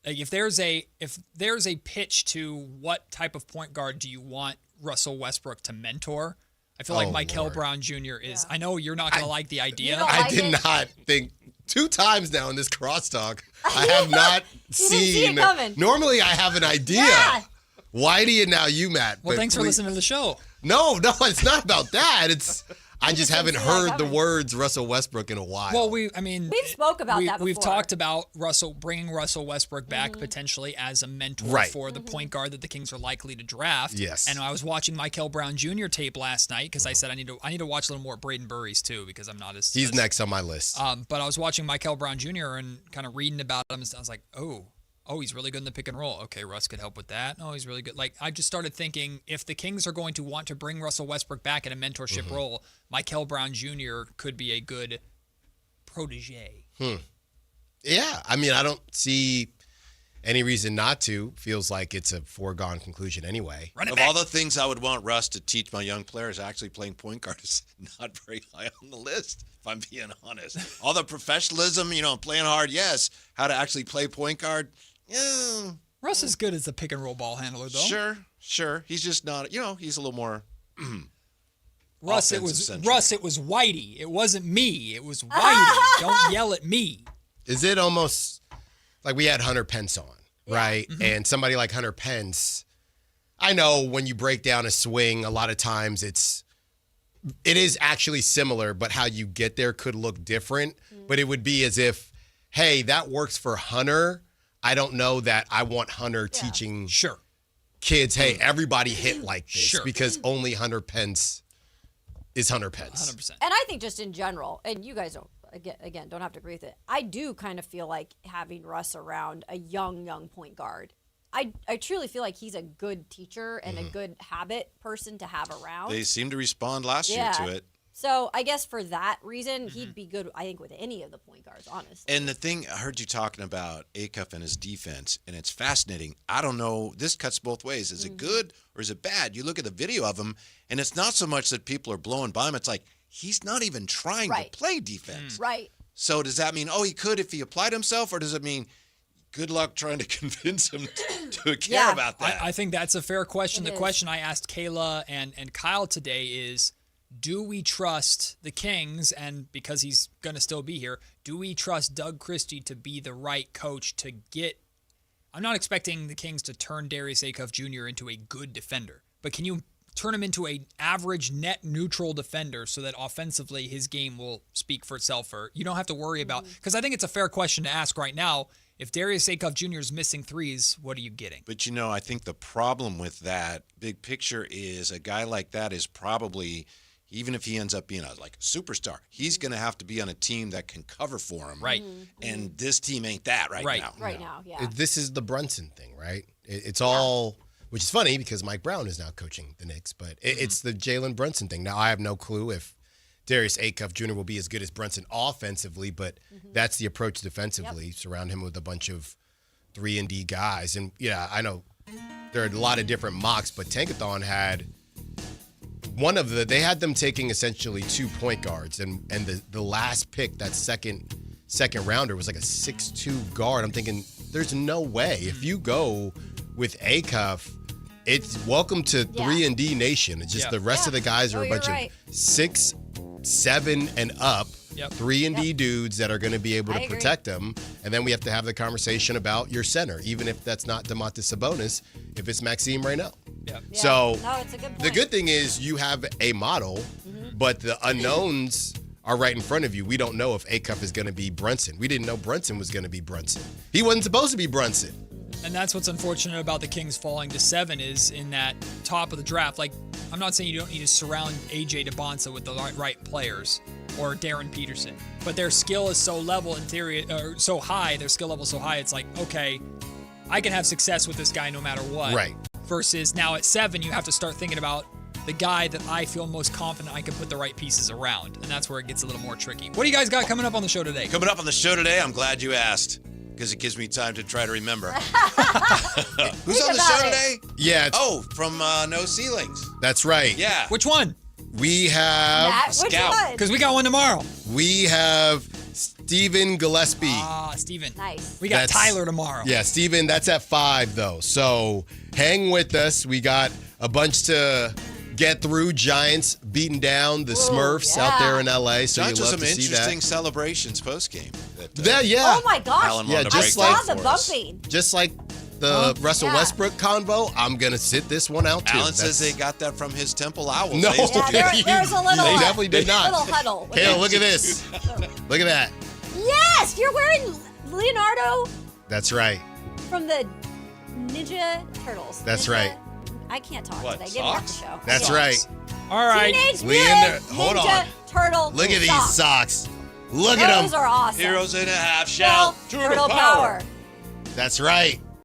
If there's a pitch to what type of point guard do you want Russell Westbrook to mentor, I feel like Mikel Brown Jr. is. I know you're not going to like the idea. I did not think 2 times now in this crosstalk. I have not seen. Didn't see it coming. Normally, I have an idea. Yeah. Whitey and now you, Matt. Well, thanks for listening to the show. No, it's not about that. I just haven't heard the words Russell Westbrook in a while. Well, we've spoke about that before. We've talked about bringing Russell Westbrook back potentially as a mentor for the point guard that the Kings are likely to draft. Yes. And I was watching Mikel Brown Jr. tape last night because I said I need to watch a little more Braden Burries too because I'm not as. He's next on my list. But I was watching Mikel Brown Jr. and kind of reading about him, and I was like, oh, he's really good in the pick and roll. Okay, Russ could help with that. Oh, he's really good. Like, I just started thinking, if the Kings are going to want to bring Russell Westbrook back in a mentorship role, Mikel Brown Jr. could be a good protege. Yeah, I mean, I don't see any reason not to. Feels like it's a foregone conclusion anyway. Of all the things I would want Russ to teach my young players, actually playing point guard is not very high on the list, if I'm being honest. All the professionalism, playing hard, yes. How to actually play point guard, yeah. Russ is good as a pick and roll ball handler, though. Sure. He's just not, he's a little more Russ, it was Whitey. It wasn't me. It was Whitey. Don't yell at me. Is it almost like we had Hunter Pence on, right? And somebody like Hunter Pence, I know when you break down a swing, a lot of times it is actually similar, but how you get there could look different. But it would be as if, hey, that works for Hunter. I don't know that I want Hunter teaching kids, hey, everybody hit like this because only Hunter Pence is Hunter Pence. 100%. And I think just in general, and you guys don't, again, don't have to agree with it. I do kind of feel like having Russ around a young point guard. I truly feel like he's a good teacher and a good habit person to have around. They seem to respond last year to it. So I guess for that reason, he'd be good, I think, with any of the point guards, honestly. And the thing, I heard you talking about Acuff and his defense, and it's fascinating. I don't know, this cuts both ways. Is it good or is it bad? You look at the video of him, and it's not so much that people are blowing by him. It's like he's not even trying to play defense. Right. So does that mean, he could if he applied himself, or does it mean good luck trying to convince him to care about that? I think that's a fair question. The question I asked Kayla and Kyle today is, do we trust the Kings, and because he's going to still be here, do we trust Doug Christie to be the right coach to get – I'm not expecting the Kings to turn Darius Acuff Jr. into a good defender, but can you turn him into an average net neutral defender so that offensively his game will speak for itself? Or you don't have to worry about – because I think it's a fair question to ask right now. If Darius Acuff Jr. is missing threes, what are you getting? But, I think the problem with that big picture is a guy like that is probably – even if he ends up being a superstar, he's going to have to be on a team that can cover for him. Right. And this team ain't that now. Right now, yeah. This is the Brunson thing, right? It's all, which is funny because Mike Brown is now coaching the Knicks, but it's the Jalen Brunson thing. Now, I have no clue if Darius Acuff Jr. will be as good as Brunson offensively, but that's the approach defensively. Surround him with a bunch of 3-and-D guys. And, I know there are a lot of different mocks, but Tankathon had – they had them taking essentially 2 point guards, and the last pick, that second rounder, was like a 6'2" guard. I'm thinking, there's no way. If you go with Acuff, it's welcome to 3-and-D nation. It's just the rest of the guys are a bunch of 6, 7, and up. 3-and-D dudes that are going to be able to protect them. And then we have to have the conversation about your center, even if that's not Domantas Sabonis, if it's Maxime Reynel. So it's a good point. The good thing is you have a model, but the unknowns are right in front of you. We don't know if Acuff is going to be Brunson. We didn't know Brunson was going to be Brunson. He wasn't supposed to be Brunson. And that's what's unfortunate about the Kings falling to 7 is in that top of the draft. Like, I'm not saying you don't need to surround A.J. DeBonsa with the right players or Darren Peterson, but their skill is so level in theory, or so high, their skill level is so high, it's like, okay, I can have success with this guy no matter what. Right. Versus now at 7, you have to start thinking about the guy that I feel most confident I can put the right pieces around. And that's where it gets a little more tricky. What do you guys got coming up on the show today? Coming up on the show today, I'm glad you asked. because it gives me time to try to remember. Who's Think on the about show it. today? Yeah. Oh, from No Ceilings. That's right. Yeah. Which one? We have Matt, which Scout. one? Because we got one tomorrow. we have Stephen Gillespie. Steven. Nice. We got That's- Tyler tomorrow. Yeah, Stephen, that's at 5 though. So hang with us. We got a bunch to get through. Giants beating down the Smurfs out there in LA. So Giants you with love some to see interesting that. celebrations post game. Yeah. Oh my gosh. Alan Yeah, wanted to I break saw down the for us. bumping. Just like the Russell yeah. Westbrook convo, I'm gonna sit this one out too. Alan says That's- they got that from his Temple Owls. No, They used to do Yeah, that. there was a little. They definitely did not. Little huddle. Kayla, look at this. Look at that. Yes, you're wearing Leonardo That's right. from the Ninja Turtles. That's Ninja- right. I can't talk What, today. Get me off the socks? show. That's right. All right. Teenage Leonardo- Mutant hold Ninja on. Turtle. Look at these socks. socks. Look at Those them. are awesome. Heroes in a half Shell shell. Turtle Power. That's right.